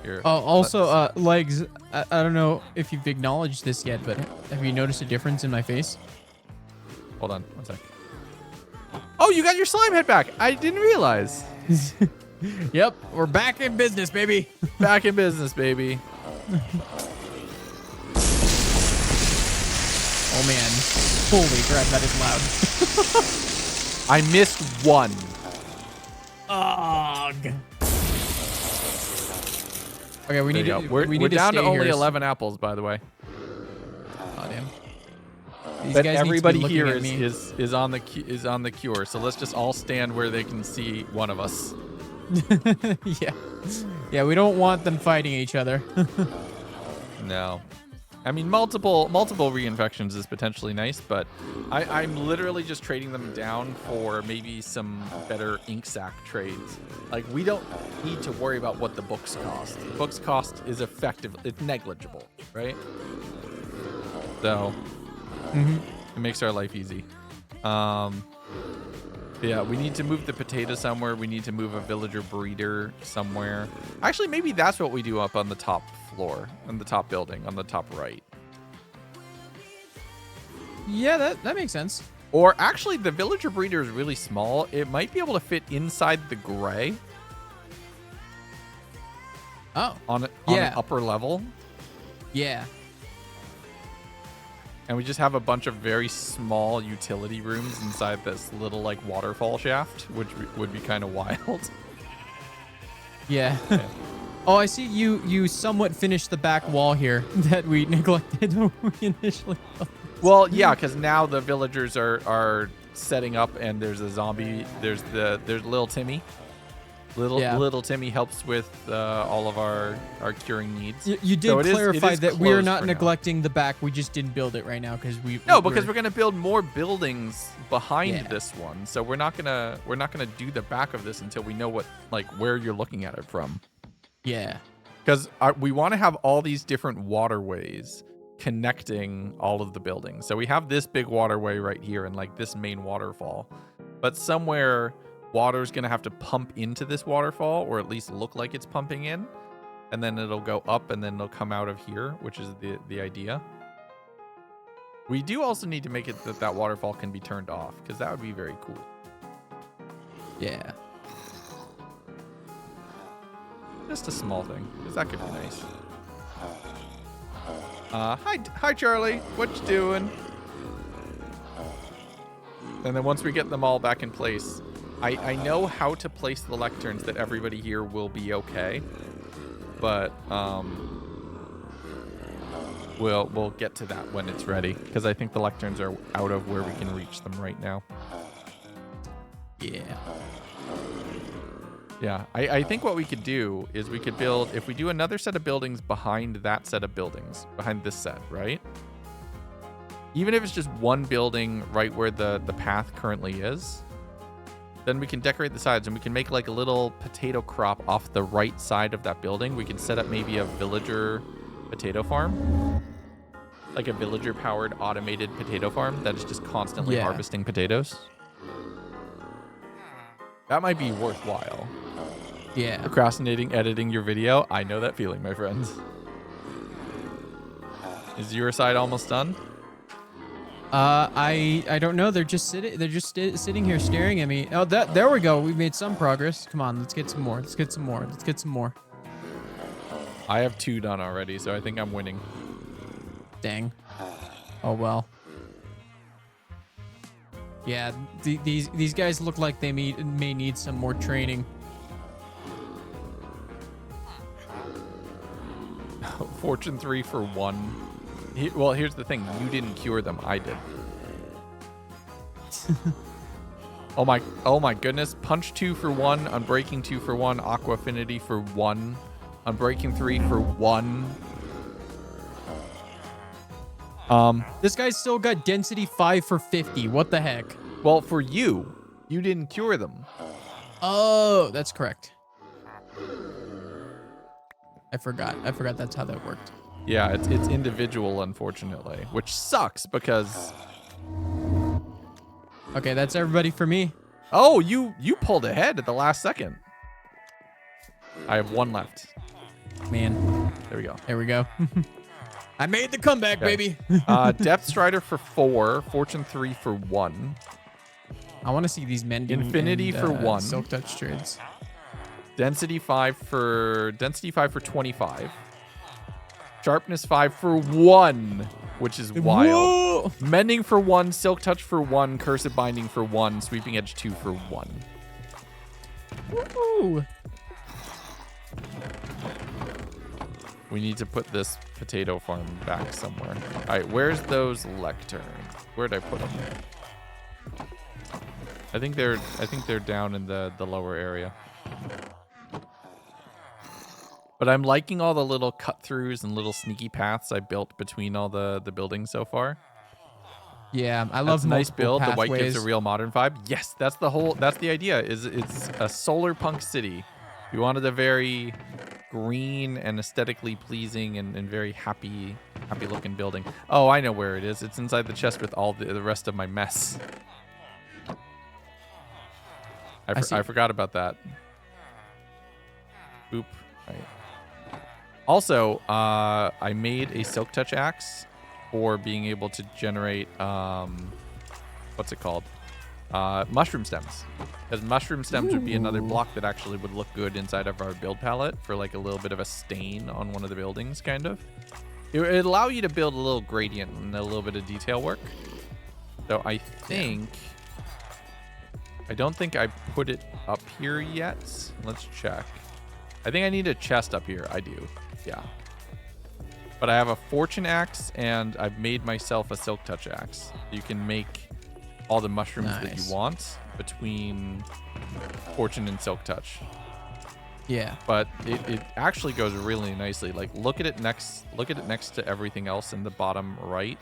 Here, Oh, also, legs, I don't know if you've acknowledged this yet, but have you noticed a difference in my face? Hold on, one sec. Oh, you got your slime head back. I didn't realize. Yep, we're back in business, baby. Back in business, baby. Oh, man. Holy crap, that is loud. I missed one. Ugh. Okay, we need to. We're to down to stay only here. 11 apples, by the way. Oh, damn. These But guys everybody need to be here looking at me. is on the cure. So let's just all stand where they can see one of us. Yeah. Yeah, we don't want them fighting each other. No. I mean, multiple reinfections is potentially nice, but I'm literally just trading them down for maybe some better ink sac trades. Like, we don't need to worry about what the books cost. The books cost is it's negligible, right? So, it makes our life easy. Yeah, we need to move the potato somewhere. We need to move a villager breeder somewhere. Actually, maybe that's what we do up on the top floor, on the top building, on the top right. Yeah, that makes sense. Or actually, the villager breeder is really small. It might be able to fit inside the gray. Oh. On an upper level. Yeah. And we just have a bunch of very small utility rooms inside this little, like, waterfall shaft, which would be kind of wild. Yeah. Oh, I see you somewhat finished the back wall here that we neglected when we initially built. Well, yeah, because now the villagers are setting up, and there's a zombie. There's little Timmy. Little Timmy helps with all of our curing needs. You did clarify that we're not neglecting the back. We just didn't build it right now because we're gonna build more buildings behind this one. So we're not gonna do the back of this until we know where you're looking at it from. Yeah. Because we want to have all these different waterways connecting all of the buildings. So we have this big waterway right here and like this main waterfall, but somewhere water's gonna have to pump into this waterfall, or at least look like it's pumping in, and then it'll go up and then it'll come out of here, which is the idea. We do also need to make it that waterfall can be turned off, because that would be very cool. Yeah. Just a small thing, because that could be nice. Hi Charlie, what you doing? And then once we get them all back in place, I know how to place the lecterns that everybody here will be okay, but we'll get to that when it's ready, because I think the lecterns are out of where we can reach them right now. Yeah. Yeah, I think what we could do is we could build, if we do another set of buildings behind that set of buildings, behind this set, right? Even if it's just one building right where the path currently is, then we can decorate the sides and we can make like a little potato crop off the right side of that building. We can set up maybe a villager potato farm, like a villager powered automated potato farm that is just constantly harvesting potatoes. That might be worthwhile. Yeah. Procrastinating editing your video. I know that feeling, my friends. Is your side almost done? I don't know. They're just sitting here staring at me. Oh, there we go. We made some progress. Come on, let's get some more. Let's get some more. I have 2 done already, so I think I'm winning. Dang. Oh well. Yeah, these guys look like they may need some more training. Fortune 3 for 1. Well, here's the thing. You didn't cure them. I did. Oh my goodness. Punch 2 for 1. Unbreaking 2 for 1. Aqua Affinity for 1. Unbreaking 3 for 1. This guy's still got density 5 for 50. What the heck? Well, for you didn't cure them. Oh, that's correct. I forgot that's how that worked. Yeah, it's individual, unfortunately, which sucks because. Okay, that's everybody for me. Oh, you pulled ahead at the last second. I have one left. Man, There we go. there we go. I made the comeback, Okay. baby. Depth Strider for 4, Fortune 3 for 1, I want to see these mending Infinity and, for 1. Silk touch trades. Density 5 for 25, Sharpness 5 for 1, which is wild. Whoa! Mending for 1, Silk Touch for 1, Cursive Binding for 1, Sweeping Edge 2 for 1. Woo! We need to put this potato farm back somewhere. All right, where's those lecterns? Where'd I put them? I think they're down in the lower area. But I'm liking all the little cut-throughs and little sneaky paths I built between all the buildings so far. Yeah, I That's love a nice multiple build. The white gives a pathways. real modern vibe. Yes, that's the idea. Is it's a solar punk city. We wanted a very green and aesthetically pleasing and very happy looking building. Oh, I know where it is. It's inside the chest with all the rest of my mess. I forgot about that. Oop. Right. Also, I made a Silk Touch axe for being able to generate, what's it called? Mushroom stems. Because mushroom stems would be another block that actually would look good inside of our build palette for like a little bit of a stain on one of the buildings, kind of. It'd allow you to build a little gradient and a little bit of detail work. So I think... I don't think I put it up here yet. Let's check. I think I need a chest up here. I do. Yeah. But I have a fortune axe and I've made myself a silk touch axe. You can make all the mushrooms that you want between fortune and silk touch. Yeah. But it actually goes really nicely. Like look at it next to everything else in the bottom right.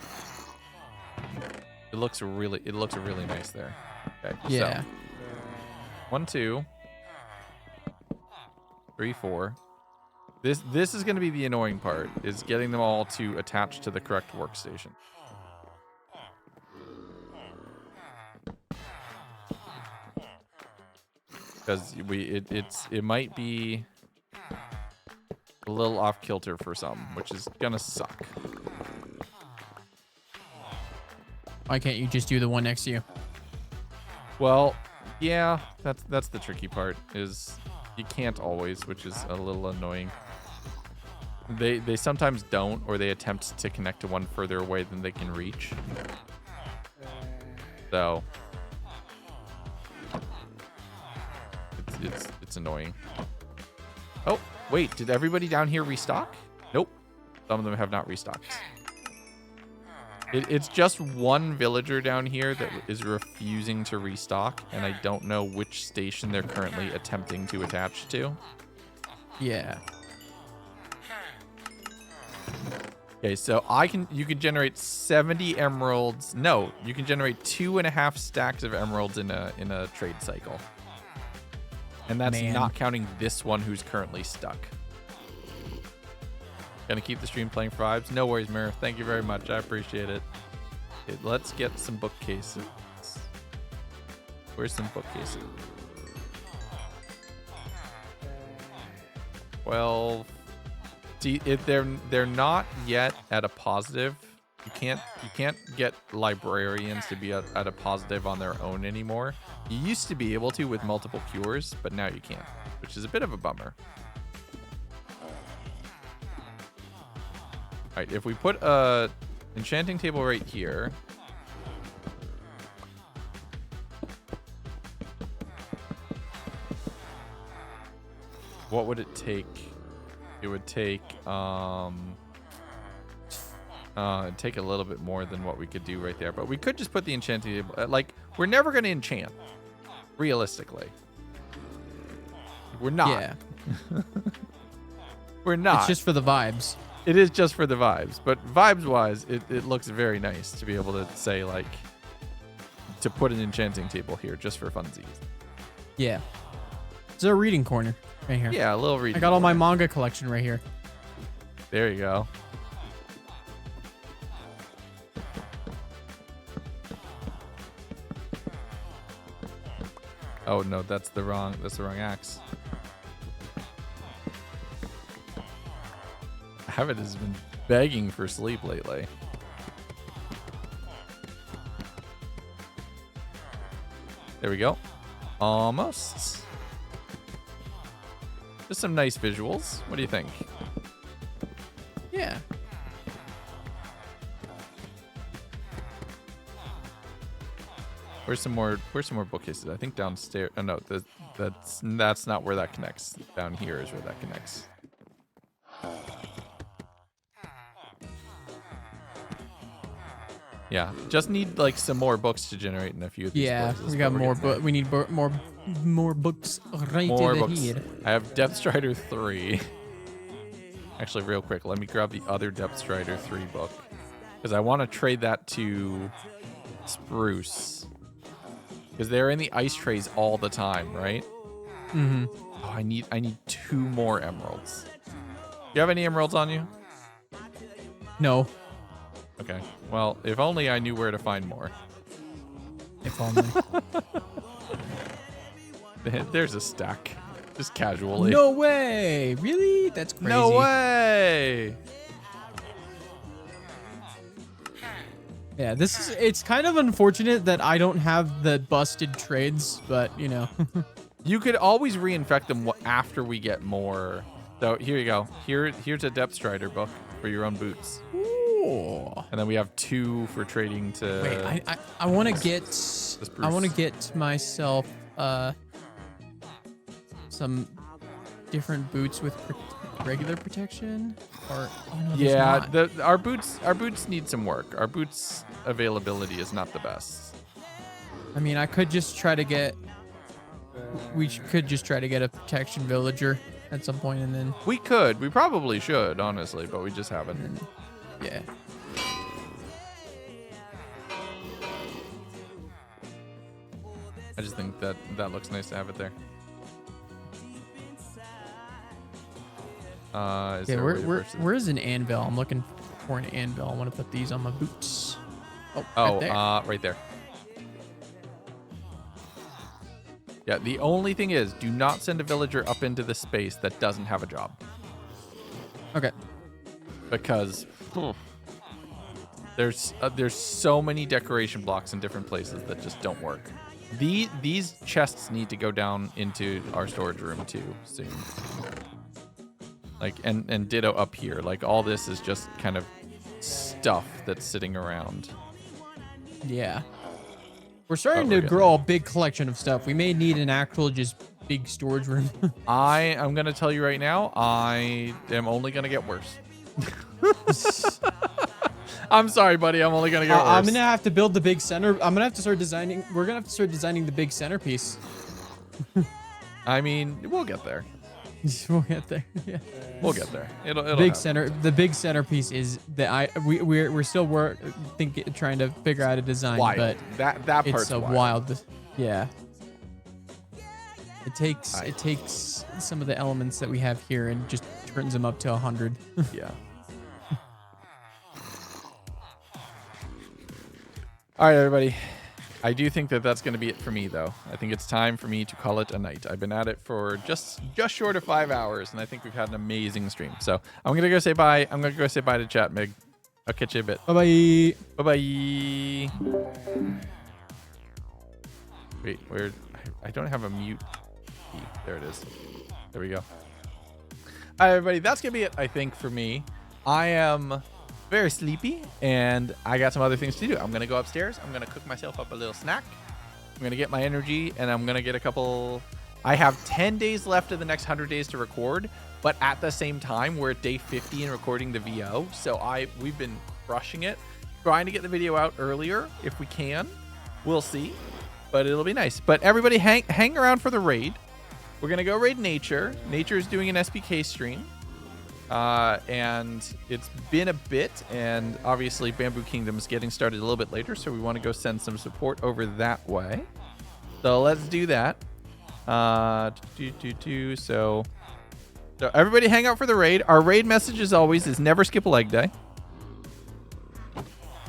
It looks really nice there. Okay. Yeah. So, 1, 2, 3, 4. This is going to be the annoying part, is getting them all to attach to the correct workstation. Because it might be a little off kilter for some, which is gonna suck. Why can't you just do the one next to you? Well, yeah, that's the tricky part, is you can't always, which is a little annoying. They sometimes don't, or they attempt to connect to one further away than they can reach. So it's annoying. Oh, wait, did everybody down here restock? Nope. Some of them have not restocked. It's just one villager down here that is refusing to restock, and I don't know which station they're currently attempting to attach to. Yeah. Okay, so you can generate 70 emeralds. No, you can generate 2.5 stacks of emeralds in a trade cycle. And that's not counting this one who's currently stuck. Gonna keep the stream playing for vibes? No worries, Mir. Thank you very much. I appreciate it. Okay, let's get some bookcases. Where's some bookcases? 12. See, if they're not yet at a positive. You can't get librarians to be at a positive on their own anymore. You used to be able to with multiple cures, but now you can't, which is a bit of a bummer. All right, if we put a enchanting table right here. What would it take? It would take it'd take a little bit more than what we could do right there, but we could just put the enchanting table. Like, we're never going to enchant, realistically. We're not. Yeah. We're not. It's just for the vibes. It is just for the vibes, but vibes-wise, it looks very nice to be able to say, like, to put an enchanting table here just for funsies. Yeah. It's a reading corner right here. Yeah, a little reading. I got all my manga collection right here. There you go. Oh no, that's the wrong axe. Avid has been begging for sleep lately. There we go. Almost. Just some nice visuals. What do you think? Yeah. Where's some more bookcases? I think downstairs. Oh no, that's not where that connects. Down here is where that connects. Yeah, just need like some more books to generate in a few of these places, we got but we're more, getting there. but we need more books right More over books. here. I have Depth Strider 3. Actually, real quick, let me grab the other Depth Strider 3 book because I want to trade that to Spruce because they're in the ice trays all the time, right? Mm-hmm. Oh, I need 2 more emeralds. Do you have any emeralds on you? No. Okay. Well, if only I knew where to find more. If only. There's a stack, just casually. No way! Really? That's crazy. No way! Yeah, it's kind of unfortunate that I don't have the busted trades, but you know. You could always reinfect them after we get more. So here you go. Here's a Depth Strider book for your own boots. Ooh. And then we have 2 for trading to. Wait, I want to get myself some different boots with regular protection. Or oh no, there's Yeah, not. our boots need some work. Our boots availability is not the best. I mean, I could just try to get. We could just try to get a protection villager at some point, and then. We probably should, honestly, but we just haven't. Yeah. I just think that looks nice to have it there. Is Okay, there a way to purchase it? where's an anvil? I'm looking for an anvil. I want to put these on my boots. Oh, Oh, right there. right there. Yeah, the only thing is, do not send a villager up into the space that doesn't have a job. Okay. Because there's so many decoration blocks in different places that just don't work. These chests need to go down into our storage room too soon. Like and ditto up here. Like all this is just kind of stuff that's sitting around. Yeah. We're starting we're to grow a big collection of stuff. We may need an actual just big storage room. I'm gonna tell you right now, I am only gonna get worse. I'm sorry, buddy. I'm only gonna get worse. I'm gonna have to build the big center. I'm gonna have to start designing. We're gonna have to start designing the big centerpiece. I mean, we'll get there. We'll get there. Yeah. We'll get there. It'll Big happen. center. The big centerpiece is that we're still trying to figure out a design, Wild. but that part's it's a wild. Yeah. It takes some of the elements that we have here and just turns them up to 100. Yeah. All right, everybody. I do think that that's going to be it for me, though. I think it's time for me to call it a night. I've been at it for just short of 5 hours, and I think we've had an amazing stream. So I'm going to go say bye. I'm going to go say bye to chat, Mig. I'll catch you a bit. Bye-bye. Bye-bye. Wait, where? I don't have a mute key. There it is. There we go. All right, everybody. That's going to be it, I think, for me. I am very sleepy, and I got some other things to do. I'm going to go upstairs. I'm going to cook myself up a little snack. I'm going to get my energy, and I'm going to get a couple... I have 10 days left of the next 100 days to record, but at the same time, we're at day 50 and recording the VO, so we've been rushing it, trying to get the video out earlier if we can. We'll see, but it'll be nice. But everybody hang around for the raid. We're going to go raid Nature. Nature is doing an SPK stream. And it's been a bit, and obviously Bamboo Kingdom is getting started a little bit later, so we want to go send some support over that way. So let's do that. So everybody hang out for the raid. Our raid message, as always, is never skip a leg day.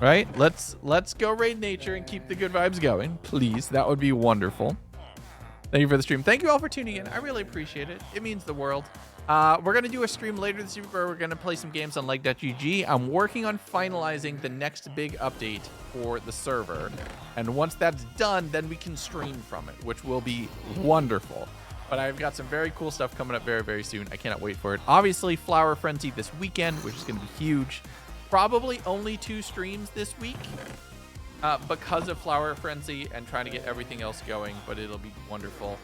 Right? Let's go raid Nature and keep the good vibes going, please. That would be wonderful. Thank you for the stream. Thank you all for tuning in. I really appreciate it. It means the world. We're going to do a stream later this week where we're going to play some games on leg.gg. I'm working on finalizing the next big update for the server. And once that's done, then we can stream from it, which will be wonderful. But I've got some very cool stuff coming up very, very soon. I cannot wait for it. Obviously, Flower Frenzy this weekend, which is going to be huge. Probably only 2 streams this week because of Flower Frenzy and trying to get everything else going, but it'll be wonderful.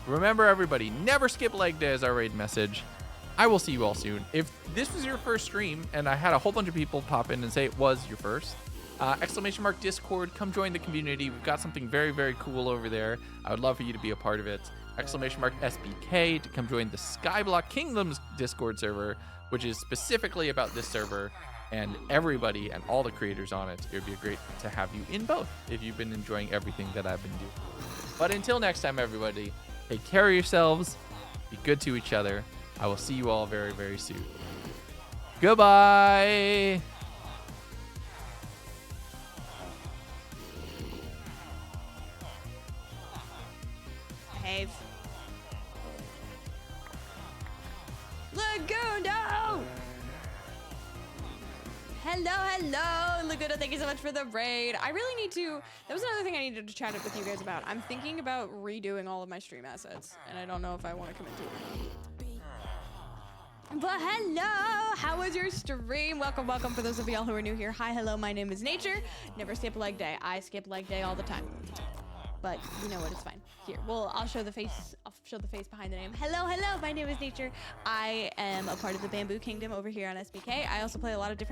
Remember, everybody, never skip leg day as our raid message. I will see you all soon. If this was your first stream, and I had a whole bunch of people pop in and say it was your first, ! Discord, come join the community. We've got something very, very cool over there. I would love for you to be a part of it. ! SBK to come join the Skyblock Kingdoms Discord server, which is specifically about this server and everybody and all the creators on it. It would be great to have you in both if you've been enjoying everything that I've been doing. But until next time, everybody, take care of yourselves, be good to each other. I will see you all very, very soon. Goodbye. Cave. Lagundo! Hello, Lagundo, thank you so much for the raid. I really need to, that was another thing I needed to chat with you guys about. I'm thinking about redoing all of my stream assets, and I don't know if I want to commit to it or not. But hello, how was your stream? Welcome for those of y'all who are new here. Hi, hello, my name is Nature. Never skip leg day. I skip leg day all the time. But you know what, it's fine. Here, well, I'll show the face behind the name. Hello, my name is Nature. I am a part of the Bamboo Kingdom over here on SBK. I also play a lot of different